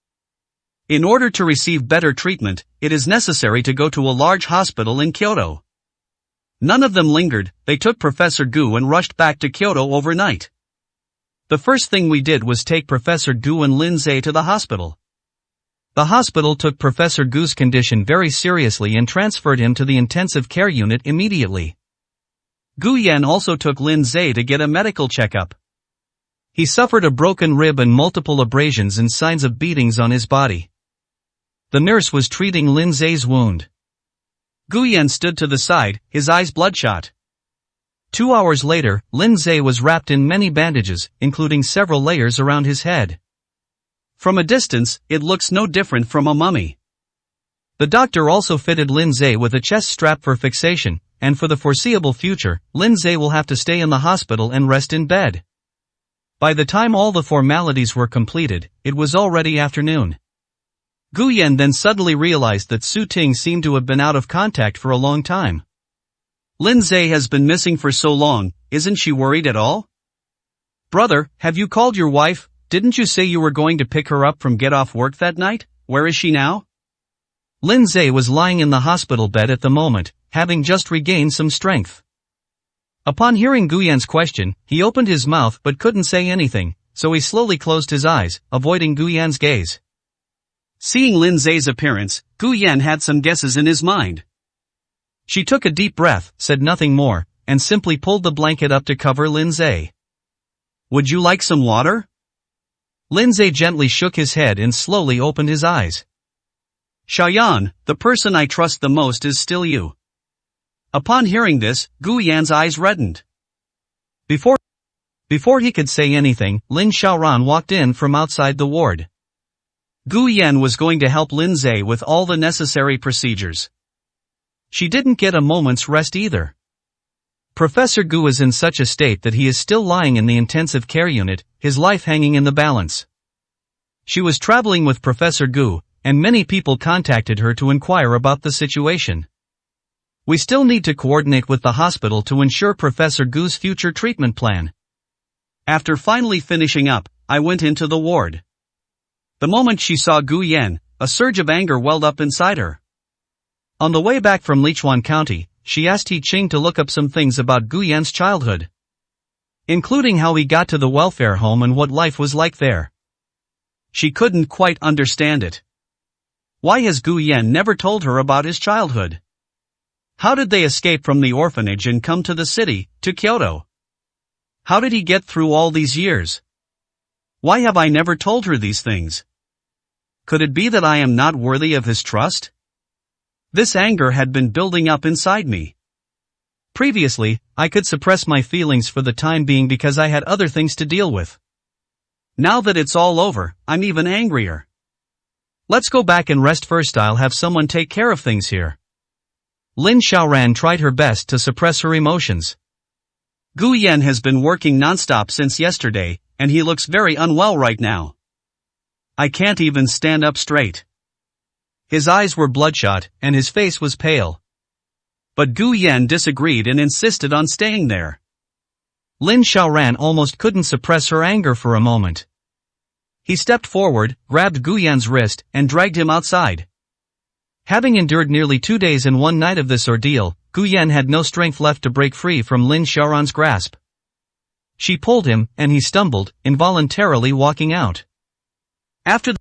A: In order to receive better treatment, it is necessary to go to a large hospital in Kyoto. None of them lingered, they took Professor Gu and rushed back to Kyoto overnight. The first thing we did was take Professor Gu and Lin Zhe to the hospital. The hospital took Professor Gu's condition very seriously and transferred him to the intensive care unit immediately. Gu Yan also took Lin Zhe to get a medical checkup. He suffered a broken rib and multiple abrasions and signs of beatings on his body. The nurse was treating Lin Zhe's wound. Gu Yan stood to the side, his eyes bloodshot. 2 hours later, Lin Zhe was wrapped in many bandages, including several layers around his head. From a distance, it looks no different from a mummy. The doctor also fitted Lin Zhe with a chest strap for fixation, and for the foreseeable future, Lin Zhe will have to stay in the hospital and rest in bed. By the time all the formalities were completed, it was already afternoon. Gu Yan then suddenly realized that Su Ting seemed to have been out of contact for a long time.
B: Lin Zhe has been missing for so long, isn't she worried at all?
A: Brother, have you called your wife? Didn't you say you were going to pick her up from get off work that night?
B: Where is she now?
A: Lin Zhe was lying in the hospital bed at the moment, having just regained some strength. Upon hearing Gu Yan's question, he opened his mouth but couldn't say anything, so he slowly closed his eyes, avoiding Gu Yan's gaze.
B: Seeing Lin Zhe's appearance, Gu Yan had some guesses in his mind.
A: She took a deep breath, said nothing more, and simply pulled the blanket up to cover Lin Zhe.
B: Would you like some water?
A: Lin Zhe gently shook his head and slowly opened his eyes.
B: Xiaoyan, the person I trust the most is still you. Upon hearing this, Gu Yan's eyes reddened.
A: Before he could say anything, Lin Xiaoran walked in from outside the ward.
B: Gu Yan was going to help Lin Zhe with all the necessary procedures.
A: She didn't get a moment's rest either. Professor Gu is in such a state that he is still lying in the intensive care unit, his life hanging in the balance. She was traveling with Professor Gu, and many people contacted her to inquire about the situation. We still need to coordinate with the hospital to ensure Professor Gu's future treatment plan.
B: After finally finishing up, I went into the ward. The moment she saw Gu Yan, a surge of anger welled up inside her.
A: On the way back from Lichuan County, she asked He Qing to look up some things about Gu Yan's childhood, including how he got to the welfare home and what life was like there.
B: She couldn't quite understand it. Why has Gu Yan never told her about his childhood? How did they escape from the orphanage and come to the city, to Kyoto? How did he get through all these years? Why have I never told her these things? Could it be that I am not worthy of his trust? This anger had been building up inside me.
A: Previously, I could suppress my feelings for the time being because I had other things to deal with.
B: Now that it's all over, I'm even angrier.
A: Let's go back and rest first. I'll have someone take care of things here. Lin Xiaoran tried her best to suppress her emotions.
B: Gu Yan has been working nonstop since yesterday, and he looks very unwell right now. I can't even stand up straight.
A: His eyes were bloodshot, and his face was pale.
B: But Gu Yan disagreed and insisted on staying there.
A: Lin Xiaoran almost couldn't suppress her anger for a moment. He stepped forward, grabbed Gu Yan's wrist, and dragged him outside. Having endured nearly 2 days and 1 night of this ordeal, Gu Yan had no strength left to break free from Lin Xiaoran's grasp. She pulled him, and he stumbled, involuntarily walking out. After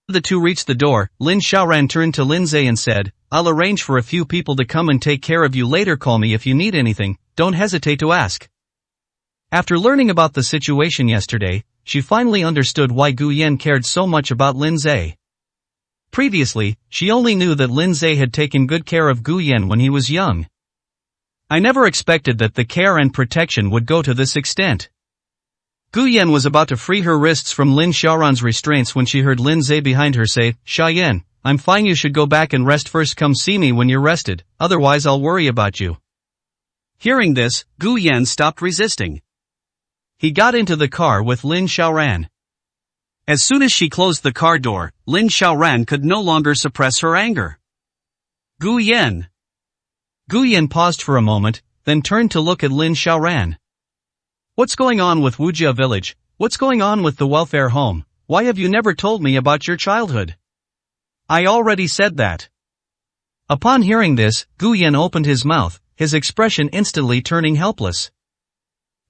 A: the two reached the door, Lin Xiaoran turned to Lin Zhe and said, "I'll arrange for a few people to come and take care of you later. Call me if you need anything, don't hesitate to ask." After learning about the situation yesterday, she finally understood why Gu Yan cared so much about Lin Zhe. Previously, she only knew that Lin Zhe had taken good care of Gu Yan when he was young. I never expected that the care and protection would go to this extent. Gu Yan was about to free her wrists from Lin Xiaoran's restraints when she heard Lin Zhe behind her say, "Xiaoyan, I'm fine, you should go back and rest first. Come see me when you're rested, otherwise I'll worry about you."
B: Hearing this, Gu Yan stopped resisting.
A: He got into the car with Lin Xiaoran.
B: As soon as she closed the car door, Lin Xiaoran could no longer suppress her anger. Gu Yan.
A: Gu Yan paused for a moment, then turned to look at Lin Xiaoran. "What's going on with Wujia village? What's going on with the welfare home? Why have you never told me about your childhood?"
B: "I already said that."
A: Upon hearing this, Gu Yan opened his mouth, his expression instantly turning helpless.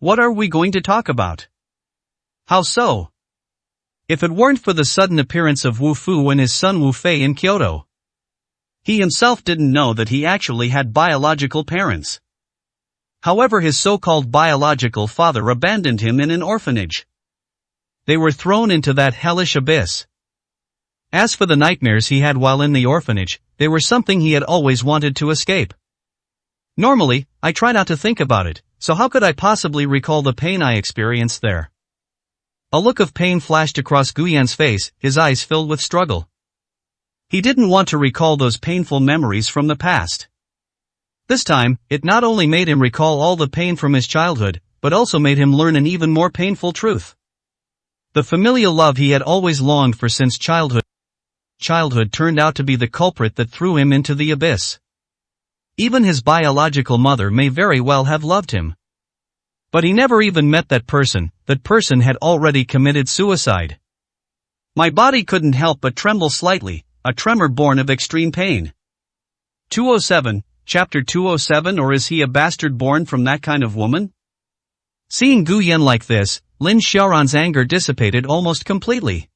B: "What are we going to talk about?"
A: "How so?" "If it weren't for the sudden appearance of Wu Fu and his son Wu Fei in Kyoto."
B: He himself didn't know that he actually had biological parents.
A: However, his so-called biological father abandoned him in an orphanage. They were thrown into that hellish abyss. As for the nightmares he had while in the orphanage, they were something he had always wanted to escape. Normally, I try not to think about it, so how could I possibly recall the pain I experienced there? A look of pain flashed across Gu Yan's face, his eyes filled with struggle.
B: He didn't want to recall those painful memories from the past. This time, it not only made him recall all the pain from his childhood, but also made him learn an even more painful truth. The familial love he had always longed for since childhood turned out to be the culprit that threw him into the abyss. Even his biological mother may very well have loved him. But he never even met that person had already committed suicide. My body couldn't help but tremble slightly, a tremor born of extreme pain. 207, Chapter 207. Or is he a bastard born from that kind of woman? Seeing Gu Yan like this, Lin Xiaoran's anger dissipated almost completely.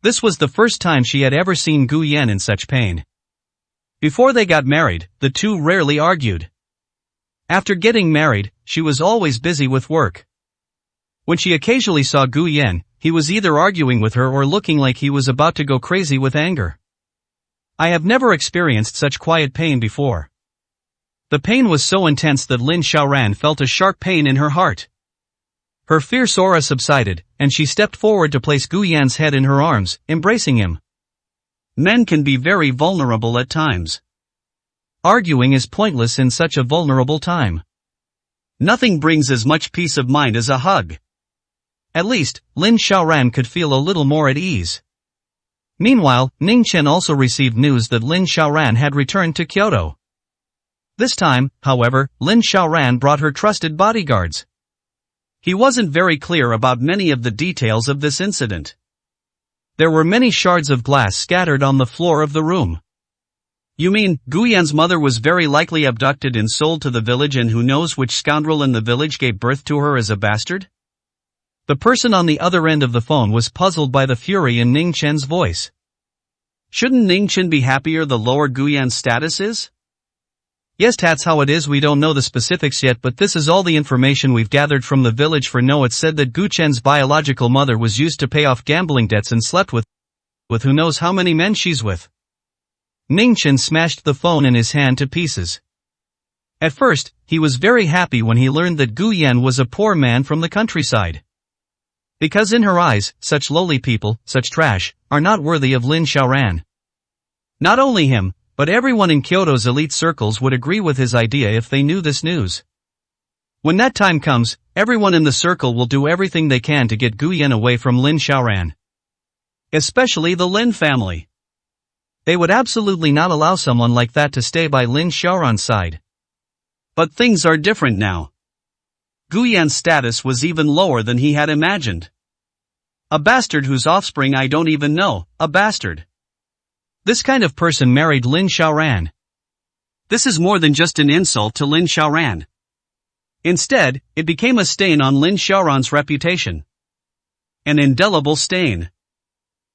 B: This was the first time she had ever seen Gu Yan in such pain. Before they got married, the two rarely argued. After getting married, she was always busy with work. When she occasionally saw Gu Yan, he was either arguing with her or looking like he was about to go crazy with anger. I have never experienced such quiet pain before. The pain was so intense that Lin Xiaoran felt a sharp pain in her heart. Her fierce aura subsided, and she stepped forward to place Gu Yan's head in her arms, embracing him. Men can be very vulnerable at times. Arguing is pointless in such a vulnerable time. Nothing brings as much peace of mind as a hug. At least, Lin Xiaoran could feel a little more at ease. Meanwhile, Ning Chen also received news that Lin Xiaoran had returned to Kyoto. This time, however, Lin Xiaoran brought her trusted bodyguards. He wasn't very clear about many of the details of this incident. There were many shards of glass scattered on the floor of the room. You mean, Gu Yan's mother was very likely abducted and sold to the village, and who knows which scoundrel in the village gave birth to her as a bastard? The person on the other end of the phone was puzzled by the fury in Ning Chen's voice. Shouldn't Ning Chen be happier the lower Gu Yan's status is? Yes, that's how it is. We don't know the specifics yet, but this is all the information we've gathered from the village for now. It's said that Gu Chen's biological mother was used to pay off gambling debts and slept with who knows how many men she's with. Ning Chen smashed the phone in his hand to pieces. At first, he was very happy when he learned that Gu Yan was a poor man from the countryside. Because in her eyes, such lowly people, such trash, are not worthy of Lin Xiaoran. Not only him, but everyone in Kyoto's elite circles would agree with his idea if they knew this news. When that time comes, everyone in the circle will do everything they can to get Gu Yan away from Lin Xiaoran. Especially the Lin family. They would absolutely not allow someone like that to stay by Lin Xiaoran's side. But things are different now. Gu Yan's status was even lower than he had imagined. A bastard whose offspring I don't even know, a bastard. This kind of person married Lin Xiaoran. This is more than just an insult to Lin Xiaoran. Instead, it became a stain on Lin Xiaoran's reputation. An indelible stain.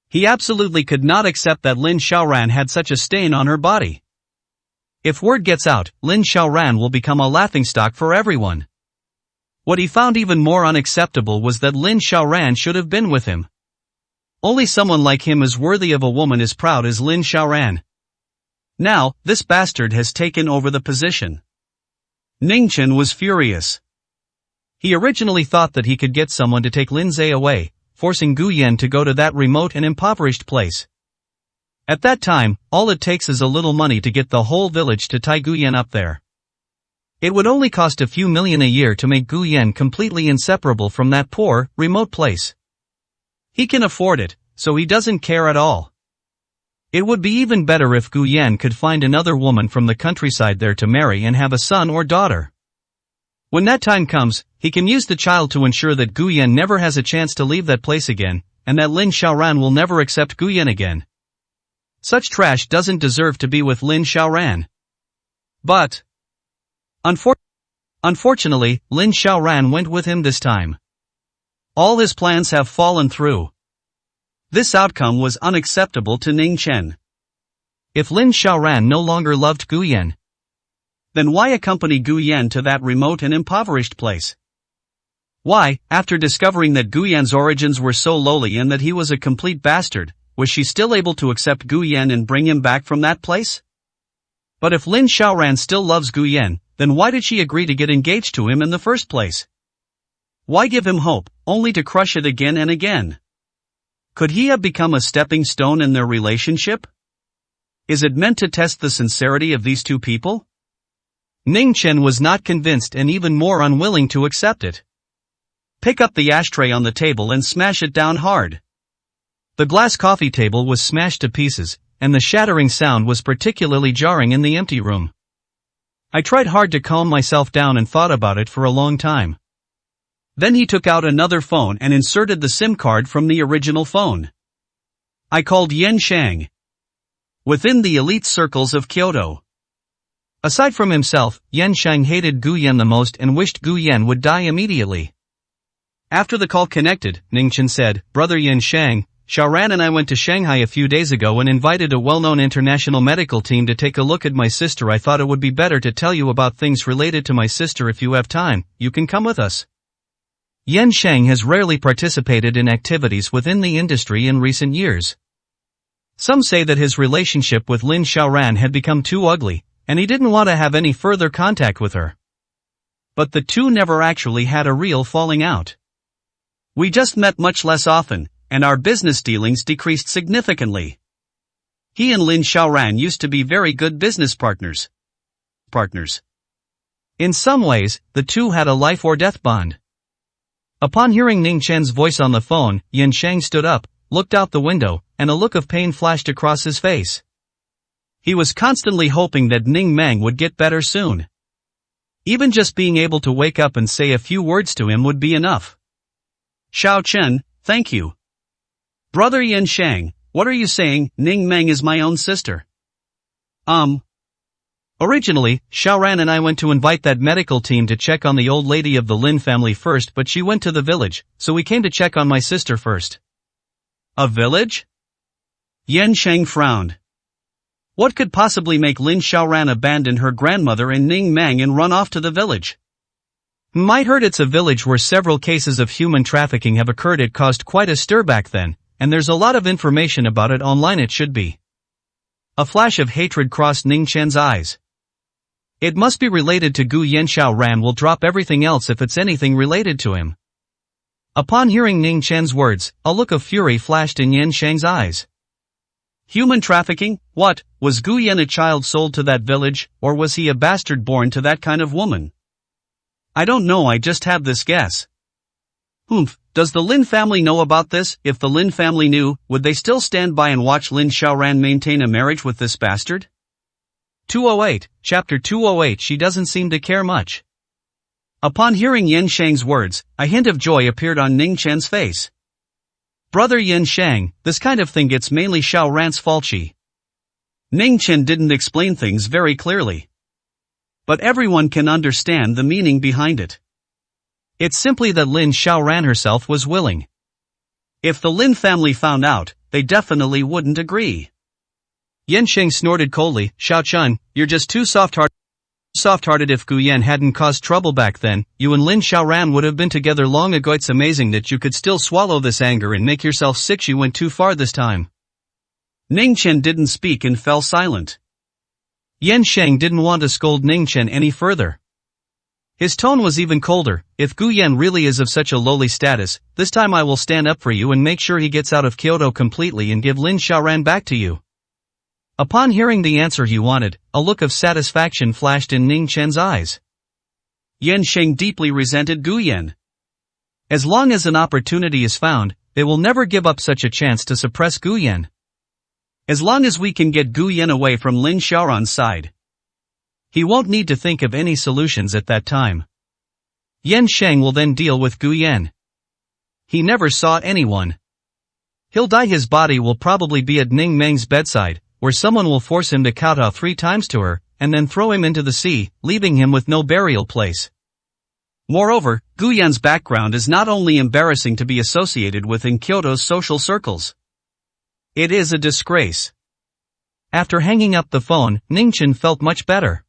B: He absolutely could not accept that Lin Xiaoran had such a stain on her body. If word gets out, Lin Xiaoran will become a laughingstock for everyone. What he found even more unacceptable was that Lin Xiaoran should have been with him. Only someone like him is worthy of a woman as proud as Lin Xiaoran. Now, this bastard has taken over the position. Ning Chen was furious. He originally thought that he could get someone to take Lin Zhe away, forcing Gu Yan to go to that remote and impoverished place. At that time, all it takes is a little money to get the whole village to tie Gu Yan up there. It would only cost a few million a year to make Gu Yan completely inseparable from that poor, remote place. He can afford it, so he doesn't care at all. It would be even better if Gu Yan could find another woman from the countryside there to marry and have a son or daughter. When that time comes, he can use the child to ensure that Gu Yan never has a chance to leave that place again, and that Lin Xiaoran will never accept Gu Yan again. Such trash doesn't deserve to be with Lin Xiaoran. But unfortunately, Lin Xiaoran went with him this time. All his plans have fallen through. This outcome was unacceptable to Ning Chen. If Lin Xiaoran no longer loved Gu Yan, then why accompany Gu Yan to that remote and impoverished place? Why, after discovering that Gu Yan's origins were so lowly and that he was a complete bastard, was she still able to accept Gu Yan and bring him back from that place? But if Lin Xiaoran still loves Gu Yan, then why did she agree to get engaged to him in the first place? Why give him hope, only to crush it again and again? Could he have become a stepping stone in their relationship? Is it meant to test the sincerity of these two people? Ning Chen was not convinced and even more unwilling to accept it. Pick up the ashtray on the table and smash it down hard. The glass coffee table was smashed to pieces, and the shattering sound was particularly jarring in the empty room. I tried hard to calm myself down and thought about it for a long time. Then he took out another phone and inserted the SIM card from the original phone. I called Yan Shang. Within the elite circles of Kyoto. Aside from himself, Yan Shang hated Gu Yan the most and wished Gu Yan would die immediately. After the call connected, Ning Chen said, "Brother Yan Shang, Xiaoran and I went to Shanghai a few days ago and invited a well-known international medical team to take a look at my sister. I thought it would be better to tell you about things related to my sister. If you have time, you can come with us." Yan Shang has rarely participated in activities within the industry in recent years. Some say that his relationship with Lin Xiaoran had become too ugly, and he didn't want to have any further contact with her. But the two never actually had a real falling out. We just met much less often, and our business dealings decreased significantly. He and Lin Xiaoran used to be very good business partners. In some ways, the two had a life or death bond. Upon hearing Ning Chen's voice on the phone, Yan Shang stood up, looked out the window, and a look of pain flashed across his face. He was constantly hoping that Ning Mang would get better soon. Even just being able to wake up and say a few words to him would be enough. "Xiao Chen, thank you." "Brother Yan Shang, what are you saying? Ning Mang is my own sister." Originally, Xiaoran and I went to invite that medical team to check on the old lady of the Lin family first, but she went to the village, so we came to check on my sister first." "A village?" Yan Shang frowned. What could possibly make Lin Xiaoran abandon her grandmother and Ning Mang and run off to the village? "Might heard it's a village where several cases of human trafficking have occurred. It caused quite a stir back then, and there's a lot of information about it online. It should be." A flash of hatred crossed Ning Chen's eyes. It must be related to Gu Yan. Xiaoran will drop everything else if it's anything related to him. Upon hearing Ning Chen's words, a look of fury flashed in Yan Shang's eyes. Human trafficking? What, was Gu Yan a child sold to that village, or was he a bastard born to that kind of woman? "I don't know, I just have this guess." Does the Lin family know about this? If the Lin family knew, would they still stand by and watch Lin Xiaoran maintain a marriage with this bastard? 208, Chapter 208. She doesn't seem to care much. Upon hearing Yan Shang's words, a hint of joy appeared on Ning Chen's face. "Brother Yan Shang, this kind of thing gets mainly Xiaoran's fault." Ning Chen didn't explain things very clearly. But everyone can understand the meaning behind it. It's simply that Lin Xiaoran herself was willing. If the Lin family found out, they definitely wouldn't agree. Yan Shang snorted coldly, "Xiao Chun, you're just too soft-hearted. If Gu Yan hadn't caused trouble back then, you and Lin Xiaoran would have been together long ago. It's amazing that you could still swallow this anger and make yourself sick. She went too far this time." Ning Chen didn't speak and fell silent. Yan Shang didn't want to scold Ning Chen any further. His tone was even colder. "If Gu Yan really is of such a lowly status, this time I will stand up for you and make sure he gets out of Kyoto completely and give Lin Xiaoran back to you." Upon hearing the answer he wanted, a look of satisfaction flashed in Ning Chen's eyes. Yan Shang deeply resented Gu Yan. As long as an opportunity is found, they will never give up such a chance to suppress Gu Yan. As long as we can get Gu Yan away from Lin Xiaoran's side, he won't need to think of any solutions at that time. Yan Shang will then deal with Gu Yan. He never saw anyone. He'll die. His body will probably be at Ning Meng's bedside, where someone will force him to kowtow 3 times to her, and then throw him into the sea, leaving him with no burial place. Moreover, Gu Yan's background is not only embarrassing to be associated with in Kyoto's social circles. It is a disgrace. After hanging up the phone, Ning Chen felt much better.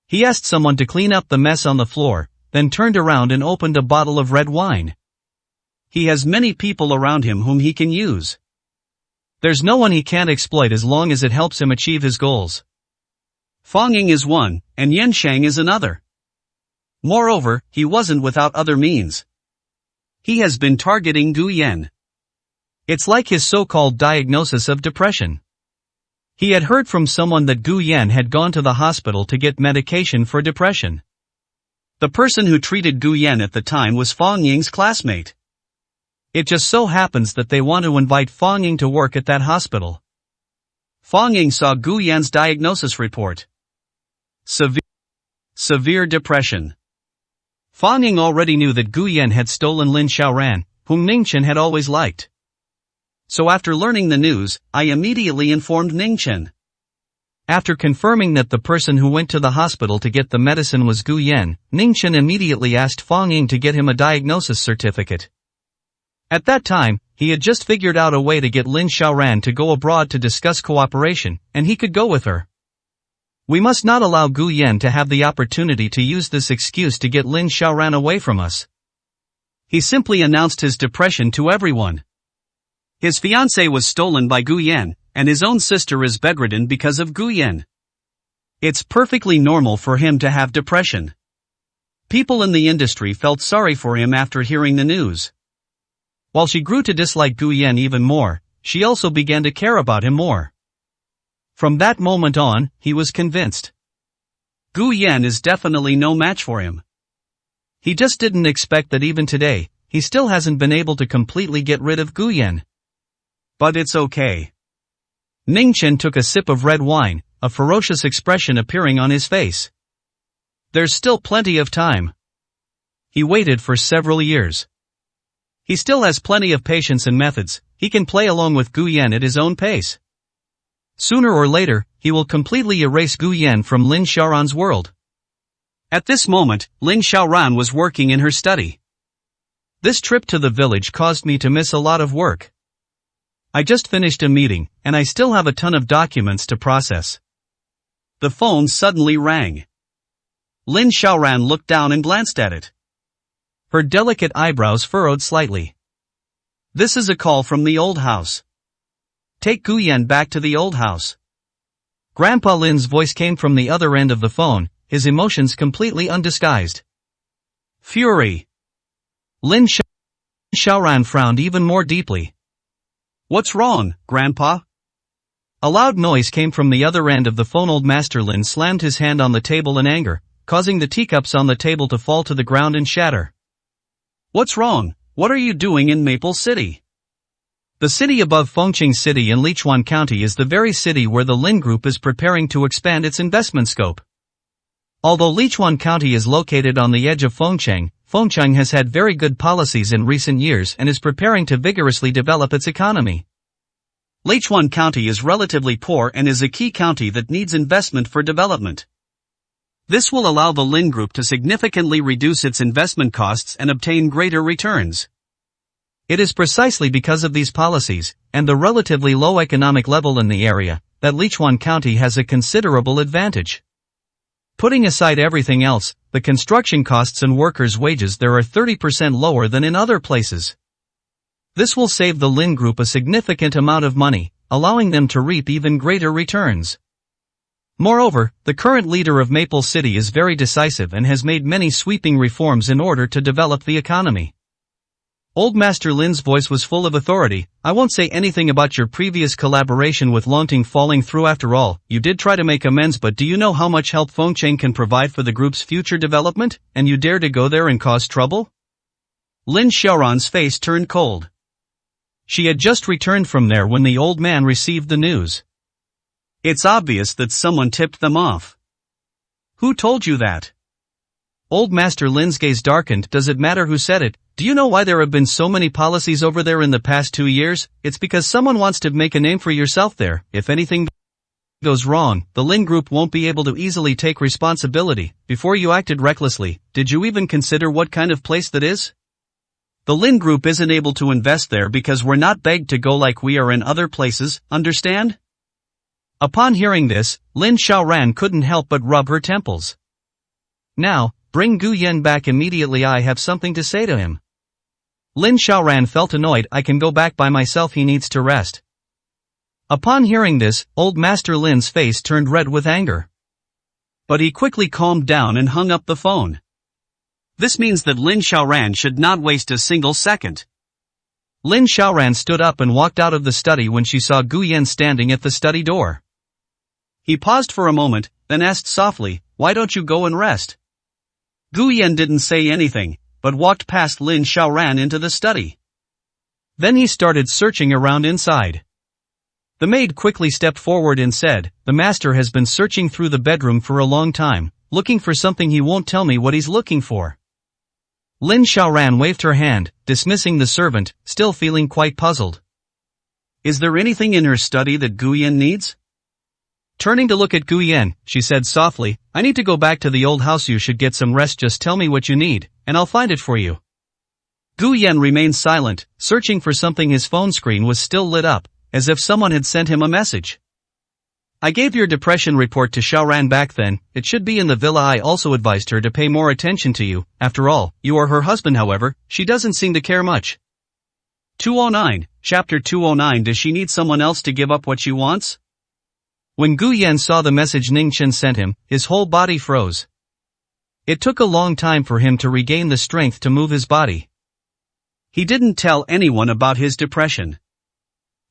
B: He asked someone to clean up the mess on the floor, then turned around and opened a bottle of red wine. He has many people around him whom he can use. There's no one he can't exploit as long as it helps him achieve his goals. Fang Ying is one, and Yan Shang is another. Moreover, he wasn't without other means. He has been targeting Gu Yan. It's like his so-called diagnosis of depression.
A: He had heard from someone that Gu Yan had gone to the hospital to get medication for depression.
B: The person who treated Gu Yan at the time was Fang Ying's classmate.
A: It just so happens that they want to invite Fang Ying to work at that hospital.
B: Fang Ying saw Gu Yan's diagnosis report. Severe depression.
A: Fang Ying already knew that Gu Yan had stolen Lin Xiaoran, whom Ningchen had always liked.
B: So after learning the news, I immediately informed Ningchen.
A: After confirming that the person who went to the hospital to get the medicine was Gu Yan, Ningchen immediately asked Fang Ying to get him a diagnosis certificate. At that time, he had just figured out a way to get Lin Xiaoran to go abroad to discuss cooperation, and he could go with her. We must not allow Gu Yan to have the opportunity to use this excuse to get Lin Xiaoran away from us.
B: He simply announced his depression to everyone. His fiancée was stolen by Gu Yan, and his own sister is bedridden because of Gu Yan. It's perfectly normal for him to have depression. People in the industry felt sorry for him after hearing the news.
A: While she grew to dislike Gu Yan even more, she also began to care about him more. From that moment on, he was convinced.
B: Gu Yan is definitely no match for him.
A: He just didn't expect that even today, he still hasn't been able to completely get rid of Gu Yan.
B: But it's okay.
A: Ningchen took a sip of red wine, a ferocious expression appearing on his face.
B: There's still plenty of time.
A: He waited for several years. He still has plenty of patience and methods. He can play along with Gu Yan at his own pace. Sooner or later, he will completely erase Gu Yan from Lin Xiaoran's world.
B: At this moment, Lin Xiaoran was working in her study.
A: This trip to the village caused me to miss a lot of work. I just finished a meeting, and I still have a ton of documents to process.
B: The phone suddenly rang. Lin Xiaoran looked down and glanced at it.
A: Her delicate eyebrows furrowed slightly.
B: This is a call from the old house. Take Gu Yan back to the old house.
A: Grandpa Lin's voice came from the other end of the phone, his emotions completely undisguised.
B: Fury.
A: Lin Xiaoran frowned even more deeply.
B: What's wrong, Grandpa?
A: A loud noise came from the other end of the phone. Old Master Lin slammed his hand on the table in anger, causing the teacups on the table to fall to the ground and shatter.
B: What's wrong? What are you doing in Maple City?
A: The city above Fengqing City in Lichuan County is the very city where the Lin Group is preparing to expand its investment scope. Although Lichuan County is located on the edge of Fengqing, Fengqing has had very good policies in recent years and is preparing to vigorously develop its economy.
B: Lichuan County is relatively poor and is a key county that needs investment for development. This will allow the Lin Group to significantly reduce its investment costs and obtain greater returns.
A: It is precisely because of these policies, and the relatively low economic level in the area, that Lichuan County has a considerable advantage. Putting aside everything else, the construction costs and workers' wages there are 30% lower than in other places. This will save the Lin Group a significant amount of money, allowing them to reap even greater returns. Moreover, the current leader of Maple City is very decisive and has made many sweeping reforms in order to develop the economy. Old Master Lin's voice was full of authority. I won't say anything about your previous collaboration with Longting falling through. After all, you did try to make amends, but do you know how much help Fengqing can provide for the group's future development, and you dare to go there and cause trouble?
B: Lin Xiaoran's face turned cold.
A: She had just returned from there when the old man received the news.
B: It's obvious that someone tipped them off. Who told you that?
A: Old Master Lin's gaze darkened. Does it matter who said it? Do you know why there have been so many policies over there in the past 2 years? It's because someone wants to make a name for yourself there. If anything goes wrong, the Lin Group won't be able to easily take responsibility. Before you acted recklessly, did you even consider what kind of place that is? The Lin Group isn't able to invest there because we're not begged to go like we are in other places, understand? Upon hearing this, Lin Xiaoran couldn't help but rub her temples. Now, bring Gu Yan back immediately. I have something to say to him. Lin Xiaoran felt annoyed. I can go back by myself. He needs to rest. Upon hearing this, old Master Lin's face turned red with anger. But he quickly calmed down and hung up the phone.
B: This means that Lin Xiaoran should not waste a single second.
A: Lin Xiaoran stood up and walked out of the study when she saw Gu Yan standing at the study door.
B: He paused for a moment, then asked softly, "Why don't you go and rest?" Gu Yan didn't say anything, but walked past Lin Xiaoran into the study. Then he started searching around inside. The maid quickly stepped forward and said, "The master has been searching through the bedroom for a long time, looking for something he won't tell me what he's looking for." Lin Xiaoran waved her hand, dismissing the servant, still feeling quite puzzled. "Is there anything in her study that Gu Yan needs?" Turning to look at Gu Yan, she said softly, "I need to go back to the old house. You should get some rest. Just tell me what you need, and I'll find it for you." Gu Yan remained silent, searching for something. His phone screen was still lit up, as if someone had sent him a message. "I gave your depression report to Xiaoran back then. It should be in the villa. I also advised her to pay more attention to you. After all, you are her husband. However, she doesn't seem to care much." 209, Chapter 209. Does she need someone else to give up what she wants? When Gu Yan saw the message Ning Chen sent him, his whole body froze. It took a long time for him to regain the strength to move his body. He didn't tell anyone about his depression.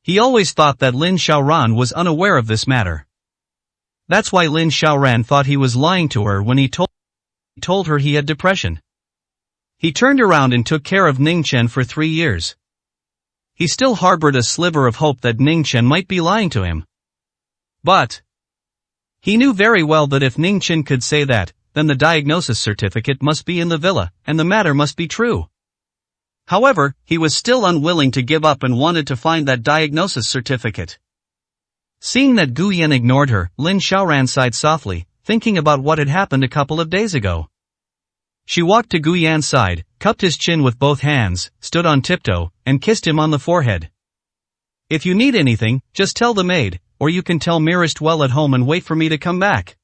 B: He always thought that Lin Xiaoran was unaware of this matter. That's why Lin Xiaoran thought he was lying to her when he told her he had depression. He turned around and took care of Ning Chen for 3 years. He still harbored a sliver of hope that Ning Chen might be lying to him. But he knew very well that if Ning Chen could say that, then the diagnosis certificate must be in the villa, and the matter must be true. However, he was still unwilling to give up and wanted to find that diagnosis certificate. Seeing that Gu Yan ignored her, Lin Xiaoran sighed softly, thinking about what had happened a couple of days ago. She walked to Gu Yan's side, cupped his chin with both hands, stood on tiptoe, and kissed him on the forehead. "If you need anything, just tell the maid, or you can tell Mirist well at home and wait for me to come back."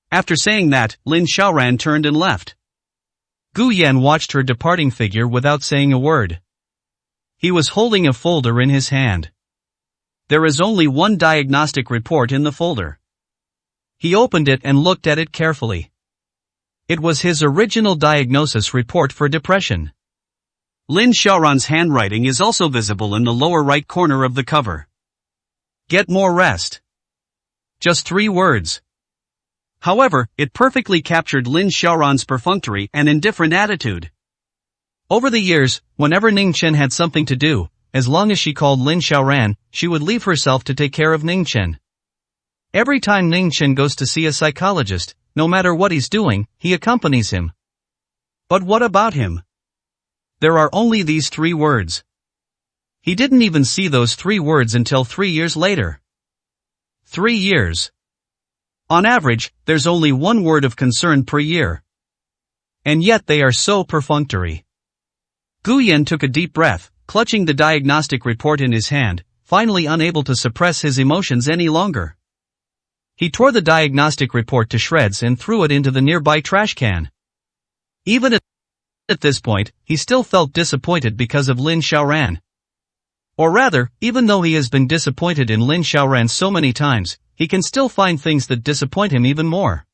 B: After saying that, Lin Xiaoran turned and left. Gu Yan watched her departing figure without saying a word. He was holding a folder in his hand. There is only one diagnostic report in the folder. He opened it and looked at it carefully. It was his original diagnosis report for depression. Lin Xiaoran's handwriting is also visible in the lower right corner of the cover. "Get more rest." Just 3 words. However, it perfectly captured Lin Xiaoran's perfunctory and indifferent attitude. Over the years, whenever Ning Chen had something to do, as long as she called Lin Xiaoran, she would leave herself to take care of Ning Chen. Every time Ning Chen goes to see a psychologist, no matter what he's doing, he accompanies him. But what about him? There are only these 3 words. He didn't even see those 3 words until 3 years later. 3 years. On average, there's only 1 word of concern per year. And yet they are so perfunctory. Gu Yan took a deep breath, clutching the diagnostic report in his hand, finally unable to suppress his emotions any longer. He tore the diagnostic report to shreds and threw it into the nearby trash can. Even at this point, he still felt disappointed because of Lin Xiaoran. Or rather, even though he has been disappointed in Lin Xiaoran so many times, he can still find things that disappoint him even more.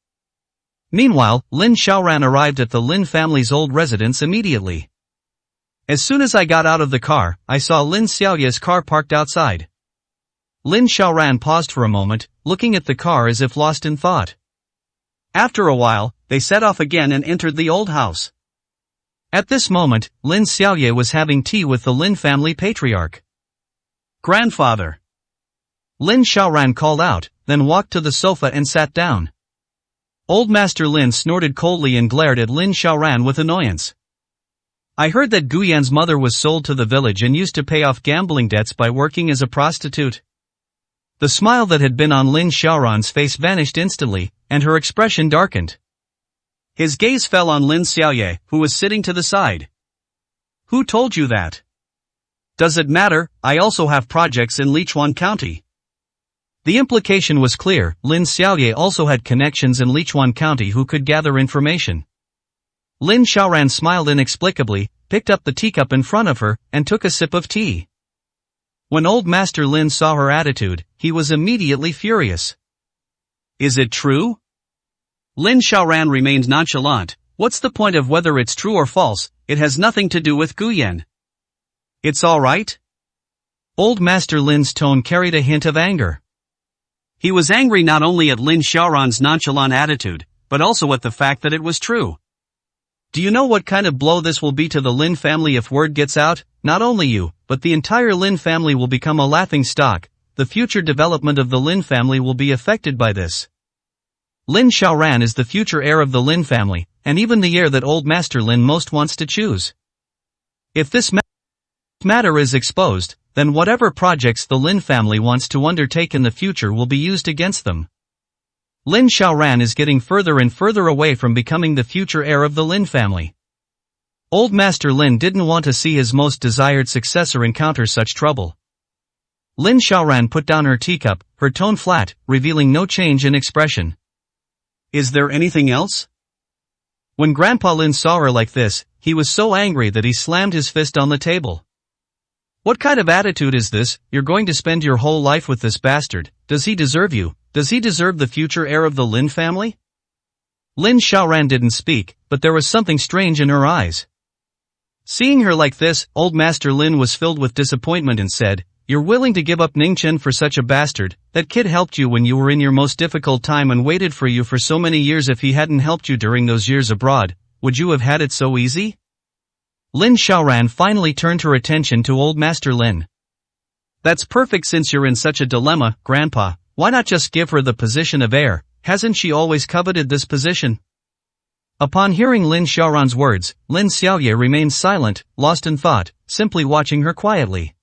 B: Meanwhile, Lin Xiaoran arrived at the Lin family's old residence immediately. As soon as I got out of the car, I saw Lin Xiaoye's car parked outside. Lin Xiaoran paused for a moment, looking at the car as if lost in thought. After a while, they set off again and entered the old house. At this moment, Lin Xiaoye was having tea with the Lin family patriarch. "Grandfather!" Lin Xiaoran called out, then walked to the sofa and sat down. Old Master Lin snorted coldly and glared at Lin Xiaoran with annoyance. "I heard that Gu Yan's mother was sold to the village and used to pay off gambling debts by working as a prostitute." The smile that had been on Lin Xiaoran's face vanished instantly, and her expression darkened. His gaze fell on Lin Xiaoye, who was sitting to the side. "Who told you that?" "Does it matter? I also have projects in Lichuan County." The implication was clear. Lin Xiaoye also had connections in Lichuan County who could gather information. Lin Xiaoran smiled inexplicably, picked up the teacup in front of her, and took a sip of tea. When old Master Lin saw her attitude, he was immediately furious. "Is it true?" Lin Xiaoran remained nonchalant. "What's the point of whether it's true or false? It has nothing to do with Gu Yan." "It's all right?" Old Master Lin's tone carried a hint of anger. He was angry not only at Lin Xiaoran's nonchalant attitude, but also at the fact that it was true.
A: Do you know what kind of blow this will be to the Lin family if word gets out? Not only you, but the entire Lin family will become a laughing stock. The future development of the Lin family will be affected by this. Lin Xiaoran is the future heir of the Lin family, and even the heir that old Master Lin most wants to choose. If this matter is exposed, then whatever projects the Lin family wants to undertake in the future will be used against them. Lin Xiaoran is getting further and further away from becoming the future heir of the Lin family. Old Master Lin didn't want to see his most desired successor encounter such trouble. Lin Xiaoran put down her teacup, her tone flat, revealing no change in expression.
B: Is there anything else?
A: When Grandpa Lin saw her like this, he was so angry that he slammed his fist on the table. What kind of attitude is this? You're going to spend your whole life with this bastard. Does he deserve you? Does he deserve the future heir of the Lin family? Lin Xiaoran didn't speak, but there was something strange in her eyes. Seeing her like this, old Master Lin was filled with disappointment and said, "You're willing to give up Ningchen for such a bastard? That kid helped you when you were in your most difficult time and waited for you for so many years. If he hadn't helped you during those years abroad, would you have had it so easy?" Lin Xiaoran finally turned her attention to old Master Lin. "That's perfect. Since you're in such a dilemma, Grandpa, why not just give her the position of heir? Hasn't she always coveted this position?" Upon hearing Lin Xiaoran's words, Lin Xiaoye remained silent, lost in thought, simply watching her quietly.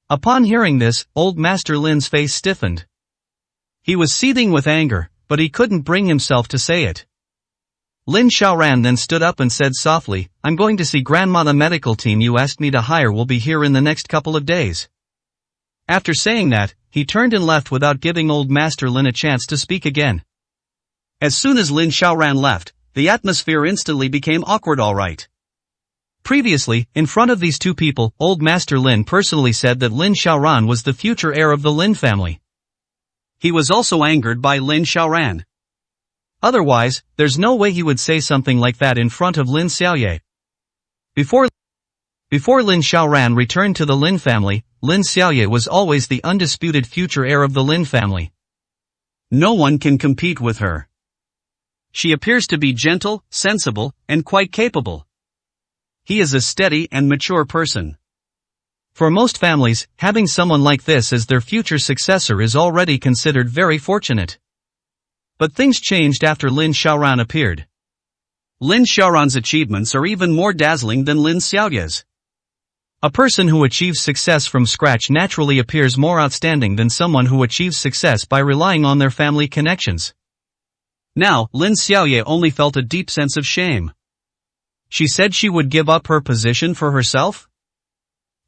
A: Upon hearing this, old Master Lin's face stiffened. He was seething with anger, but he couldn't bring himself to say it. Lin Xiaoran then stood up and said softly, "I'm going to see Grandma. The medical team you asked me to hire will be here in the next couple of days." After saying that, he turned and left without giving old Master Lin a chance to speak again. As soon as Lin Xiaoran left, the atmosphere instantly became awkward. All right. Previously, in front of these two people, old Master Lin personally said that Lin Xiaoran was the future heir of the Lin family. He was also angered by Lin Xiaoran. Otherwise, there's no way he would say something like that in front of Lin Xiaoye. Before Lin Xiaoran returned to the Lin family, Lin Xiaoye was always the undisputed future heir of the Lin family. No one can compete with her. She appears to be gentle, sensible, and quite capable. He is a steady and mature person. For most families, having someone like this as their future successor is already considered very fortunate. But things changed after Lin Xiaoran appeared. Lin Xiaoran's achievements are even more dazzling than Lin Xiaoye's. A person who achieves success from scratch naturally appears more outstanding than someone who achieves success by relying on their family connections. Now, Lin Xiaoye only felt a deep sense of shame. She said she would give up her position for herself?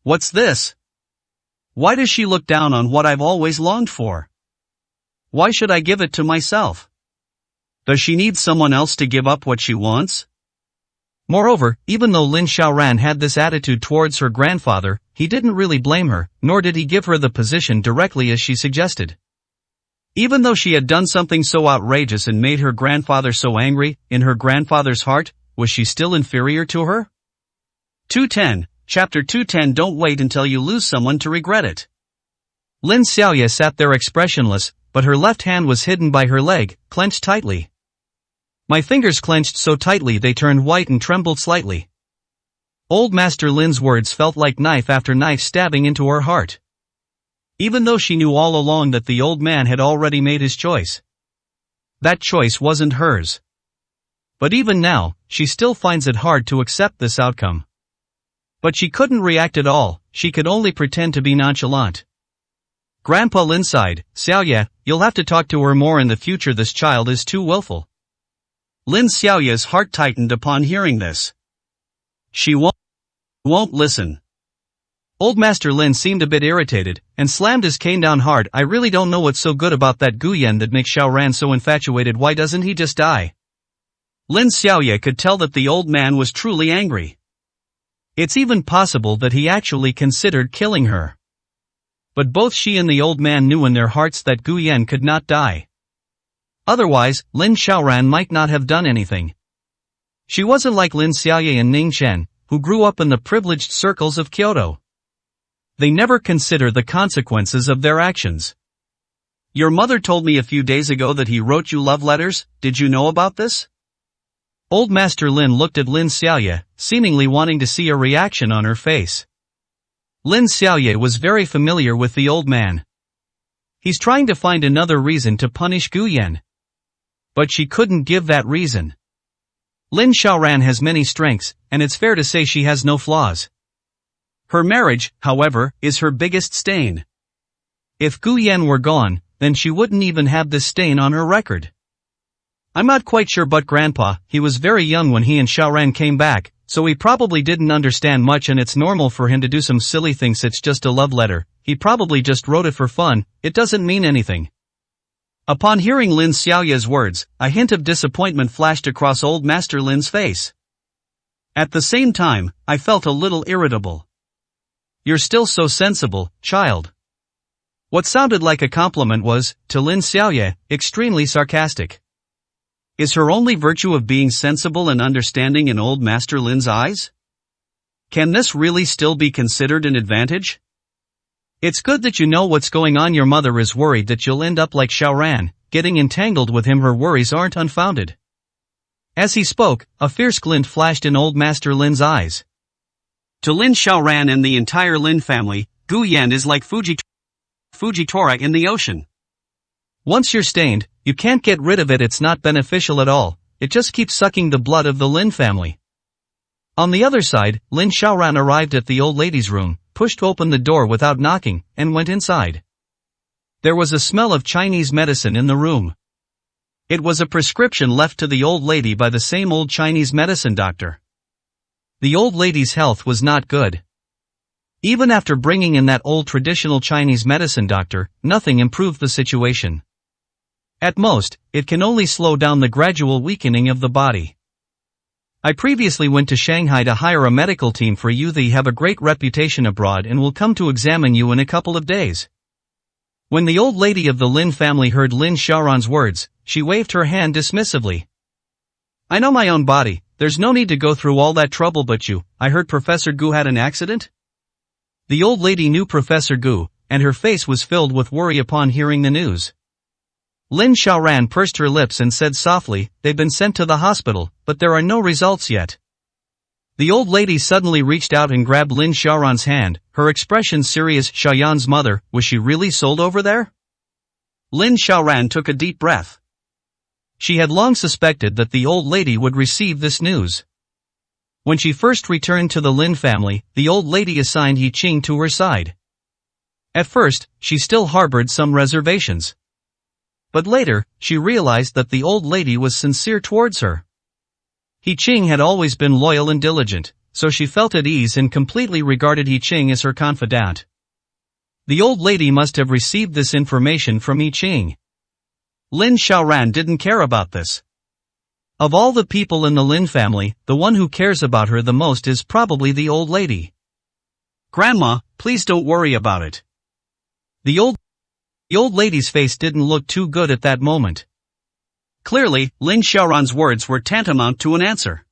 A: What's this? Why does she look down on what I've always longed for? Why should I give it to myself? Does she need someone else to give up what she wants? Moreover, even though Lin Xiaoran had this attitude towards her grandfather, he didn't really blame her, nor did he give her the position directly as she suggested. Even though she had done something so outrageous and made her grandfather so angry, in her grandfather's heart, was she still inferior to her? 210, Chapter 210. Don't wait until you lose someone to regret it. Lin Xiaoye sat there expressionless, but her left hand was hidden by her leg, clenched tightly. My fingers clenched so tightly they turned white and trembled slightly. Old Master Lin's words felt like knife after knife stabbing into her heart. Even though she knew all along that the old man had already made his choice. That choice wasn't hers. But even now, she still finds it hard to accept this outcome. But she couldn't react at all, she could only pretend to be nonchalant. Grandpa Lin sighed, "Xiaoye, you'll have to talk to her more in the future. This child is too willful." Lin Xiaoye's heart tightened upon hearing this. She won't listen. Old Master Lin seemed a bit irritated, and slammed his cane down hard. "I really don't know what's so good about that Guyan that makes Xiaoran so infatuated. Why doesn't he just die?" Lin Xiaoye could tell that the old man was truly angry. It's even possible that he actually considered killing her. But both she and the old man knew in their hearts that Guyan could not die. Otherwise, Lin Xiaoran might not have done anything. She wasn't like Lin Xiaoye and Ning Chen, who grew up in the privileged circles of Kyoto. They never consider the consequences of their actions.
B: Your mother told me a few days ago that he wrote you love letters, did you know about this?
A: Old Master Lin looked at Lin Xiaoye, seemingly wanting to see a reaction on her face. Lin Xiaoye was very familiar with the old man. He's trying to find another reason to punish Gu Yan. But she couldn't give that reason. Lin Xiaoran has many strengths, and it's fair to say she has no flaws. Her marriage, however, is her biggest stain. If Gu Yan were gone, then she wouldn't even have this stain on her record. I'm not quite sure, but Grandpa, he was very young when he and Xiaoran came back, so he probably didn't understand much, and it's normal for him to do some silly things. It's just a love letter, he probably just wrote it for fun, it doesn't mean anything. Upon hearing Lin Xiaoye's words, a hint of disappointment flashed across Old Master Lin's face. At the same time, I felt a little irritable. You're still so sensible, child. What sounded like a compliment was, to Lin Xiaoye, extremely sarcastic. Is her only virtue of being sensible and understanding in Old Master Lin's eyes? Can this really still be considered an advantage? It's good that you know what's going on. Your mother is worried that you'll end up like Xiaoran, getting entangled with him. Her worries aren't unfounded. As he spoke, a fierce glint flashed in Old Master Lin's eyes. To Lin Xiaoran and the entire Lin family, Gu Yan is like Fujitora in the ocean. Once you're stained, you can't get rid of it. It's not beneficial at all, it just keeps sucking the blood of the Lin family. On the other side, Lin Xiaoran arrived at the old lady's room, pushed open the door without knocking, and went inside. There was a smell of Chinese medicine in the room. It was a prescription left to the old lady by the same old Chinese medicine doctor. The old lady's health was not good. Even after bringing in that old traditional Chinese medicine doctor, nothing improved the situation. At most, it can only slow down the gradual weakening of the body. I previously went to Shanghai to hire a medical team for you. They have a great reputation abroad and will come to examine you in a couple of days. When the old lady of the Lin family heard Lin Xiaoran's words, she waved her hand dismissively. I know my own body, there's no need to go through all that trouble. But you, I heard Professor Gu had an accident? The old lady knew Professor Gu, and her face was filled with worry upon hearing the news. Lin Xiaoran pursed her lips and said softly, they've been sent to the hospital, but there are no results yet. The old lady suddenly reached out and grabbed Lin Xiaoran's hand, her expression serious. Xiaoyan's mother, was she really sold over there? Lin Xiaoran took a deep breath. She had long suspected that the old lady would receive this news. When she first returned to the Lin family, the old lady assigned Yi Qing to her side. At first, she still harbored some reservations. But later, she realized that the old lady was sincere towards her. Yi Qing had always been loyal and diligent, so she felt at ease and completely regarded Yi Qing as her confidant. The old lady must have received this information from Yi Qing. Lin Xiaoran didn't care about this. Of all the people in the Lin family, the one who cares about her the most is probably the old lady. Grandma, please don't worry about it. The old lady's face didn't look too good at that moment. Clearly, Lin Xiaoran's words were tantamount to an answer.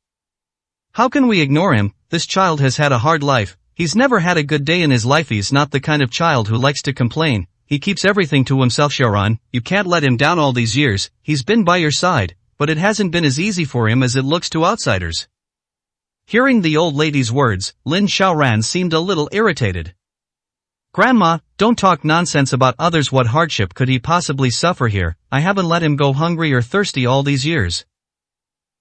A: How can we ignore him? This child has had a hard life, he's never had a good day in his life. He's not the kind of child who likes to complain, he keeps everything to himself. Xiaoran, you can't let him down. All these years, he's been by your side, but it hasn't been as easy for him as it looks to outsiders. Hearing the old lady's words, Lin Xiaoran seemed a little irritated. Grandma, don't talk nonsense about others. What hardship could he possibly suffer here? I haven't let him go hungry or thirsty all these years.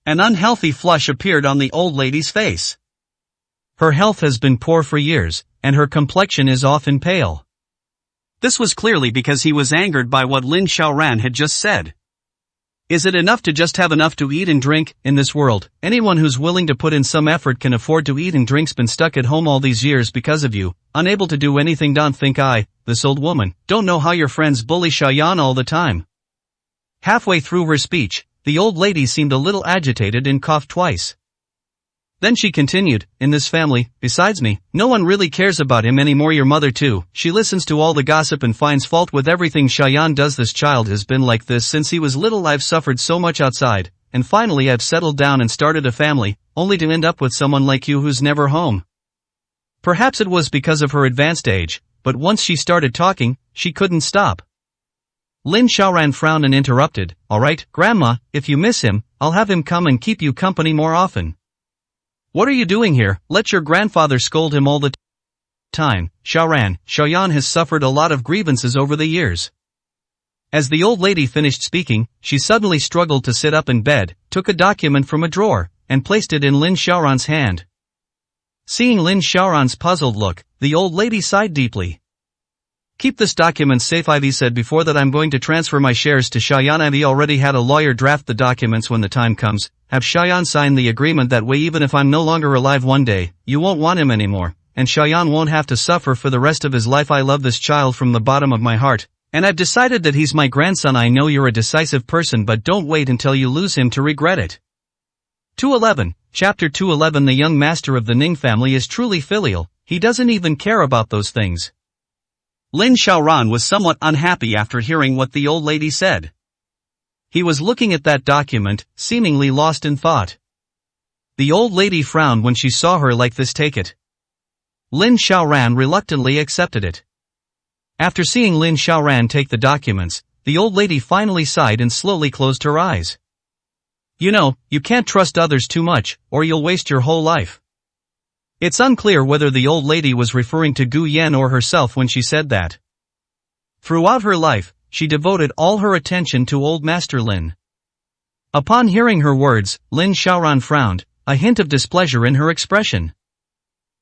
A: An unhealthy flush appeared on the old lady's face. Her health has been poor for years, and her complexion is often pale. This was clearly because he was angered by what Lin Xiaoran had just said. Is it enough to just have enough to eat and drink? In this world, anyone who's willing to put in some effort can afford to eat and drink's been stuck at home all these years because of you, unable to do anything. Don't think this old woman, don't know how your friends bully Xiaoyan all the time. Halfway through her speech, the old lady seemed a little agitated and coughed twice. Then she continued, in this family, besides me, no one really cares about him anymore. Your mother too, she listens to all the gossip and finds fault with everything Xiaoyan does. This child has been like this since he was little. I've suffered so much outside, and finally I've settled down and started a family, only to end up with someone like you who's never home. Perhaps it was because of her advanced age, but once she started talking, she couldn't stop. Lin Xiaoran frowned and interrupted, "Alright, Grandma, if you miss him, I'll have him come and keep you company more often." "What are you doing here? Let your grandfather scold him all the time." Xiaoyan has suffered a lot of grievances over the years. As the old lady finished speaking, she suddenly struggled to sit up in bed, took a document from a drawer, and placed it in Lin Xiaoran's hand. Seeing Lin Xiaoran's puzzled look, the old lady sighed deeply. "Keep this document safe. I've said before that I'm going to transfer my shares to Xiaoyan. I've already had a lawyer draft the documents. When the time comes, have Xiaoyan sign the agreement. That way even if I'm no longer alive one day, you won't want him anymore, and Xiaoyan won't have to suffer for the rest of his life. I love this child from the bottom of my heart, and I've decided that he's my grandson. I know you're a decisive person, but don't wait until you lose him to regret it." 211, Chapter 211. The young master of the Ning family is truly filial, he doesn't even care about those things. Lin Xiaoran was somewhat unhappy after hearing what the old lady said. He was looking at that document, seemingly lost in thought. The old lady frowned when she saw her like this. "Take it." Lin Xiaoran reluctantly accepted it. After seeing Lin Xiaoran take the documents, the old lady finally sighed and slowly closed her eyes. "You know, you can't trust others too much, or you'll waste your whole life." It's unclear whether the old lady was referring to Gu Yan or herself when she said that. Throughout her life, she devoted all her attention to old Master Lin. Upon hearing her words, Lin Xiaoran frowned, a hint of displeasure in her expression.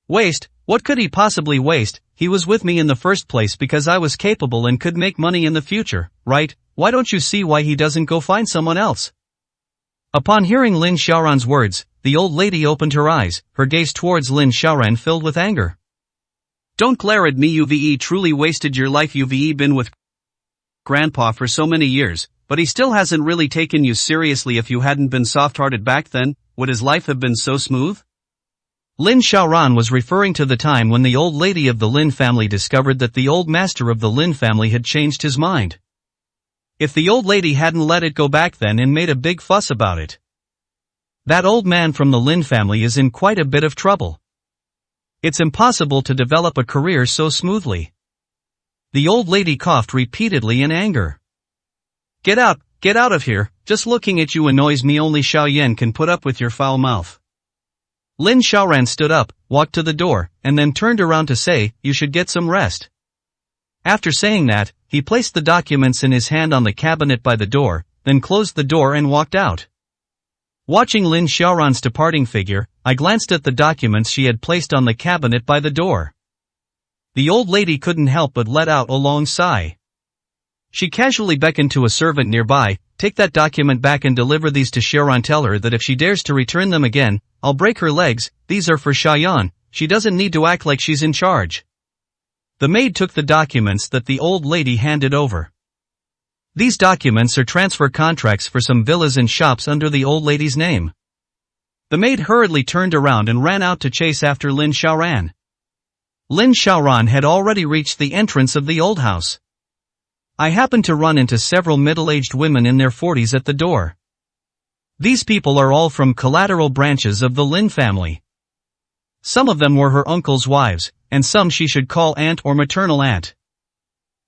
A: "Waste? What could he possibly waste? He was with me in the first place because I was capable and could make money in the future, right? Why don't you see why he doesn't go find someone else?" Upon hearing Lin Xiaoran's words, the old lady opened her eyes, her gaze towards Lin Xiaoran filled with anger. "Don't glare at me. You've truly wasted your life. You've been with Grandpa for so many years, but he still hasn't really taken you seriously. If you hadn't been soft-hearted back then, would his life have been so smooth?" Lin Xiaoran was referring to the time when the old lady of the Lin family discovered that the old master of the Lin family had changed his mind. If the old lady hadn't let it go back then and made a big fuss about it, that old man from the Lin family is in quite a bit of trouble. It's impossible to develop a career so smoothly. The old lady coughed repeatedly in anger. Get out of here, just looking at you annoys me. Only Xiaoyan can put up with your foul mouth." Lin Xiaoran stood up, walked to the door, and then turned around to say, "You should get some rest." After saying that, he placed the documents in his hand on the cabinet by the door, then closed the door and walked out. Watching Lin Xiaoran's departing figure, I glanced at the documents she had placed on the cabinet by the door. The old lady couldn't help but let out a long sigh. She casually beckoned to a servant nearby, "Take that document back and deliver these to Xiaoran. Tell her that if she dares to return them again, I'll break her legs. These are for Xiaoyan, she doesn't need to act like she's in charge." The maid took the documents that the old lady handed over. These documents are transfer contracts for some villas and shops under the old lady's name. The maid hurriedly turned around and ran out to chase after Lin Xiaoran. Lin Xiaoran had already reached the entrance of the old house. I happened to run into several middle-aged women in their 40s at the door. These people are all from collateral branches of the Lin family. Some of them were her uncle's wives, and some she should call aunt or maternal aunt.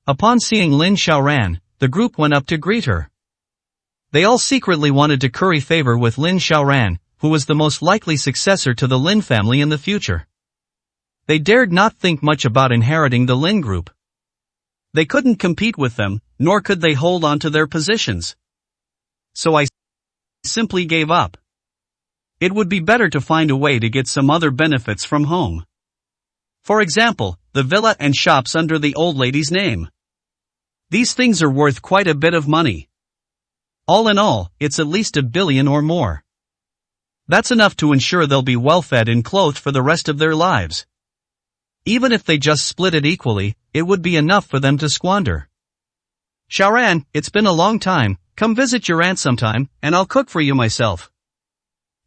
A: Upon seeing Lin Xiaoran, the group went up to greet her. They all secretly wanted to curry favor with Lin Xiaoran, who was the most likely successor to the Lin family in the future. They dared not think much about inheriting the Lin group. They couldn't compete with them, nor could they hold on to their positions. So I simply gave up. It would be better to find a way to get some other benefits from home. For example, the villa and shops under the old lady's name. These things are worth quite a bit of money. All in all, it's at least $1 billion or more. That's enough to ensure they'll be well fed and clothed for the rest of their lives. Even if they just split it equally, it would be enough for them to squander. Xiaoran, it's been a long time, come visit your aunt sometime, and I'll cook for you myself.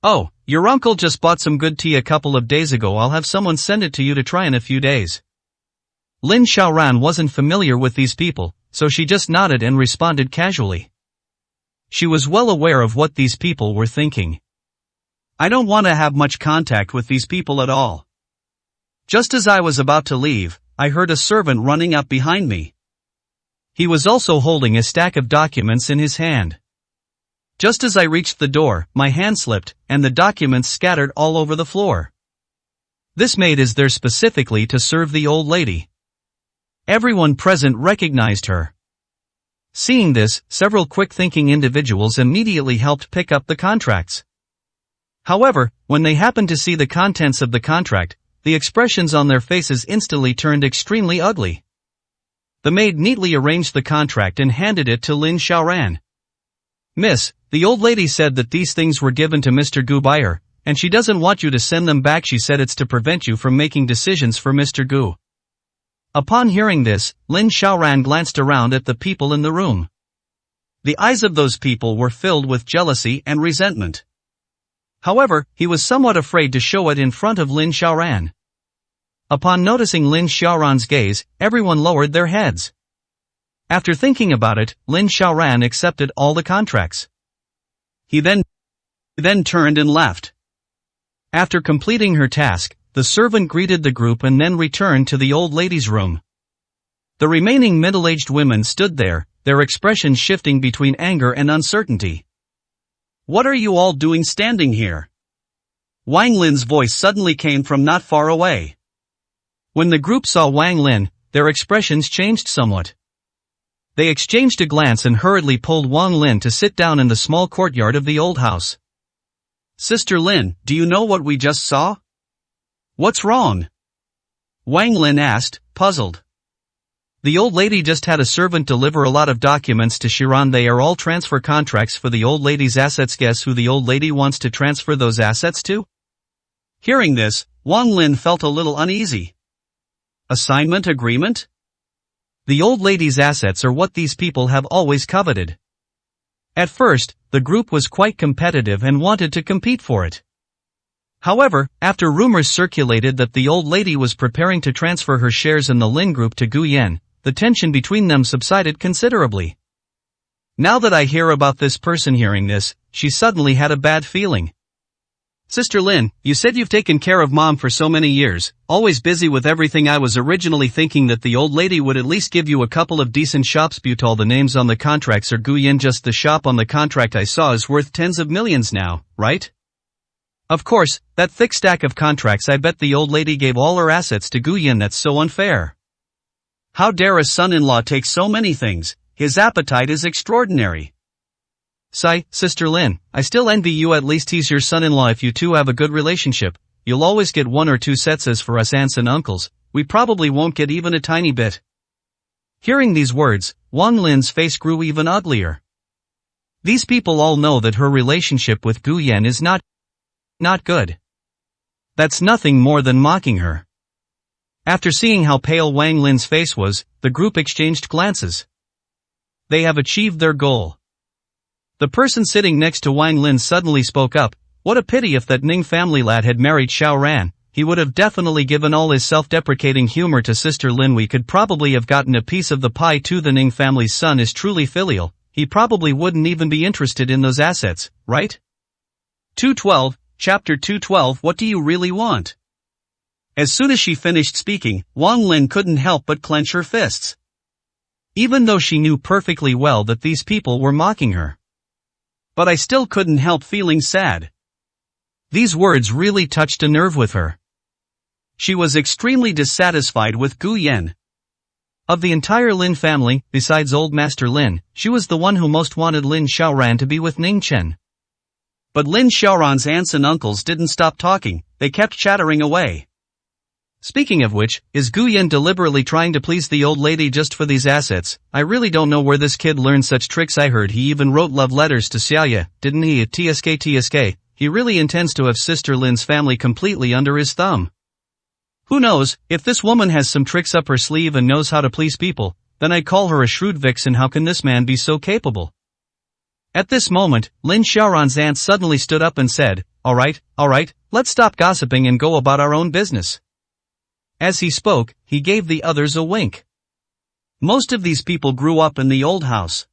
A: Oh, your uncle just bought some good tea a couple of days ago. I'll have someone send it to you to try in a few days. Lin Xiaoran wasn't familiar with these people, so she just nodded and responded casually. She was well aware of what these people were thinking. I don't want to have much contact with these people at all. Just as I was about to leave, I heard a servant running up behind me. He was also holding a stack of documents in his hand. Just as I reached the door, my hand slipped, and the documents scattered all over the floor. This maid is there specifically to serve the old lady. Everyone present recognized her. Seeing this, several quick-thinking individuals immediately helped pick up the contracts. However, when they happened to see the contents of the contract, the expressions on their faces instantly turned extremely ugly. The maid neatly arranged the contract and handed it to Lin Xiaoran. "Miss, the old lady said that these things were given to Mr. Gu by her, and she doesn't want you to send them back. She said it's to prevent you from making decisions for Mr. Gu." Upon hearing this, Lin Xiaoran glanced around at the people in the room. The eyes of those people were filled with jealousy and resentment. However, he was somewhat afraid to show it in front of Lin Xiaoran. Upon noticing Lin Xiaoran's gaze, everyone lowered their heads. After thinking about it, Lin Xiaoran accepted all the contracts. He then turned and left. After completing her task, the servant greeted the group and then returned to the old lady's room. The remaining middle-aged women stood there, their expressions shifting between anger and uncertainty. "What are you all doing standing here?" Wang Lin's voice suddenly came from not far away. When the group saw Wang Lin, their expressions changed somewhat. They exchanged a glance and hurriedly pulled Wang Lin to sit down in the small courtyard of the old house. "Sister Lin, do you know what we just saw?" "What's wrong?" Wang Lin asked, puzzled. "The old lady just had a servant deliver a lot of documents to Shiran. They are all transfer contracts for the old lady's assets. Guess who the old lady wants to transfer those assets to?" Hearing this, Wang Lin felt a little uneasy. Assignment agreement? The old lady's assets are what these people have always coveted. At first, the group was quite competitive and wanted to compete for it. However, after rumors circulated that the old lady was preparing to transfer her shares in the Lin Group to Gu Yan, the tension between them subsided considerably. Now that I hear about this person, hearing this, she suddenly had a bad feeling. "Sister Lin, you said you've taken care of Mom for so many years, always busy with everything. I was originally thinking that the old lady would at least give you a couple of decent shops. But all the names on the contracts are Gu Yan. Just the shop on the contract I saw is worth tens of millions now, right? Of course, that thick stack of contracts. I bet the old lady gave all her assets to Gu Yan. That's so unfair. How dare a son-in-law take so many things? His appetite is extraordinary." "Sigh, Sister Lin, I still envy you. At least he's your son-in-law. If you two have a good relationship, you'll always get one or two sets. As for us aunts and uncles, we probably won't get even a tiny bit." Hearing these words, Wang Lin's face grew even uglier. These people all know that her relationship with Gu Yan is not good. That's nothing more than mocking her. After seeing how pale Wang Lin's face was, the group exchanged glances. They have achieved their goal. The person sitting next to Wang Lin suddenly spoke up. "What a pity. If that Ning family lad had married Xiaoran, he would have definitely given all his self-deprecating humor to Sister Lin. We could probably have gotten a piece of the pie too. The Ning family's son is truly filial. He probably wouldn't even be interested in those assets, right?" 212, Chapter 212. What do you really want? As soon as she finished speaking, Wang Lin couldn't help but clench her fists. Even though she knew perfectly well that these people were mocking her. But I still couldn't help feeling sad. These words really touched a nerve with her. She was extremely dissatisfied with Gu Yan. Of the entire Lin family, besides old Master Lin, she was the one who most wanted Lin Xiaoran to be with Ning Chen. But Lin Xiaoran's aunts and uncles didn't stop talking. They kept chattering away. Speaking of which, is Gu Yan deliberately trying to please the old lady just for these assets? I really don't know where this kid learned such tricks. I heard he even wrote love letters to Xiaoya, didn't he? TSK. He really intends to have Sister Lin's family completely under his thumb. Who knows, if this woman has some tricks up her sleeve and knows how to please people, then I'd call her a shrewd vixen. How can this man be so capable? At this moment, Lin Xiaoran's aunt suddenly stood up and said, all right, let's stop gossiping and go about our own business. As he spoke, he gave the others a wink. Most of these people grew up in the old house.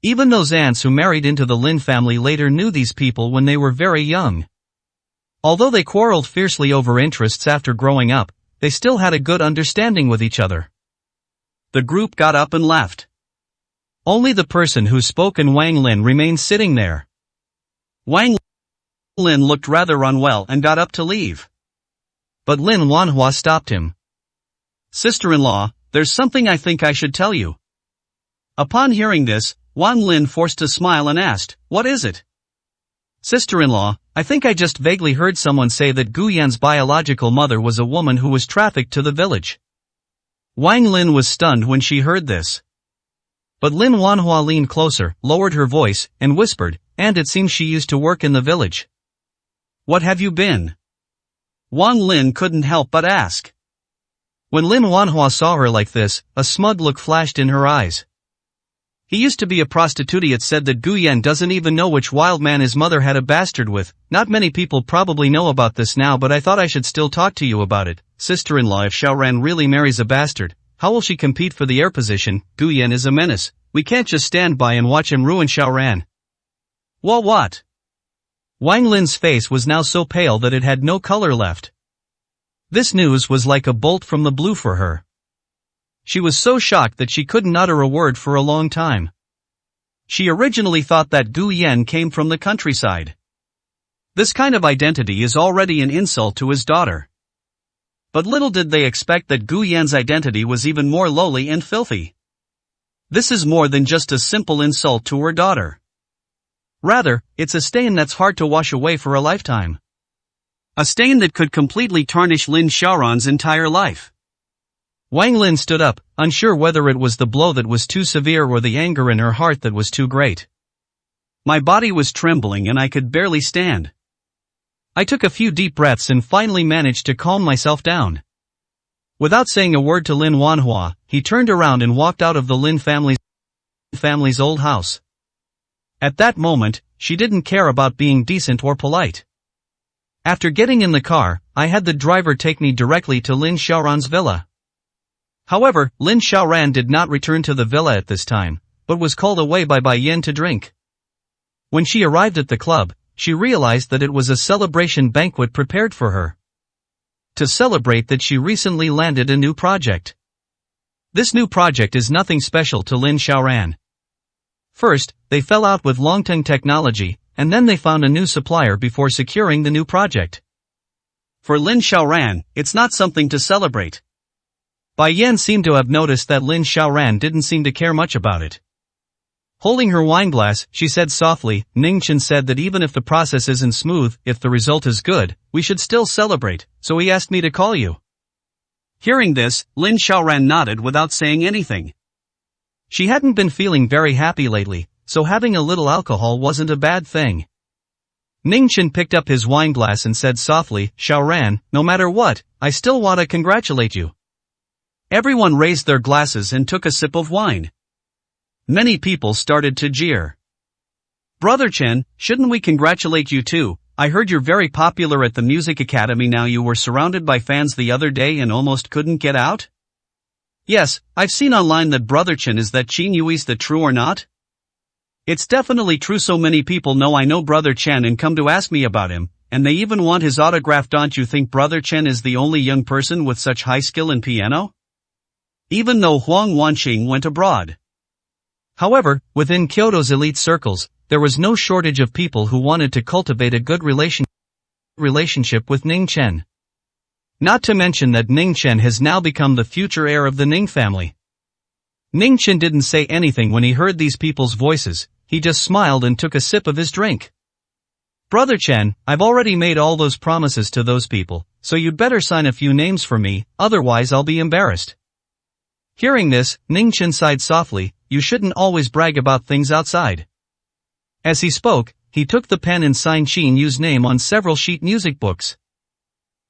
A: Even those aunts who married into the Lin family later knew these people when they were very young. Although they quarreled fiercely over interests after growing up, they still had a good understanding with each other. The group got up and left. Only the person who spoke and Wang Lin remained sitting there.
B: Wang Lin looked rather unwell and got up to leave.
A: But Lin Wanhua stopped him.
B: Sister-in-law, there's something I think I should tell you. Upon hearing this, Wang Lin forced a smile and asked, what is it?
A: Sister-in-law, I think I just vaguely heard someone say that Gu Yan's biological mother was a woman who was trafficked to the village.
B: Wang Lin was stunned when she heard this.
A: But Lin Wanhua leaned closer, lowered her voice, and whispered, and it seems she used to work in the village.
B: What have you been? Wang Lin couldn't help but ask.
A: When Lin Wanhua saw her like this, a smug look flashed in her eyes. He used to be a prostitute. It said that Gu Yan doesn't even know which wild man his mother had a bastard with. Not many people probably know about this now, but I thought I should still talk to you about it. Sister-in-law, if Xiaoran really marries a bastard, how will she compete for the heir position? Gu Yan is a menace. We can't just stand by and watch him ruin Xiaoran.
B: Well, what?
A: Wang Lin's face was now so pale that it had no color left. This news was like a bolt from the blue for her. She was so shocked that she couldn't utter a word for a long time. She originally thought that Gu Yan came from the countryside. This kind of identity is already an insult to his daughter. But little did they expect that Gu Yan's identity was even more lowly and filthy. This is more than just a simple insult to her daughter. Rather, it's a stain that's hard to wash away for a lifetime.
B: A stain that could completely tarnish Lin Xiaoran's entire life.
A: Wang Lin stood up, unsure whether it was the blow that was too severe or the anger in her heart that was too great.
B: My body was trembling and I could barely stand.
A: I took a few deep breaths and finally managed to calm myself down. Without saying a word to Lin Wanhua, he turned around and walked out of the Lin family's old house. At that moment, she didn't care about being decent or polite. After getting in the car, I had the driver take me directly to Lin Xiaoran's villa. However, Lin Xiaoran did not return to the villa at this time, but was called away by Bai Yin to drink. When she arrived at the club, she realized that it was a celebration banquet prepared for her. To celebrate that she recently landed a new project. This new project is nothing special to Lin Xiaoran. First, they fell out with Longteng Technology, and then they found a new supplier before securing the new project.
B: For Lin Xiaoran, it's not something to celebrate.
A: Bai Yan seemed to have noticed that Lin Xiaoran didn't seem to care much about it. Holding her wineglass, she said softly, Ningchen said that even if the process isn't smooth, if the result is good, we should still celebrate, so he asked me to call you.
B: Hearing this, Lin Xiaoran nodded without saying anything.
A: She hadn't been feeling very happy lately, so having a little alcohol wasn't a bad thing. Ningchen picked up his wineglass and said softly, Xiaoran, no matter what, I still want to congratulate you.
B: Everyone raised their glasses and took a sip of wine. Many people started to jeer. Brother Chen, shouldn't we congratulate you too? I heard you're very popular at the music academy now. You were surrounded by fans the other day and almost couldn't get out? Yes, I've seen online that Brother Chen is that Qin Yui's the true or not? It's definitely true. So many people know I know Brother Chen and come to ask me about him, and they even want his autograph. Don't you think Brother Chen is the only young person with such high skill in piano? Even though Huang Wanqing went abroad.
A: However, within Kyoto's elite circles, there was no shortage of people who wanted to cultivate a good relationship with Ning Chen. Not to mention that Ning Chen has now become the future heir of the Ning family. Ning Chen didn't say anything when he heard these people's voices, he just smiled and took a sip of his drink. Brother Chen, I've already made all those promises to those people, so you'd better sign a few names for me, otherwise I'll be embarrassed. Hearing this, Ning Chen sighed softly, you shouldn't always brag about things outside. As he spoke, he took the pen and signed Qin Yu's name on several sheet music books.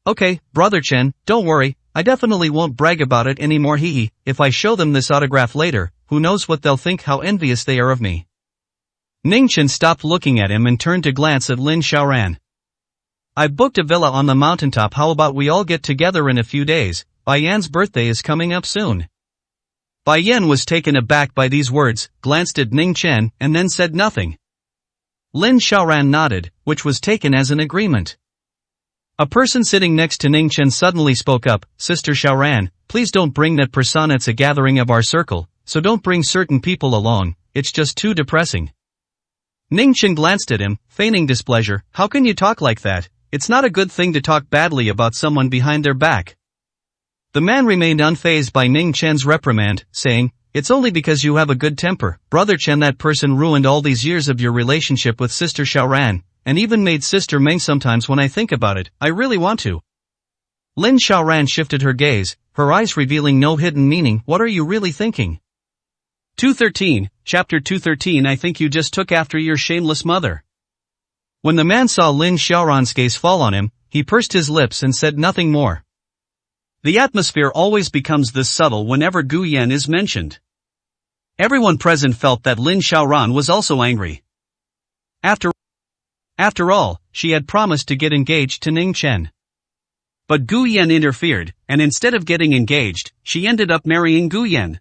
A: Okay, Brother Chen, don't worry, I definitely won't brag about it anymore. Hee. If I show them this autograph later, who knows what they'll think, how envious they are of me. Ning Chen stopped looking at him and turned to glance at Lin Xiaoran. I've booked a villa on the mountaintop. How about we all get together in a few days? Bai Yan's birthday is coming up soon. Bai Yan was taken aback by these words, glanced at Ning Chen, and then said nothing. Lin Xiaoran nodded, which was taken as an agreement. A person sitting next to Ning Chen suddenly spoke up, Sister Xiaoran, please don't bring that person. It's a gathering of our circle, so don't bring certain people along. it's just too depressing. Ningchen glanced at him, feigning displeasure. How can you talk like that? It's not a good thing to talk badly about someone behind their back. The man remained unfazed by Ning Chen's reprimand, saying, it's only because you have a good temper, Brother Chen. That person ruined all these years of your relationship with Sister Xiaoran, and even made Sister Meng. Sometimes when I think about it, I really want to. Lin Xiaoran shifted her gaze, her eyes revealing no hidden meaning. What are you really thinking? 213, Chapter 213. I think you just took after your shameless mother. When the man saw Lin Xiaoran's gaze fall on him, he pursed his lips and said nothing more. The atmosphere always becomes this subtle whenever Gu Yan is mentioned. Everyone present felt that Lin Xiaoran was also angry. After all, she had promised to get engaged to Ning Chen. But Gu Yan interfered, and instead of getting engaged, she ended up marrying Gu Yan.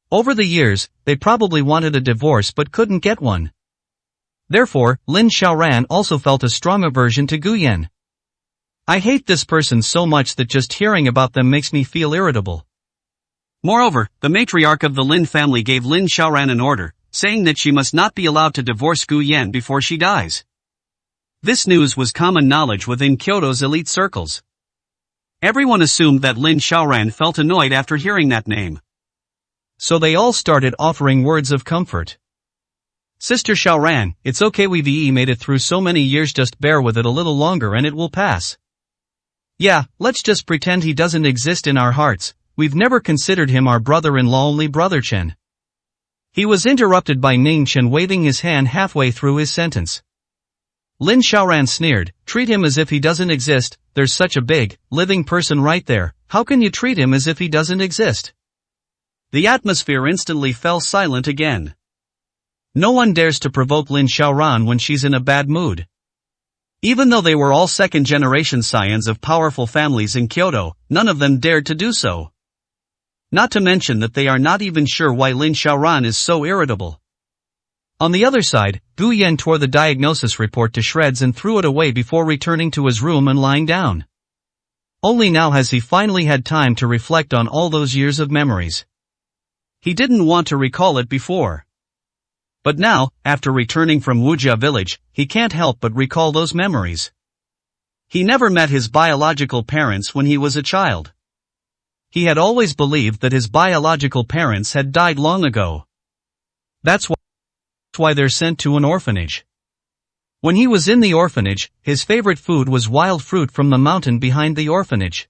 A: Over the years, they probably wanted a divorce but couldn't get one. Therefore, Lin Xiaoran also felt a strong aversion to Gu Yan. I hate this person so much that just hearing about them makes me feel irritable. Moreover, the matriarch of the Lin family gave Lin Xiaoran an order, saying that she must not be allowed to divorce Gu Yan before she dies. This news was common knowledge within Kyoto's elite circles. Everyone assumed that Lin Xiaoran felt annoyed after hearing that name. So they all started offering words of comfort. Sister Xiaoran, it's okay, we've made it through so many years, just bear with it a little longer and it will pass. Yeah, let's just pretend he doesn't exist in our hearts. We've never considered him our brother-in-law, only Brother Chen. He was interrupted by Ning Chen waving his hand halfway through his sentence. Lin Xiaoran sneered, treat him as if he doesn't exist, there's such a big, living person right there, how can you treat him as if he doesn't exist? The atmosphere instantly fell silent again. No one dares to provoke Lin Xiaoran when she's in a bad mood. Even though they were all second-generation scions of powerful families in Kyoto, none of them dared to do so. Not to mention that they are not even sure why Lin Xiaoran is so irritable. On the other side, Gu Yan tore the diagnosis report to shreds and threw it away before returning to his room and lying down. Only now has he finally had time to reflect on all those years of memories. He didn't want to recall it before. But now, after returning from Wujia village, he can't help but recall those memories. He never met his biological parents when he was a child. He had always believed that his biological parents had died long ago. That's why they're sent to an orphanage. When he was in the orphanage, his favorite food was wild fruit from the mountain behind the orphanage.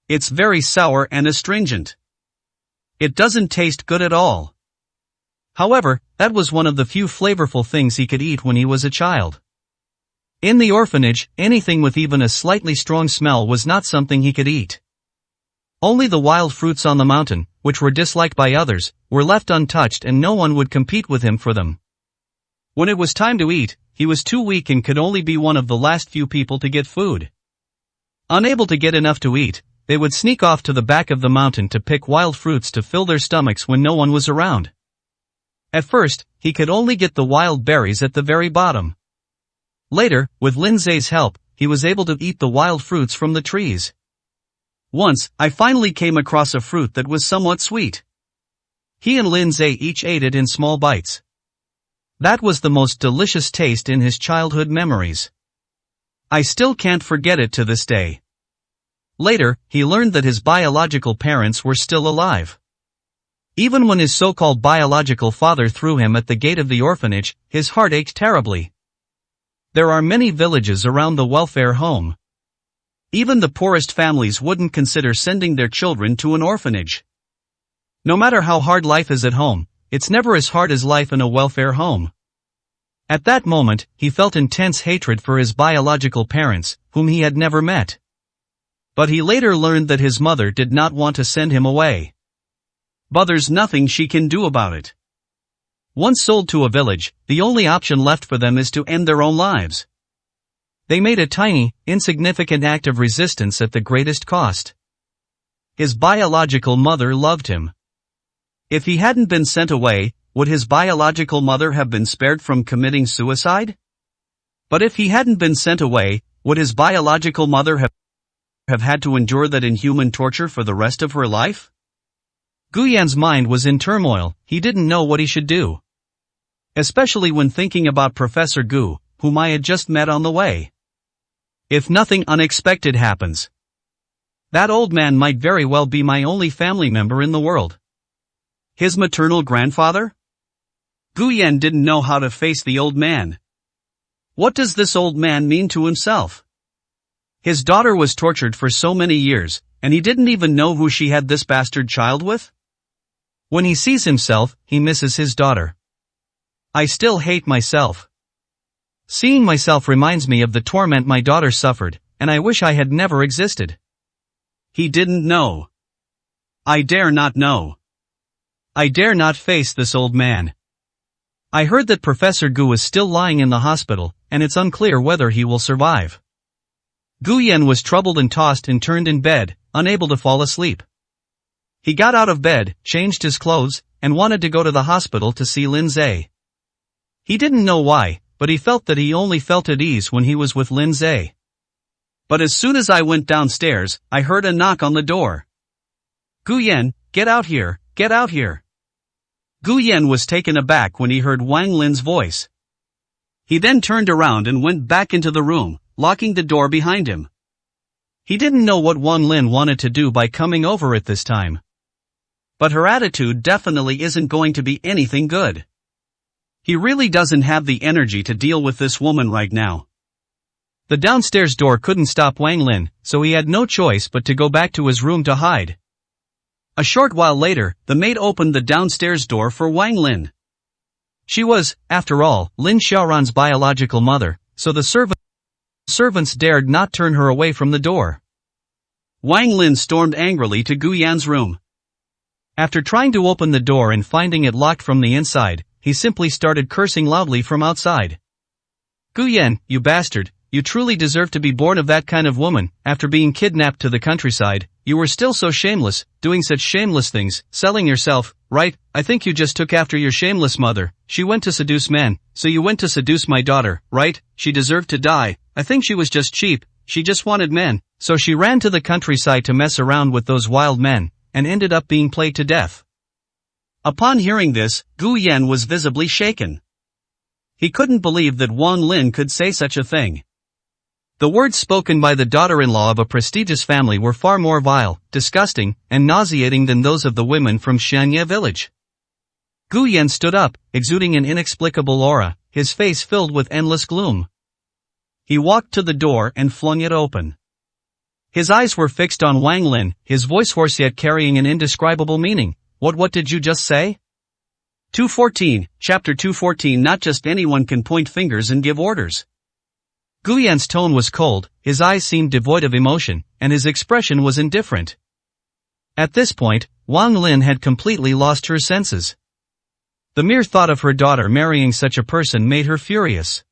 A: It's very sour and astringent. It doesn't taste good at all. However, that was one of the few flavorful things he could eat when he was a child. In the orphanage, anything with even a slightly strong smell was not something he could eat. Only the wild fruits on the mountain, which were disliked by others, were left untouched and no one would compete with him for them. When it was time to eat, he was too weak and could only be one of the last few people to get food. Unable to get enough to eat, they would sneak off to the back of the mountain to pick wild fruits to fill their stomachs when no one was around. At first, he could only get the wild berries at the very bottom. Later, with Lin Zai's help, he was able to eat the wild fruits from the trees. Once, I finally came across a fruit that was somewhat sweet. He and Lin Zai each ate it in small bites. That was the most delicious taste in his childhood memories. I still can't forget it to this day. Later, he learned that his biological parents were still alive. Even when his so-called biological father threw him at the gate of the orphanage, his heart ached terribly. There are many villages around the welfare home. Even the poorest families wouldn't consider sending their children to an orphanage. No matter how hard life is at home, it's never as hard as life in a welfare home. At that moment, he felt intense hatred for his biological parents, whom he had never met. But he later learned that his mother did not want to send him away. But there's nothing she can do about it. Once sold to a village, the only option left for them is to end their own lives. They made a tiny, insignificant act of resistance at the greatest cost. His biological mother loved him. If he hadn't been sent away, would his biological mother have been spared from committing suicide? But if he hadn't been sent away, would his biological mother have had to endure that inhuman torture for the rest of her life? Gu Yan's mind was in turmoil, he didn't know what he should do. Especially when thinking about Professor Gu, whom I had just met on the way. If nothing unexpected happens, that old man might very well be my only family member in the world. His maternal grandfather? Gu Yan didn't know how to face the old man. What does this old man mean to himself? His daughter was tortured for so many years, and he didn't even know who she had this bastard child with? When he sees himself, he misses his daughter. I still hate myself. Seeing myself reminds me of the torment my daughter suffered, and I wish I had never existed. He didn't know. I dare not know. I dare not face this old man. I heard that Professor Gu is still lying in the hospital, and it's unclear whether he will survive. Gu Yan was troubled and tossed and turned in bed, unable to fall asleep. He got out of bed, changed his clothes, and wanted to go to the hospital to see Lin Zhe. He didn't know why, but he felt that he only felt at ease when he was with Lin Zhe. But as soon as I went downstairs, I heard a knock on the door. Gu Yan, get out here, get out here. Gu Yan was taken aback when he heard Wang Lin's voice. He then turned around and went back into the room, locking the door behind him. He didn't know what Wang Lin wanted to do by coming over at this time. But her attitude definitely isn't going to be anything good. He really doesn't have the energy to deal with this woman right now. The downstairs door couldn't stop Wang Lin, so he had no choice but to go back to his room to hide. A short while later, the maid opened the downstairs door for Wang Lin. She was, after all, Lin Xiaoran's biological mother, so the servants dared not turn her away from the door. Wang Lin stormed angrily to Gu Yan's room. After trying to open the door and finding it locked from the inside, he simply started cursing loudly from outside. Gu Yan, you bastard, you truly deserve to be born of that kind of woman. After being kidnapped to the countryside, you were still so shameless, doing such shameless things, selling yourself, right? I think you just took after your shameless mother. She went to seduce men, so you went to seduce my daughter, right? She deserved to die. I think she was just cheap, she just wanted men, so she ran to the countryside to mess around with those wild men, and ended up being played to death. Upon hearing this, Gu Yan was visibly shaken. He couldn't believe that Wang Lin could say such a thing. The words spoken by the daughter-in-law of a prestigious family were far more vile, disgusting, and nauseating than those of the women from Shanye village. Gu Yan stood up, exuding an inexplicable aura, his face filled with endless gloom. He walked to the door and flung it open. His eyes were fixed on Wang Lin, his voice hoarse yet carrying an indescribable meaning. What did you just say? 214, Chapter 214. Not just anyone can point fingers and give orders. Gu Yan's tone was cold, his eyes seemed devoid of emotion, and his expression was indifferent. At this point, Wang Lin had completely lost her senses. The mere thought of her daughter marrying such a person made her furious.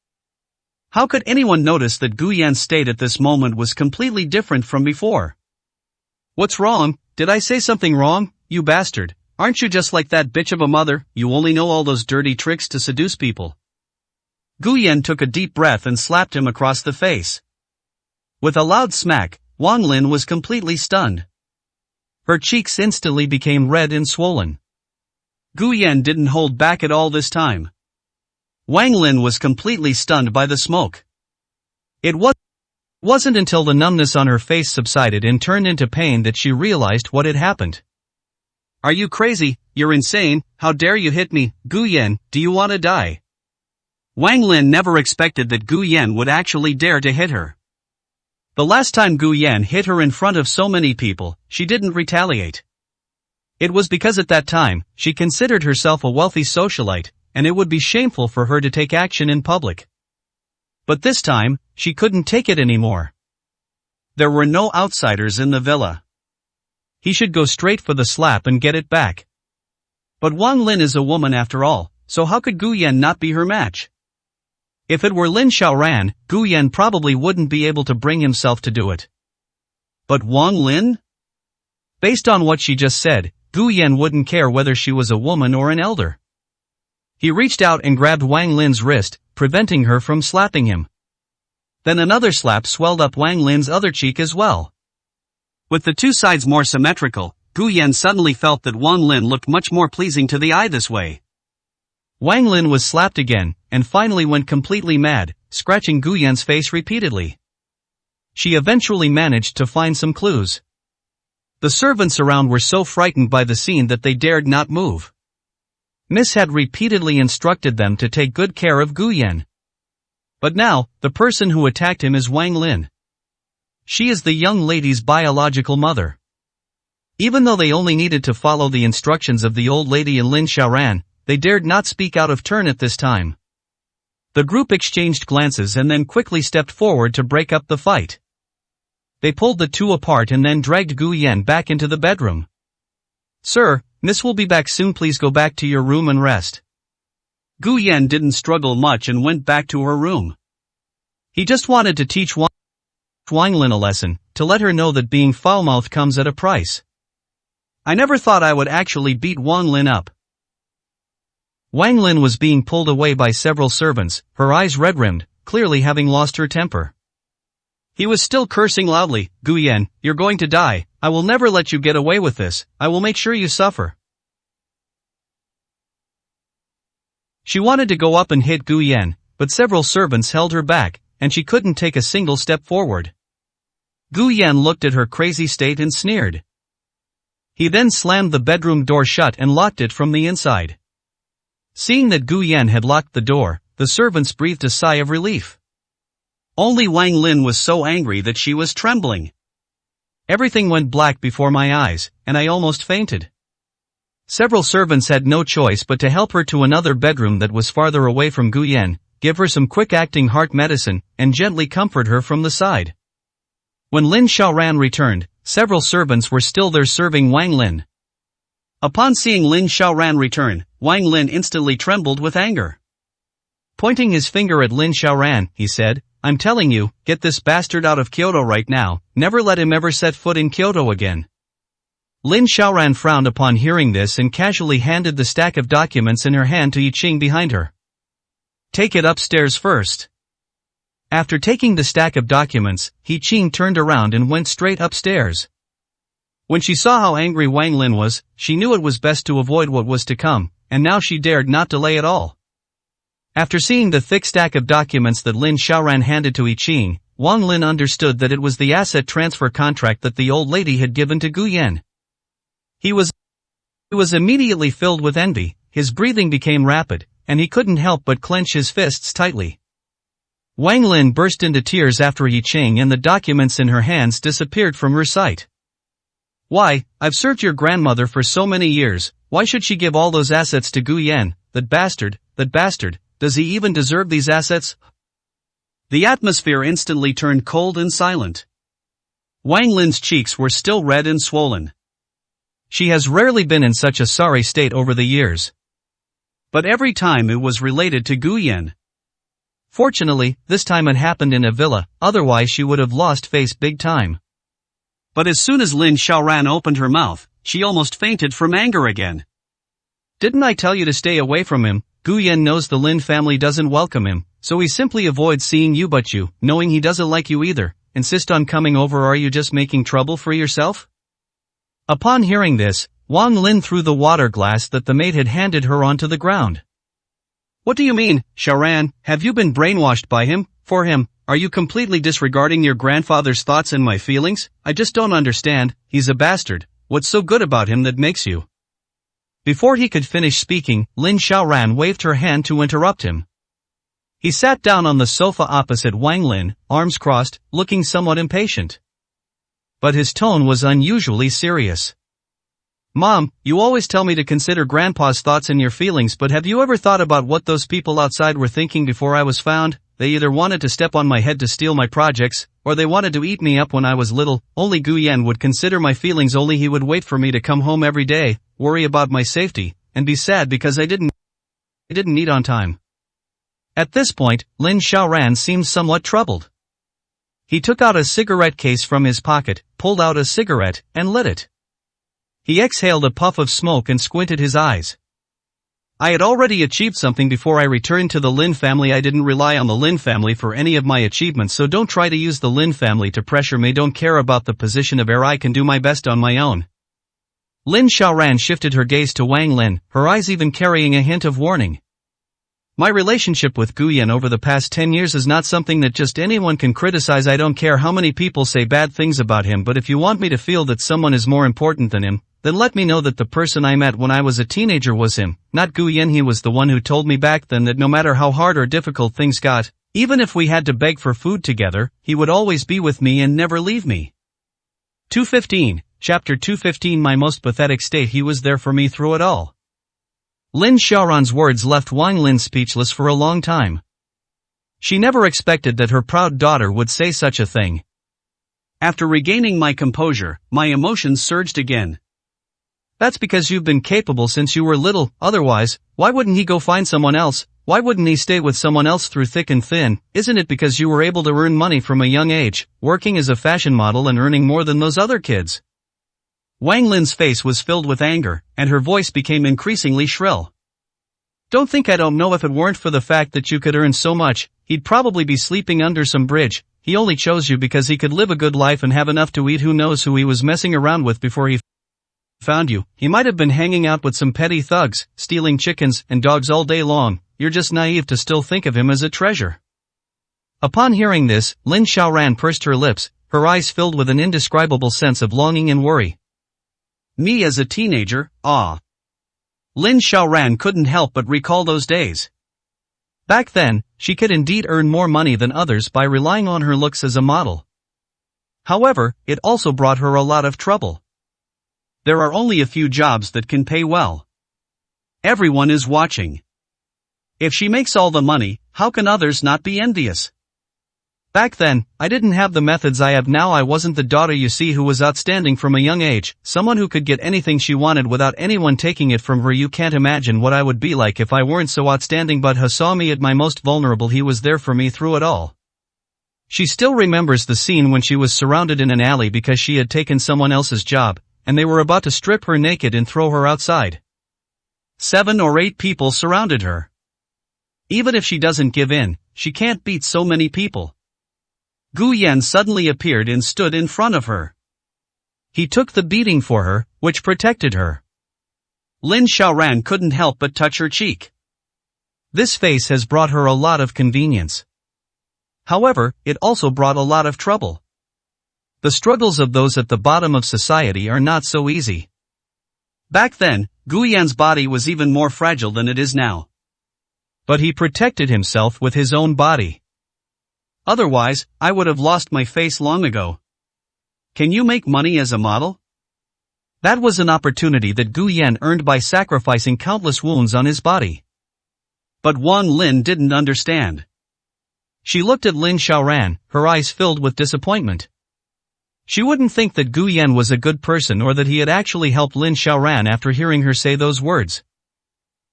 A: How could anyone notice that Gu Yan's state at this moment was completely different from before? What's wrong? Did I say something wrong, you bastard? Aren't you just like that bitch of a mother? You only know all those dirty tricks to seduce people. Gu Yan took a deep breath and slapped him across the face. With a loud smack, Wang Lin was completely stunned. Her cheeks instantly became red and swollen. Gu Yan didn't hold back at all this time. Wang Lin was completely stunned by the smoke. It wasn't until the numbness on her face subsided and turned into pain that she realized what had happened. Are you crazy? You're insane. How dare you hit me? Gu Yan, do you want to die? Wang Lin never expected that Gu Yan would actually dare to hit her. The last time Gu Yan hit her in front of so many people, she didn't retaliate. It was because at that time, she considered herself a wealthy socialite, and it would be shameful for her to take action in public. But this time, she couldn't take it anymore. There were no outsiders in the villa. He should go straight for the slap and get it back. But Wang Lin is a woman after all, so how could Gu Yan not be her match? If it were Lin Xiaoran, Gu Yan probably wouldn't be able to bring himself to do it. But Wang Lin? Based on what she just said, Gu Yan wouldn't care whether she was a woman or an elder. He reached out and grabbed Wang Lin's wrist, preventing her from slapping him. Then another slap swelled up Wang Lin's other cheek as well. With the two sides more symmetrical,
B: Gu Yan suddenly felt that Wang Lin looked much more pleasing to the eye this way.
A: Wang Lin was slapped again, and finally went completely mad, scratching Gu Yan's face repeatedly. She eventually managed to find some clues. The servants around were so frightened by the scene that they dared not move. Miss had repeatedly instructed them to take good care of Gu Yan. But now, the person who attacked him is Wang Lin. She is the young lady's biological mother. Even though they only needed to follow the instructions of the old lady and Lin Xiaoran, they dared not speak out of turn at this time. The group exchanged glances and then quickly stepped forward to break up the fight. They pulled the two apart and then dragged Gu Yan back into the bedroom. "Sir, Miss will be back soon, please go back to your room and rest."
B: Gu Yan didn't struggle much and went back to her room.
A: He just wanted to teach Wang Lin a lesson, to let her know that being foul-mouthed comes at a price. "I never thought I would actually beat Wang Lin up." Wang Lin was being pulled away by several servants, her eyes red-rimmed, clearly having lost her temper. He was still cursing loudly. "Gu Yan, you're going to die. I will never let you get away with this. I will make sure you suffer." She wanted to go up and hit Gu Yan, but several servants held her back, and she couldn't take a single step forward. Gu Yan looked at her crazy state and sneered. He then slammed the bedroom door shut and locked it from the inside. Seeing that Gu Yan had locked the door, the servants breathed a sigh of relief. Only Wang Lin was so angry that she was trembling. Everything went black before my eyes, and I almost fainted. Several servants had no choice but to help her to another bedroom that was farther away from Gu Yan, give her some quick-acting heart medicine, and gently comfort her from the side. When Lin Xiaoran returned, several servants were still there serving Wang Lin. Upon seeing Lin Xiaoran return, Wang Lin instantly trembled with anger. Pointing his finger at Lin Xiaoran, he said, "I'm telling you, get this bastard out of Kyoto right now, never let him ever set foot in Kyoto again." Lin Xiaoran frowned upon hearing this and casually handed the stack of documents in her hand to Yiqing behind her. "Take it upstairs first." After taking the stack of documents, Yiqing turned around and went straight upstairs. When she saw how angry Wang Lin was, she knew it was best to avoid what was to come, and now she dared not delay at all. After seeing the thick stack of documents that Lin Xiaoran handed to Yiqing, Wang Lin understood that it was the asset transfer contract that the old lady had given to Gu Yan. He was immediately filled with envy, his breathing became rapid, and he couldn't help but clench his fists tightly. Wang Lin burst into tears after Yiqing and the documents in her hands disappeared from her sight. "Why, I've served your grandmother for so many years, why should she give all those assets to Gu Yan? That bastard, does he even deserve these assets?" The atmosphere instantly turned cold and silent. Wang Lin's cheeks were still red and swollen. She has rarely been in such a sorry state over the years. But every time it was related to Gu Yan. Fortunately, this time it happened in a villa, otherwise she would have lost face big time. But as soon as Lin Xiaoran opened her mouth, she almost fainted from anger again. "Didn't I tell you to stay away from him? Gu Yan knows the Lin family doesn't welcome him, so he simply avoids seeing you, but you, knowing he doesn't like you either, insist on coming over. Are you just making trouble for yourself?" Upon hearing this, Wang Lin threw the water glass that the maid had handed her onto the ground. "What do you mean, Xiaoran? Have you been brainwashed by him, for him? Are you completely disregarding your grandfather's thoughts and my feelings? I just don't understand. He's a bastard. What's so good about him that makes you?" Before he could finish speaking, Lin Xiaoran waved her hand to interrupt him. He sat down on the sofa opposite Wang Lin, arms crossed, looking somewhat impatient. But his tone was unusually serious. "Mom, you always tell me to consider Grandpa's thoughts and your feelings, but have you ever thought about what those people outside were thinking before I was found? They either wanted to step on my head to steal my projects, or they wanted to eat me up when I was little. Only Gu Yan would consider my feelings, only he would wait for me to come home every day, worry about my safety, and be sad because I didn't eat on time." At this point, Lin Xiaoran seemed somewhat troubled. He took out a cigarette case from his pocket, pulled out a cigarette, and lit it. He exhaled a puff of smoke and squinted his eyes. "I had already achieved something before I returned to the Lin family. I didn't rely on the Lin family for any of my achievements, so don't try to use the Lin family to pressure me. Don't care about the position of heir. I can do my best on my own." Lin Xiaoran shifted her gaze to Wang Lin, her eyes even carrying a hint of warning. My relationship with Gu Yan over the past 10 years is not something that just anyone can criticize. I don't care how many people say bad things about him, but if you want me to feel that someone is more important than him, then let me know that the person I met when I was a teenager was him, not Gu Yan. He was the one who told me back then that no matter how hard or difficult things got, even if we had to beg for food together, he would always be with me and never leave me. 215, Chapter 215. My most pathetic state. He was there for me through it all. Lin Xiaoran's words left Wang Lin speechless for a long time. She never expected that her proud daughter would say such a thing. After regaining my composure, my emotions surged again. That's because you've been capable since you were little. Otherwise, why wouldn't he go find someone else? Why wouldn't he stay with someone else through thick and thin? Isn't it because you were able to earn money from a young age, working as a fashion model and earning more than those other kids? Wang Lin's face was filled with anger, and her voice became increasingly shrill. Don't think I don't know. If it weren't for the fact that you could earn so much, he'd probably be sleeping under some bridge. He only chose you because he could live a good life and have enough to eat. Who knows who he was messing around with before he found you? He might have been hanging out with some petty thugs, stealing chickens and dogs all day long. You're just naive to still think of him as a treasure. Upon hearing this, Lin Xiaoran pursed her lips, her eyes filled with an indescribable sense of longing and worry. Me as a teenager, ah. Lin Xiaoran couldn't help but recall those days. Back then, she could indeed earn more money than others by relying on her looks as a model. However, it also brought her a lot of trouble. There are only a few jobs that can pay well. Everyone is watching. If she makes all the money, how can others not be envious? Back then, I didn't have the methods I have now. I wasn't the daughter you see who was outstanding from a young age, someone who could get anything she wanted without anyone taking it from her. You can't imagine what I would be like if I weren't so outstanding. But he saw me at my most vulnerable. He was there for me through it all. She still remembers the scene when she was surrounded in an alley because she had taken someone else's job, and they were about to strip her naked and throw her outside. 7 or 8 people surrounded her. Even if she doesn't give in, she can't beat so many people. Gu Yan suddenly appeared and stood in front of her. He took the beating for her, which protected her. Lin Xiaoran couldn't help but touch her cheek. This face has brought her a lot of convenience. However, it also brought a lot of trouble. The struggles of those at the bottom of society are not so easy. Back then, Gu Yan's body was even more fragile than it is now. But he protected himself with his own body. Otherwise, I would have lost my face long ago. Can you make money as a model? That was an opportunity that Gu Yan earned by sacrificing countless wounds on his body. But Wang Lin didn't understand. She looked at Lin Xiaoran, her eyes filled with disappointment. She wouldn't think that Gu Yan was a good person or that he had actually helped Lin Xiaoran after hearing her say those words.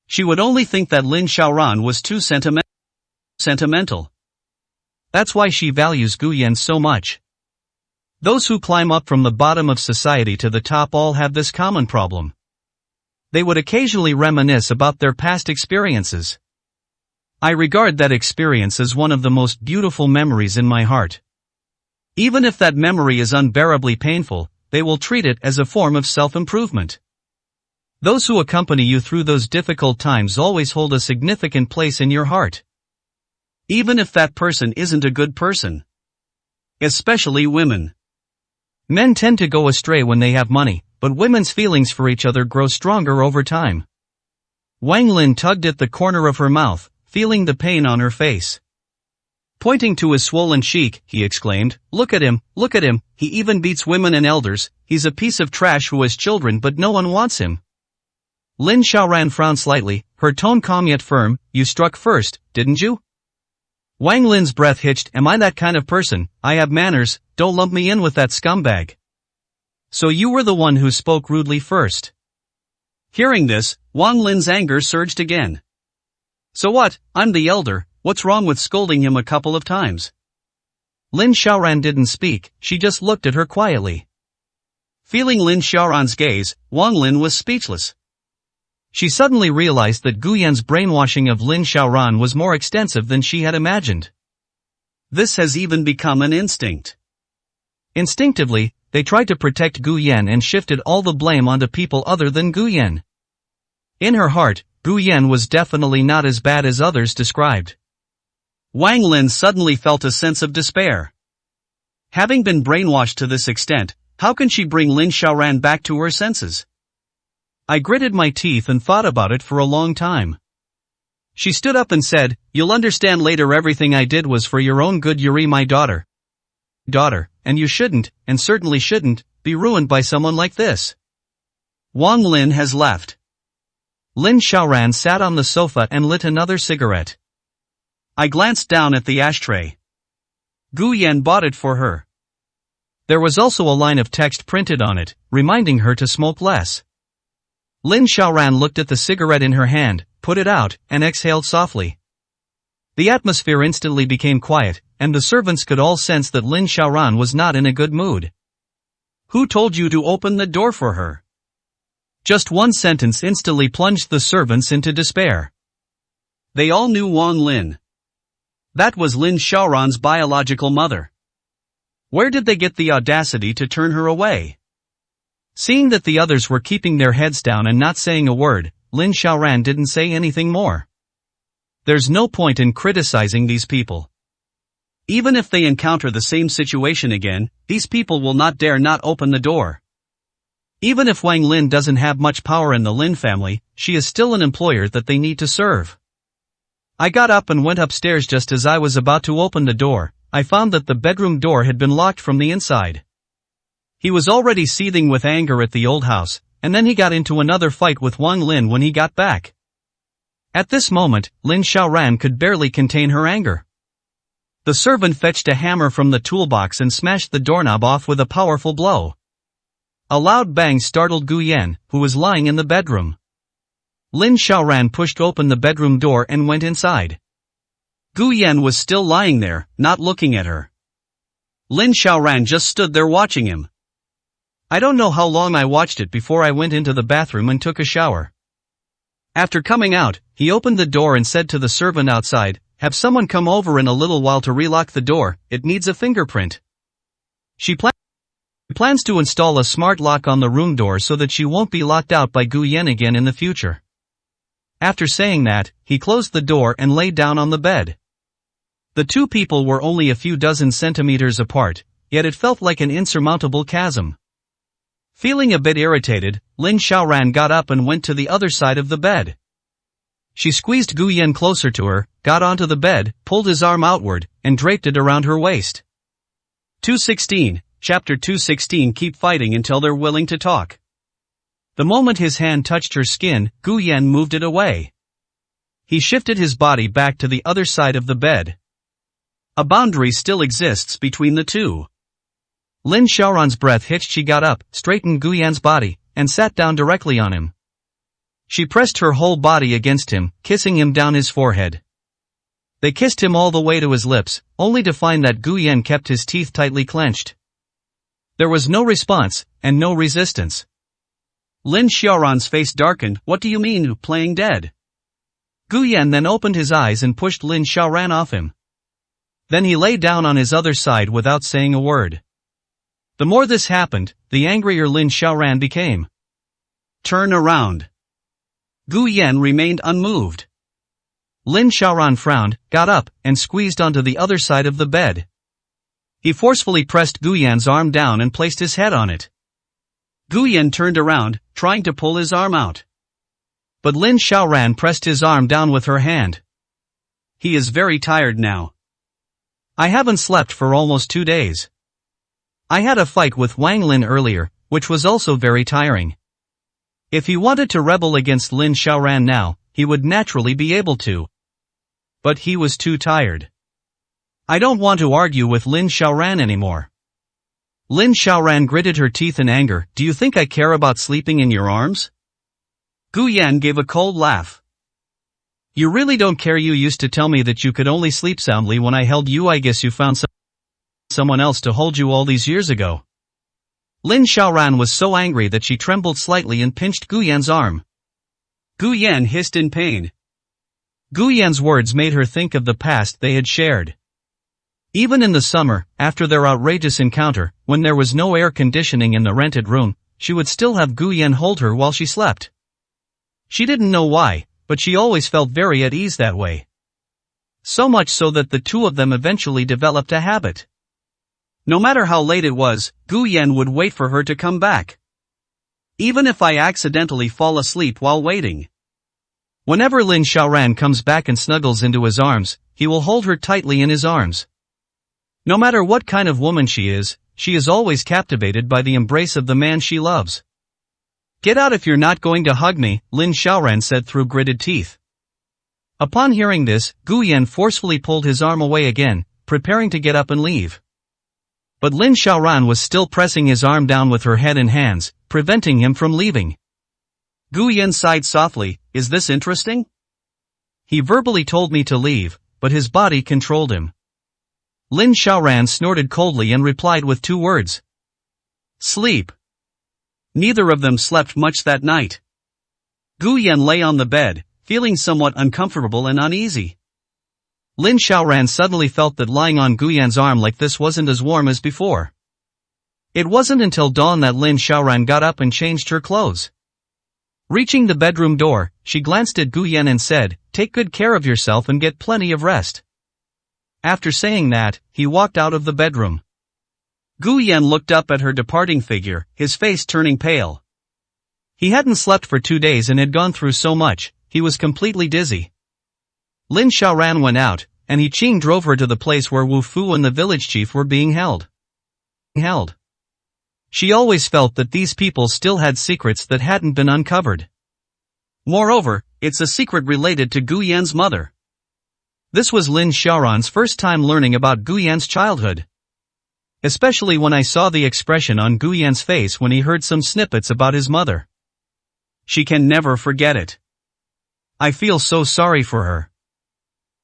A: She would only think that Lin Xiaoran was too sentimental. That's why she values Gu Yan so much. Those who climb up from the bottom of society to the top all have this common problem. They would occasionally reminisce about their past experiences. I regard that experience as one of the most beautiful memories in my heart. Even if that memory is unbearably painful, they will treat it as a form of self-improvement. Those who accompany you through those difficult times always hold a significant place in your heart. Even if that person isn't a good person. Especially women. Men tend to go astray when they have money, but women's feelings for each other grow stronger over time. Wang Lin tugged at the corner of her mouth, feeling the pain on her face. Pointing to his swollen cheek, he exclaimed, look at him, he even beats women and elders. He's a piece of trash who has children but no one wants him. Lin Xiaoran frowned slightly, her tone calm yet firm. You struck first, didn't you? Wang Lin's breath hitched. Am I that kind of person? I have manners, don't lump me in with that scumbag. So you were the one who spoke rudely first. Hearing this, Wang Lin's anger surged again. So what, I'm the elder, what's wrong with scolding him a couple of times? Lin Xiaoran didn't speak, she just looked at her quietly. Feeling Lin Xiaoran's gaze, Wang Lin was speechless. She suddenly realized that Gu Yan's brainwashing of Lin Xiaoran was more extensive than she had imagined. This has even become an instinct. Instinctively, they tried to protect Gu Yan and shifted all the blame onto people other than Gu Yan. In her heart, Gu Yan was definitely not as bad as others described. Wang Lin suddenly felt a sense of despair. Having been brainwashed to this extent, how can she bring Lin Xiaoran back to her senses? I gritted my teeth and thought about it for a long time. She stood up and said, "You'll understand later, everything I did was for your own good. Yuri, my daughter, and you shouldn't, and certainly shouldn't, be ruined by someone like this." Wang Lin has left. Lin Xiaoran sat on the sofa and lit another cigarette. I glanced down at the ashtray. Gu Yan bought it for her. There was also a line of text printed on it, reminding her to smoke less. Lin Xiaoran looked at the cigarette in her hand, put it out, and exhaled softly. The atmosphere instantly became quiet, and the servants could all sense that Lin Xiaoran was not in a good mood. "Who told you to open the door for her?" Just one sentence instantly plunged the servants into despair. They all knew Wang Lin. That was Lin Xiaoran's biological mother. Where did they get the audacity to turn her away? Seeing that the others were keeping their heads down and not saying a word, Lin Xiaoran didn't say anything more. There's no point in criticizing these people. Even if they encounter the same situation again, these people will not dare not open the door. Even if Wang Lin doesn't have much power in the Lin family, she is still an employer that they need to serve. I got up and went upstairs. Just as I was about to open the door, I found that the bedroom door had been locked from the inside. He was already seething with anger at the old house, and then he got into another fight with Wang Lin when he got back. At this moment, Lin Xiaoran could barely contain her anger. The servant fetched a hammer from the toolbox and smashed the doorknob off with a powerful blow. A loud bang startled Gu Yan, who was lying in the bedroom. Lin Xiaoran pushed open the bedroom door and went inside. Gu Yan was still lying there, not looking at her. Lin Xiaoran just stood there watching him. I don't know how long I watched it before I went into the bathroom and took a shower. After coming out, he opened the door and said to the servant outside, "Have someone come over in a little while to relock the door, it needs a fingerprint." She plans to install a smart lock on the room door so that she won't be locked out by Gu Yan again in the future. After saying that, he closed the door and lay down on the bed. The two people were only a few dozen centimeters apart, yet it felt like an insurmountable chasm. Feeling a bit irritated, Lin Xiaoran got up and went to the other side of the bed. She squeezed Gu Yan closer to her, got onto the bed, pulled his arm outward, and draped it around her waist. 216, Chapter 216. Keep fighting until they're willing to talk. The moment his hand touched her skin, Gu Yan moved it away. He shifted his body back to the other side of the bed. A boundary still exists between the two. Lin Xiaoran's breath hitched. She got up, straightened Gu Yan's body, and sat down directly on him. She pressed her whole body against him, kissing him down his forehead. They kissed him all the way to his lips, only to find that Gu Yan kept his teeth tightly clenched. There was no response, and no resistance. Lin Xiaoran's face darkened. "What do you mean, playing dead?" Gu Yan then opened his eyes and pushed Lin Xiaoran off him. Then he lay down on his other side without saying a word. The more this happened, the angrier Lin Xiaoran became. "Turn around." Gu Yan remained unmoved. Lin Xiaoran frowned, got up, and squeezed onto the other side of the bed. He forcefully pressed Gu Yan's arm down and placed his head on it. Gu Yan turned around, trying to pull his arm out. But Lin Xiaoran pressed his arm down with her hand. "He is very tired now. I haven't slept for almost 2 days. I had a fight with Wang Lin earlier, which was also very tiring. If he wanted to rebel against Lin Xiaoran now, he would naturally be able to. But he was too tired. I don't want to argue with Lin Xiaoran anymore." Lin Xiaoran gritted her teeth in anger. "Do you think I care about sleeping in your arms?" Gu Yan gave a cold laugh. "You really don't care. You used to tell me that you could only sleep soundly when I held you. I guess you found someone else to hold you all these years ago." Lin Xiaoran was so angry that she trembled slightly and pinched Gu Yan's arm. Gu Yan hissed in pain. Gu Yan's words made her think of the past they had shared. Even in the summer, after their outrageous encounter, when there was no air conditioning in the rented room, she would still have Gu Yan hold her while she slept. She didn't know why, but she always felt very at ease that way. So much so that the two of them eventually developed a habit. No matter how late it was, Gu Yan would wait for her to come back. Even if I accidentally fall asleep while waiting. Whenever Lin Xiaoran comes back and snuggles into his arms, he will hold her tightly in his arms. No matter what kind of woman she is always captivated by the embrace of the man she loves. "Get out if you're not going to hug me," Lin Xiaoran said through gritted teeth. Upon hearing this, Gu Yan forcefully pulled his arm away again, preparing to get up and leave. But Lin Xiaoran was still pressing his arm down with her head and hands, preventing him from leaving. Gu Yan sighed softly, "Is this interesting?" He verbally told me to leave, but his body controlled him. Lin Xiaoran snorted coldly and replied with 2 words. "Sleep." Neither of them slept much that night. Gu Yan lay on the bed, feeling somewhat uncomfortable and uneasy. Lin Xiaoran suddenly felt that lying on Gu Yan's arm like this wasn't as warm as before. It wasn't until dawn that Lin Xiaoran got up and changed her clothes. Reaching the bedroom door, she glanced at Gu Yan and said, "Take good care of yourself and get plenty of rest." After saying that, he walked out of the bedroom. Gu Yan looked up at her departing figure, his face turning pale. He hadn't slept for 2 days and had gone through so much, he was completely dizzy. Lin Xiaoran went out, and He Qing drove her to the place where Wu Fu and the village chief were being held. She always felt that these people still had secrets that hadn't been uncovered. Moreover, it's a secret related to Gu Yan's mother. This was Lin Xiaoran's first time learning about Gu Yan's childhood. Especially when I saw the expression on Gu Yan's face when he heard some snippets about his mother. She can never forget it. I feel so sorry for her.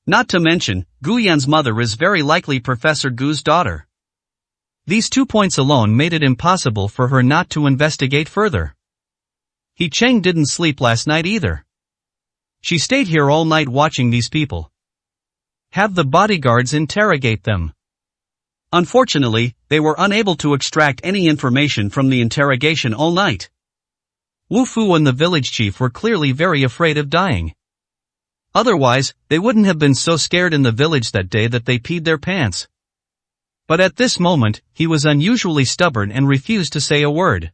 A: Not to mention, Gu Yan's mother is very likely Professor Gu's daughter. These 2 points alone made it impossible for her not to investigate further. He Cheng didn't sleep last night either. She stayed here all night watching these people. Have the bodyguards interrogate them. Unfortunately, they were unable to extract any information from the interrogation all night. Wu Fu and the village chief were clearly very afraid of dying. Otherwise, they wouldn't have been so scared in the village that day that they peed their pants. But at this moment, he was unusually stubborn and refused to say a word.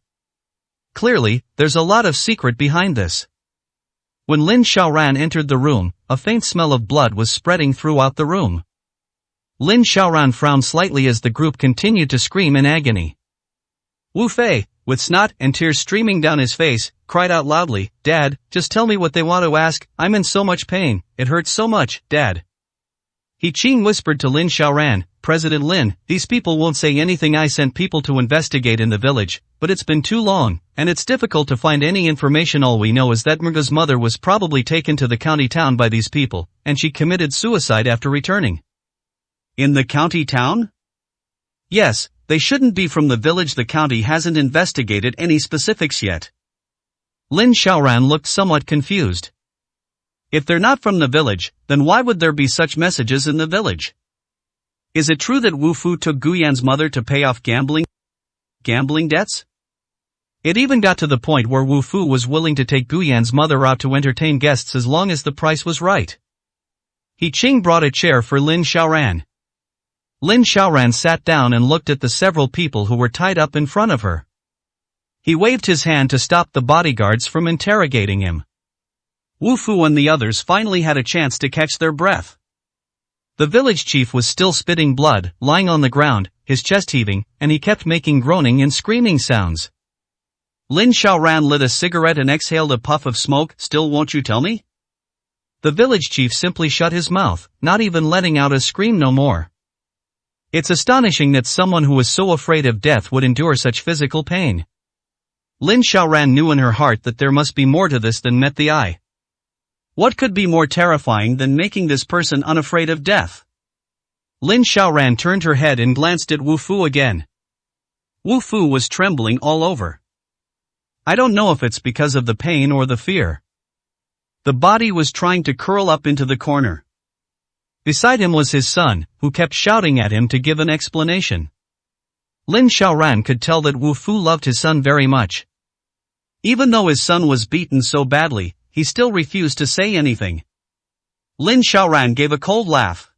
A: Clearly, there's a lot of secret behind this. When Lin Xiaoran entered the room, a faint smell of blood was spreading throughout the room. Lin Xiaoran frowned slightly as the group continued to scream in agony. Wu Fei, with snot and tears streaming down his face, cried out loudly, "Dad, just tell me what they want to ask, I'm in so much pain, it hurts so much, Dad." He Qing whispered to Lin Xiaoran, "President Lin, these people won't say anything. I sent people to investigate in the village, but it's been too long, and it's difficult to find any information. All we know is that Murga's mother was probably taken to the county town by these people, and she committed suicide after returning." In the county town? Yes, they shouldn't be from the village. The county hasn't investigated any specifics yet. Lin Xiaoran looked somewhat confused. If they're not from the village, then why would there be such messages in the village? Is it true that Wu Fu took Gu Yan's mother to pay off gambling debts? It even got to the point where Wu Fu was willing to take Gu Yan's mother out to entertain guests as long as the price was right. He Qing brought a chair for Lin Xiaoran. Lin Xiaoran sat down and looked at the several people who were tied up in front of her. He waved his hand to stop the bodyguards from interrogating him. Wu Fu and the others finally had a chance to catch their breath. The village chief was still spitting blood, lying on the ground, his chest heaving, and he kept making groaning and screaming sounds. Lin Xiaoran lit a cigarette and exhaled a puff of smoke. "Still won't you tell me?" The village chief simply shut his mouth, not even letting out a scream no more. It's astonishing that someone who was so afraid of death would endure such physical pain. Lin Xiaoran knew in her heart that there must be more to this than met the eye. What could be more terrifying than making this person unafraid of death? Lin Xiaoran turned her head and glanced at Wu Fu again. Wu Fu was trembling all over. I don't know if it's because of the pain or the fear. The body was trying to curl up into the corner. Beside him was his son, who kept shouting at him to give an explanation. Lin Xiaoran could tell that Wu Fu loved his son very much. Even though his son was beaten so badly, he still refused to say anything. Lin Xiaoran gave a cold laugh.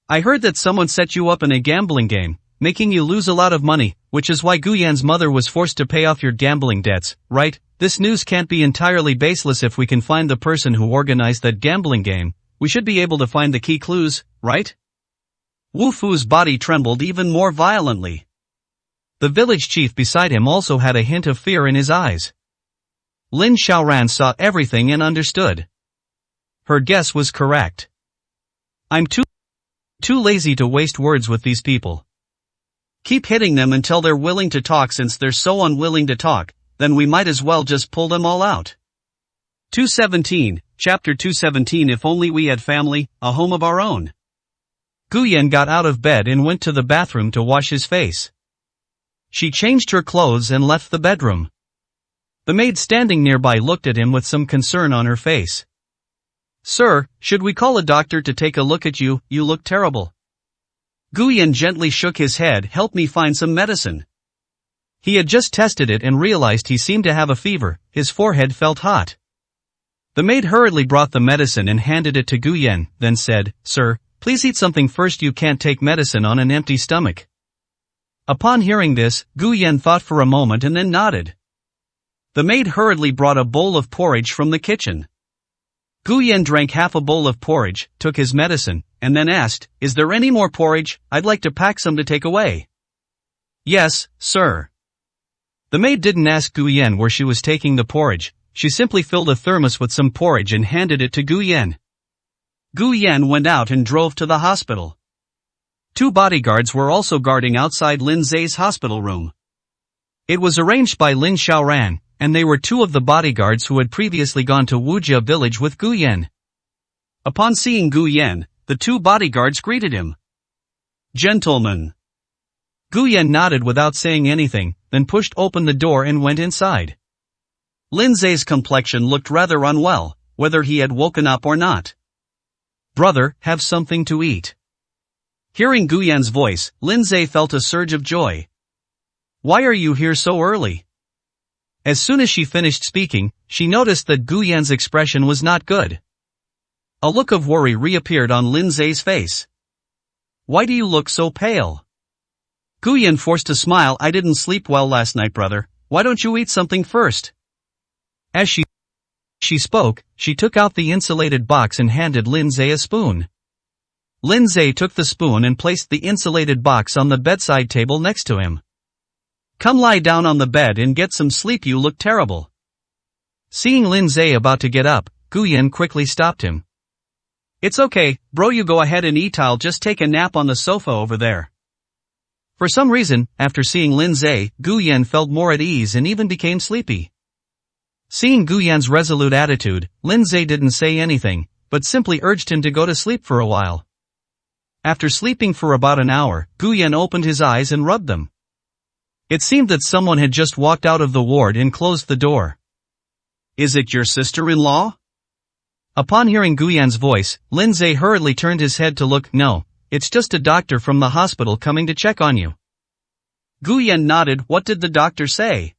A: I heard that someone set you up in a gambling game, making you lose a lot of money, which is why Gu Yan's mother was forced to pay off your gambling debts, right? This news can't be entirely baseless. If we can find the person who organized that gambling game, we should be able to find the key clues, right? Wu Fu's body trembled even more violently. The village chief beside him also had a hint of fear in his eyes. Lin Xiaoran saw everything and understood. Her guess was correct. I'm too lazy to waste words with these people. Keep hitting them until they're willing to talk. Since they're so unwilling to talk, then we might as well just pull them all out. 217, Chapter 217. If only we had family, a home of our own. Gu Yan got out of bed and went to the bathroom to wash his face. She changed her clothes and left the bedroom. The maid standing nearby looked at him with some concern on her face. Sir, should we call a doctor to take a look at you? You look terrible. Gu Yan gently shook his head. Help me find some medicine. He had just tested it and realized he seemed to have a fever. His forehead felt hot. The maid hurriedly brought the medicine and handed it to Gu Yan, then said, Sir, please eat something first. You can't take medicine on an empty stomach. Upon hearing this, Gu Yan thought for a moment and then nodded. The maid hurriedly brought a bowl of porridge from the kitchen. Gu Yan drank half a bowl of porridge, took his medicine, and then asked, Is there any more porridge? I'd like to pack some to take away. Yes, sir. The maid didn't ask Gu Yan where she was taking the porridge. She simply filled a thermos with some porridge and handed it to Gu Yan. Gu Yan went out and drove to the hospital. 2 bodyguards were also guarding outside Lin Zai's hospital room. It was arranged by Lin Xiaoran, and they were 2 of the bodyguards who had previously gone to Wujia village with Gu Yan. Upon seeing Gu Yan, the 2 bodyguards greeted him. Gentlemen. Gu Yan nodded without saying anything, then pushed open the door and went inside. Lin Zai's complexion looked rather unwell, whether he had woken up or not. Brother, have something to eat. Hearing Gu Yan's voice, Lin Zai felt a surge of joy. Why are you here so early? As soon as she finished speaking, she noticed that Gu Yan's expression was not good. A look of worry reappeared on Lin Zai's face. Why do you look so pale? Gu Yan forced a smile. I didn't sleep well last night, brother. Why don't you eat something first? As she spoke, she took out the insulated box and handed Lin Zai a spoon. Lin Zai took the spoon and placed the insulated box on the bedside table next to him. Come lie down on the bed and get some sleep. You look terrible. Seeing Lin Zai about to get up, Gu Yan quickly stopped him. It's okay, bro, you go ahead and eat. I'll just take a nap on the sofa over there. For some reason, after seeing Lin Zai, Gu Yan felt more at ease and even became sleepy. Seeing Gu Yan's resolute attitude, Lin Zai didn't say anything, but simply urged him to go to sleep for a while. After sleeping for about an hour, Gu Yan opened his eyes and rubbed them. It seemed that someone had just walked out of the ward and closed the door. Is it your sister-in-law? Upon hearing Gu Yan's voice, Lin Zai hurriedly turned his head to look. No, it's just a doctor from the hospital coming to check on you. Gu Yan nodded. What did the doctor say?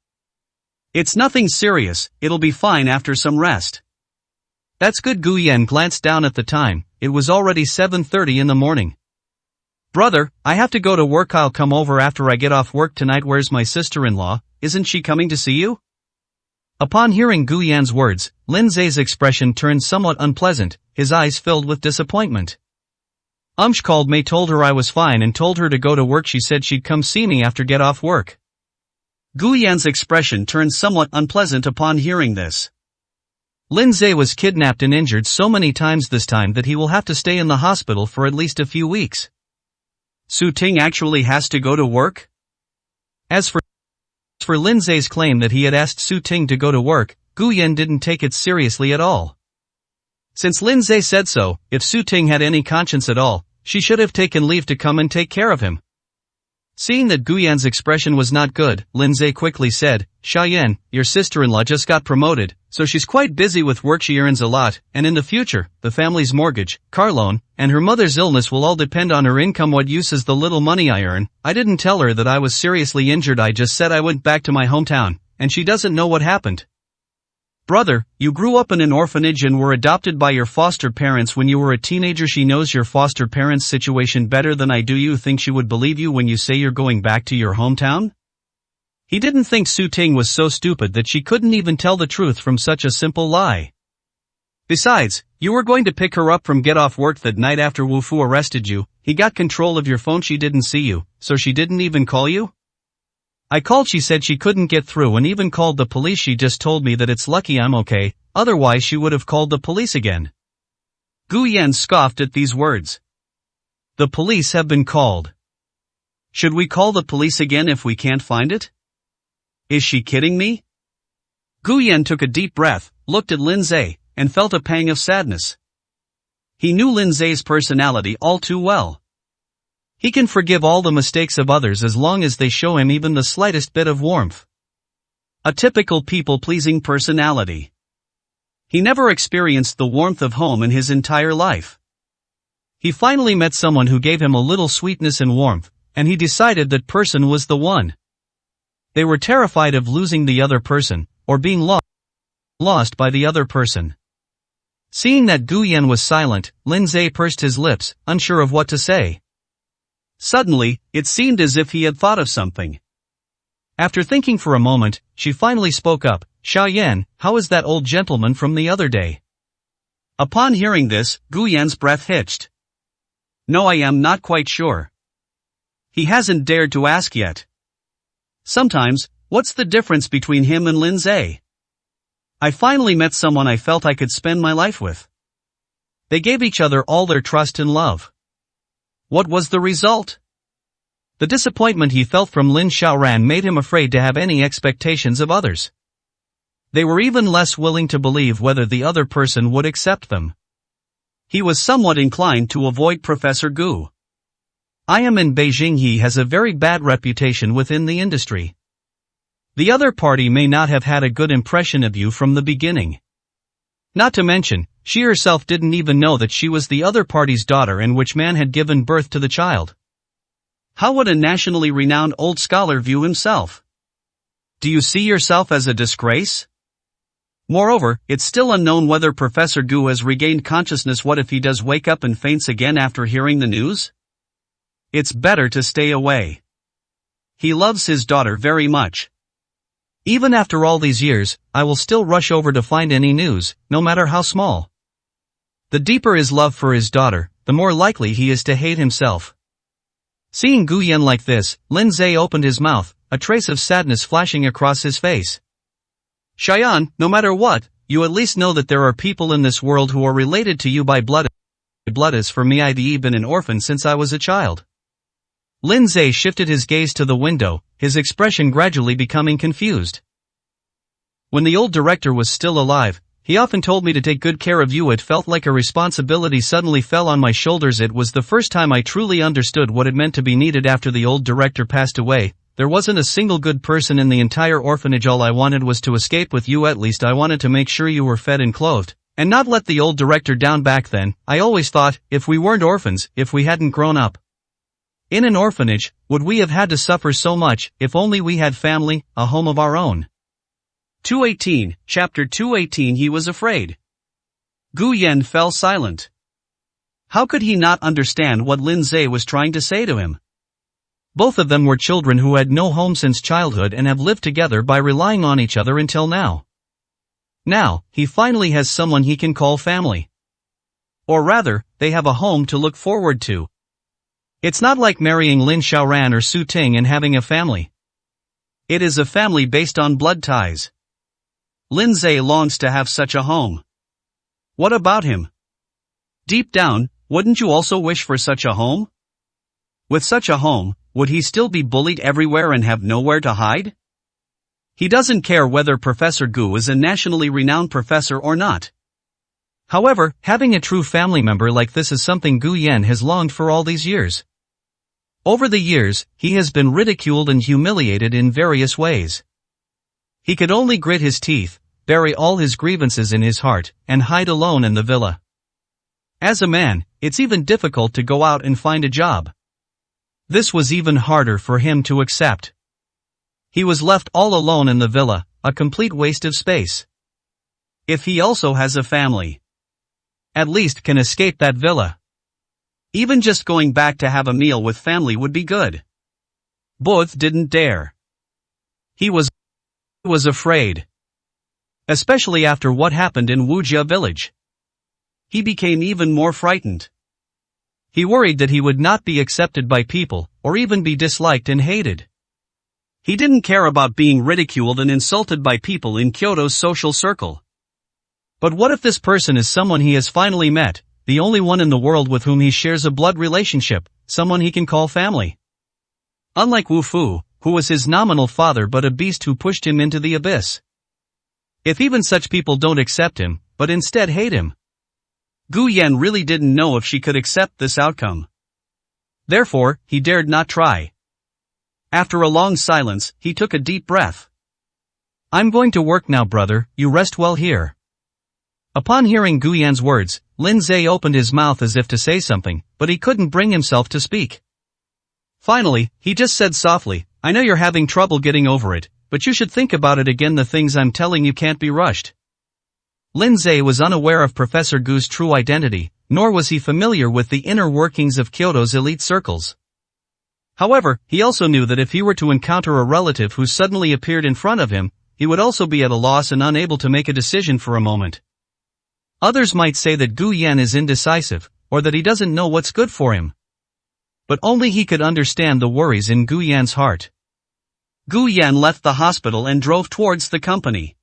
A: It's nothing serious, it'll be fine after some rest. That's good. Gu Yan glanced down at the time. It was already 7:30 in the morning. Brother, I have to go to work. I'll come over after I get off work tonight. Where's my sister-in-law? Isn't she coming to see you? Upon hearing Gu Yan's words, Lin Zai's expression turned somewhat unpleasant, his eyes filled with disappointment. She called me, told her I was fine and told her to go to work. She said she'd come see me after get off work. Gu Yan's expression turned somewhat unpleasant upon hearing this. Lin Zai was kidnapped and injured so many times this time that he will have to stay in the hospital for at least a few weeks. Su Ting actually has to go to work? As for Lin Zai's claim that he had asked Su Ting to go to work, Gu Yan didn't take it seriously at all. Since Lin Zai said so, if Su Ting had any conscience at all, she should have taken leave to come and take care of him. Seeing that Guyan's expression was not good, Lindsay quickly said, Xiaoyan, your sister-in-law just got promoted, so she's quite busy with work. She earns a lot, and in the future, the family's mortgage, car loan, and her mother's illness will all depend on her income. What use is the little money I earn? I didn't tell her that I was seriously injured. I just said I went back to my hometown, and she doesn't know what happened. Brother, you grew up in an orphanage and were adopted by your foster parents when you were a teenager. She knows your foster parents' situation better than I do. You think she would believe you when you say you're going back to your hometown? He didn't think Su Ting was so stupid that she couldn't even tell the truth from such a simple lie. Besides, you were going to pick her up from get off work that night after Wu Fu arrested you. He got control of your phone. She didn't see you, so she didn't even call you? I called. She said she couldn't get through and even called the police. She just told me that it's lucky I'm okay, otherwise she would have called the police again. Gu Yan scoffed at these words. The police have been called. Should we call the police again if we can't find it? Is she kidding me? Gu Yan took a deep breath, looked at Lindsay, and felt a pang of sadness. He knew Lindsay's personality all too well. He can forgive all the mistakes of others as long as they show him even the slightest bit of warmth. A typical people-pleasing personality. He never experienced the warmth of home in his entire life. He finally met someone who gave him a little sweetness and warmth, and he decided that person was the one. They were terrified of losing the other person, or being lost by the other person. Seeing that Gu Yan was silent, Lindsay pursed his lips, unsure of what to say. Suddenly, it seemed as if he had thought of something. After thinking for a moment, she finally spoke up, Xiaoyan, how is that old gentleman from the other day? Upon hearing this, Gu Yan's breath hitched. No, I am not quite sure. He hasn't dared to ask yet. Sometimes, what's the difference between him and Lindsay? I finally met someone I felt I could spend my life with. They gave each other all their trust and love. What was the result? The disappointment he felt from Lin Xiaoran made him afraid to have any expectations of others. They were even less willing to believe whether the other person would accept them. He was somewhat inclined to avoid Professor Gu. I am in Beijing. He has a very bad reputation within the industry. The other party may not have had a good impression of you from the beginning. Not to mention, she herself didn't even know that she was the other party's daughter and which man had given birth to the child. How would a nationally renowned old scholar view himself? Do you see yourself as a disgrace? Moreover, it's still unknown whether Professor Gu has regained consciousness. What if he does wake up and faints again after hearing the news? It's better to stay away. He loves his daughter very much. Even after all these years, I will still rush over to find any news, no matter how small. The deeper his love for his daughter, the more likely he is to hate himself. Seeing Gu Yan like this, Lindsay opened his mouth, a trace of sadness flashing across his face. Xiaoyan, no matter what, you at least know that there are people in this world who are related to you by blood. As for me, I've been an orphan since I was a child. Lindsay shifted his gaze to the window, his expression gradually becoming confused. When the old director was still alive, he often told me to take good care of you. It felt like a responsibility suddenly fell on my shoulders. It was the first time I truly understood what it meant to be needed after the old director passed away. There wasn't a single good person in the entire orphanage. All I wanted was to escape with you. At least I wanted to make sure you were fed and clothed, and not let the old director down. Back then, I always thought, if we weren't orphans, if we hadn't grown up in an orphanage, would we have had to suffer so much? If only we had family, a home of our own. 218, Chapter 218. He was afraid. Gu Yan fell silent. How could he not understand what Lindsay was trying to say to him? Both of them were children who had no home since childhood and have lived together by relying on each other until now. Now, he finally has someone he can call family. Or rather, they have a home to look forward to. It's not like marrying Lin Xiaoran or Su Ting and having a family. It is a family based on blood ties. Lindsay longs to have such a home. What about him? Deep down, wouldn't you also wish for such a home? With such a home, would he still be bullied everywhere and have nowhere to hide? He doesn't care whether Professor Gu is a nationally renowned professor or not. However, having a true family member like this is something Gu Yan has longed for all these years. Over the years, he has been ridiculed and humiliated in various ways. He could only grit his teeth, bury all his grievances in his heart, and hide alone in the villa. As a man, it's even difficult to go out and find a job. This was even harder for him to accept. He was left all alone in the villa, a complete waste of space. If he also has a family, at least can escape that villa. Even just going back to have a meal with family would be good. Both didn't dare. He was afraid. Especially after what happened in Wujia village. He became even more frightened. He worried that he would not be accepted by people, or even be disliked and hated. He didn't care about being ridiculed and insulted by people in Kyoto's social circle. But what if this person is someone he has finally met, the only one in the world with whom he shares a blood relationship, someone he can call family? Unlike Wu Fu, who was his nominal father but a beast who pushed him into the abyss. If even such people don't accept him, but instead hate him. Gu Yan really didn't know if she could accept this outcome. Therefore, he dared not try. After a long silence, he took a deep breath. I'm going to work now, brother, you rest well here. Upon hearing Gu Yan's words, Lin Zhe opened his mouth as if to say something, but he couldn't bring himself to speak. Finally, he just said softly, I know you're having trouble getting over it, but you should think about it again. The things I'm telling you can't be rushed. Lin Zhe was unaware of Professor Gu's true identity, nor was he familiar with the inner workings of Kyoto's elite circles. However, he also knew that if he were to encounter a relative who suddenly appeared in front of him, he would also be at a loss and unable to make a decision for a moment. Others might say that Gu Yan is indecisive, or that he doesn't know what's good for him. But only he could understand the worries in Gu Yan's heart. Gu Yan left the hospital and drove towards the company.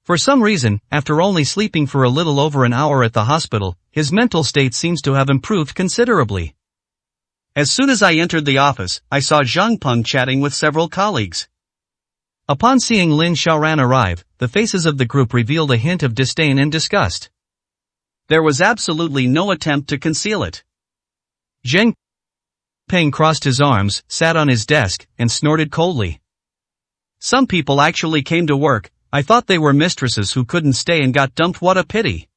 A: For some reason, after only sleeping for a little over an hour at the hospital, his mental state seems to have improved considerably. As soon as I entered the office, I saw Zhang Peng chatting with several colleagues. Upon seeing Lin Xiaoran arrive, the faces of the group revealed a hint of disdain and disgust. There was absolutely no attempt to conceal it. Zhang Peng crossed his arms, sat on his desk, and snorted coldly. Some people actually came to work. I thought they were mistresses who couldn't stay and got dumped. What a pity.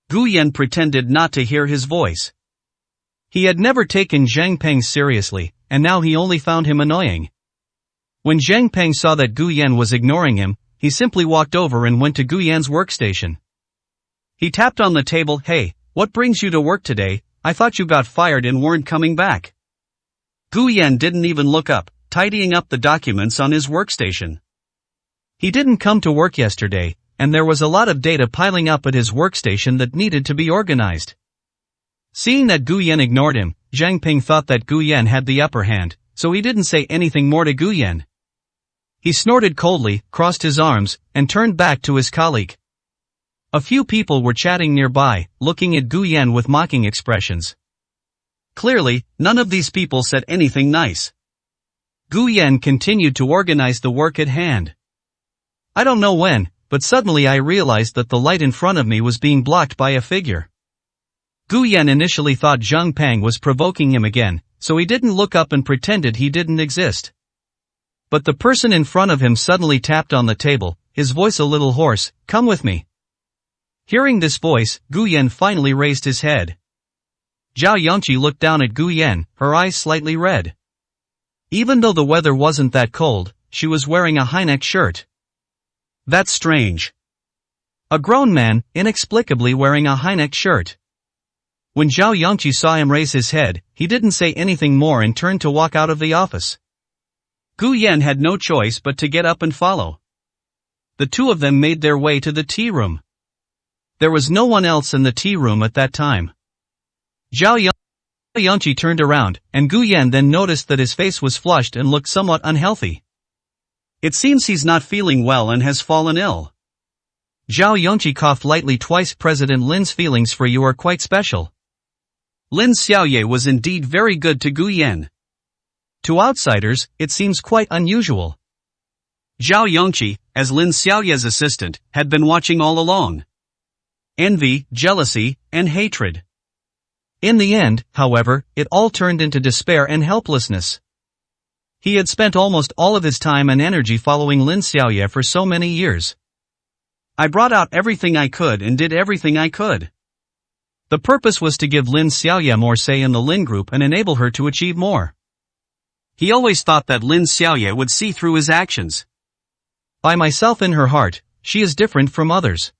A: Gu Yan pretended not to hear his voice. He had never taken Zhang Peng seriously, and now he only found him annoying. When Zhang Peng saw that Gu Yan was ignoring him, he simply walked over and went to Gu Yan's workstation. He tapped on the table. Hey, what brings you to work today? I thought you got fired and weren't coming back. Gu Yan didn't even look up, tidying up the documents on his workstation. He didn't come to work yesterday, and there was a lot of data piling up at his workstation that needed to be organized. Seeing that Gu Yan ignored him, Zhang Peng thought that Gu Yan had the upper hand, so he didn't say anything more to Gu Yan. He snorted coldly, crossed his arms, and turned back to his colleague. A few people were chatting nearby, looking at Gu Yan with mocking expressions. Clearly, none of these people said anything nice. Gu Yan continued to organize the work at hand. I don't know when, but suddenly I realized that the light in front of me was being blocked by a figure. Gu Yan initially thought Zhang Peng was provoking him again, so he didn't look up and pretended he didn't exist. But the person in front of him suddenly tapped on the table, his voice a little hoarse, come with me. Hearing this voice, Gu Yan finally raised his head. Zhao Yongqi looked down at Gu Yan, her eyes slightly red. Even though the weather wasn't that cold, she was wearing a high-neck shirt. That's strange. A grown man, inexplicably wearing a high-necked shirt. When Zhao Yongqi saw him raise his head, he didn't say anything more and turned to walk out of the office. Gu Yan had no choice but to get up and follow. The two of them made their way to the tea room. There was no one else in the tea room at that time. Zhao Yongqi turned around, and Gu Yan then noticed that his face was flushed and looked somewhat unhealthy. It seems he's not feeling well and has fallen ill. Zhao Yongqi coughed lightly twice. President Lin's feelings for you are quite special. Lin Xiaoye was indeed very good to Gu Yan. To outsiders, it seems quite unusual. Zhao Yongqi, as Lin Xiaoye's assistant, had been watching all along. Envy, jealousy, and hatred. In the end, however, it all turned into despair and helplessness. He had spent almost all of his time and energy following Lin Xiaoye for so many years. I brought out everything I could and did everything I could. The purpose was to give Lin Xiaoye more say in the Lin group and enable her to achieve more. He always thought that Lin Xiaoye would see through his actions. By myself in her heart, she is different from others.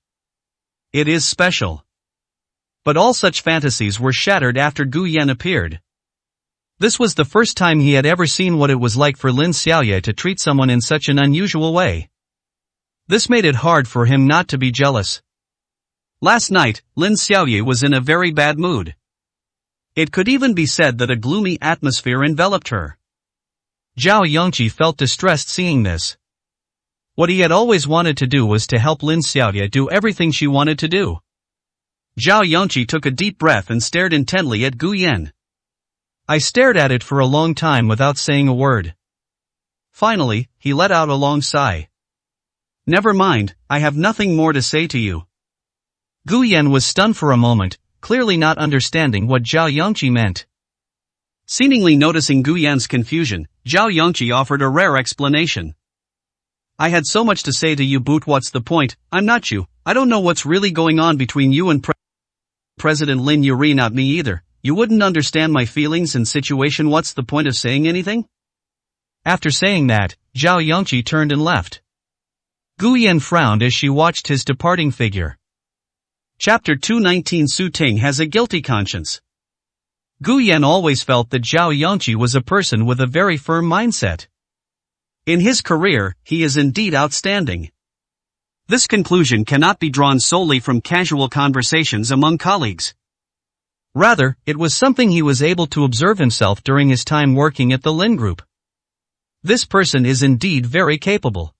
A: It is special. But all such fantasies were shattered after Gu Yan appeared. This was the first time he had ever seen what it was like for Lin Xiaoye to treat someone in such an unusual way. This made it hard for him not to be jealous. Last night, Lin Xiaoye was in a very bad mood. It could even be said that a gloomy atmosphere enveloped her. Zhao Yongqi felt distressed seeing this. What he had always wanted to do was to help Lin Xiaoye do everything she wanted to do. Zhao Yongqi took a deep breath and stared intently at Gu Yan. I stared at it for a long time without saying a word. Finally, he let out a long sigh. Never mind, I have nothing more to say to you. Gu Yan was stunned for a moment, clearly not understanding what Zhao Yongqi meant. Seemingly noticing Gu Yan's confusion, Zhao Yongqi offered a rare explanation. I had so much to say to you, but what's the point? I'm not you. I don't know what's really going on between you and President Lin Yuri, not me either. You wouldn't understand my feelings and situation. What's the point of saying anything? After saying that, Zhao Yongqi turned and left. Gu Yan frowned as she watched his departing figure. Chapter 219 Su Ting has a guilty conscience. Gu Yan always felt that Zhao Yongqi was a person with a very firm mindset. In his career, he is indeed outstanding. This conclusion cannot be drawn solely from casual conversations among colleagues. Rather, it was something he was able to observe himself during his time working at the Lin Group. This person is indeed very capable.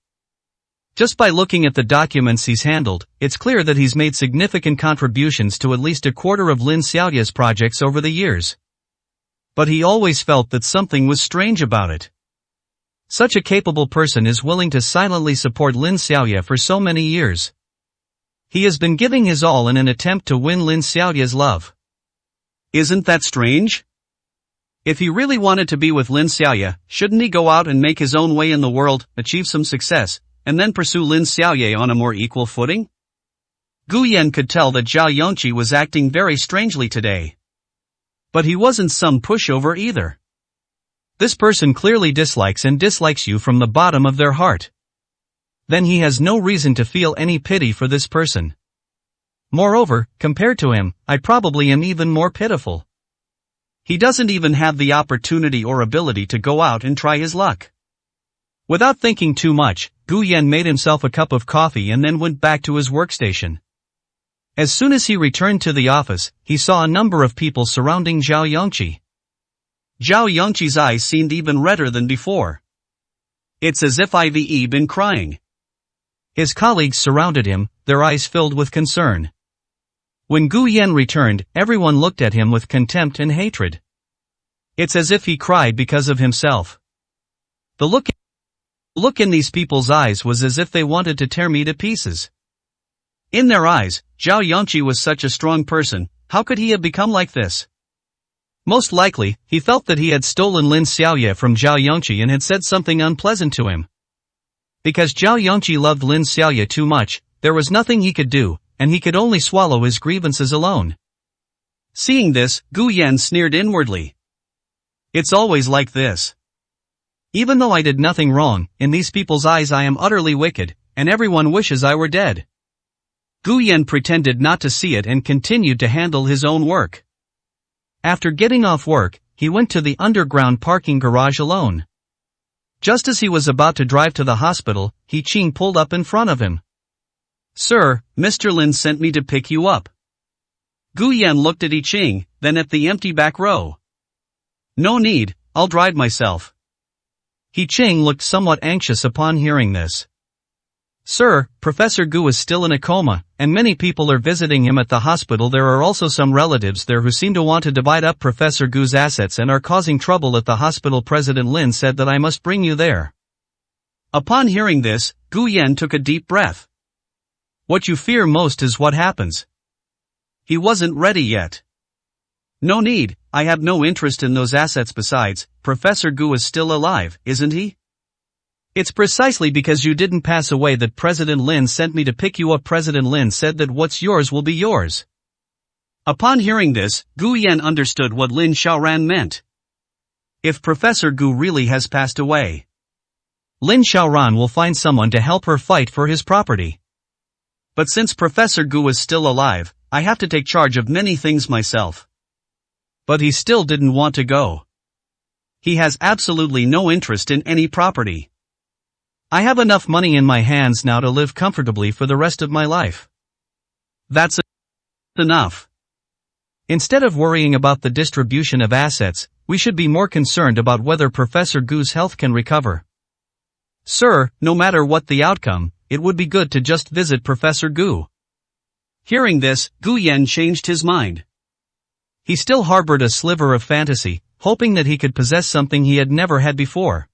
A: Just by looking at the documents he's handled, it's clear that he's made significant contributions to at least a quarter of Lin Xiaoye's projects over the years. But he always felt that something was strange about it. Such a capable person is willing to silently support Lin Xiaoye for so many years. He has been giving his all in an attempt to win Lin Xiaoye's love. Isn't that strange? If he really wanted to be with Lin Xiaoye, shouldn't he go out and make his own way in the world, achieve some success, and then pursue Lin Xiaoye on a more equal footing? Gu Yan could tell that Zhao Yongqi was acting very strangely today. But he wasn't some pushover either. This person clearly dislikes you from the bottom of their heart. Then he has no reason to feel any pity for this person. Moreover, compared to him, I probably am even more pitiful. He doesn't even have the opportunity or ability to go out and try his luck. Without thinking too much, Gu Yan made himself a cup of coffee and then went back to his workstation. As soon as he returned to the office, he saw a number of people surrounding Zhao Yongqi. Zhao Yongqi's eyes seemed even redder than before. It's as if I've been crying. His colleagues surrounded him, their eyes filled with concern. When Gu Yan returned, everyone looked at him with contempt and hatred. It's as if he cried because of himself. The look in these people's eyes was as if they wanted to tear me to pieces. In their eyes, Zhao Yongqi was such a strong person. How could he have become like this? Most likely, he felt that he had stolen Lin Xiaoye from Zhao Yongqi and had said something unpleasant to him. Because Zhao Yongqi loved Lin Xiaoye too much, there was nothing he could do, and he could only swallow his grievances alone. Seeing this, Gu Yan sneered inwardly. It's always like this. Even though I did nothing wrong, in these people's eyes I am utterly wicked, and everyone wishes I were dead. Gu Yan pretended not to see it and continued to handle his own work. After getting off work, he went to the underground parking garage alone. Just as he was about to drive to the hospital, He Qing pulled up in front of him. Sir, Mr. Lin sent me to pick you up. Gu Yan looked at He Qing, then at the empty back row. No need, I'll drive myself. He Qing looked somewhat anxious upon hearing this. Sir, Professor Gu is still in a coma, and many people are visiting him at the hospital. There are also some relatives there who seem to want to divide up Professor Gu's assets and are causing trouble at the hospital. President Lin said that I must bring you there. Upon hearing this, Gu Yan took a deep breath. What you fear most is what happens. He wasn't ready yet.
B: No need, I have no interest in those assets. Besides, Professor Gu is still alive, isn't he?
A: It's precisely because you didn't pass away that President Lin sent me to pick you up. President Lin said that what's yours will be yours.
B: Upon hearing this, Gu Yan understood what Lin Xiaoran meant. If Professor Gu really has passed away,
A: Lin Xiaoran will find someone to help her fight for his property.
B: But since Professor Gu is still alive, I have to take charge of many things myself. But he still didn't want to go. He has absolutely no interest in any property.
A: I have enough money in my hands now to live comfortably for the rest of my life.
B: That's enough.
A: Instead of worrying about the distribution of assets, we should be more concerned about whether Professor Gu's health can recover.
B: Sir, no matter what the outcome, it would be good to just visit Professor Gu. Hearing this, Gu Yan changed his mind.
A: He still harbored a sliver of fantasy, hoping that he could possess something he had never had before.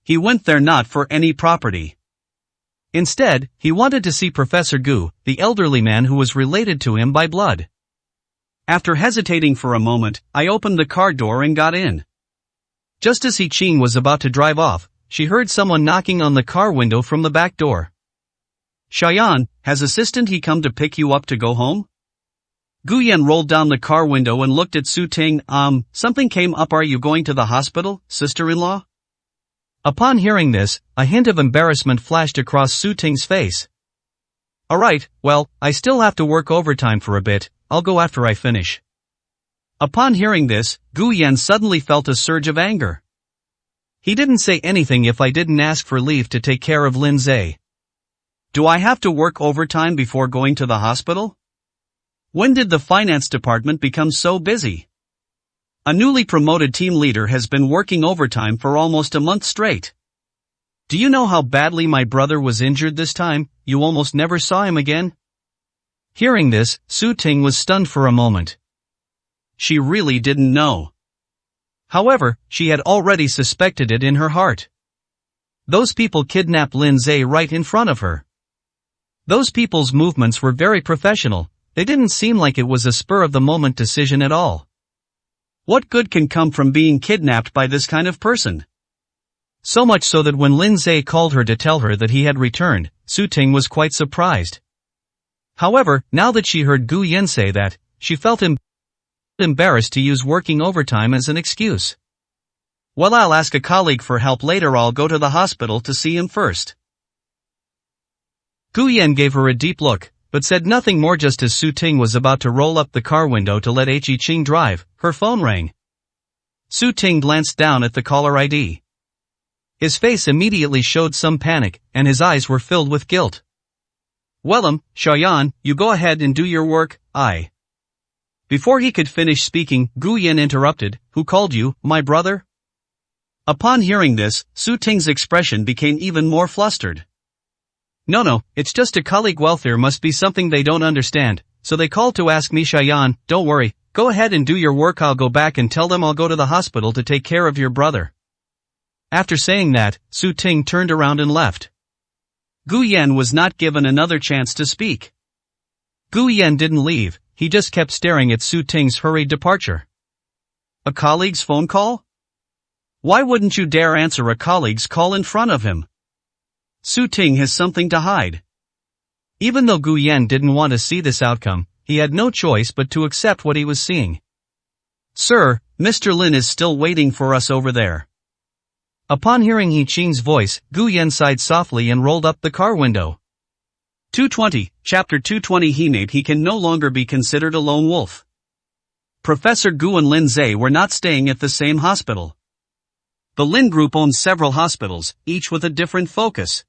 B: He went there not for any property.
A: Instead, he wanted to see Professor Gu, the elderly man who was related to him by blood.
B: After hesitating for a moment, I opened the car door and got in.
A: Just as He Qing was about to drive off, she heard someone knocking on the car window from the back door.
B: Xiaoyan, has assistant He come to pick you up to go home? Gu Yan rolled down the car window and looked at Su Ting. Something came up. Are you going to the hospital, sister-in-law?
A: Upon hearing this, a hint of embarrassment flashed across Su Ting's face.
B: Alright, well, I still have to work overtime for a bit, I'll go after I finish. Upon hearing this, Gu Yan suddenly felt a surge of anger.
A: He didn't say anything if I didn't ask for leave to take care of Lin Zhe.
B: Do I have to work overtime before going to the hospital? When did the finance department become so busy? A newly promoted team leader has been working overtime for almost a month straight.
A: Do you know how badly my brother was injured this time? You almost never saw him again? Hearing this, Su Ting was stunned for a moment.
B: She really didn't know.
A: However, she had already suspected it in her heart. Those people kidnapped Lin Zhe right in front of her. Those people's movements were very professional, they didn't seem like it was a spur-of-the-moment decision at all.
B: What good can come from being kidnapped by this kind of person?
A: So much so that when Lin Zhe called her to tell her that he had returned, Su Ting was quite surprised. However, now that she heard Gu Yan say that, she felt embarrassed to use working overtime as an excuse.
B: Well, I'll ask a colleague for help later. I'll go to the hospital to see him first.
A: Gu Yan gave her a deep look, but said nothing more. Just as Su Ting was about to roll up the car window to let He Qing drive, her phone rang. Su Ting glanced down at the caller ID. His face immediately showed some panic, and his eyes were filled with guilt.
B: Well, Xiaoyan, you go ahead and do your work, Before he could finish speaking, Gu Yan interrupted. Who called you, my brother? Upon hearing this, Su Ting's expression became even more flustered.
A: No, it's just a colleague. Welfare must be something they don't understand, so they called to ask me. Xiaoyan, don't worry, go ahead and do your work. I'll go back and tell them I'll go to the hospital to take care of your brother. After saying that, Su Ting turned around and left.
B: Gu Yan was not given another chance to speak.
A: Gu Yan didn't leave, he just kept staring at Su Ting's hurried departure.
B: A colleague's phone call? Why wouldn't you dare answer a colleague's call in front of him? Su Ting has something to hide.
A: Even though Gu Yan didn't want to see this outcome, he had no choice but to accept what he was seeing.
B: Sir, Mr. Lin is still waiting for us over there.
A: Upon hearing He Qing's voice, Gu Yan sighed softly and rolled up the car window.
B: 220, Chapter 220. He can no longer be considered a lone wolf. Professor Gu and Lin Zhe were not staying at the same hospital. The Lin Group owns several hospitals, each with a different focus.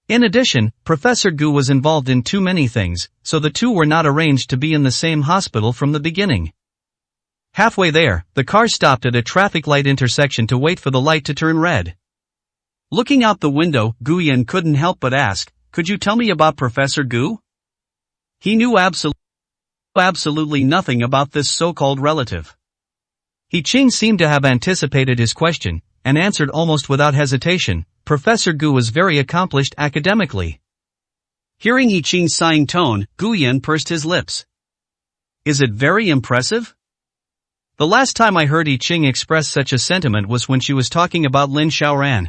A: In addition, Professor Gu was involved in too many things, so the two were not arranged to be in the same hospital from the beginning. Halfway there, the car stopped at a traffic light intersection to wait for the light to turn red.
B: Looking out the window, Gu Yan couldn't help but ask, could you tell me about Professor Gu? He knew absolutely nothing about this so-called relative.
A: He Qing seemed to have anticipated his question, and answered almost without hesitation, Professor Gu was very accomplished academically.
B: Hearing He Qing's sighing tone, Gu Yan pursed his lips. Is it very impressive?
A: The last time I heard Yi Ching express such a sentiment was when she was talking about Lin Xiaoran.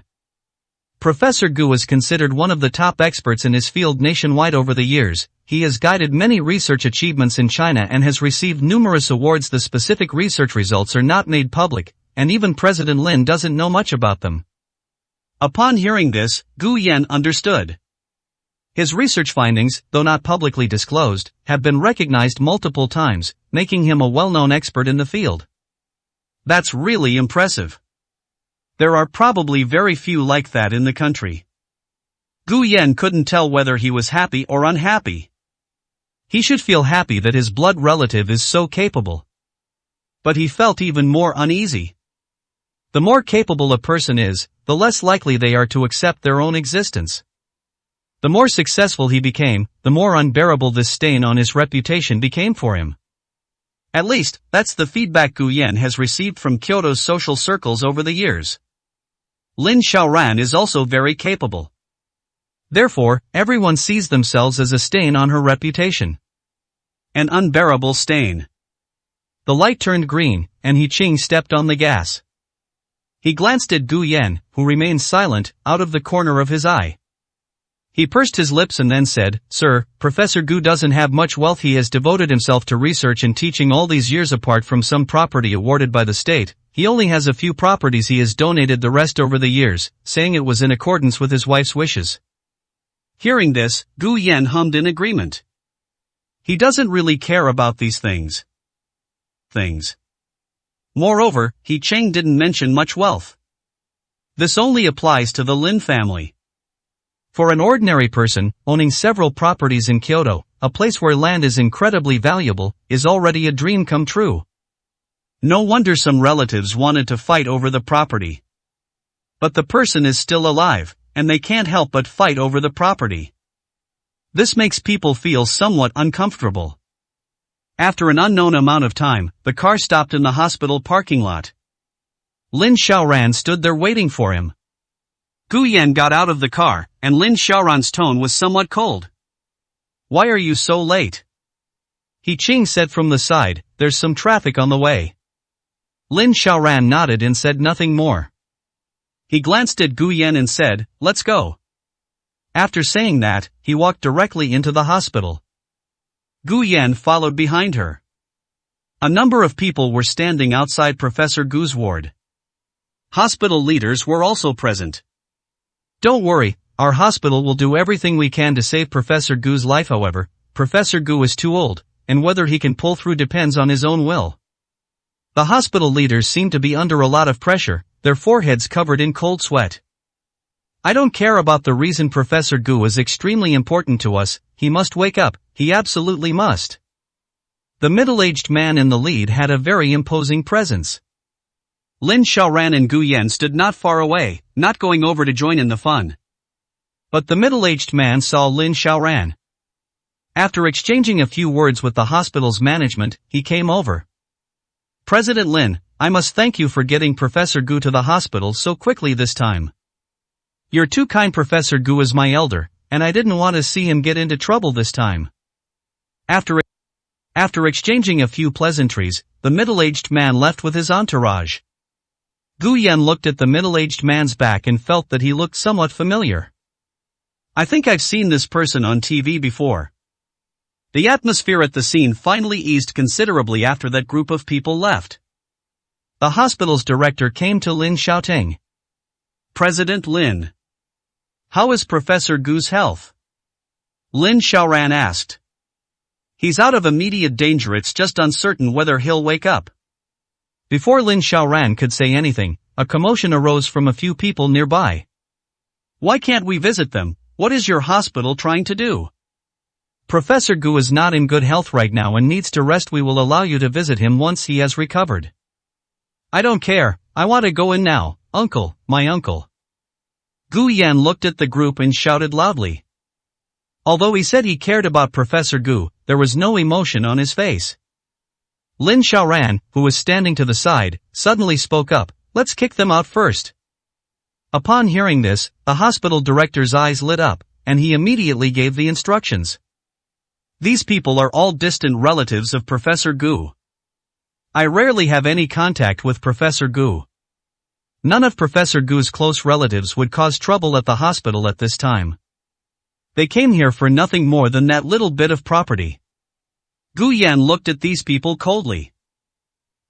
A: Professor Gu is considered one of the top experts in his field nationwide over the years. He has guided many research achievements in China and has received numerous awards. The specific research results are not made public, and even President Lin doesn't know much about them. Upon hearing this, Gu Yan understood. His research findings, though not publicly disclosed, have been recognized multiple times, making him a well-known expert in the field. That's really impressive. There are probably very few like that in the country. Gu Yan couldn't tell whether he was happy or unhappy. He should feel happy that his blood relative is so capable. But he felt even more uneasy. The more capable a person is, the less likely they are to accept their own existence. The more successful he became, the more unbearable this stain on his reputation became for him. At least, that's the feedback Gu Yan has received from Kyoto's social circles over the years. Lin Xiaoran is also very capable. Therefore, everyone sees themselves as a stain on her reputation. An unbearable stain. The light turned green, and Yi Ching stepped on the gas. He glanced at Gu Yan, who remained silent, out of the corner of his eye. He pursed his lips and then said, "Sir, Professor Gu doesn't have much wealth. He has devoted himself to research and teaching all these years. Apart from some property awarded by the state, he only has a few properties. He has donated the rest over the years, saying it was in accordance with his wife's wishes." Hearing this, Gu Yan hummed in agreement. He doesn't really care about these things. Moreover, Yi Ching didn't mention much wealth. This only applies to the Lin family. For an ordinary person, owning several properties in Kyoto, a place where land is incredibly valuable, is already a dream come true. No wonder some relatives wanted to fight over the property. But the person is still alive, and they can't help but fight over the property. This makes people feel somewhat uncomfortable. After an unknown amount of time, the car stopped in the hospital parking lot. Lin Xiaoran stood there waiting for him. Gu Yan got out of the car, and Lin Xiaoran's tone was somewhat cold. "Why are you so late?" Yi Ching said from the side, "There's some traffic on the way." Lin Xiaoran nodded and said nothing more. He glanced at Gu Yan and said, "Let's go." After saying that, he walked directly into the hospital. Gu Yan followed behind her. A number of people were standing outside Professor Gu's ward. Hospital leaders were also present. "Don't worry, our hospital will do everything we can to save Professor Gu's life. However, Professor Gu is too old, and whether he can pull through depends on his own will." The hospital leaders seemed to be under a lot of pressure, their foreheads covered in cold sweat. "I don't care about the reason. Professor Gu is extremely important to us. He must wake up, he absolutely must." The middle-aged man in the lead had a very imposing presence. Lin Xiaoran and Gu Yan stood not far away, not going over to join in the fun. But the middle-aged man saw Lin Xiaoran. After exchanging a few words with the hospital's management, he came over. "President Lin, I must thank you for getting Professor Gu to the hospital so quickly this time. You're too kind. Professor Gu is my elder, and I didn't want to see him get into trouble this time." After exchanging a few pleasantries, the middle-aged man left with his entourage. Gu Yan looked at the middle-aged man's back and felt that he looked somewhat familiar. "I think I've seen this person on TV before." The atmosphere at the scene finally eased considerably after that group of people left. The hospital's director came to Lin Xiaoting. "President Lin, how is Professor Gu's health?" Lin Xiaoran asked. "He's out of immediate danger. It's just uncertain whether he'll wake up." Before Lin Xiaoran could say anything, a commotion arose from a few people nearby. "Why can't we visit them? What is your hospital trying to do?" "Professor Gu is not in good health right now and needs to rest. We will allow you to visit him once he has recovered." "I don't care, I want to go in now, uncle, my uncle." Gu Yan looked at the group and shouted loudly. Although he said he cared about Professor Gu, there was no emotion on his face. Lin Xiaoran, who was standing to the side, suddenly spoke up, "Let's kick them out first." Upon hearing this, the hospital director's eyes lit up, and he immediately gave the instructions. "These people are all distant relatives of Professor Gu. I rarely have any contact with Professor Gu. None of Professor Gu's close relatives would cause trouble at the hospital at this time. They came here for nothing more than that little bit of property. Gu Yan looked at these people coldly.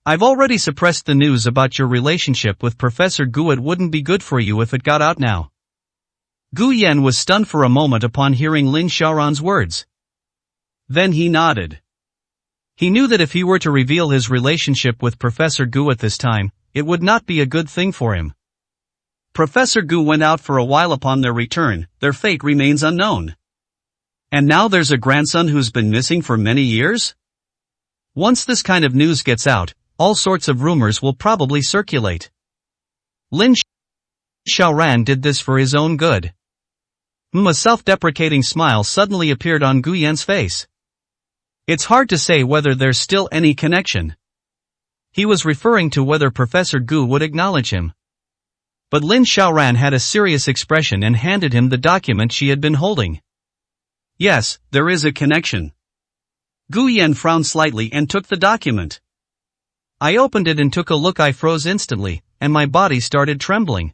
A: I've already suppressed the news about your relationship with Professor Gu. It wouldn't be good for you if it got out now. Gu Yan was stunned for a moment upon hearing Lin Xiaoran's words. Then he nodded. He knew that if he were to reveal his relationship with Professor Gu at this time, it would not be a good thing for him. Professor Gu went out for a while. Upon their return, their fate remains unknown. And now there's a grandson who's been missing for many years? Once this kind of news gets out, all sorts of rumors will probably circulate. Lin Xiaoran did this for his own good. A self-deprecating smile suddenly appeared on Gu Yan's face. It's hard to say whether there's still any connection. He was referring to whether Professor Gu would acknowledge him. But Lin Xiaoran had a serious expression and handed him the document she had been holding. Yes, there is a connection. Gu Yan frowned slightly and took the document. I opened it and took a look. I froze instantly, and my body started trembling.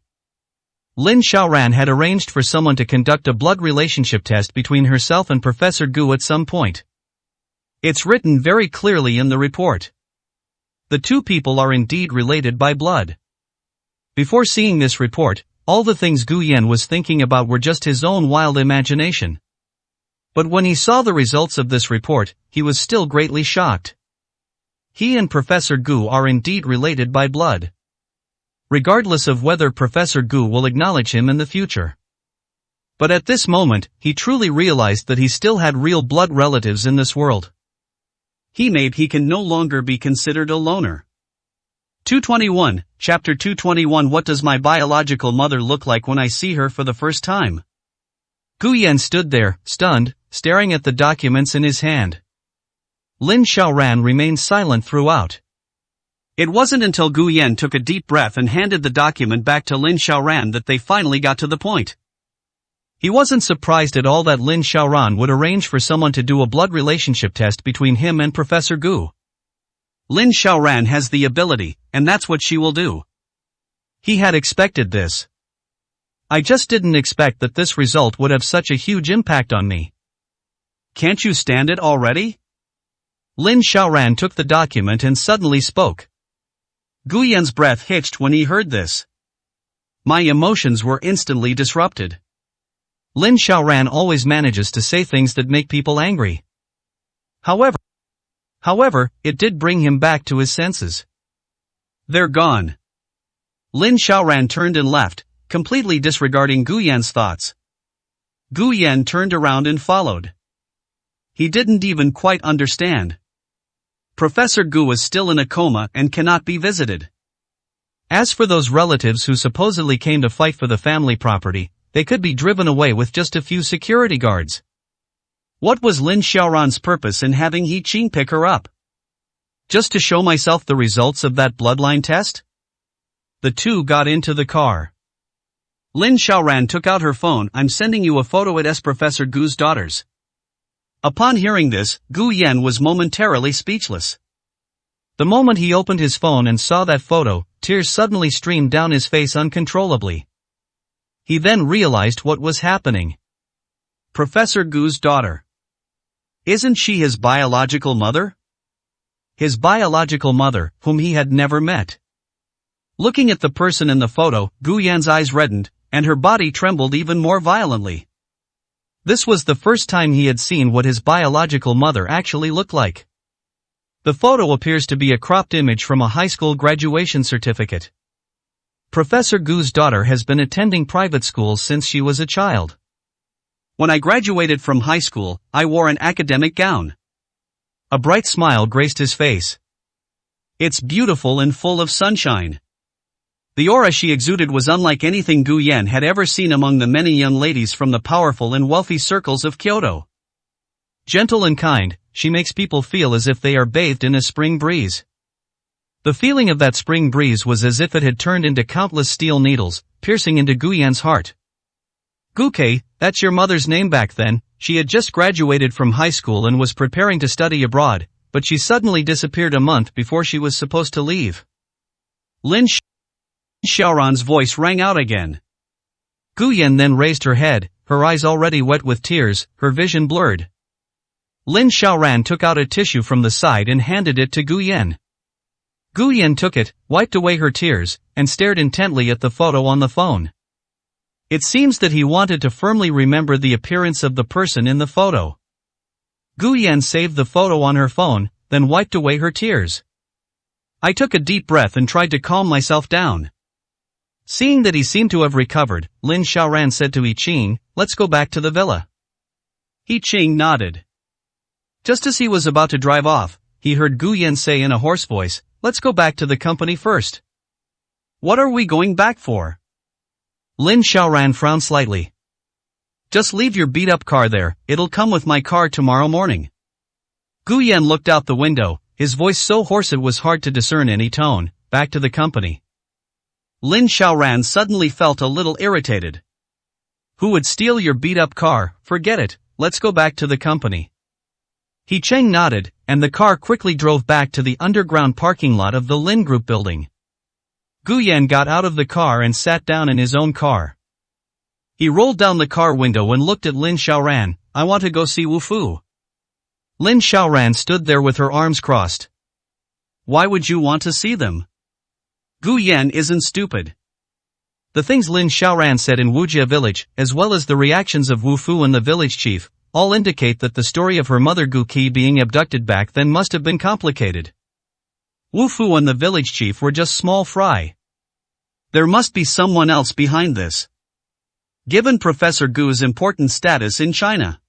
A: Lin Xiaoran had arranged for someone to conduct a blood relationship test between herself and Professor Gu at some point. It's written very clearly in the report. The two people are indeed related by blood. Before seeing this report, all the things Gu Yan was thinking about were just his own wild imagination. But when he saw the results of this report, he was still greatly shocked. He and Professor Gu are indeed related by blood. Regardless of whether Professor Gu will acknowledge him in the future. But at this moment, he truly realized that he still had real blood relatives in this world. He can no longer be considered a loner. 221, Chapter 221. What does my biological mother look like when I see her for the first time? Gu Yan stood there, stunned, staring at the documents in his hand. Lin Xiaoran remained silent throughout. It wasn't until Gu Yan took a deep breath and handed the document back to Lin Xiaoran that they finally got to the point. He wasn't surprised at all that Lin Xiaoran would arrange for someone to do a blood relationship test between him and Professor Gu. Lin Xiaoran has the ability, and that's what she will do. He had expected this. I just didn't expect that this result would have such a huge impact on me. Can't you stand it already? Lin Xiaoran took the document and suddenly spoke. Gu Yan's breath hitched when he heard this. My emotions were instantly disrupted. Lin Xiaoran always manages to say things that make people angry. However, it did bring him back to his senses. They're gone. Lin Xiaoran turned and left, completely disregarding Gu Yan's thoughts. Gu Yan turned around and followed. He didn't even quite understand. Professor Gu was still in a coma and cannot be visited. As for those relatives who supposedly came to fight for the family property, they could be driven away with just a few security guards. What was Lin Xiaoran's purpose in having He Qing pick her up? Just to show myself the results of that bloodline test? The two got into the car. Lin Xiaoran took out her phone. I'm sending you a photo. It is Professor Gu's daughters. Upon hearing this, Gu Yan was momentarily speechless. The moment he opened his phone and saw that photo, tears suddenly streamed down his face uncontrollably. He then realized what was happening. Professor Gu's daughter. Isn't she his biological mother? His biological mother, whom he had never met. Looking at the person in the photo, Gu Yan's eyes reddened, and her body trembled even more violently. This was the first time he had seen what his biological mother actually looked like. The photo appears to be a cropped image from a high school graduation certificate. Professor Gu's daughter has been attending private schools since she was a child. When I graduated from high school, I wore an academic gown. A bright smile graced his face. It's beautiful and full of sunshine. The aura she exuded was unlike anything Gu Yan had ever seen among the many young ladies from the powerful and wealthy circles of Kyoto. Gentle and kind, she makes people feel as if they are bathed in a spring breeze. The feeling of that spring breeze was as if it had turned into countless steel needles, piercing into Gu Yan's heart. Guke, that's your mother's name. Back then, she had just graduated from high school and was preparing to study abroad, but she suddenly disappeared a month before she was supposed to leave.
B: Lin Xiaoran's voice rang out again.
A: Gu Yan then raised her head, her eyes already wet with tears, her vision blurred. Lin Xiaoran took out a tissue from the side and handed it to Gu Yan. Gu Yan took it, wiped away her tears, and stared intently at the photo on the phone. It seems that he wanted to firmly remember the appearance of the person in the photo. Gu Yan saved the photo on her phone, then wiped away her tears. I took a deep breath and tried to calm myself down. Seeing that he seemed to have recovered, Lin Xiaoran said to Yi Qing, "Let's go back to the villa."
B: Yi Qing nodded.
A: Just as he was about to drive off, he heard Gu Yan say in a hoarse voice, "Let's go back to the company first."
B: "What are we going back for?"
A: Lin Xiaoran frowned slightly. "Just leave your beat-up car there, it'll come with my car tomorrow morning." Gu Yan looked out the window, his voice so hoarse it was hard to discern any tone. "Back to the company."
B: Lin Xiaoran suddenly felt a little irritated.
A: "Who would steal your beat-up car? Forget it, let's go back to the company." Yi Cheng nodded, and the car quickly drove back to the underground parking lot of the Lin Group building. Gu Yan got out of the car and sat down in his own car. He rolled down the car window and looked at Lin Xiaoran. "I want to go see Wu Fu." Lin Xiaoran stood there with her arms crossed.
B: "Why would you want to see them? Gu Yan isn't stupid."
A: The things Lin Xiaoran said in Wujia village, as well as the reactions of Wu Fu and the village chief, all indicate that the story of her mother Gu Qi being abducted back then must have been complicated. Wu Fu and the village chief were just small fry.
B: There must be someone else behind this. Given Professor Gu's important status in China,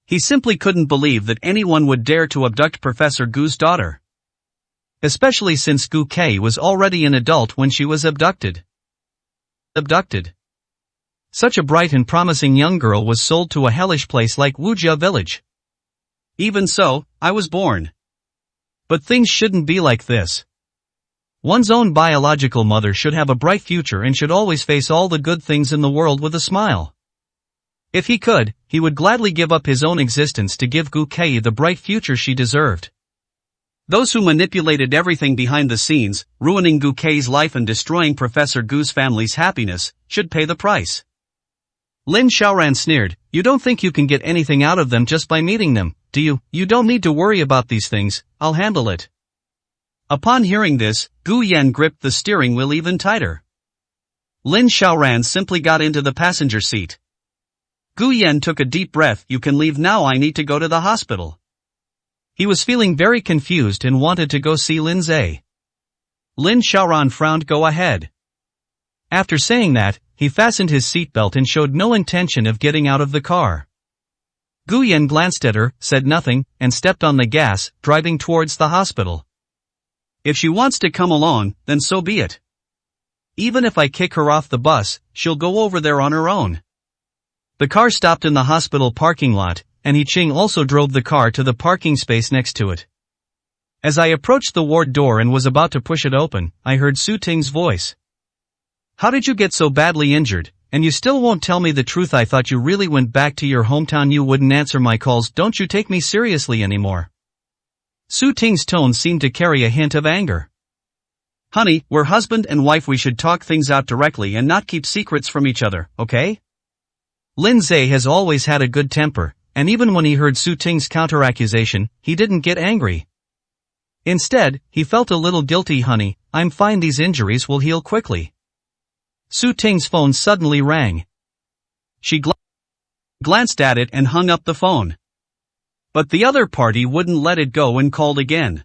B: he simply couldn't believe that anyone would dare to abduct Professor Gu's daughter.
A: Especially since Gu Kei was already an adult when she was abducted. Such a bright and promising young girl was sold to a hellish place like Wujia village.
B: Even so, I was born.
A: But things shouldn't be like this. One's own biological mother should have a bright future and should always face all the good things in the world with a smile. If he could, he would gladly give up his own existence to give Gu Kei the bright future she deserved.
B: Those who manipulated everything behind the scenes, ruining Gu Kei's life and destroying Professor Gu's family's happiness, should pay the price.
A: Lin Xiaoran sneered, "You don't think you can get anything out of them just by meeting them, do you? You don't need to worry about these things, I'll handle it."
B: Upon hearing this, Gu Yan gripped the steering wheel even tighter. Lin Xiaoran simply got into the passenger seat. Gu Yan took a deep breath. "You can leave now, I need to go to the hospital."
A: He was feeling very confused and wanted to go see Lin Zhe.
B: Lin Xiaoran frowned. "Go ahead."
A: After saying that, he fastened his seatbelt and showed no intention of getting out of the car. Gu Yan glanced at her, said nothing, and stepped on the gas, driving towards the hospital.
B: "If she wants to come along, then so be it. Even if I kick her off the bus, she'll go over there on her own."
A: The car stopped in the hospital parking lot, and Yi Qing also drove the car to the parking space next to it. As I approached the ward door and was about to push it open, I heard Su Ting's voice. "How did you get so badly injured, and you still won't tell me the truth? I thought you really went back to your hometown. You wouldn't answer my calls. Don't you take me seriously anymore?" Su Ting's tone seemed to carry a hint of anger.
B: "Honey, we're husband and wife. We should talk things out directly and not keep secrets from each other, okay?"
A: Lin Zhe has always had a good temper, and even when he heard Su Ting's counteraccusation, he didn't get angry. Instead, he felt a little guilty. "Honey, I'm fine. These injuries will heal quickly." Su Ting's phone suddenly rang.
B: She glanced at it and hung up the phone. But the other party wouldn't let it go and called again.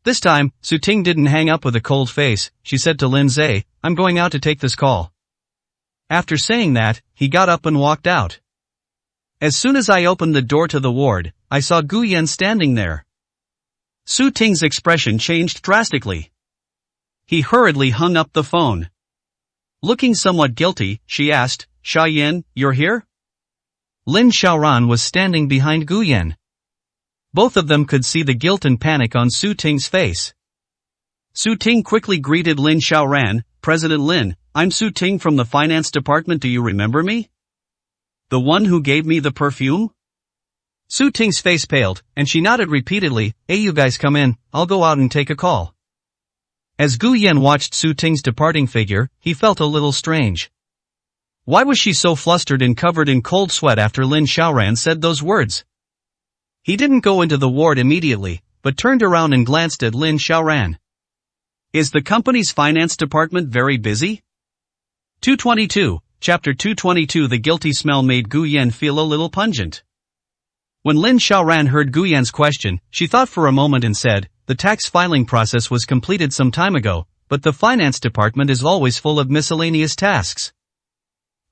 A: This time, Su Ting didn't hang up with a cold face. She said to Lin Zhe, "I'm going out to take this call." After saying that, he got up and walked out. As soon as I opened the door to the ward, I saw Gu Yan standing there.
B: Su Ting's expression changed drastically. He hurriedly hung up the phone. Looking somewhat guilty, she asked, "Xia Yan, you're here?"
A: Lin Xiaoran was standing behind Gu Yan. Both of them could see the guilt and panic on Su Ting's face.
B: Su Ting quickly greeted Lin Xiaoran. "President Lin, I'm Su Ting from the finance department. Do you remember me? The one who gave me the perfume?"
A: Su Ting's face paled, and she nodded repeatedly. Hey, you guys come in, I'll go out and take a call. As Gu Yan watched Su Ting's departing figure, he felt a little strange. Why was she so flustered and covered in cold sweat after Lin Xiaoran said those words? He didn't go into the ward immediately, but turned around and glanced at Lin Xiaoran. Is the company's finance department very busy? 222, Chapter 222. The guilty smell made Gu Yan feel a little pungent. When Lin Xiaoran heard Gu Yan's question, she thought for a moment and said, the tax filing process was completed some time ago, but the finance department is always full of miscellaneous tasks.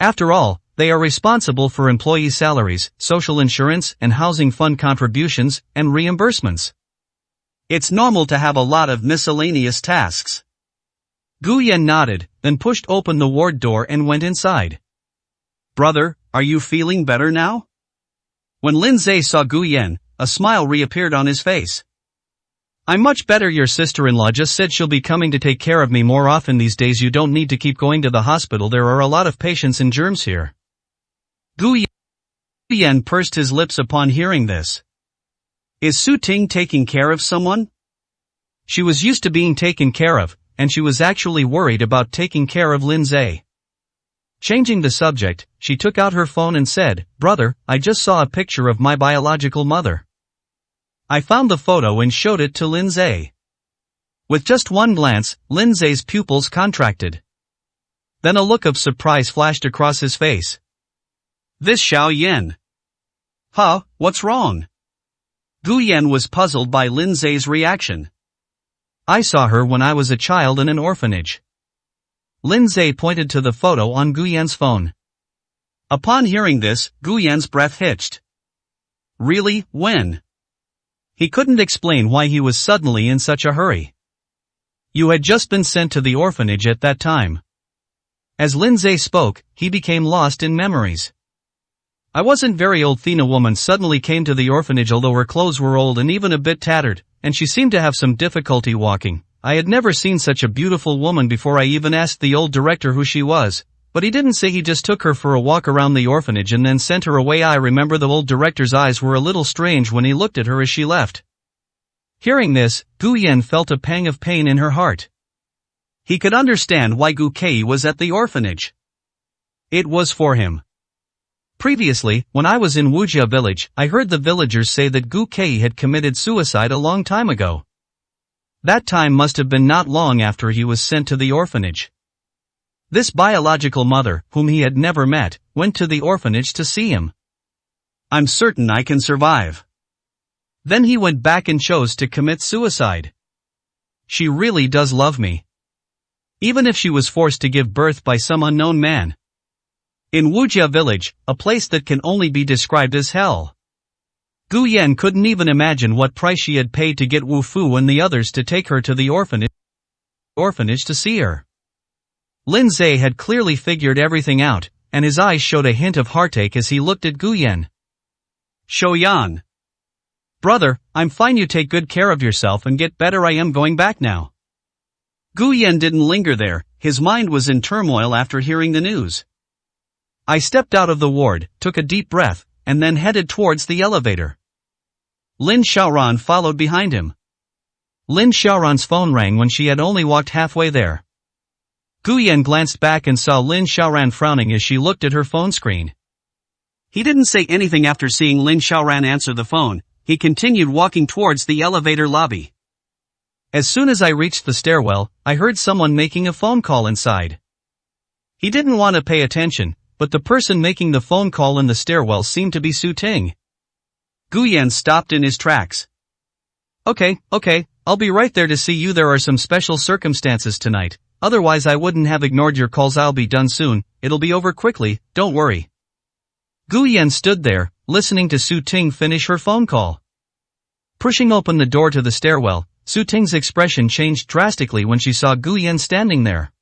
A: After all, they are responsible for employee salaries, social insurance and housing fund contributions, and reimbursements. It's normal to have a lot of miscellaneous tasks. Gu Yan nodded, then pushed open the ward door and went inside. Brother, are you feeling better now? When Lin Zhe saw Gu Yan, a smile reappeared on his face. I'm much better. Your sister-in-law just said she'll be coming to take care of me more often these days. You don't need to keep going to the hospital. There are a lot of patients and germs here. Gu Yan pursed his lips upon hearing this. Is Su Ting taking care of someone? She was used to being taken care of, and she was actually worried about taking care of Lin Zhe. Changing the subject, she took out her phone and said, Brother, I just saw a picture of my biological mother. I found the photo and showed it to Lin Zhe. With just one glance, Lin Zhe's pupils contracted. Then a look of surprise flashed across his face. This Xiao Yan. Huh, what's wrong? Gu Yan was puzzled by Lin Zhe's reaction. I saw her when I was a child in an orphanage. Lin Zhe pointed to the photo on Gu Yan's phone. Upon hearing this, Gu Yan's breath hitched. Really, when? He couldn't explain why he was suddenly in such a hurry. You had just been sent to the orphanage at that time. As Lin Zhe spoke, he became lost in memories. I wasn't very old. Thin. A woman suddenly came to the orphanage, although her clothes were old and even a bit tattered, and she seemed to have some difficulty walking. I had never seen such a beautiful woman before. I even asked the old director who she was, but he didn't say. He just took her for a walk around the orphanage and then sent her away. I remember the old director's eyes were a little strange when he looked at her as she left. Hearing this, Gu Yan felt a pang of pain in her heart. He could understand why Gu Kei was at the orphanage. It was for him. Previously, when I was in Wujia village, I heard the villagers say that Gu Kei had committed suicide a long time ago. That time must have been not long after he was sent to the orphanage. This biological mother, whom he had never met, went to the orphanage to see him. I'm certain I can survive. Then he went back and chose to commit suicide. She really does love me. Even if she was forced to give birth by some unknown man. In Wujia village, a place that can only be described as hell. Gu Yan couldn't even imagine what price she had paid to get Wu Fu and the others to take her to the orphanage to see her. Lin Zhe had clearly figured everything out, and his eyes showed a hint of heartache as he looked at Gu Yan. Shouyan. Brother, I'm fine. You take good care of yourself and get better. I am going back now. Gu Yan didn't linger there, his mind was in turmoil after hearing the news. I stepped out of the ward, took a deep breath, and then headed towards the elevator. Lin Xiaoran followed behind him. Lin Xiaoran's phone rang when she had only walked halfway there. Gu Yan glanced back and saw Lin Xiaoran frowning as she looked at her phone screen. He didn't say anything after seeing Lin Xiaoran answer the phone. He continued walking towards the elevator lobby. As soon as I reached the stairwell, I heard someone making a phone call inside. He didn't want to pay attention, but the person making the phone call in the stairwell seemed to be Su Ting. Gu Yan stopped in his tracks. Okay, I'll be right there to see you. There are some special circumstances tonight, otherwise I wouldn't have ignored your calls. I'll be done soon, it'll be over quickly, don't worry. Gu Yan stood there, listening to Su Ting finish her phone call. Pushing open the door to the stairwell, Su Ting's expression changed drastically when she saw Gu Yan standing there.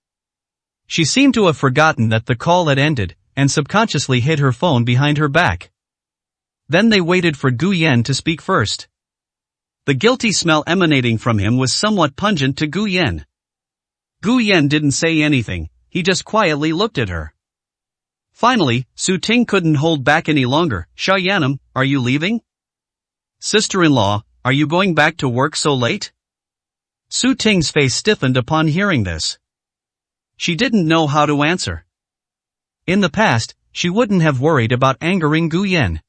A: She seemed to have forgotten that the call had ended, and subconsciously hid her phone behind her back. Then they waited for Gu Yan to speak first. The guilty smell emanating from him was somewhat pungent to Gu Yan. Gu Yan didn't say anything, he just quietly looked at her. Finally, Su Ting couldn't hold back any longer. Xiaoyanam, are you leaving?
B: Sister-in-law, are you going back to work so late? Su Ting's face stiffened upon hearing this. She didn't know how to answer. In the past, she wouldn't have worried about angering Gu Yan.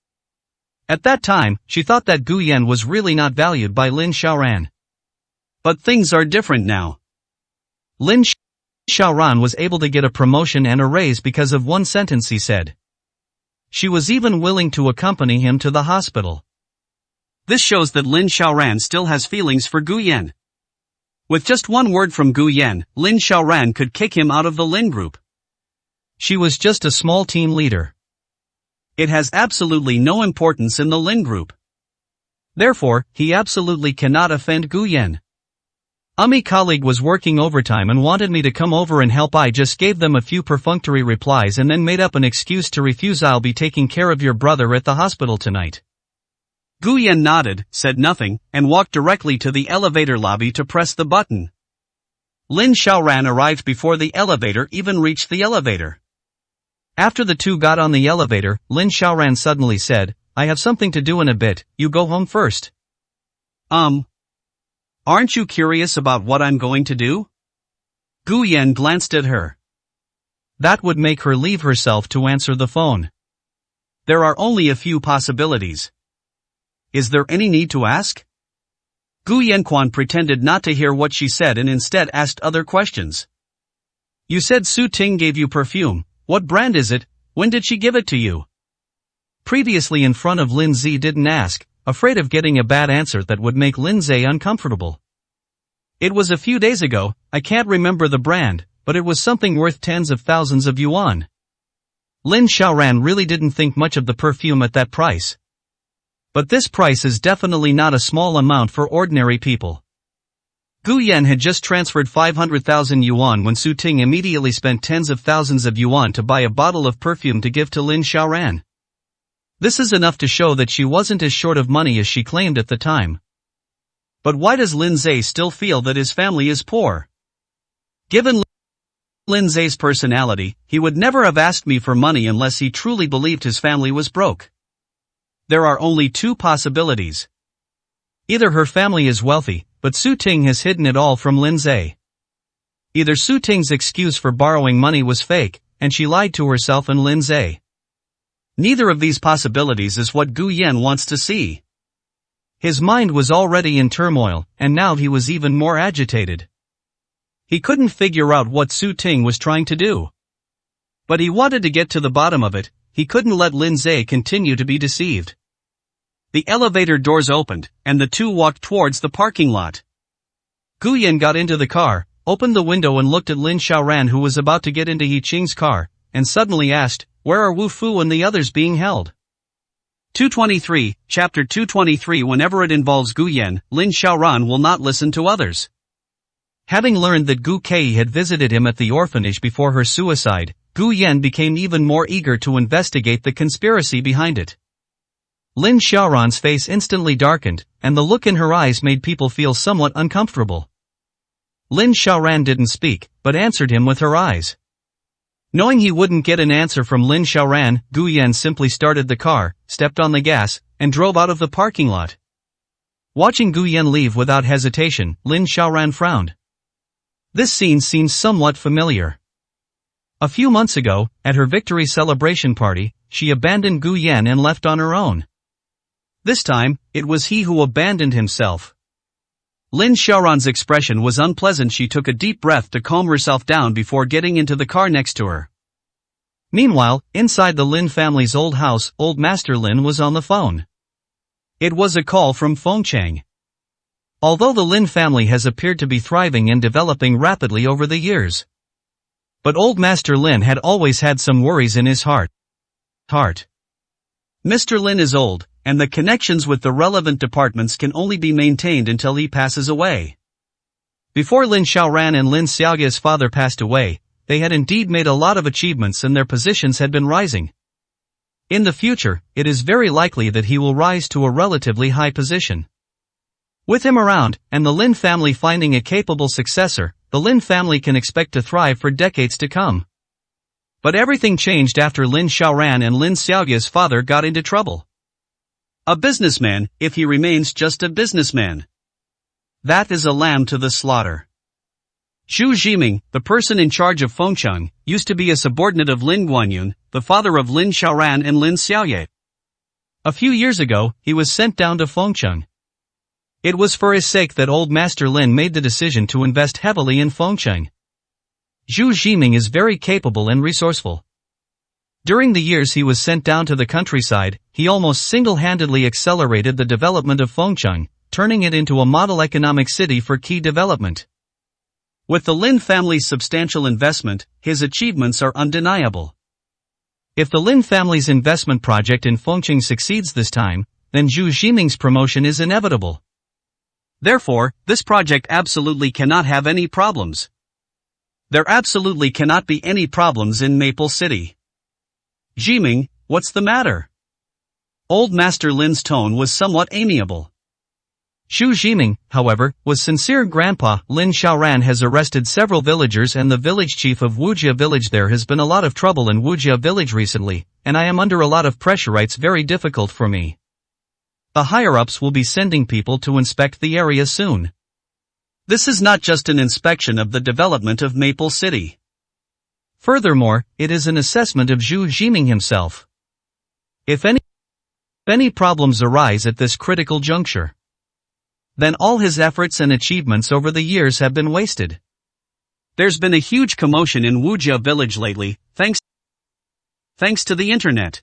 B: At that time, she thought that Gu Yan was really not valued by Lin Xiaoran. But things are different now. Lin Xiaoran was able to get a promotion and a raise because of one sentence he said. She was even willing to accompany him to the hospital. This shows that Lin Xiaoran still has feelings for Gu Yan. With just one word from Gu Yan, Lin Xiaoran could kick him out of the Lin group. She was just a small team leader. It has absolutely no importance in the Lin group. Therefore, he absolutely cannot offend Gu Yan. My colleague was working overtime and wanted me to come over and help. I just gave them a few perfunctory replies and then made up an excuse to refuse. I'll be taking care of your brother at the hospital tonight. Gu Yan nodded, said nothing, and walked directly to the elevator lobby to press the button. Lin Xiaoran arrived before the elevator even reached the elevator. After the two got on the elevator, Lin Xiaoran suddenly said, I have something to do in a bit, you go home first. Aren't you curious about what I'm going to do? Gu Yan glanced at her. That would make her leave herself to answer the phone. There are only a few possibilities. Is there any need to ask? Gu Yanquan pretended not to hear what she said and instead asked other questions. You said Su Ting gave you perfume. What brand is it? When did she give it to you? Previously in front of Lin Zi didn't ask, afraid of getting a bad answer that would make Lin Zi uncomfortable. It was a few days ago, I can't remember the brand, but it was something worth tens of thousands of yuan. Lin Xiaoran really didn't think much of the perfume at that price. But this price is definitely not a small amount for ordinary people. Gu Yan had just transferred 500,000 yuan when Su Ting immediately spent tens of thousands of yuan to buy a bottle of perfume to give to Lin Xiaoran. This is enough to show that she wasn't as short of money as she claimed at the time. But why does Lin Zai still feel that his family is poor? Given Lin Zai's personality, he would never have asked me for money unless he truly believed his family was broke. There are only two possibilities. Either her family is wealthy, but Su Ting has hidden it all from Lin Zai. Either Su Ting's excuse for borrowing money was fake, and she lied to herself and Lin Zai. Neither of these possibilities is what Gu Yan wants to see. His mind was already in turmoil, and now he was even more agitated. He couldn't figure out what Su Ting was trying to do. But he wanted to get to the bottom of it. He couldn't let Lin Zai continue to be deceived. The elevator doors opened, and the two walked towards the parking lot. Gu Yan got into the car, opened the window and looked at Lin Xiaoran who was about to get into He Qing's car, and suddenly asked, where are Wu Fu and the others being held? 223, Chapter 223. Whenever it involves Gu Yan, Lin Xiaoran will not listen to others. Having learned that Gu Kei had visited him at the orphanage before her suicide, Gu Yan became even more eager to investigate the conspiracy behind it. Lin Xiaoran's face instantly darkened, and the look in her eyes made people feel somewhat uncomfortable. Lin Xiaoran didn't speak, but answered him with her eyes. Knowing he wouldn't get an answer from Lin Xiaoran, Gu Yan simply started the car, stepped on the gas, and drove out of the parking lot. Watching Gu Yan leave without hesitation, Lin Xiaoran frowned. This scene seems somewhat familiar. A few months ago, at her victory celebration party, she abandoned Gu Yan and left on her own. This time, it was he who abandoned himself. Lin Xiaoran's expression was unpleasant. She took a deep breath to calm herself down before getting into the car next to her. Meanwhile, inside the Lin family's old house, old Master Lin was on the phone. It was a call from Fengchang. Although the Lin family has appeared to be thriving and developing rapidly over the years. But old Master Lin had always had some worries in his heart. Mr. Lin is old, and the connections with the relevant departments can only be maintained until he passes away. Before Lin Xiaoran and Lin Xiaoge's father passed away, they had indeed made a lot of achievements and their positions had been rising. In the future, it is very likely that he will rise to a relatively high position. With him around, and the Lin family finding a capable successor, the Lin family can expect to thrive for decades to come. But everything changed after Lin Xiaoran and Lin Xiaoge's father got into trouble. A businessman, if he remains just a businessman. That is a lamb to the slaughter. Zhu Jiming, the person in charge of Fengcheng, used to be a subordinate of Lin Guanyun, the father of Lin Xiaoran and Lin Xiaoye. A few years ago, he was sent down to Fengcheng. It was for his sake that old Master Lin made the decision to invest heavily in Fengcheng. Zhu Jiming is very capable and resourceful. During the years he was sent down to the countryside, he almost single-handedly accelerated the development of Fengcheng, turning it into a model economic city for key development. With the Lin family's substantial investment, his achievements are undeniable. If the Lin family's investment project in Fengcheng succeeds this time, then Zhu Jiming's promotion is inevitable. Therefore, this project absolutely cannot have any problems. There absolutely cannot be any problems in Maple City. Jiming, what's the matter? Old Master Lin's tone was somewhat amiable.
A: Zhu Jiming, however, was sincere. Grandpa Lin Xiaoran has arrested several villagers and the village chief of Wujia village. There has been a lot of trouble in Wujia village recently, and I am under a lot of pressure. It's very difficult for me. The higher-ups will be sending people to inspect the area soon.
B: This is not just an inspection of the development of Maple City.
A: Furthermore, it is an assessment of Zhu Jiming himself. If any problems arise at this critical juncture, then all his efforts and achievements over the years have been wasted.
B: There's been a huge commotion in Wujia village lately, thanks to the internet.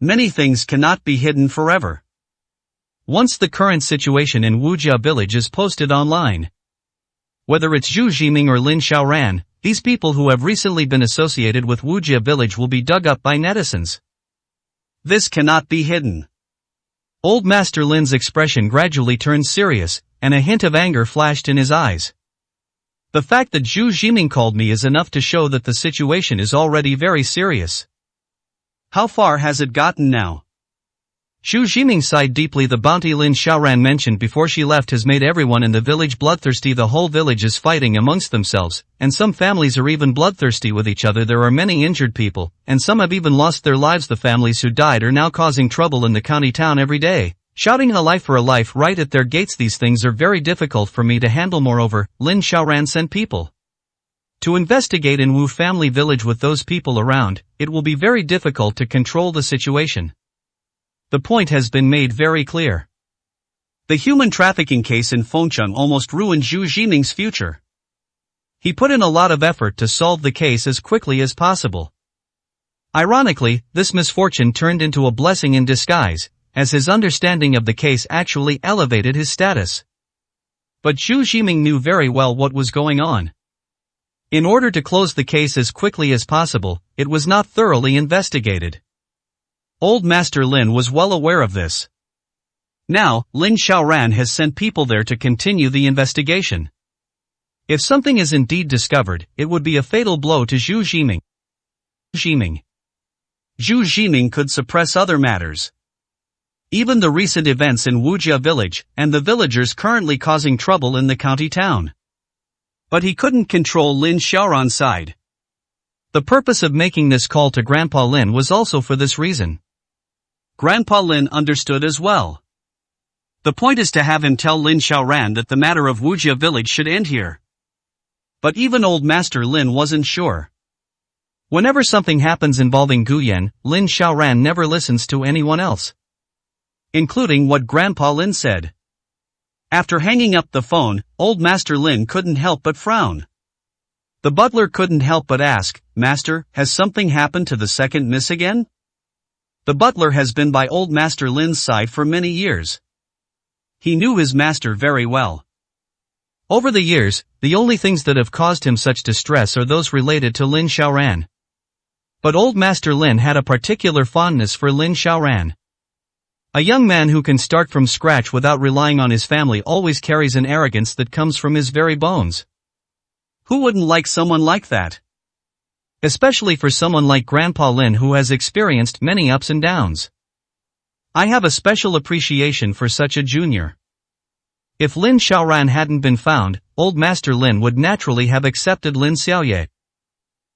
B: Many things cannot be hidden forever.
A: Once the current situation in Wujia village is posted online, whether it's Zhu Jiming or Lin Xiaoran, these people who have recently been associated with Wujia village will be dug up by netizens.
B: This cannot be hidden.
A: Old Master Lin's expression gradually turned serious, and a hint of anger flashed in his eyes. The fact that Zhu Jiming called me is enough to show that the situation is already very serious.
B: How far has it gotten now?
A: Zhu Jiming sighed deeply. The bounty Lin Xiaoran mentioned before she left has made everyone in the village bloodthirsty. The whole village is fighting amongst themselves, and some families are even bloodthirsty with each other. There are many injured people, and some have even lost their lives. The families who died are now causing trouble in the county town every day, shouting a life for a life right at their gates. These things are very difficult for me to handle. Moreover, Lin Xiaoran sent people to investigate in Wu family village. With those people around, it will be very difficult to control the situation. The point has been made very clear. The human trafficking case in Fengcheng almost ruined Zhu Jiming's future. He put in a lot of effort to solve the case as quickly as possible. Ironically, this misfortune turned into a blessing in disguise, as his understanding of the case actually elevated his status. But Zhu Jiming knew very well what was going on. In order to close the case as quickly as possible, it was not thoroughly investigated. Old Master Lin was well aware of this. Now, Lin Xiaoran has sent people there to continue the investigation. If something is indeed discovered, it would be a fatal blow to Zhu Jiming. Zhu Jiming could suppress other matters. Even the recent events in Wujia village, and the villagers currently causing trouble in the county town. But he couldn't control Lin Xiaoran's side. The purpose of making this call to Grandpa Lin was also for this reason. Grandpa Lin understood as well. The point is to have him tell Lin Xiaoran that the matter of Wujia village should end here. But even old Master Lin wasn't sure. Whenever something happens involving Guyan, Lin Xiaoran never listens to anyone else, including what Grandpa Lin said. After hanging up the phone, old Master Lin couldn't help but frown. The butler couldn't help but ask, "Master, has something happened to the second miss again?" The butler has been by old Master Lin's side for many years. He knew his master very well. Over the years, the only things that have caused him such distress are those related to Lin Xiaoran. But old Master Lin had a particular fondness for Lin Xiaoran. A young man who can start from scratch without relying on his family always carries an arrogance that comes from his very bones. Who wouldn't like someone like that? Especially for someone like Grandpa Lin who has experienced many ups and downs. I have a special appreciation for such a junior. If Lin Xiaoran hadn't been found, old Master Lin would naturally have accepted Lin Xiaoye.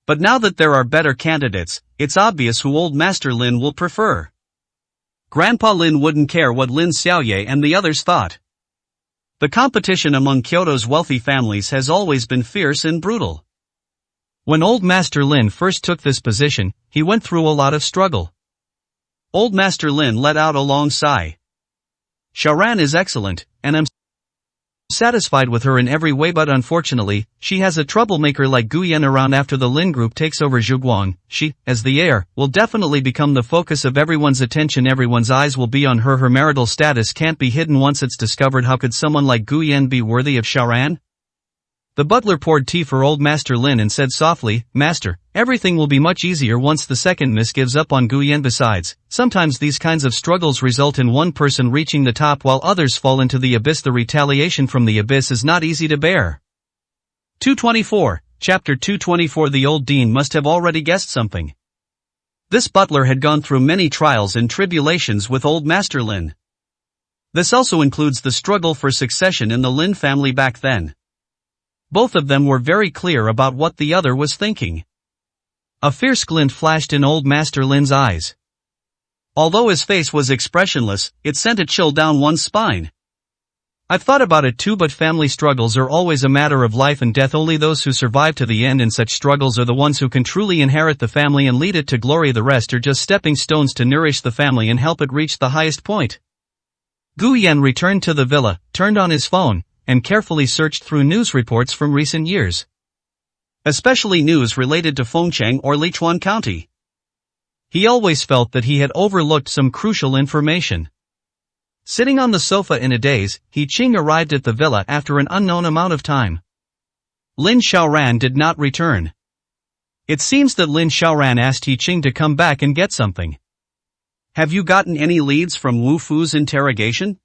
A: But now that there are better candidates, it's obvious who old Master Lin will prefer.
B: Grandpa Lin wouldn't care what Lin Xiaoye and the others thought. The competition among Kyoto's wealthy families has always been fierce and brutal.
A: When Old Master Lin first took this position, he went through a lot of struggle.
B: Old Master Lin let out a long sigh. Xiaoran is excellent, and I'm satisfied with her in every way, but unfortunately, she has a troublemaker like Gu Yan around. After the Lin group takes over Zhuguang, she, as the heir, will definitely become the focus of everyone's attention. Everyone's eyes will be on her. Her marital status can't be hidden once it's discovered. How could someone like Gu Yan be worthy of Xiaoran? The butler poured tea for Old Master Lin and said softly, "Master, everything will be much easier once the second miss gives up on Gu Yan. Besides, sometimes these kinds of struggles result in one person reaching the top while others fall into the abyss. The retaliation from the abyss is not easy to bear." 224, Chapter 224. The old dean must have already guessed something. This butler had gone through many trials and tribulations with Old Master Lin. This also includes the struggle for succession in the Lin family back then. Both of them were very clear about what the other was thinking. A fierce glint flashed in Old Master Lin's eyes. Although his face was expressionless, it sent a chill down one's spine. "I've thought about it too, but family struggles are always a matter of life and death. Only those who survive to the end in such struggles are the ones who can truly inherit the family and lead it to glory. The rest are just stepping stones to nourish the family and help it reach the highest point." Gu Yan returned to the villa, turned on his phone, and carefully searched through news reports from recent years. Especially news related to Fengcheng or Lichuan County. He always felt that he had overlooked some crucial information. Sitting on the sofa in a daze, He Qing arrived at the villa after an unknown amount of time. Lin Xiaoran did not return. It seems that Lin Xiaoran asked He Qing to come back and get something. "Have you gotten any leads from Wu Fu's interrogation?"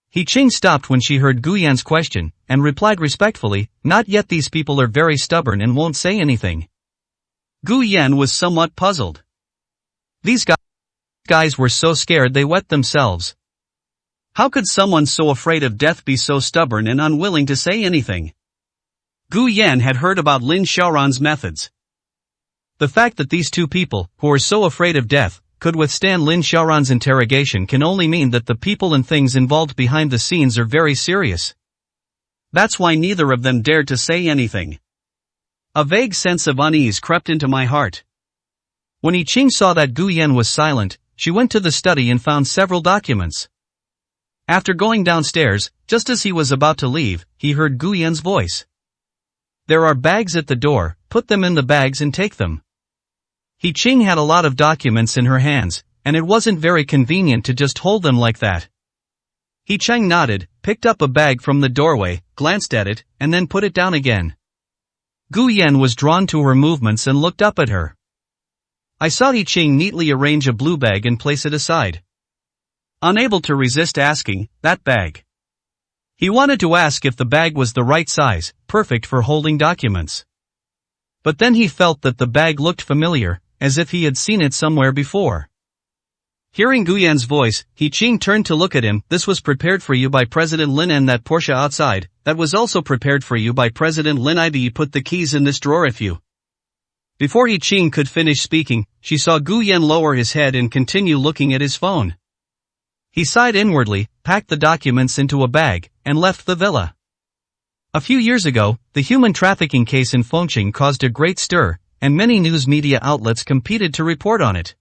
B: He Qing stopped when she heard Gu Yan's question, and replied respectfully, "Not yet. These people are very stubborn and won't say anything." Gu Yan was somewhat puzzled. These guys were so scared they wet themselves. How could someone so afraid of death be so stubborn and unwilling to say anything? Gu Yan had heard about Lin Xiaoran's methods. The fact that these two people, who are so afraid of death, could withstand Lin Xiaoran's interrogation can only mean that the people and things involved behind the scenes are very serious. That's why neither of them dared to say anything. A vague sense of unease crept into my heart. When He Qing saw that Gu Yan was silent, she went to the study and found several documents. After going downstairs, just as he was about to leave, he heard Gu Yan's voice. "There are bags at the door, put them in the bags and take them." He Qing had a lot of documents in her hands, and it wasn't very convenient to just hold them like that. He Qing nodded, picked up a bag from the doorway, glanced at it, and then put it down again. Gu Yan was drawn to her movements and looked up at her. I saw He Qing neatly arrange a blue bag and place it aside. Unable to resist asking, "That bag?" He wanted to ask if the bag was the right size, perfect for holding documents. But then he felt that the bag looked familiar, as if he had seen it somewhere before. Hearing Gu Yan's voice, He Qing turned to look at him. "This was prepared for you by President Lin, and that Porsche outside, that was also prepared for you by President Lin. You put the keys in this drawer if you..." Before He Qing could finish speaking, she saw Gu Yan lower his head and continue looking at his phone. He sighed inwardly, packed the documents into a bag, and left the villa. A few years ago, the human trafficking case in Fengcheng caused a great stir, and many news media outlets competed to report on it.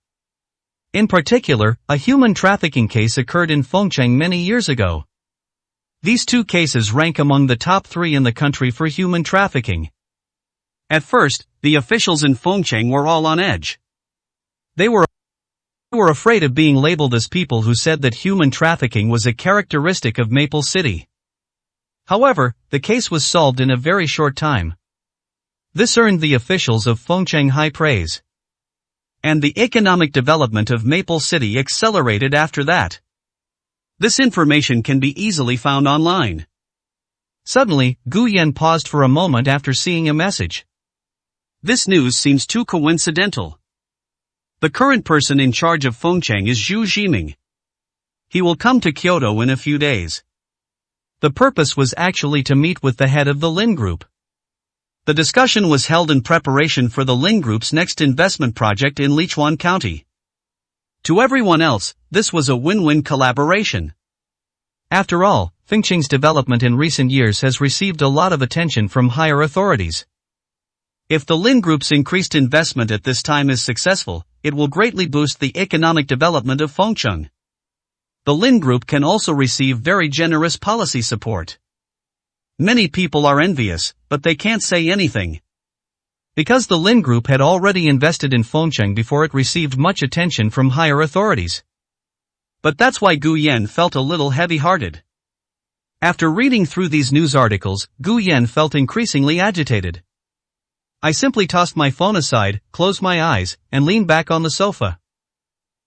B: In particular, a human trafficking case occurred in Fengcheng many years ago. These two cases rank among the top 3 in the country for human trafficking. At first, the officials in Fengcheng were all on edge. They were afraid of being labeled as people who said that human trafficking was a characteristic of Maple City. However, the case was solved in a very short time. This earned the officials of Fengcheng high praise. And the economic development of Maple City accelerated after that. This information can be easily found online. Suddenly, Gu Yan paused for a moment after seeing a message. This news seems too coincidental. The current person in charge of Fengcheng is Zhu Jiming. He will come to Kyoto in a few days. The purpose was actually to meet with the head of the Lin Group. The discussion was held in preparation for the Lin Group's next investment project in Lichuan County. To everyone else, this was a win-win collaboration.
A: After all, Fengqing's development in recent years has received a lot of attention from higher authorities.
B: If the Lin Group's increased investment at this time is successful, it will greatly boost the economic development of Fengqing. The Lin Group can also receive very generous policy support. Many people are envious, but they can't say anything.
A: Because the Lin Group had already invested in Fengqing before it received much attention from higher authorities.
B: But that's why Gu Yan felt a little heavy-hearted.
A: After reading through these news articles, Gu Yan felt increasingly agitated. I simply tossed my phone aside, closed my eyes, and leaned back on the sofa.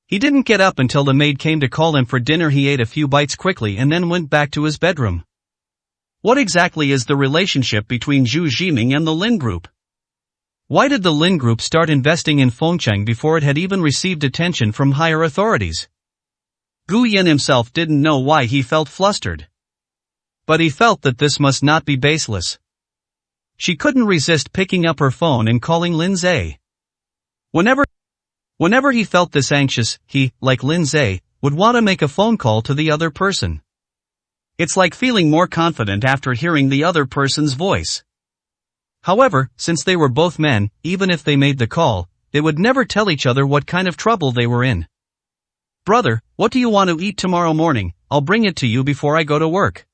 A: He didn't get up until the maid came to call him for dinner. He ate a few bites quickly and then went back to his bedroom.
B: What exactly is the relationship between Zhu Zhiming and the Lin Group?
A: Why did the Lin Group start investing in Fengqing before it had even received attention from higher authorities?
B: Gu Yan himself didn't know why he felt flustered.
A: But he felt that this must not be baseless. She couldn't resist picking up her phone and calling Lin Zhe. Whenever he felt this anxious, he, like Lin Zhe, would want to make a phone call to the other person.
B: It's like feeling more confident after hearing the other person's voice.
A: However, since they were both men, even if they made the call, they would never tell each other what kind of trouble they were in.
B: Brother, what do you want to eat tomorrow morning? I'll bring it to you before I go to work.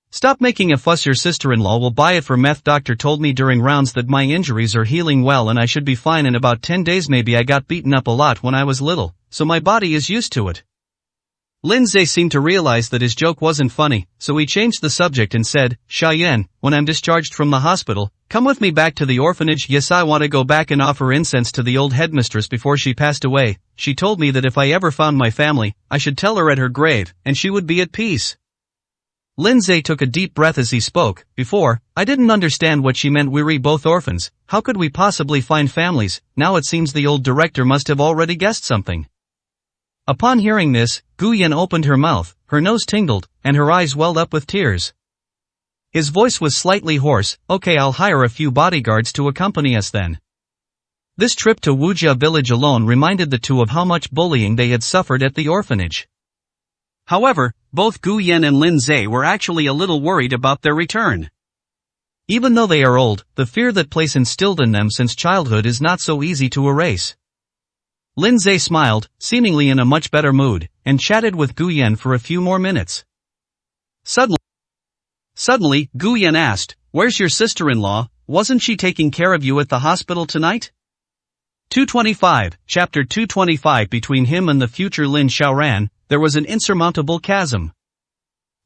A: Stop making a fuss. Your sister-in-law will buy it for meth. Doctor told me during rounds that my injuries are healing well and I should be fine in about 10 days. Maybe I got beaten up a lot when I was little, so my body is used to it.
B: Lin Zhe seemed to realize that his joke wasn't funny, so he changed the subject and said, Xiaoyan, when I'm discharged from the hospital, come with me back to the orphanage. Yes, I want to go back and offer incense to the old headmistress before she passed away. She told me that if I ever found my family, I should tell her at her grave, and she would be at peace.
A: Lin Zhe took a deep breath as he spoke. Before, I didn't understand what she meant. We're both orphans. How could we possibly find families? Now it seems the old director must have already guessed something. Upon hearing this, Gu Yan opened her mouth, her nose tingled, and her eyes welled up with tears. His voice was slightly hoarse. Okay, I'll hire a few bodyguards to accompany us then. This trip to Wujia village alone reminded the two of how much bullying they had suffered at the orphanage.
B: However, both Gu Yan and Lin Zhe were actually a little worried about their return.
A: Even though they are old, the fear that place instilled in them since childhood is not so easy to erase. Lin Zhe smiled, seemingly in a much better mood, and chatted with Gu Yan for a few more minutes.
B: Suddenly, Gu Yan asked, "Where's your sister-in-law? Wasn't she taking care of you at the hospital tonight?" 225, Chapter 225. Between him and the future Lin Xiaoran, there was an insurmountable chasm.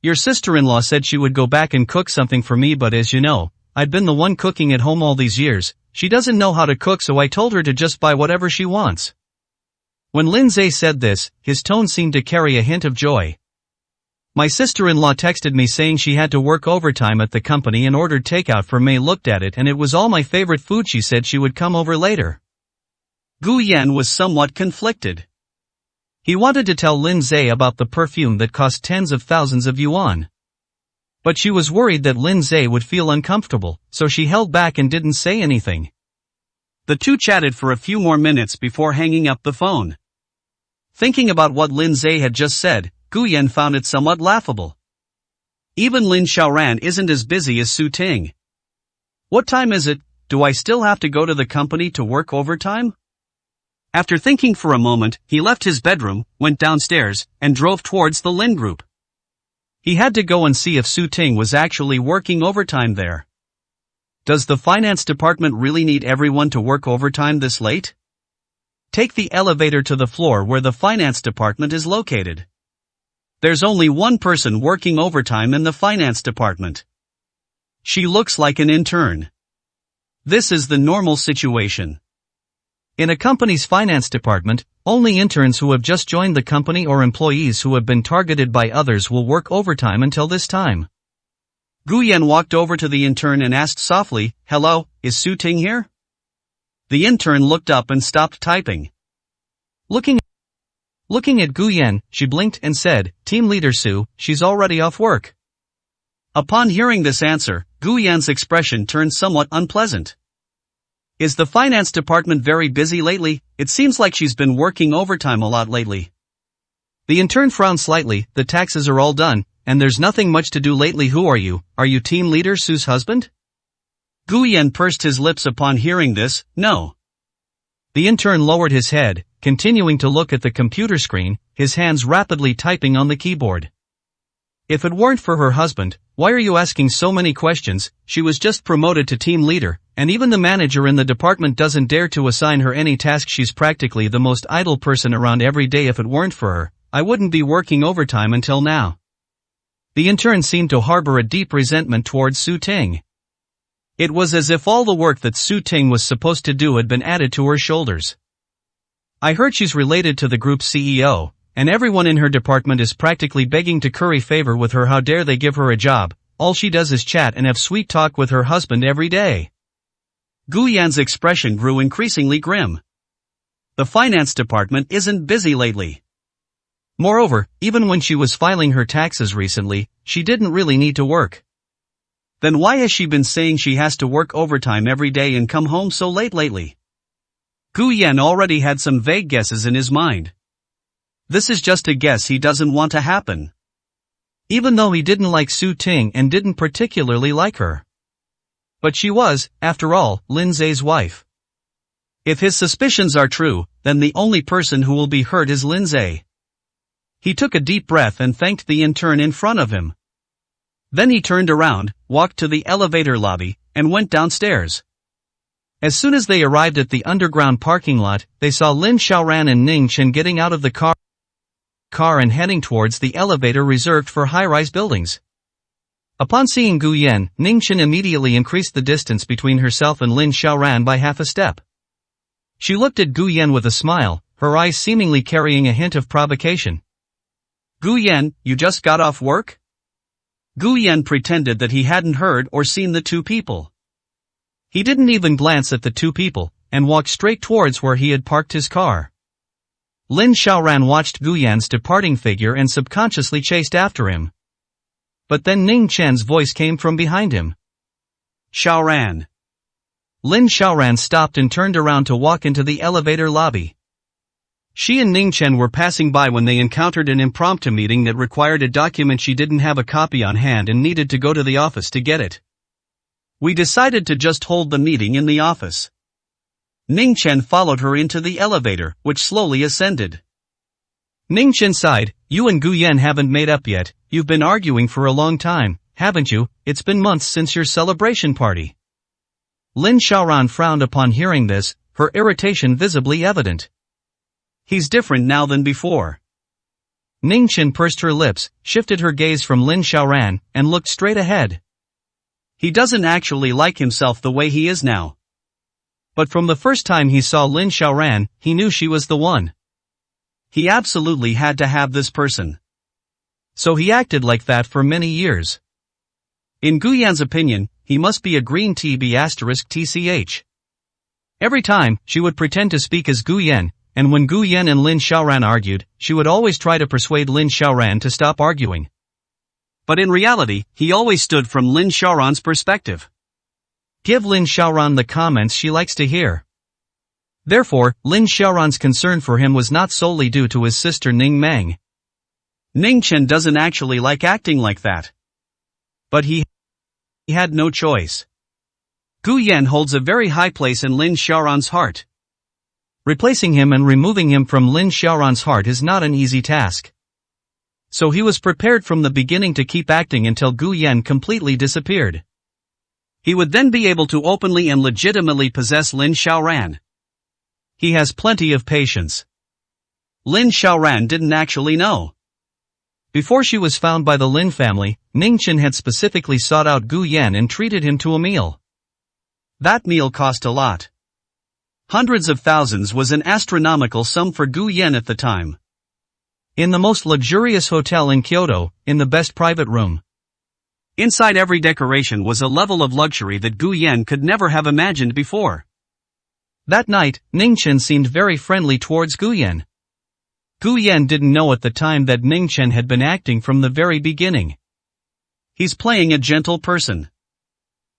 B: Your sister-in-law said she would go back and cook something for me, but as you know, I've been the one cooking at home all these years. She doesn't know how to cook, so I told her to just buy whatever she wants. When Lin Zhe said this, his tone seemed to carry a hint of joy. My sister-in-law texted me saying she had to work overtime at the company and ordered takeout for me. Looked at it and it was all my favorite food. She said she would come over later. Gu Yan was somewhat conflicted.
A: He wanted to tell Lin Zhe about the perfume that cost tens of thousands of yuan. But she was worried that Lin Zhe would feel uncomfortable, so she held back and didn't say anything.
B: The two chatted for a few more minutes before hanging up the phone. Thinking about what Lin Zhe had just said, Gu Yan found it somewhat laughable. Even Lin Xiaoran isn't as busy as Su Ting. What time is it? Do I still have to go to the company to work overtime? After thinking for a moment, he left his bedroom, went downstairs, and drove towards the Lin Group. He had to go and see if Su Ting was actually working overtime there. Does the finance department really need everyone to work overtime this late? Take the elevator to the floor where the finance department is located. There's only one person working overtime in the finance department. She looks like an intern. This is the normal situation. In a company's finance department, only interns who have just joined the company or employees who have been targeted by others will work overtime until this time. Gu Yan walked over to the intern and asked softly, "Hello, is Su Ting here?" The intern looked up and stopped typing. Looking at Gu Yan, she blinked and said, "Team leader Su, she's already off work." Upon hearing this answer, Gu Yan's expression turned somewhat unpleasant. Is the finance department very busy lately? It seems like she's been working overtime a lot lately.
A: The intern frowned slightly. The taxes are all done, and there's nothing much to do lately. Who are you? Are you team leader Sue's husband?
B: Gu Yan pursed his lips upon hearing this. No.
A: The intern lowered his head, continuing to look at the computer screen, his hands rapidly typing on the keyboard. If it weren't for her husband, why are you asking so many questions? She was just promoted to team leader, and even the manager in the department doesn't dare to assign her any task. She's practically the most idle person around every day. If it weren't for her, I wouldn't be working overtime until now. The intern seemed to harbor a deep resentment towards Su Ting. It was as if all the work that Su Ting was supposed to do had been added to her shoulders. I heard she's related to the group's CEO, and everyone in her department is practically begging to curry favor with her. How dare they give her a job? All she does is chat and have sweet talk with her husband every day.
B: Gu Yan's expression grew increasingly grim. The finance department isn't busy lately.
A: Moreover, even when she was filing her taxes recently, she didn't really need to work.
B: Then why has she been saying she has to work overtime every day and come home so late lately? Gu Yan already had some vague guesses in his mind. This is just a guess he doesn't want to happen.
A: Even though he didn't like Su Ting and didn't particularly like her. But she was, after all, Lin Zhe's wife. If his suspicions are true, then the only person who will be hurt is Lin Zhe. He took a deep breath and thanked the intern in front of him. Then he turned around, walked to the elevator lobby, and went downstairs. As soon as they arrived at the underground parking lot, they saw Lin Xiaoran and Ning Chen getting out of the car and heading towards the elevator reserved for high-rise buildings. Upon seeing Gu Yan, Ning Chen immediately increased the distance between herself and Lin Xiaoran by half a step. She looked at Gu Yan with a smile, her eyes seemingly carrying a hint of provocation.
B: Gu Yan, you just got off work? Gu Yan pretended that he hadn't heard or seen the two people.
A: He didn't even glance at the two people, and walked straight towards where he had parked his car. Lin Xiaoran watched Gu Yan's departing figure and subconsciously chased after him. But then Ning Chen's voice came from behind him.
B: Xiaoran.
A: Lin Xiaoran stopped and turned around to walk into the elevator lobby. She and Ning Chen were passing by when they encountered an impromptu meeting that required a document. She didn't have a copy on hand and needed to go to the office to get it.
B: We decided to just hold the meeting in the office. Ning Chen followed her into the elevator, which slowly ascended.
A: Ning Chen sighed. You and Gu Yan haven't made up yet. You've been arguing for a long time, haven't you? It's been months since your celebration party. Lin Xiaoran frowned upon hearing this, her irritation visibly evident.
B: He's different now than before.
A: Ning Chen pursed her lips, shifted her gaze from Lin Xiaoran, and looked straight ahead.
B: He doesn't actually like himself the way he is now.
A: But from the first time he saw Lin Xiaoran, he knew she was the one.
B: He absolutely had to have this person.
A: So he acted like that for many years.
B: In Gu Yan's opinion, he must be a green TB*TCH.
A: Every time, she would pretend to speak as Gu Yan, and when Gu Yan and Lin Xiaoran argued, she would always try to persuade Lin Xiaoran to stop arguing.
B: But in reality, he always stood from Lin Xiaoran's perspective.
A: Give Lin Xiaoran the comments she likes to hear. Therefore, Lin Xiaoran's concern for him was not solely due to his sister Ning Meng.
B: Ning Chen doesn't actually like acting like that. But he had no choice. Gu Yan holds a very high place in Lin Xiaoran's heart.
A: Replacing him and removing him from Lin Xiaoran's heart is not an easy task. So he was prepared from the beginning to keep acting until Gu Yan completely disappeared.
B: He would then be able to openly and legitimately possess Lin Xiaoran.
A: He has plenty of patience.
B: Lin Xiaoran didn't actually know.
A: Before she was found by the Lin family, Ning Chen had specifically sought out Gu Yan and treated him to a meal.
B: That meal cost a lot. Hundreds of thousands was an astronomical sum for Gu Yan at the time.
A: In the most luxurious hotel in Kyoto, in the best private room.
B: Inside every decoration was a level of luxury that Gu Yan could never have imagined before.
A: That night, Ning Chen seemed very friendly towards Gu Yan. Gu Yan didn't know at the time that Ning Chen had been acting from the very beginning.
B: He's playing a gentle person.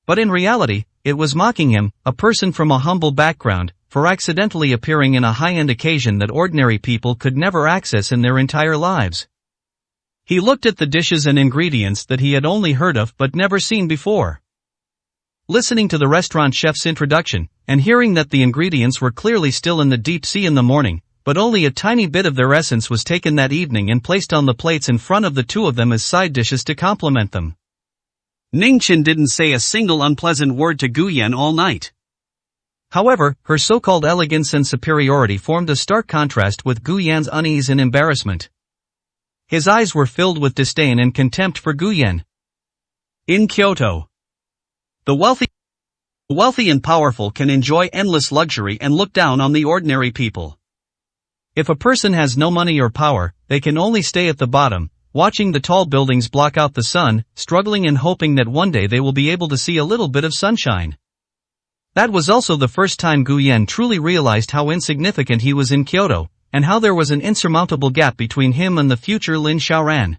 A: But in reality, it was mocking him, a person from a humble background, for accidentally appearing in a high-end occasion that ordinary people could never access in their entire lives. He looked at the dishes and ingredients that he had only heard of but never seen before. Listening to the restaurant chef's introduction, and hearing that the ingredients were clearly still in the deep sea in the morning, but only a tiny bit of their essence was taken that evening and placed on the plates in front of the two of them as side dishes to complement them.
B: Ningchen didn't say a single unpleasant word to Guyan all night.
A: However, her so-called elegance and superiority formed a stark contrast with Guyan's unease and embarrassment. His eyes were filled with disdain and contempt for Guyan.
B: In Kyoto, the wealthy and powerful can enjoy endless luxury and look down on the ordinary people.
A: If a person has no money or power, they can only stay at the bottom, watching the tall buildings block out the sun, struggling and hoping that one day they will be able to see a little bit of sunshine. That was also the first time Guyan truly realized how insignificant he was in Kyoto, and how there was an insurmountable gap between him and the future Lin Xiaoran.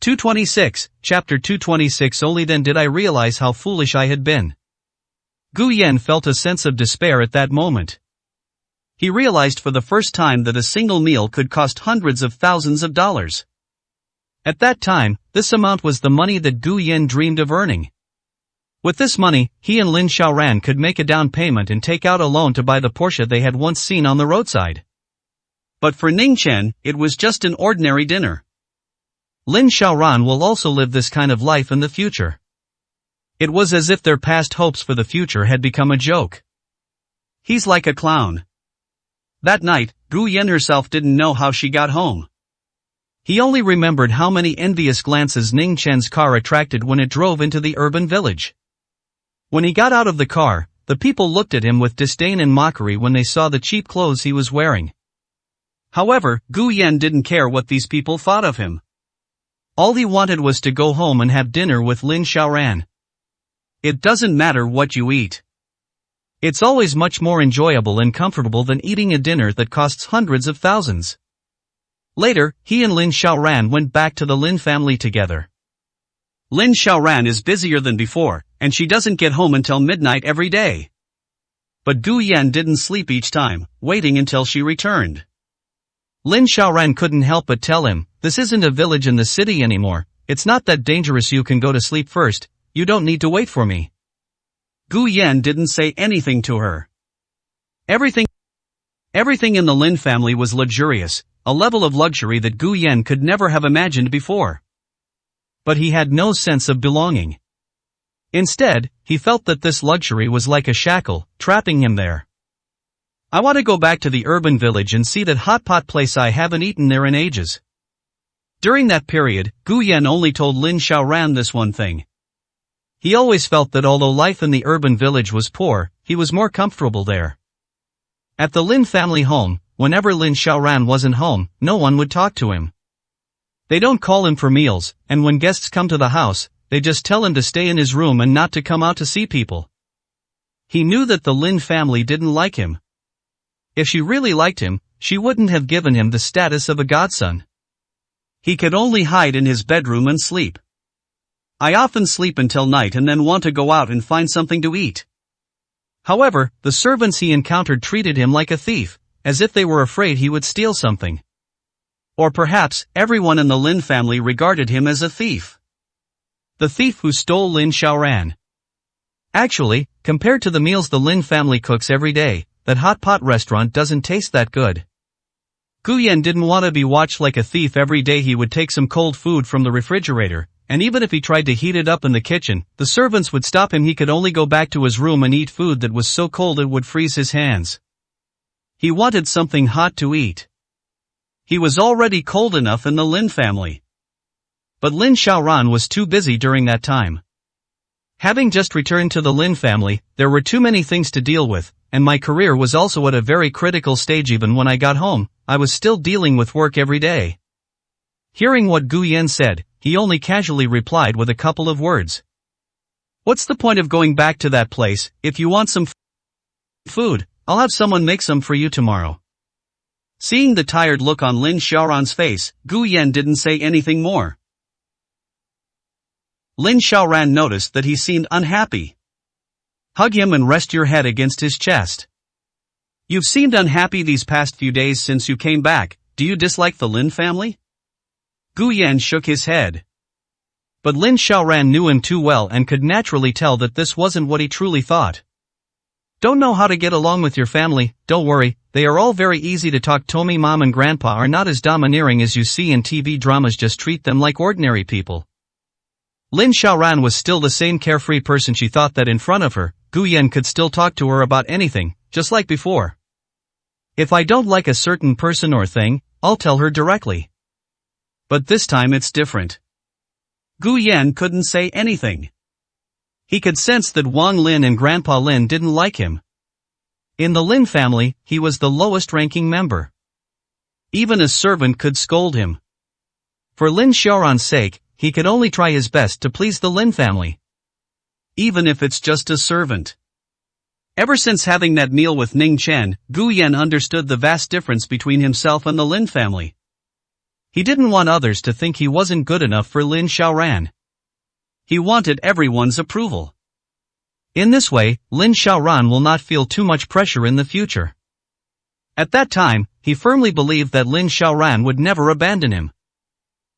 A: 226, Chapter 226. Only then did I realize how foolish I had been. Guyan felt a sense of despair at that moment. He realized for the first time that a single meal could cost hundreds of thousands of dollars. At that time, this amount was the money that Guyan dreamed of earning. With this money, he and Lin Xiaoran could make a down payment and take out a loan to buy the Porsche they had once seen on the roadside.
B: But for Ningchen, it was just an ordinary dinner.
A: Lin Xiaoran will also live this kind of life in the future. It was as if their past hopes for the future had become a joke.
B: He's like a clown. That night, Guyan herself didn't know how she got home.
A: He only remembered how many envious glances Ningchen's car attracted when it drove into the urban village. When he got out of the car, the people looked at him with disdain and mockery when they saw the cheap clothes he was wearing.
B: However, Guyan didn't care what these people thought of him.
A: All he wanted was to go home and have dinner with Lin Xiaoran.
B: It doesn't matter what you eat.
A: It's always much more enjoyable and comfortable than eating a dinner that costs hundreds of thousands. Later, he and Lin Xiaoran went back to the Lin family together.
B: Lin Xiaoran is busier than before, and she doesn't get home until midnight every day. But Guyan didn't sleep each time, waiting until she returned.
A: Lin Xiaoran couldn't help but tell him, "This isn't a village in the city anymore, it's not that dangerous, you can go to sleep first, you don't need to wait for me."
B: Guyan didn't say anything to her. Everything in the Lin family was luxurious, a level of luxury that Guyan could never have imagined before.
A: But he had no sense of belonging. Instead, he felt that this luxury was like a shackle, trapping him there. "I want to go back to the urban village and see that hot pot place, I haven't eaten there in ages." During that period, Guyan only told Lin Xiaoran this one thing. He always felt that although life in the urban village was poor, he was more comfortable there. At the Lin family home, whenever Lin Xiaoran wasn't home, no one would talk to him. They don't call him for meals, and when guests come to the house, they just tell him to stay in his room and not to come out to see people. He knew that the Lin family didn't like him. If she really liked him, she wouldn't have given him the status of a godson.
B: He could only hide in his bedroom and sleep. "I often sleep until night and then want to go out and find something to eat."
A: However, the servants he encountered treated him like a thief, as if they were afraid he would steal something. Or perhaps, everyone in the Lin family regarded him as a thief. The thief who stole Lin Xiaoran. Actually, compared to the meals the Lin family cooks every day, that hot pot restaurant doesn't taste that good. Guyan didn't want to be watched like a thief every day. He would take some cold food from the refrigerator, and even if he tried to heat it up in the kitchen, the servants would stop him. He could only go back to his room and eat food that was so cold it would freeze his hands. He wanted something hot to eat. He was already cold enough in the Lin family. But Lin Xiaoran was too busy during that time. Having just returned to the Lin family, there were too many things to deal with, and my career was also at a very critical stage. Even when I got home, I was still dealing with work every day. Hearing what Guyan said, he only casually replied with a couple of words. "What's the point of going back to that place? If you want some food, I'll have someone make some for you tomorrow." Seeing the tired look on Lin Xiaoran's face, Guyan didn't say anything more.
B: Lin Xiaoran noticed that he seemed unhappy. Hug him and rest your head against his chest. You've seemed unhappy these past few days since you came back. Do you dislike the Lin family? Gu Yan shook his head. But Lin Xiaoran knew him too well and could naturally tell that this wasn't what he truly thought. Don't know how to get along with your family? Don't worry, they are all very easy to talk to. Me, mom and grandpa are not as domineering as you see in TV dramas. Just treat them like ordinary people. Lin Xiaoran was still the same carefree person. She thought that in front of her, Gu Yan could still talk to her about anything, just like before. If I don't like a certain person or thing, I'll tell her directly. But this time it's different. Gu Yan couldn't say anything. He could sense that Wang Lin and Grandpa Lin didn't like him. In the Lin family, he was the lowest-ranking member. Even a servant could scold him. For Lin Xiaoran's sake, he could only try his best to please the Lin family. Even if it's just a servant. Ever since having that meal with Ning Chen, Gu Yan understood the vast difference between himself and the Lin family. He didn't want others to think he wasn't good enough for Lin Xiaoran. He wanted everyone's approval. In this way, Lin Xiaoran will not feel too much pressure in the future. At that time, he firmly believed that Lin Xiaoran would never abandon him.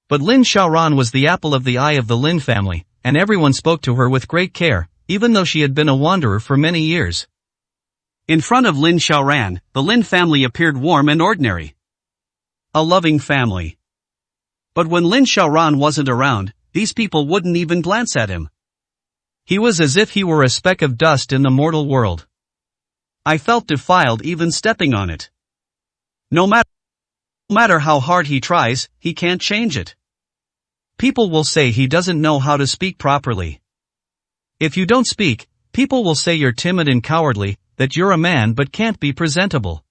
B: But Lin Xiaoran was the apple of the eye of the Lin family, and everyone spoke to her with great care, even though she had been a wanderer for many years. In front of Lin Xiaoran, the Lin family appeared warm and ordinary. A loving family. But when Lin Xiaoran wasn't around, these people wouldn't even glance at him. He was as if he were a speck of dust in the mortal world. I felt defiled even stepping on it. No matter how hard he tries, he can't change it. People will say he doesn't know how to speak properly. If you don't speak, people will say you're timid and cowardly, that you're a man but can't be presentable.